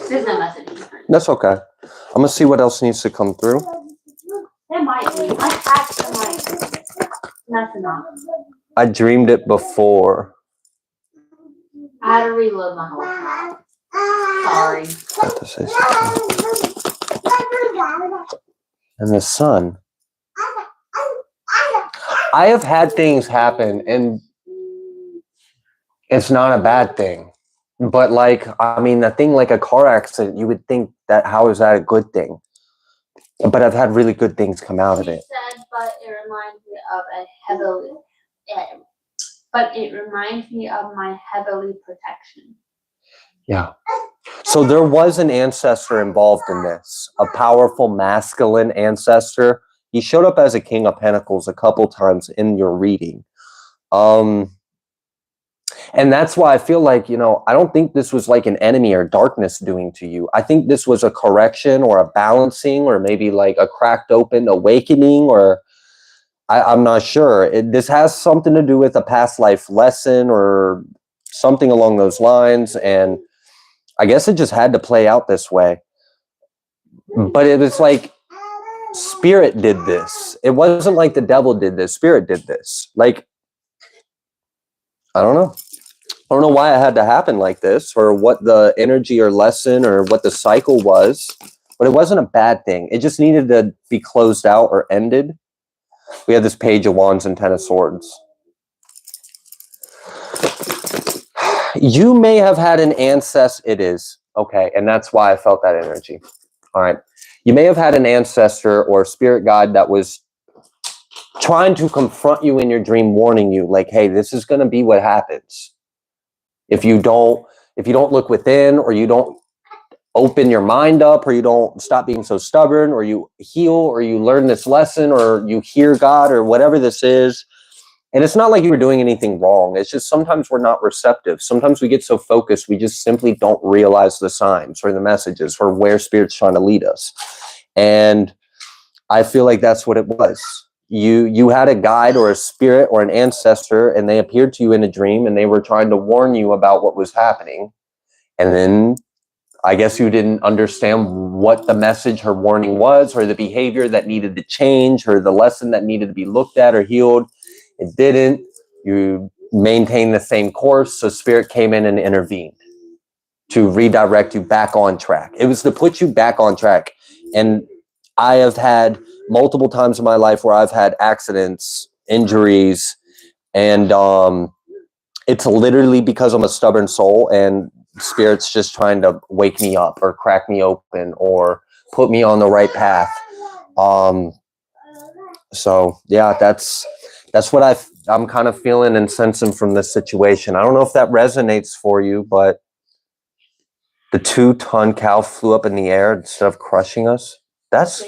There's no message. That's okay. I'm gonna see what else needs to come through. There might be. I actually might be. That's enough. I dreamed it before. I had to reload my whole time. Sorry. I have to say something. And the sun. I have had things happen, and it's not a bad thing. But like, I mean, a thing like a car accident, you would think that how is that a good thing? But I've had really good things come out of it. She said, but it reminds me of a heavily, but it reminds me of my heavily protection. Yeah. So there was an ancestor involved in this, a powerful masculine ancestor. He showed up as a King of Pentacles a couple times in your reading. And that's why I feel like, you know, I don't think this was like an enemy or darkness doing to you. I think this was a correction or a balancing or maybe like a cracked open awakening, or I'm not sure. This has something to do with a past life lesson or something along those lines. And I guess it just had to play out this way. But it was like spirit did this. It wasn't like the devil did this. Spirit did this. Like, I don't know. I don't know why it had to happen like this, or what the energy or lesson or what the cycle was, but it wasn't a bad thing. It just needed to be closed out or ended. We had this Page of Wands and Ten of Swords. You may have had an ancestor. It is. Okay. And that's why I felt that energy. All right. You may have had an ancestor or spirit guide that was trying to confront you in your dream, warning you like, hey, this is going to be what happens. If you don't look within, or you don't open your mind up, or you don't stop being so stubborn, or you heal, or you learn this lesson, or you hear God, or whatever this is. And it's not like you were doing anything wrong. It's just sometimes we're not receptive. Sometimes we get so focused, we just simply don't realize the signs or the messages or where Spirit's trying to lead us. And I feel like that's what it was. You had a guide or a spirit or an ancestor, and they appeared to you in a dream, and they were trying to warn you about what was happening. And then I guess you didn't understand what the message or warning was, or the behavior that needed to change, or the lesson that needed to be looked at or healed. It didn't. You maintained the same course, so Spirit came in and intervened to redirect you back on track. It was to put you back on track. And I have had multiple times in my life where I've had accidents, injuries, and it's literally because I'm a stubborn soul, and Spirit's just trying to wake me up or crack me open or put me on the right path. So yeah, that's what I'm kind of feeling and sensing from this situation. I don't know if that resonates for you, but the 2-ton cow flew up in the air instead of crushing us. That's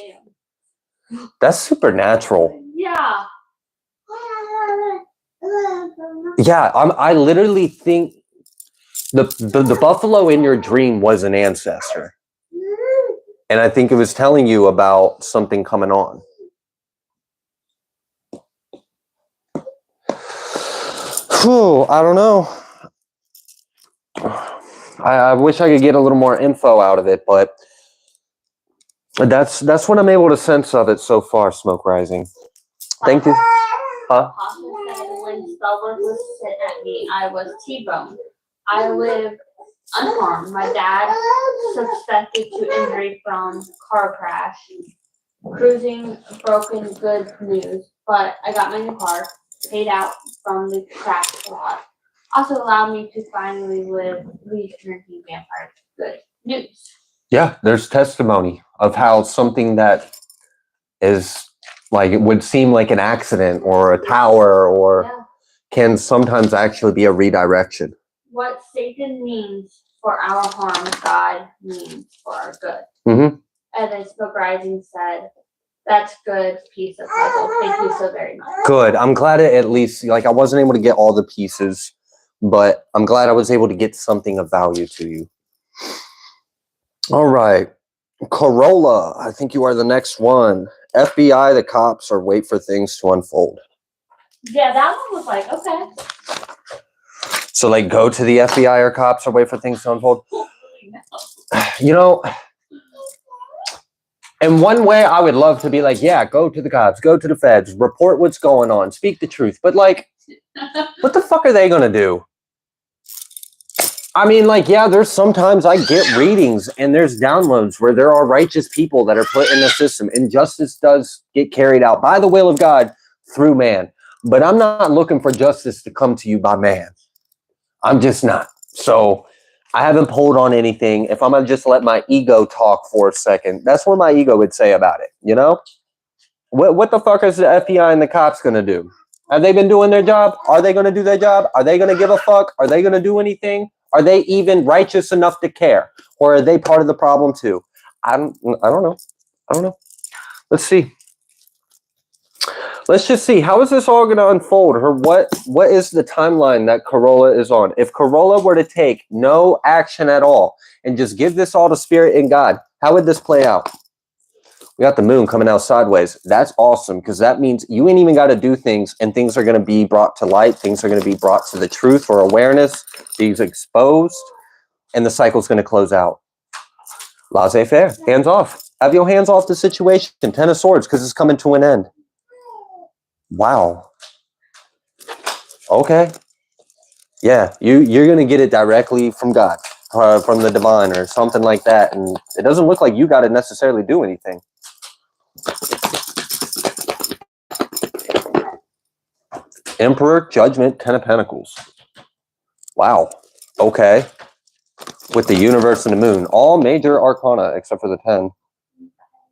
supernatural. Yeah. Yeah, I literally think the buffalo in your dream was an ancestor. And I think it was telling you about something coming on. Whew, I don't know. I wish I could get a little more info out of it, but that's what I'm able to sense of it so far, Smoke Rising. Thank you. Huh? Tasha said when Spellbook was sent at me, I was T-boned. I lived unharmed. My dad suspected to injury from car crash. Cruising, broken, good news. But I got my new car, paid out from the crash lot. Also allowed me to finally live drinking vampires. Good news. Yeah, there's testimony of how something that is like, it would seem like an accident or a tower or can sometimes actually be a redirection. What Satan means for our harm, God means for our good. Mm-hmm. And then Smoke Rising said, that's good piece of puzzle. Thank you so very much. Good. I'm glad it at least, like, I wasn't able to get all the pieces, but I'm glad I was able to get something of value to you. All right. Corolla, I think you are the next one. FBI, the cops, or wait for things to unfold. Yeah, that one was like, okay. So, like, go to the FBI or cops or wait for things to unfold? You know, in one way, I would love to be like, yeah, go to the cops, go to the feds, report what's going on, speak the truth. But, like, what the fuck are they going to do? I mean, like, yeah, there's sometimes I get readings and there's downloads where there are righteous people that are put in the system and justice does get carried out by the will of God through man. But I'm not looking for justice to come to you by man. I'm just not. So I haven't pulled on anything. If I'm going to just let my ego talk for a second, that's what my ego would say about it. You know, what the fuck is the FBI and the cops going to do? Have they been doing their job? Are they going to do their job? Are they going to give a fuck? Are they going to do anything? Are they even righteous enough to care? Or are they part of the problem too? I don't know. Let's see. Let's just see. How is this all going to unfold? Or what is the timeline that Corolla is on? If Corolla were to take no action at all and just give this all to Spirit and God, how would this play out? We got the moon coming out sideways. That's awesome because that means you ain't even got to do things and things are going to be brought to light. Things are going to be brought to the truth or awareness, being exposed, and the cycle's going to close out. Laissez-faire. Hands off. Have your hands off the situation. 10 of Swords because it's coming to an end. Wow. Okay. Yeah, you're going to get it directly from God, from the divine or something like that. And it doesn't look like you got to necessarily do anything. Emperor, Judgment, 10 of Pentacles. Wow. Okay. With the universe and the moon. All major arcana except for the 10.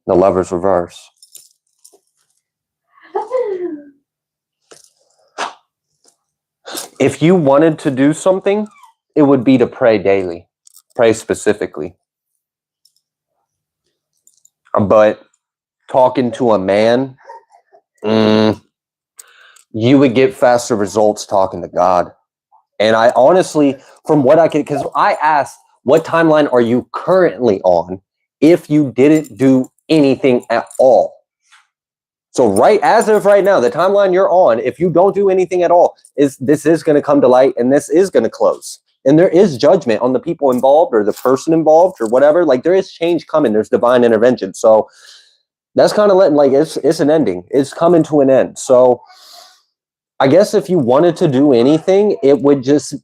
The Lover's reverse. If you wanted to do something, it would be to pray daily. Pray specifically. But talking to a man, you would get faster results talking to God. And I honestly, from what I could, because I asked, what timeline are you currently on if you didn't do anything at all? So as of right now, the timeline you're on, if you don't do anything at all, this is going to come to light and this is going to close. And there is judgment on the people involved or the person involved or whatever. Like there is change coming. There's divine intervention. So that's kind of letting, like, it's an ending. It's coming to an end. So I guess if you wanted to do anything, it would just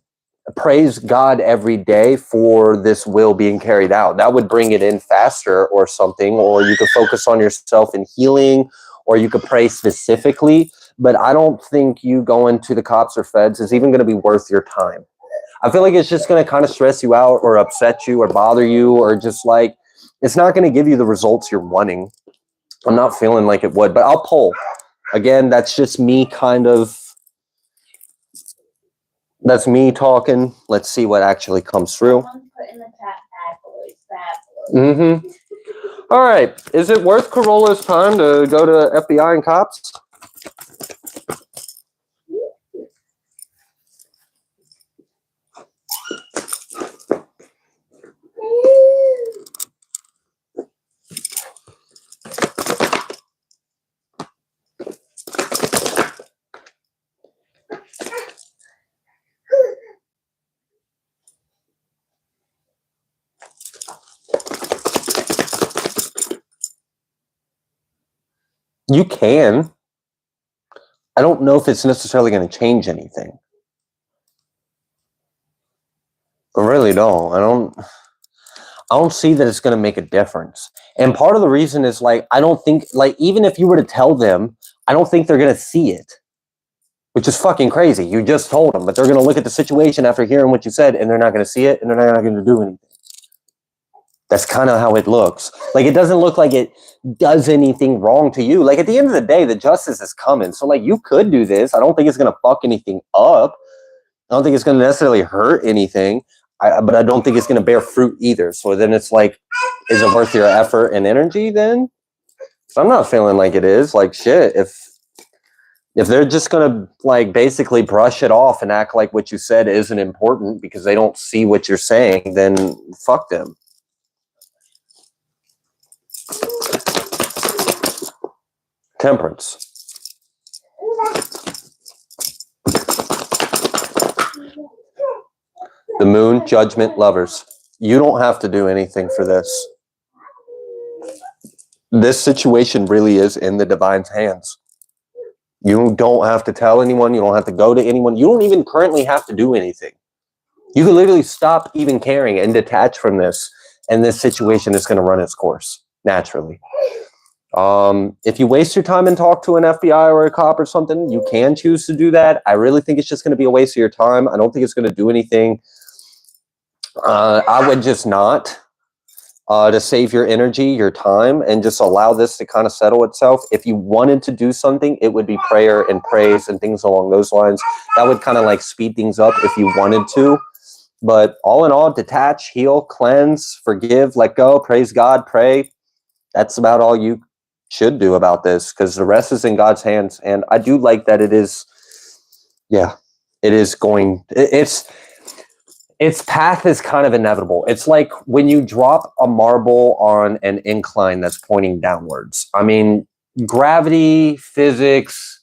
praise God every day for this will being carried out. That would bring it in faster or something, or you could focus on yourself in healing, or you could pray specifically. But I don't think you going to the cops or feds is even going to be worth your time. I feel like it's just going to kind of stress you out or upset you or bother you, or just like, it's not going to give you the results you're wanting. I'm not feeling like it would, but I'll pull. Again, that's just me kind of That's me talking. Let's see what actually comes through. Someone put in the chat, bad boys. All right. Is it worth Corolla's time to go to FBI and cops? You can. I don't know if it's necessarily going to change anything. I really don't. I don't see that it's going to make a difference. And part of the reason is like, I don't think, like, even if you were to tell them, I don't think they're going to see it, which is fucking crazy. You just told them, but they're going to look at the situation after hearing what you said, and they're not going to see it, and they're not going to do anything. That's kind of how it looks. Like, it doesn't look like it does anything wrong to you. Like, at the end of the day, the justice is coming. So, like, you could do this. I don't think it's going to fuck anything up. I don't think it's going to necessarily hurt anything. But I don't think it's going to bear fruit either. So then it's like, is it worth your effort and energy then? So I'm not feeling like it is. Like, shit, if they're just going to, like, basically brush it off and act like what you said isn't important because they don't see what you're saying, then fuck them. Temperance. The moon, judgment, lovers. You don't have to do anything for this. This situation really is in the divine's hands. You don't have to tell anyone. You don't have to go to anyone. You don't even currently have to do anything. You can literally stop even caring and detach from this. And this situation is going to run its course naturally. If you waste your time and talk to an FBI or a cop or something, you can choose to do that. I really think it's just going to be a waste of your time. I don't think it's going to do anything. I would just not, to save your energy, your time, and just allow this to kind of settle itself. If you wanted to do something, it would be prayer and praise and things along those lines. That would kind of like speed things up if you wanted to. But all in all, detach, heal, cleanse, forgive, let go, praise God, pray. That's about all you should do about this, because the rest is in God's hands. And I do like that it is, yeah, it is going, its path is kind of inevitable. It's like when you drop a marble on an incline that's pointing downwards. I mean, gravity, physics.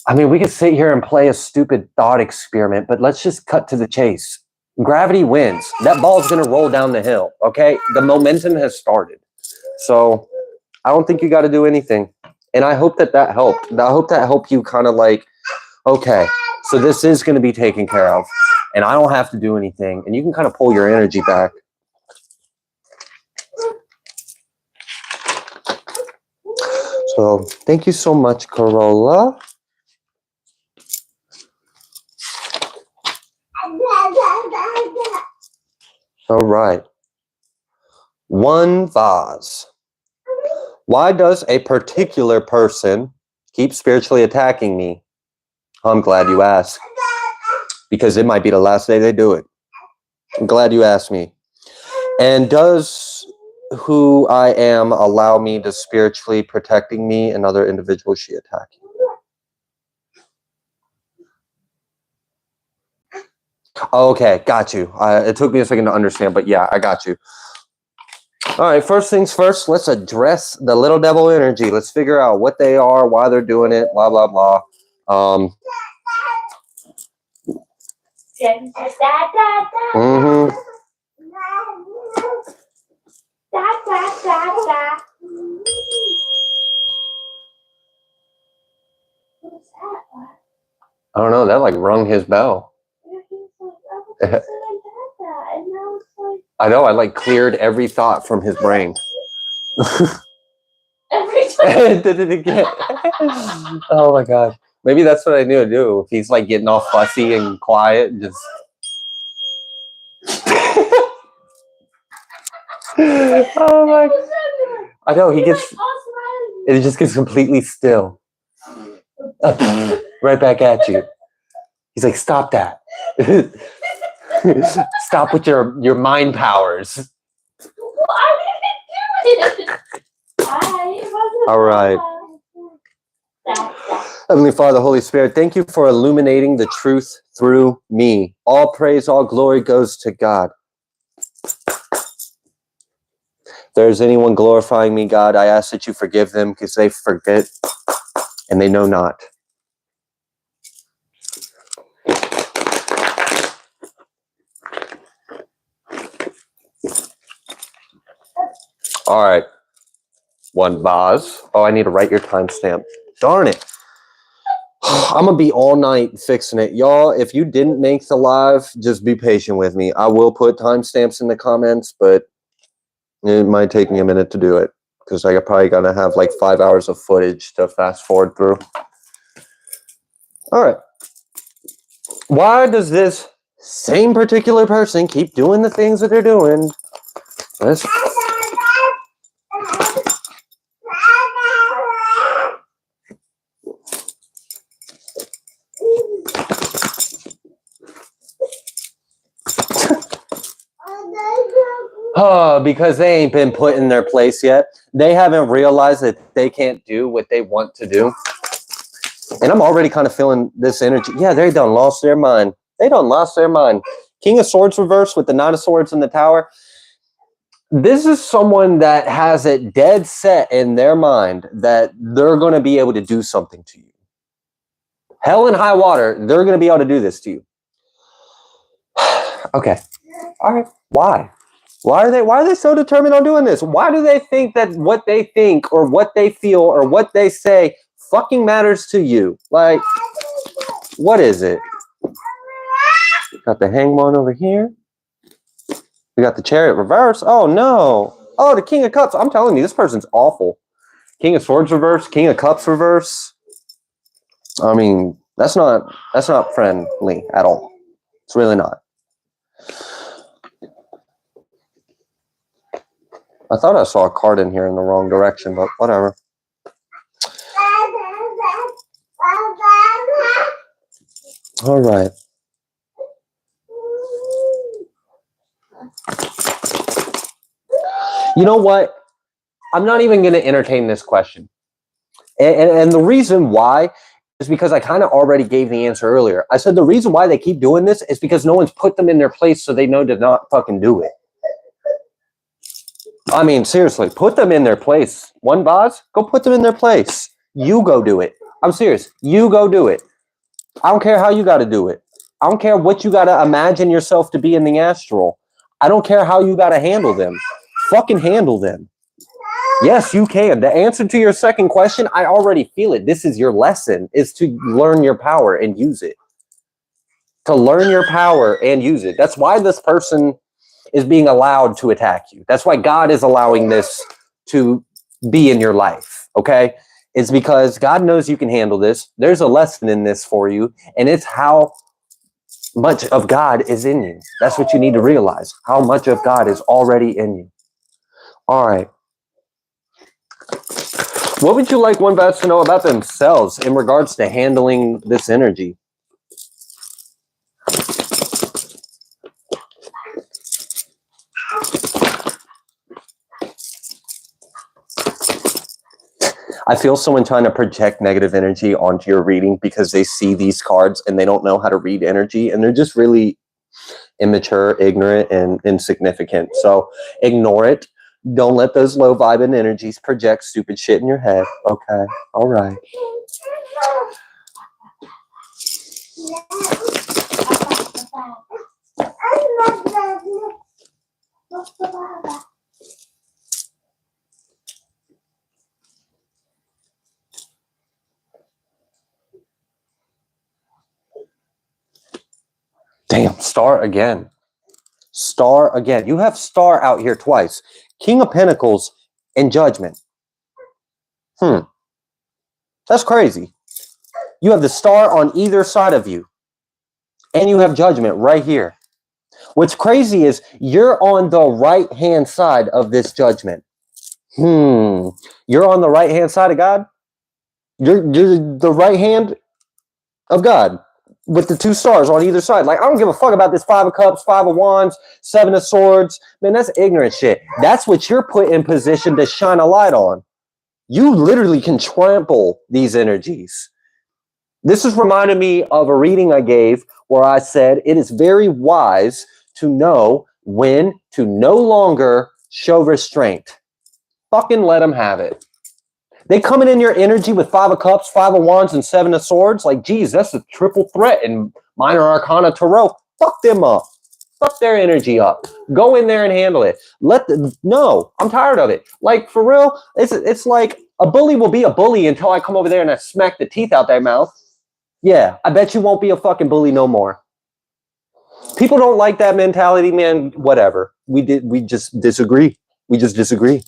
I mean, we could sit here and play a stupid thought experiment, but let's just cut to the chase. Gravity wins. That ball's going to roll down the hill, okay? The momentum has started. So I don't think you got to do anything. And I hope that helped. I hope that helped you kind of like, okay, so this is going to be taken care of. And I don't have to do anything. And you can kind of pull your energy back. So thank you so much, Corolla. All right. One vase. Why does a particular person keep spiritually attacking me? I'm glad you asked. Because it might be the last day they do it. I'm glad you asked me. And does who I am allow me to spiritually protecting me and other individuals she attacking? Okay, got you. It took me a second to understand, but yeah, I got you. All right, first things first, let's address the little devil energy. Let's figure out what they are, why they're doing it, blah, blah, blah. Mm-hmm. I don't know, that like rung his bell. I know, I like cleared every thought from his brain. Every time. Did it again. Oh my god. Maybe that's what I need to do. If he's like getting all fussy and quiet and just oh my god. I know he gets it just gets completely still. Right back at you. He's like, stop that. Stop with your mind powers. Well, I didn't do it. All right. Heavenly Father, Holy Spirit, thank you for illuminating the truth through me. All praise, all glory goes to God. If there's anyone glorifying me, God, I ask that you forgive them because they forget and they know not. All right. One vase. Oh, I need to write your timestamp. Darn it. I'm going to be all night fixing it. Y'all, if you didn't make the live, just be patient with me. I will put timestamps in the comments, but it might take me a minute to do it because I probably got to have like 5 hours of footage to fast forward through. All right. Why does this same particular person keep doing the things that they're doing? Let's... Oh, because they ain't been put in their place yet. They haven't realized that they can't do what they want to do. And I'm already kind of feeling this energy. Yeah, they done lost their mind. They done lost their mind. King of Swords reverse with the Nine of Swords in the tower. This is someone that has it dead set in their mind that they're going to be able to do something to you. Hell and high water, they're going to be able to do this to you. Okay. All right. Why? Why are they so determined on doing this? Why do they think that what they think or what they feel or what they say fucking matters to you? Like, what is it? Got the hangman over here. We got the Chariot reverse. Oh no. Oh, the King of Cups. I'm telling you, this person's awful. King of Swords reverse, King of Cups reverse. I mean, that's not friendly at all. It's really not. I thought I saw a card in here in the wrong direction, but whatever. All right. You know what? I'm not even going to entertain this question. And the reason why is because I kind of already gave the answer earlier. I said the reason why they keep doing this is because no one's put them in their place so they know to not fucking do it. I mean, seriously, put them in their place. One vase, go put them in their place. You go do it. I'm serious. You go do it. I don't care how you got to do it. I don't care what you got to imagine yourself to be in the astral. I don't care how you got to handle them. Fucking handle them. Yes, you can. The answer to your second question, I already feel it. This is your lesson, is to learn your power and use it. To learn your power and use it. That's why this person is being allowed to attack you. That's why God is allowing this to be in your life, okay? It's because God knows you can handle this. There's a lesson in this for you, and it's how much of God is in you. That's what you need to realize, how much of God is already in you. All right. What would you like one vase to know about themselves in regards to handling this energy? I feel someone trying to project negative energy onto your reading because they see these cards and they don't know how to read energy, and they're just really immature, ignorant, and insignificant. So ignore it. Don't let those low vibing energies project stupid shit in your head. Okay. All right. Damn, star again. Star again. You have star out here twice. King of Pentacles and Judgment. That's crazy. You have the star on either side of you. And you have Judgment right here. What's crazy is you're on the right-hand side of this Judgment. You're on the right-hand side of God? You're the right hand of God. with the 2 stars on either side. Like, I don't give a fuck about this 5 of Cups, 5 of Wands, 7 of Swords. Man, that's ignorant shit. That's what you're put in position to shine a light on. You literally can trample these energies. This is reminding me of a reading I gave where I said it is very wise to know when to no longer show restraint. Fucking let them have it. They coming in your energy with 5 of Cups, 5 of Wands, and 7 of Swords. Like, geez, that's a triple threat in Minor Arcana Tarot. Fuck them up. Fuck their energy up. Go in there and handle it. No, I'm tired of it. Like, for real, it's like a bully will be a bully until I come over there and I smack the teeth out their mouth. Yeah, I bet you won't be a fucking bully no more. People don't like that mentality, man. Whatever. We just disagree. We just disagree.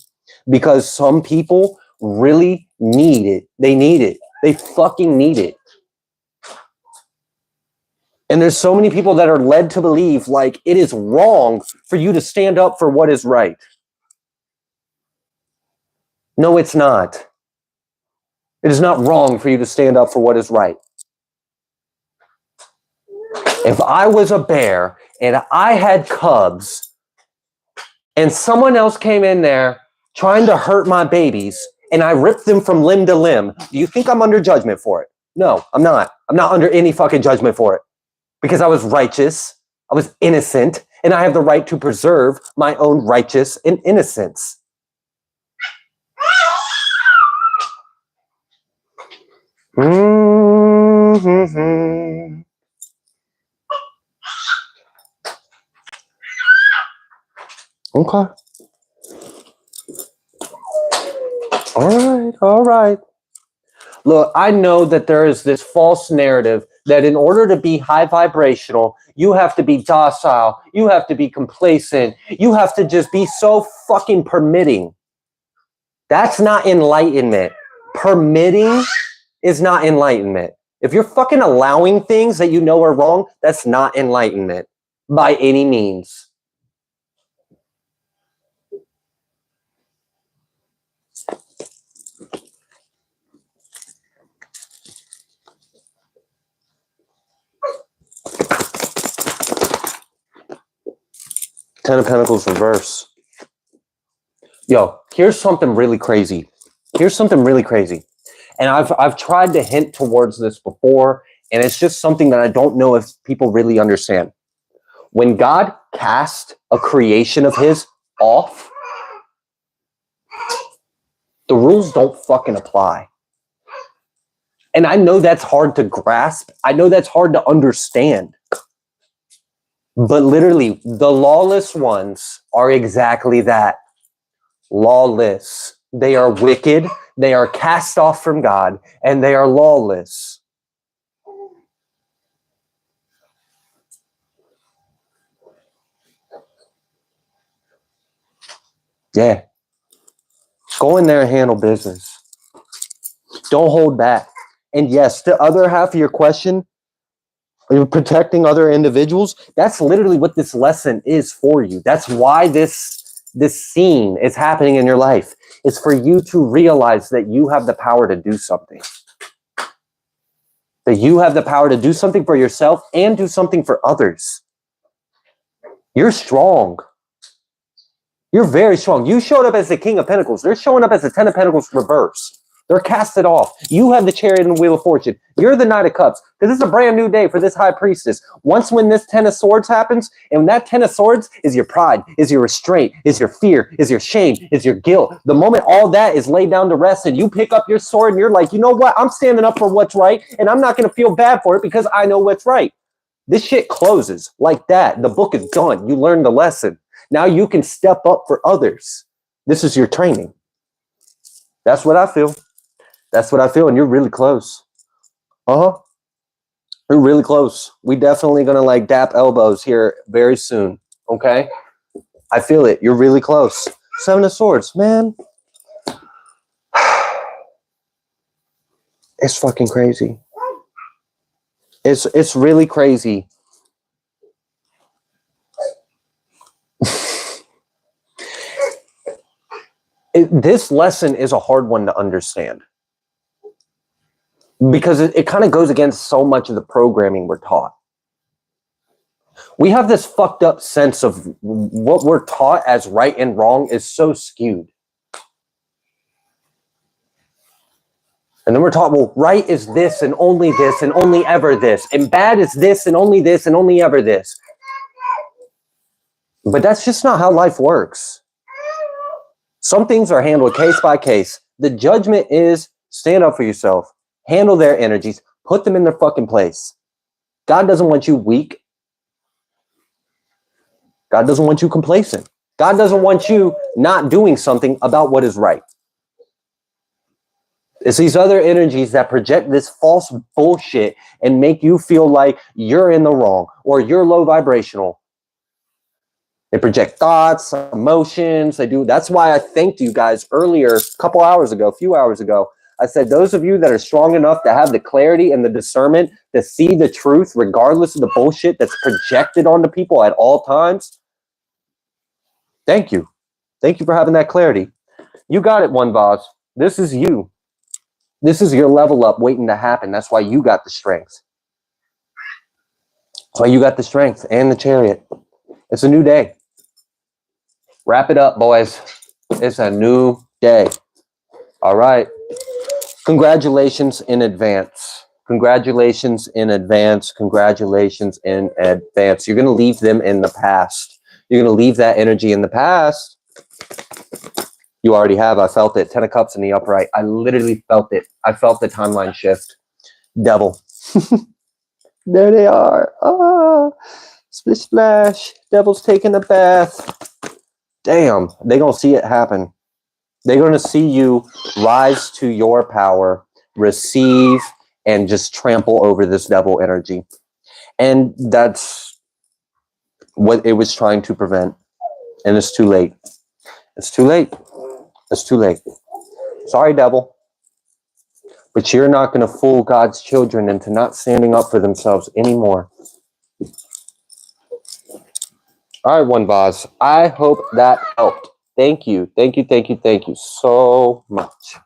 Because some people really need it. They need it. They fucking need it. And there's so many people that are led to believe like it is wrong for you to stand up for what is right. No, it's not. It is not wrong for you to stand up for what is right. If I was a bear and I had cubs and someone else came in there trying to hurt my babies and I ripped them from limb to limb, do you think I'm under judgment for it? No, I'm not. I'm not under any fucking judgment for it because I was righteous, I was innocent, and I have the right to preserve my own righteous and innocence. Mm-hmm. Okay. All right. Look, I know that there is this false narrative that in order to be high vibrational, you have to be docile, you have to be complacent, you have to just be so fucking permitting. That's not enlightenment. Permitting is not enlightenment. If you're fucking allowing things that you know are wrong, that's not enlightenment by any means. Ten of Pentacles reverse. Yo, here's something really crazy. And I've tried to hint towards this before, and it's just something that I don't know if people really understand. When God cast a creation of his off, the rules don't fucking apply. And I know that's hard to grasp. I know that's hard to understand. But literally, the lawless ones are exactly that. Lawless. They are wicked. They are cast off from God, and they are lawless. Yeah. Go in there and handle business. Don't hold back. And yes, the other half of your question, are you protecting other individuals? That's literally what this lesson is for you. That's why this scene is happening in your life. It's for you to realize that you have the power to do something. That you have the power to do something for yourself and do something for others. You're strong. You're very strong. You showed up as the King of Pentacles. They're showing up as the Ten of Pentacles reverse. They're casted off. You have the Chariot and the Wheel of Fortune. You're the Knight of Cups. Because it's a brand new day for this High Priestess. When this Ten of Swords happens, and that Ten of Swords is your pride, is your restraint, is your fear, is your shame, is your guilt. The moment all that is laid down to rest and you pick up your sword and you're like, you know what? I'm standing up for what's right, and I'm not going to feel bad for it because I know what's right. This shit closes like that. The book is done. You learned the lesson. Now you can step up for others. This is your training. That's what I feel. That's what I feel, and you're really close. You're really close. We definitely gonna like dap elbows here very soon. Okay, I feel it. You're really close. Seven of Swords, man. It's fucking crazy. It's really crazy. This lesson is a hard one to understand. because it kind of goes against so much of the programming we're taught. We have this fucked up sense of what we're taught as right and wrong is so skewed. And then we're taught, well, right is this and only ever this. And bad is this and only ever this. But that's just not how life works. Some things are handled case by case. The judgment is stand up for yourself, handle their energies, put them in their fucking place. God doesn't want you weak. God doesn't want you complacent. God doesn't want you not doing something about what is right. It's these other energies that project this false bullshit and make you feel like you're in the wrong or you're low vibrational. They project thoughts, emotions. They do. That's why I thanked you guys earlier, a few hours ago. I said, those of you that are strong enough to have the clarity and the discernment to see the truth, regardless of the bullshit that's projected onto people at all times. Thank you. Thank you for having that clarity. You got it, One Vase. This is you. This is your level up waiting to happen. That's why you got the strength. That's why you got the strength and the chariot. It's a new day. Wrap it up, boys. It's a new day. All right. Congratulations in advance. Congratulations in advance. Congratulations in advance. You're going to leave them in the past. You're going to leave that energy in the past. You already have. I felt it. 10 of Cups in the upright. I literally felt it. I felt the timeline shift. Devil. There they are. Ah, splish splash. Devil's taking a bath. Damn. They're going to see it happen. They're going to see you rise to your power, receive, and just trample over this devil energy. And that's what it was trying to prevent. And it's too late. It's too late. It's too late. Sorry, devil. But you're not going to fool God's children into not standing up for themselves anymore. All right, One Vase. I hope that helped. Thank you. Thank you. Thank you. Thank you so much.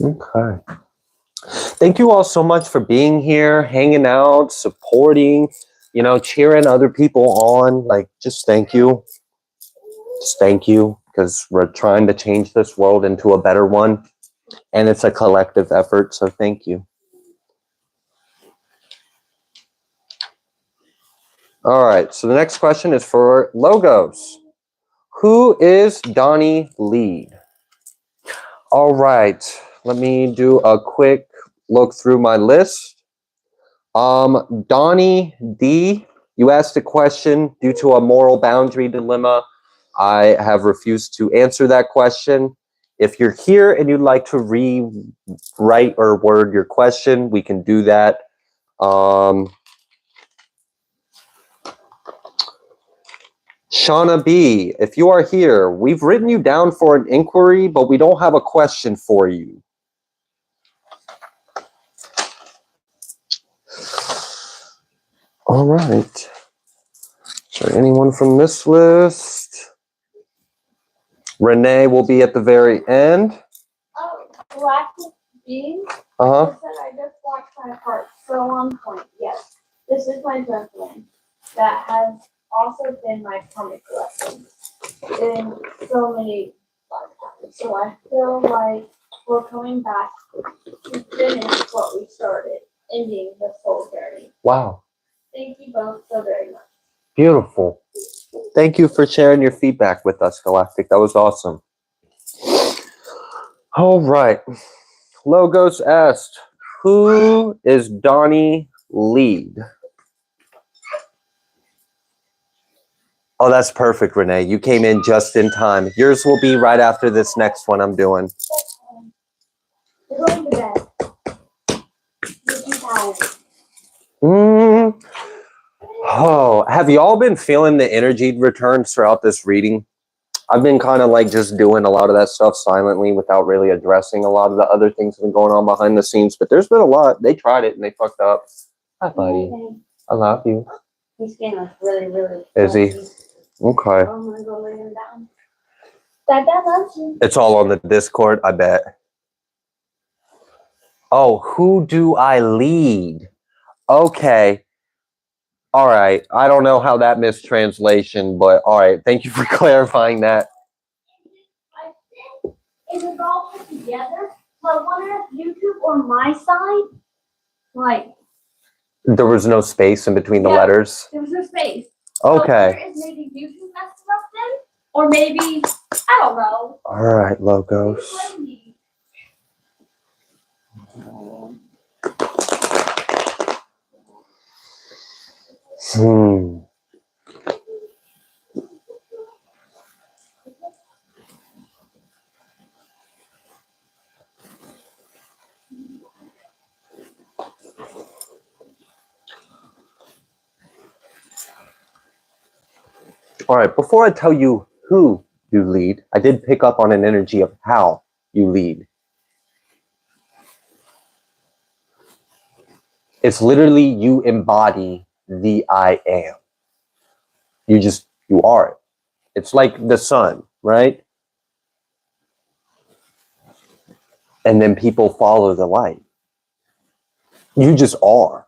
Okay. Thank you all so much for being here, hanging out, supporting, cheering other people on. Like, just thank you. Just thank you, because we're trying to change this world into a better one. And it's a collective effort. So thank you. All right. So the next question is for Logos. Who is Donnie Lead? All right. Let me do a quick look through my list. Donnie D, you asked a question due to a moral boundary dilemma. I have refused to answer that question. If you're here and you'd like to rewrite or word your question, we can do that. Shauna B, if you are here, we've written you down for an inquiry, but we don't have a question for you. All right. Is there anyone from this list? Renee will be at the very end. Oh, Galactic Being? Uh-huh. I just watched my heart so on point. Yes, this is my gentleman that has also been my karmic lesson in so many lifetimes. So I feel like we're coming back to finish what we started, ending the soul journey. Wow. Thank you both so very much. Beautiful. Thank you for sharing your feedback with us, Galactic. That was awesome. All right. Logos asked, who is Donnie Lead? Oh, that's perfect, Renee. You came in just in time. Yours will be right after this next one I'm doing. Oh, have y'all been feeling the energy returns throughout this reading? I've been kind of like just doing a lot of that stuff silently without really addressing a lot of the other things that have been going on behind the scenes, but there's been a lot. They tried it and they fucked up. Hi, buddy. I love you. He's getting really, really. Is he? Okay. I'm gonna go lay him down. Dad loves you. It's all on the Discord, I bet. Oh, who do I lead? Okay. All right. I don't know how that mistranslation, but all right. Thank you for clarifying that. I think if it's all put together, but one has YouTube on my side, like There was no space in between the letters. there was no space. Okay. So is maybe YouTube messed up then, or maybe I don't know. All right, logos. All right, before I tell you who you lead, I did pick up on an energy of how you lead. It's literally you embody the I am. You are it. It's like the sun, right? And then people follow the light. You just are.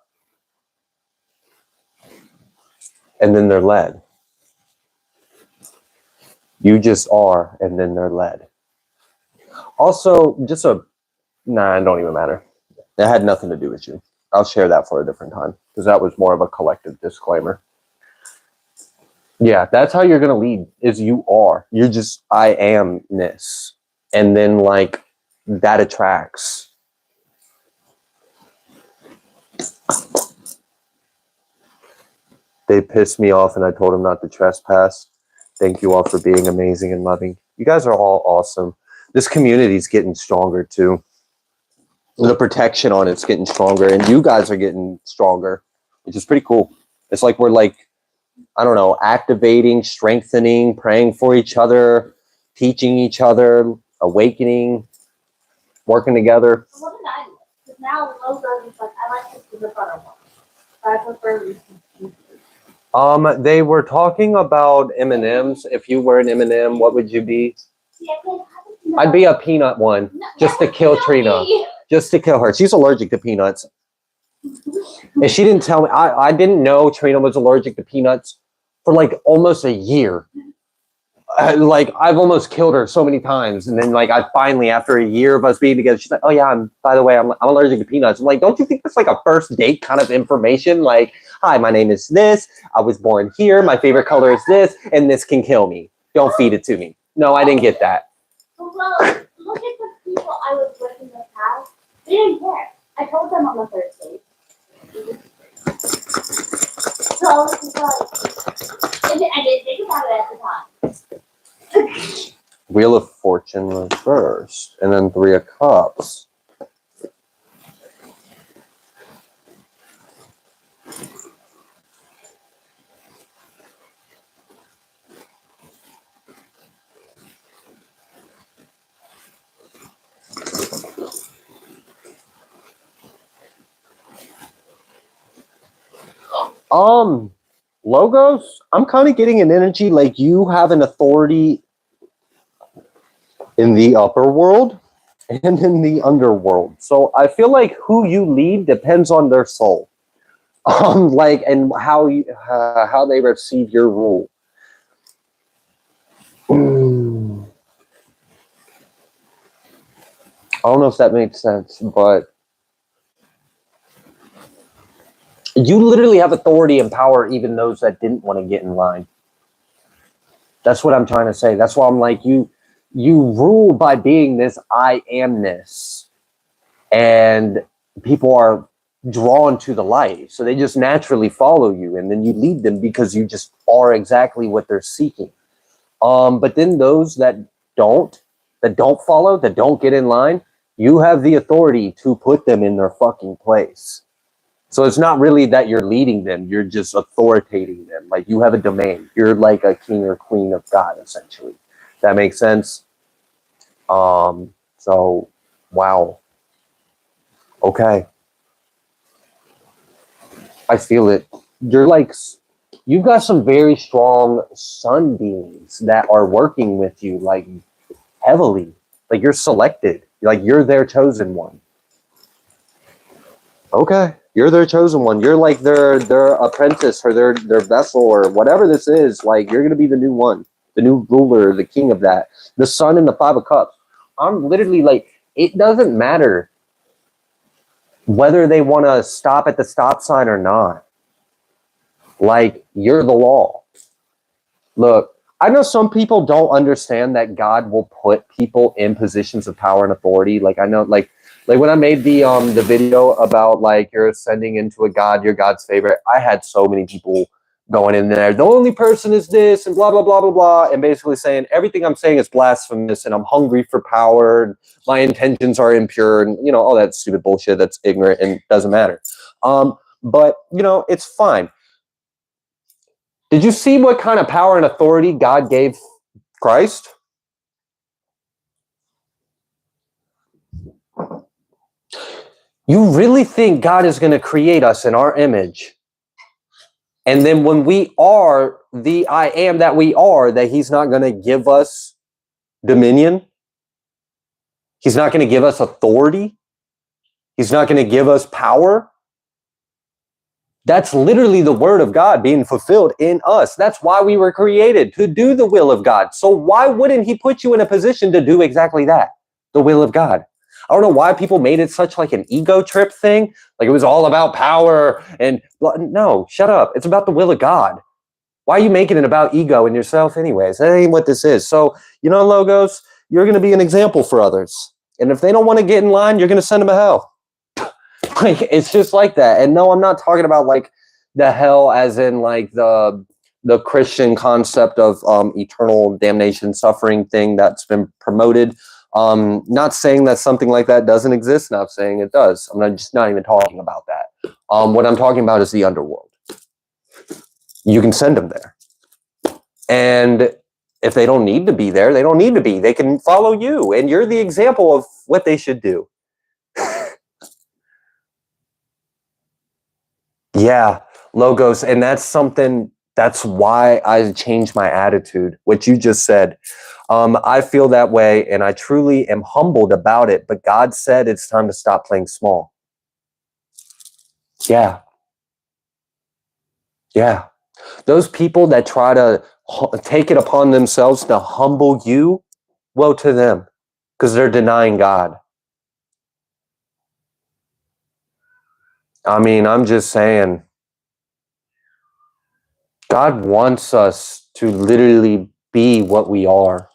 And then they're led. You just are, and then they're led. Also, it don't even matter. It had nothing to do with you. I'll share that for a different time, because that was more of a collective disclaimer. Yeah, that's how you're going to lead, is you are. You're just I amness. And then, like, that attracts. They pissed me off, and I told them not to trespass. Thank you all for being amazing and loving. You guys are all awesome. This community is getting stronger, too. The protection on it's getting stronger, and you guys are getting stronger, which is pretty cool. It's like we're like, I don't know, activating, strengthening, praying for each other, teaching each other, awakening, working together. So what did I do? Because now Logo is like, I like this to the butter one. I prefer They were talking about M&Ms. If you were an M&M, what would you be? I'd be a peanut one, just to kill Trina. Just to kill her. She's allergic to peanuts. And she didn't tell me. I didn't know Trina was allergic to peanuts for like almost a year. Like, I've almost killed her so many times. And then, like, I finally, after a year of us being together, she's like, oh, yeah, by the way, I'm allergic to peanuts. I'm like, don't you think that's like a first date kind of information? Like, hi, my name is this. I was born here. My favorite color is this. And this can kill me. Don't feed it to me. No, I didn't get that. Well, look at the people I was with in the past. They didn't care. I told them on the third date. So it's like, and I didn't think about it at the time. Wheel of Fortune reversed, and then Three of Cups. Logos, I'm kind of getting an energy like you have an authority in the upper world and in the underworld. So I feel like who you lead depends on their soul. Like, and how they receive your rule. I don't know if that makes sense, but you literally have authority and power, even those that didn't want to get in line. That's what I'm trying to say. That's why I'm like, you rule by being this I amness, and people are drawn to the light. So they just naturally follow you, and then you lead them because you just are exactly what they're seeking. But then those that don't follow, that don't get in line, you have the authority to put them in their fucking place. So it's not really that you're leading them. You're just authoritating them. Like you have a domain. You're like a king or queen of God, essentially. That makes sense? So, wow. Okay. I feel it. You're like, you've got some very strong sun beings that are working with you, like heavily. Like you're selected. Like you're their chosen one. Okay. You're their chosen one. You're like their apprentice or their vessel or whatever this is. Like you're gonna be the new one, the new ruler, the king of that. The sun and the 5 of cups. I'm literally like, it doesn't matter whether they want to stop at the stop sign or not. Like you're the law. Look, I know some people don't understand that God will put people in positions of power and authority. Like I know, like when I made the video about like you're ascending into a God, you're God's favorite. I had so many people going in there. The only person is this, and blah blah blah blah blah, and basically saying everything I'm saying is blasphemous, and I'm hungry for power, and my intentions are impure, and you know all that stupid bullshit that's ignorant and doesn't matter. But you know it's fine. Did you see what kind of power and authority God gave Christ? You really think God is going to create us in our image? And then when we are the I am that we are, that he's not going to give us dominion? He's not going to give us authority? He's not going to give us power? That's literally the word of God being fulfilled in us. That's why we were created, to do the will of God. So why wouldn't he put you in a position to do exactly that? The will of God. I don't know why people made it such like an ego trip thing. Like it was all about power and no, shut up. It's about the will of God. Why are you making it about ego and yourself anyways? That ain't what this is. So, you know, Logos, you're going to be an example for others. And if they don't want to get in line, you're going to send them to hell. Like it's just like that. And no, I'm not talking about like the hell as in like the Christian concept of eternal damnation suffering thing that's been promoted. Not saying that something like that doesn't exist, not saying it does. I'm just not even talking about that. What I'm talking about is the underworld. You can send them there. And if they don't need to be there, they don't need to be. They can follow you. And you're the example of what they should do. Yeah, Logos. And that's something, that's why I changed my attitude, what you just said. I feel that way and I truly am humbled about it. But God said it's time to stop playing small. Yeah. Yeah. Those people that try to take it upon themselves to humble you, woe to them, because they're denying God. I mean, I'm just saying, God wants us to literally be what we are.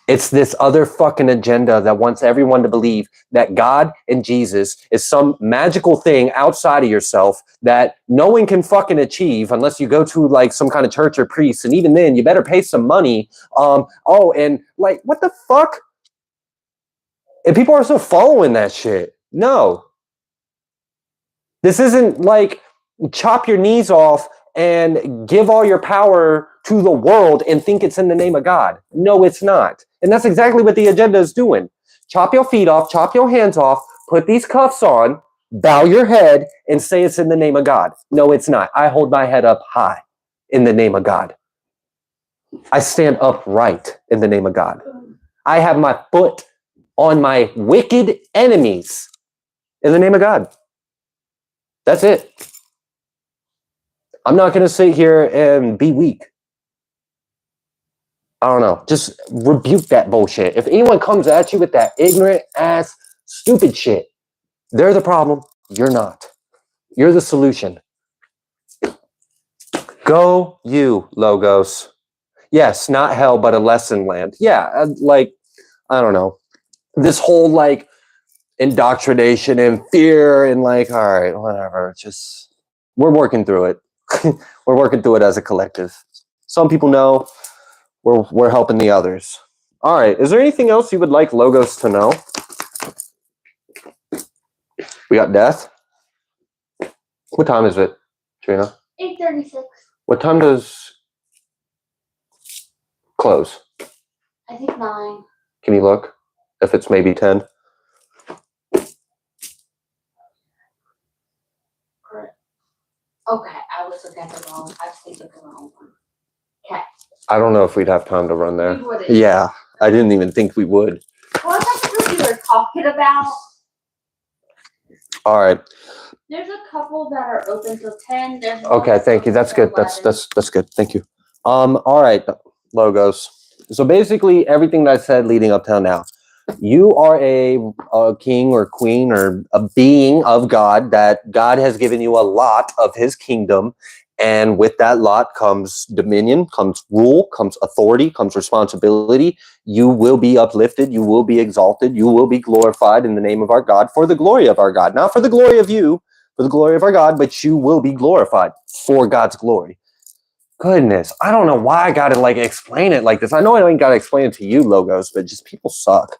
It's this other fucking agenda that wants everyone to believe that God and Jesus is some magical thing outside of yourself that no one can fucking achieve unless you go to like some kind of church or priest. And even then you better pay some money. And like, what the fuck? And people are still following that shit. No. This isn't like chop your knees off and give all your power to the world and think it's in the name of God. No, it's not. And that's exactly what the agenda is doing. Chop your feet off, chop your hands off, put these cuffs on, bow your head, and say it's in the name of God. No, it's not. I hold my head up high in the name of God. I stand upright in the name of God. I have my foot on my wicked enemies in the name of God. That's it. I'm not going to sit here and be weak. I don't know. Just rebuke that bullshit. If anyone comes at you with that ignorant ass, stupid shit, they're the problem. You're not. You're the solution. Go you, Logos. Yes, not hell, but a lesson land. Yeah, like, I don't know. This whole like indoctrination and fear and like, all right, whatever. Just, we're working through it. We're working through it as a collective. Some people know. We're helping the others. All right. Is there anything else you would like Logos to know? We got death. What time is it, Trina? 8:36. What time does close? I think 9. Can you look? If it's maybe 10? Okay, I was looking at the wrong. I was thinking the wrong one. Okay. I don't know if we'd have time to run there. We wouldn't. Yeah, I didn't even think we would. Well, that's what we were talking about. All right. There's a couple that are open till 10. There's one Okay, that's thank you. open That's till good. 11. That's good. Thank you. All right, logos. So basically everything that I said leading up till now. You are a king or queen or a being of God, that God has given you a lot of his kingdom. And with that lot comes dominion, comes rule, comes authority, comes responsibility. You will be uplifted. You will be exalted. You will be glorified in the name of our God, for the glory of our God, not for the glory of you, for the glory of our God, but you will be glorified for God's glory. Goodness, I don't know why I gotta like explain it like this. I know I ain't gotta explain it to you, logos, but just people suck.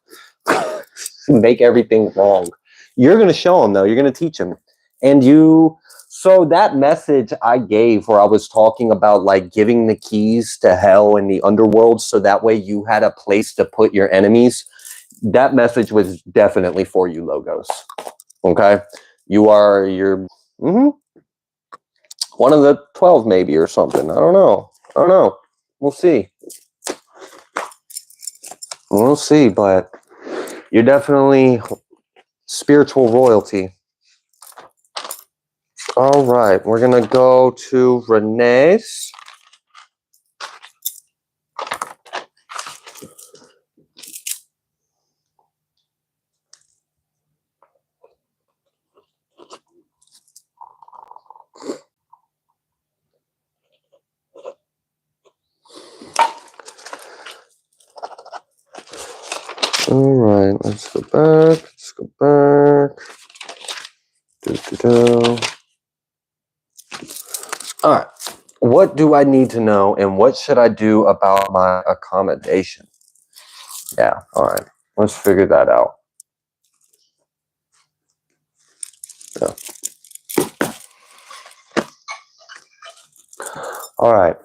Make everything wrong. You're gonna show them though. You're gonna teach them, and you. So that message I gave, where I was talking about like giving the keys to hell and the underworld, so that way you had a place to put your enemies. That message was definitely for you, logos. Okay, you're. One of the 12 maybe or something. I don't know. We'll see. But you're definitely spiritual royalty. All right, we're going to go to Renee's. All right, let's go back. All right, what do I need to know and what should I do about my accommodation? Yeah, all right, let's figure that out. Yeah. All right.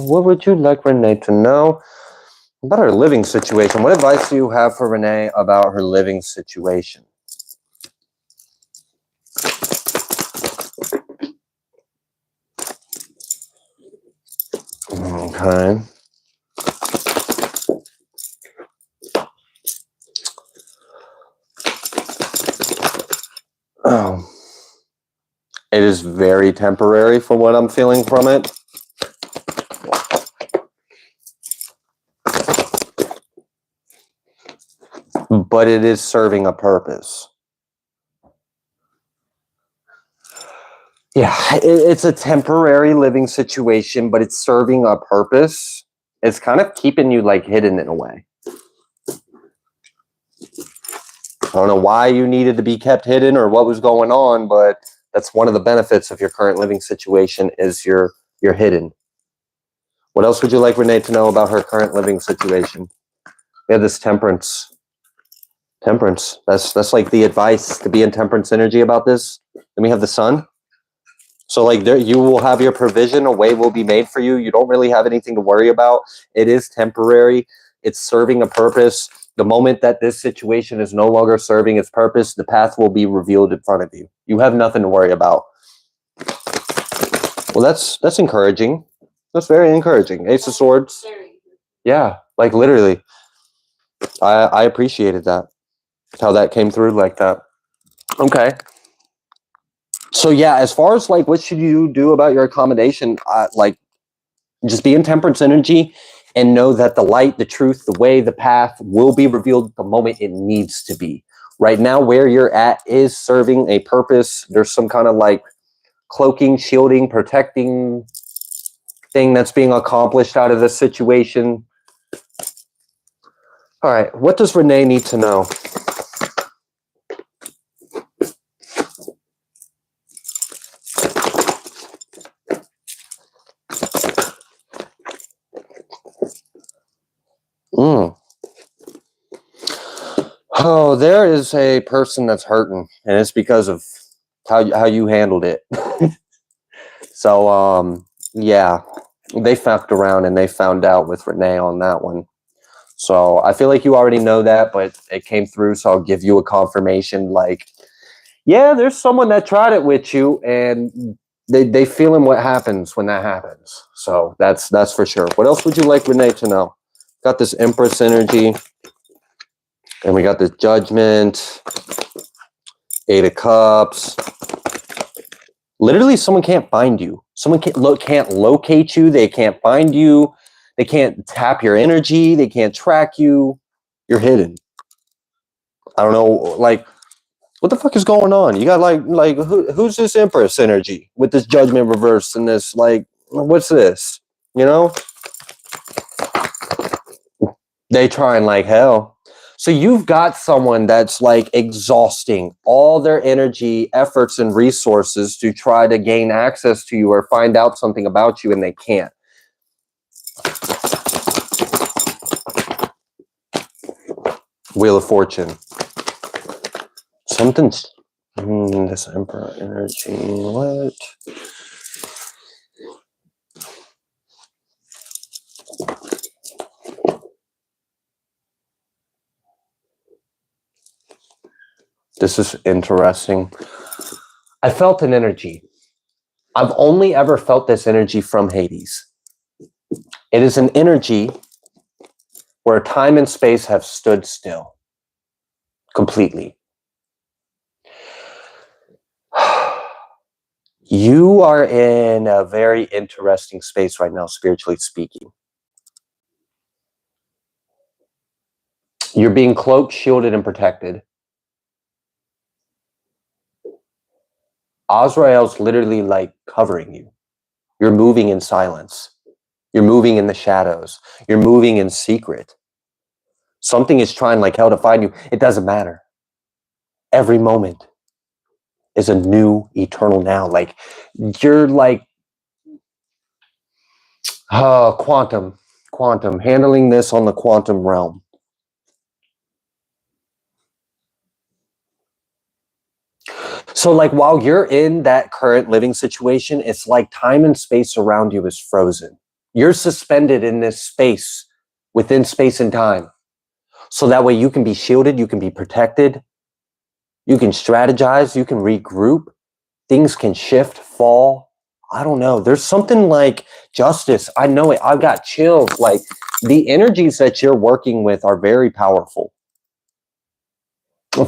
What would you like Renee to know about her living situation? What advice do you have for Renee about her living situation? Okay. Oh. It is very temporary for what I'm feeling from it. But it is serving a purpose. Yeah, it's a temporary living situation, but it's serving a purpose. It's kind of keeping you like hidden in a way. I don't know why you needed to be kept hidden or what was going on, but that's one of the benefits of your current living situation is you're hidden. What else would you like Renee to know about her current living situation? We have this temperance. Temperance. That's like the advice to be in temperance energy about this. Then we have the sun. So like there, you will have your provision. A way will be made for you. You don't really have anything to worry about. It is temporary. It's serving a purpose. The moment that this situation is no longer serving its purpose, the path will be revealed in front of you. You have nothing to worry about. Well, that's encouraging. That's very encouraging. Ace of Swords. Yeah, like literally. I appreciated that. How that came through like that. Okay. So yeah, as far as like what should you do about your accommodation, like just be in temperance energy and know that the light, the truth, the way, the path will be revealed the moment it needs to be. Right now, where you're at is serving a purpose. There's some kind of like cloaking, shielding, protecting thing that's being accomplished out of this situation. All right, what does Renee need to know? Oh, there is a person that's hurting, and it's because of how you handled it. So, yeah, they fucked around and they found out with Renee on that one. So I feel like you already know that, but it came through, so I'll give you a confirmation. Like, yeah, there's someone that tried it with you, and they feeling what happens when that happens. So that's for sure. What else would you like Renee to know? Got this Empress energy, and we got this Judgment, Eight of Cups. Literally, someone can't find you. Someone can't locate you. They can't find you. They can't tap your energy. They can't track you. You're hidden. I don't know, like, what the fuck is going on? You got like who's this Empress energy with this Judgment reverse and this, like, what's this? You know? They trying like hell. So you've got someone that's like exhausting all their energy, efforts, and resources to try to gain access to you or find out something about you, and they can't. Wheel of Fortune. Something's this Emperor energy. What? This is interesting. I felt an energy. I've only ever felt this energy from Hades. It is an energy where time and space have stood still. Completely. You are in a very interesting space right now, spiritually speaking. You're being cloaked, shielded, and protected. Azrael's literally like covering you. You're moving in silence. You're moving in the shadows. You're moving in secret. Something is trying like hell to find you. It doesn't matter. Every moment is a new eternal now. Like, you're like, quantum, handling this on the quantum realm. So like, while you're in that current living situation, it's like time and space around you is frozen. You're suspended in this space, within space and time. So that way you can be shielded, you can be protected, you can strategize, you can regroup, things can shift, fall. I don't know. There's something like justice. I know it. I've got chills. Like, the energies that you're working with are very powerful.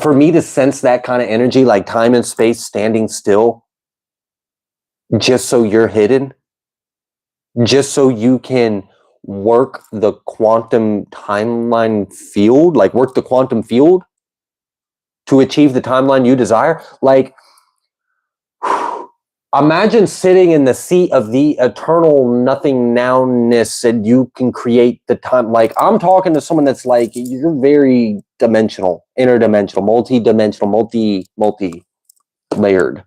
For me to sense that kind of energy, like time and space standing still, just so you're hidden, just so you can work the quantum timeline field, like work the quantum field to achieve the timeline you desire. Like, imagine sitting in the seat of the eternal nothing nowness, and you can create the time. Like, I'm talking to someone that's like, you're very dimensional, interdimensional, multi-dimensional, multi-layered.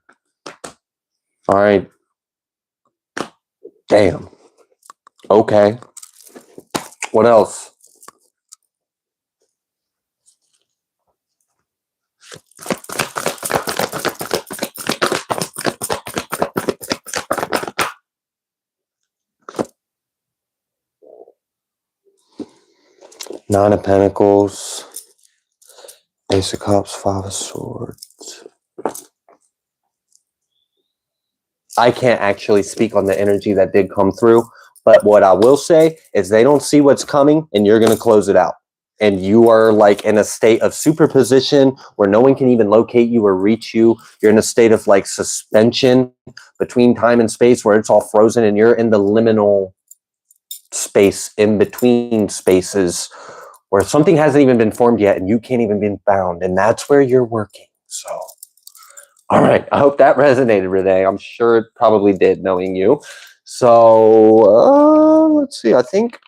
All right. Damn. Okay. What else? Nine of Pentacles, Ace of Cups, Five of Swords. I can't actually speak on the energy that did come through, but what I will say is they don't see what's coming, and you're going to close it out. And you are like in a state of superposition where no one can even locate you or reach you. You're in a state of like suspension between time and space where it's all frozen, and you're in the liminal space in between spaces where something hasn't even been formed yet and you can't even be found. And that's where you're working. So, all right. I hope that resonated, Renee. I'm sure it probably did, knowing you. So, let's see. I think,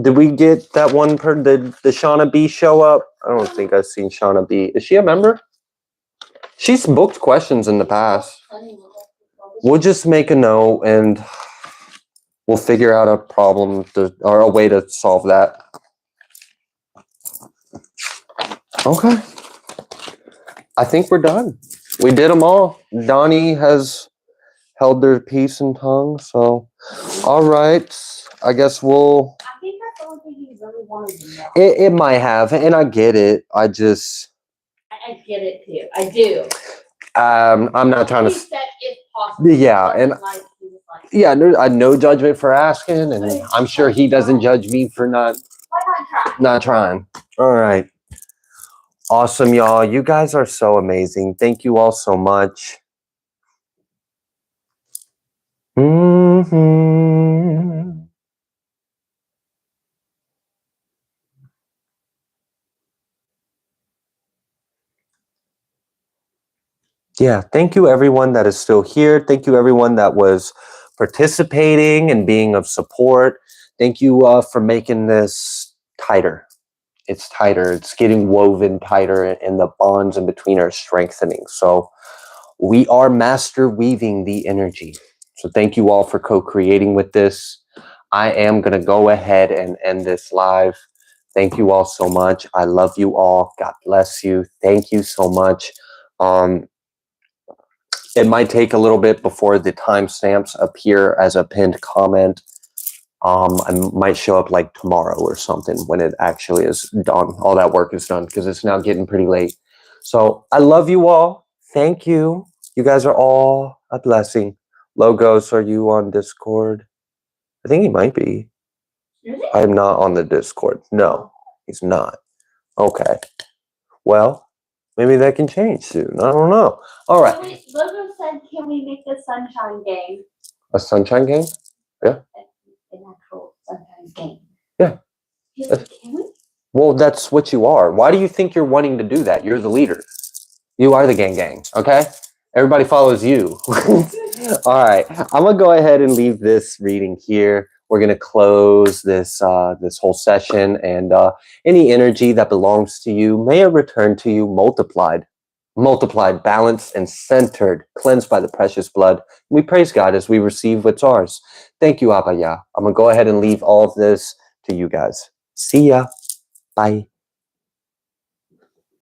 did we get that one did the Shauna B show up? I don't think I've seen Shauna B. Is she a member? She's booked questions in the past. We'll just make a note and we'll figure out a problem or a way to solve that. Okay. I think we're done. We did them all. Donnie has held their peace and tongue. So, all right. I guess we'll. I think that's the only thing you really wanted to know. It might have, and I get it. I just. I get it too. I do. I'm not trying to. He said if possible. Yeah, and yeah, no judgment for asking, and I'm sure he doesn't judge me for not trying. All right. Awesome, y'all. You guys are so amazing. Thank you all so much. Yeah, thank you everyone that is still here. Thank you everyone that was participating and being of support. Thank you for making this tighter. It's tighter. It's getting woven tighter, and the bonds in between are strengthening. So we are master weaving the energy. So thank you all for co-creating with this. I am going to go ahead and end this live. Thank you all so much. I love you all. God bless you. Thank you so much. It might take a little bit before the timestamps appear as a pinned comment. I might show up like tomorrow or something when it actually is done. All that work is done because it's now getting pretty late. So I love you all. Thank you. You guys are all a blessing. Logos, are you on Discord? I think he might be. Really? I'm not on the Discord. No, he's not. Okay. Well, maybe that can change soon. I don't know. All right. Logo said, can we make the sunshine game? A sunshine game? Yeah. An actual sunshine game. Yeah. He's like, can we? Well, that's what you are. Why do you think you're wanting to do that? You're the leader. You are the gang, okay? Everybody follows you. All right. I'm going to go ahead and leave this reading here. We're going to close this this whole session, and any energy that belongs to you, may it return to you multiplied, balanced, and centered, cleansed by the precious blood. We praise God as we receive what's ours. Thank you, Abaya. I'm going to go ahead and leave all of this to you guys. See ya. Bye.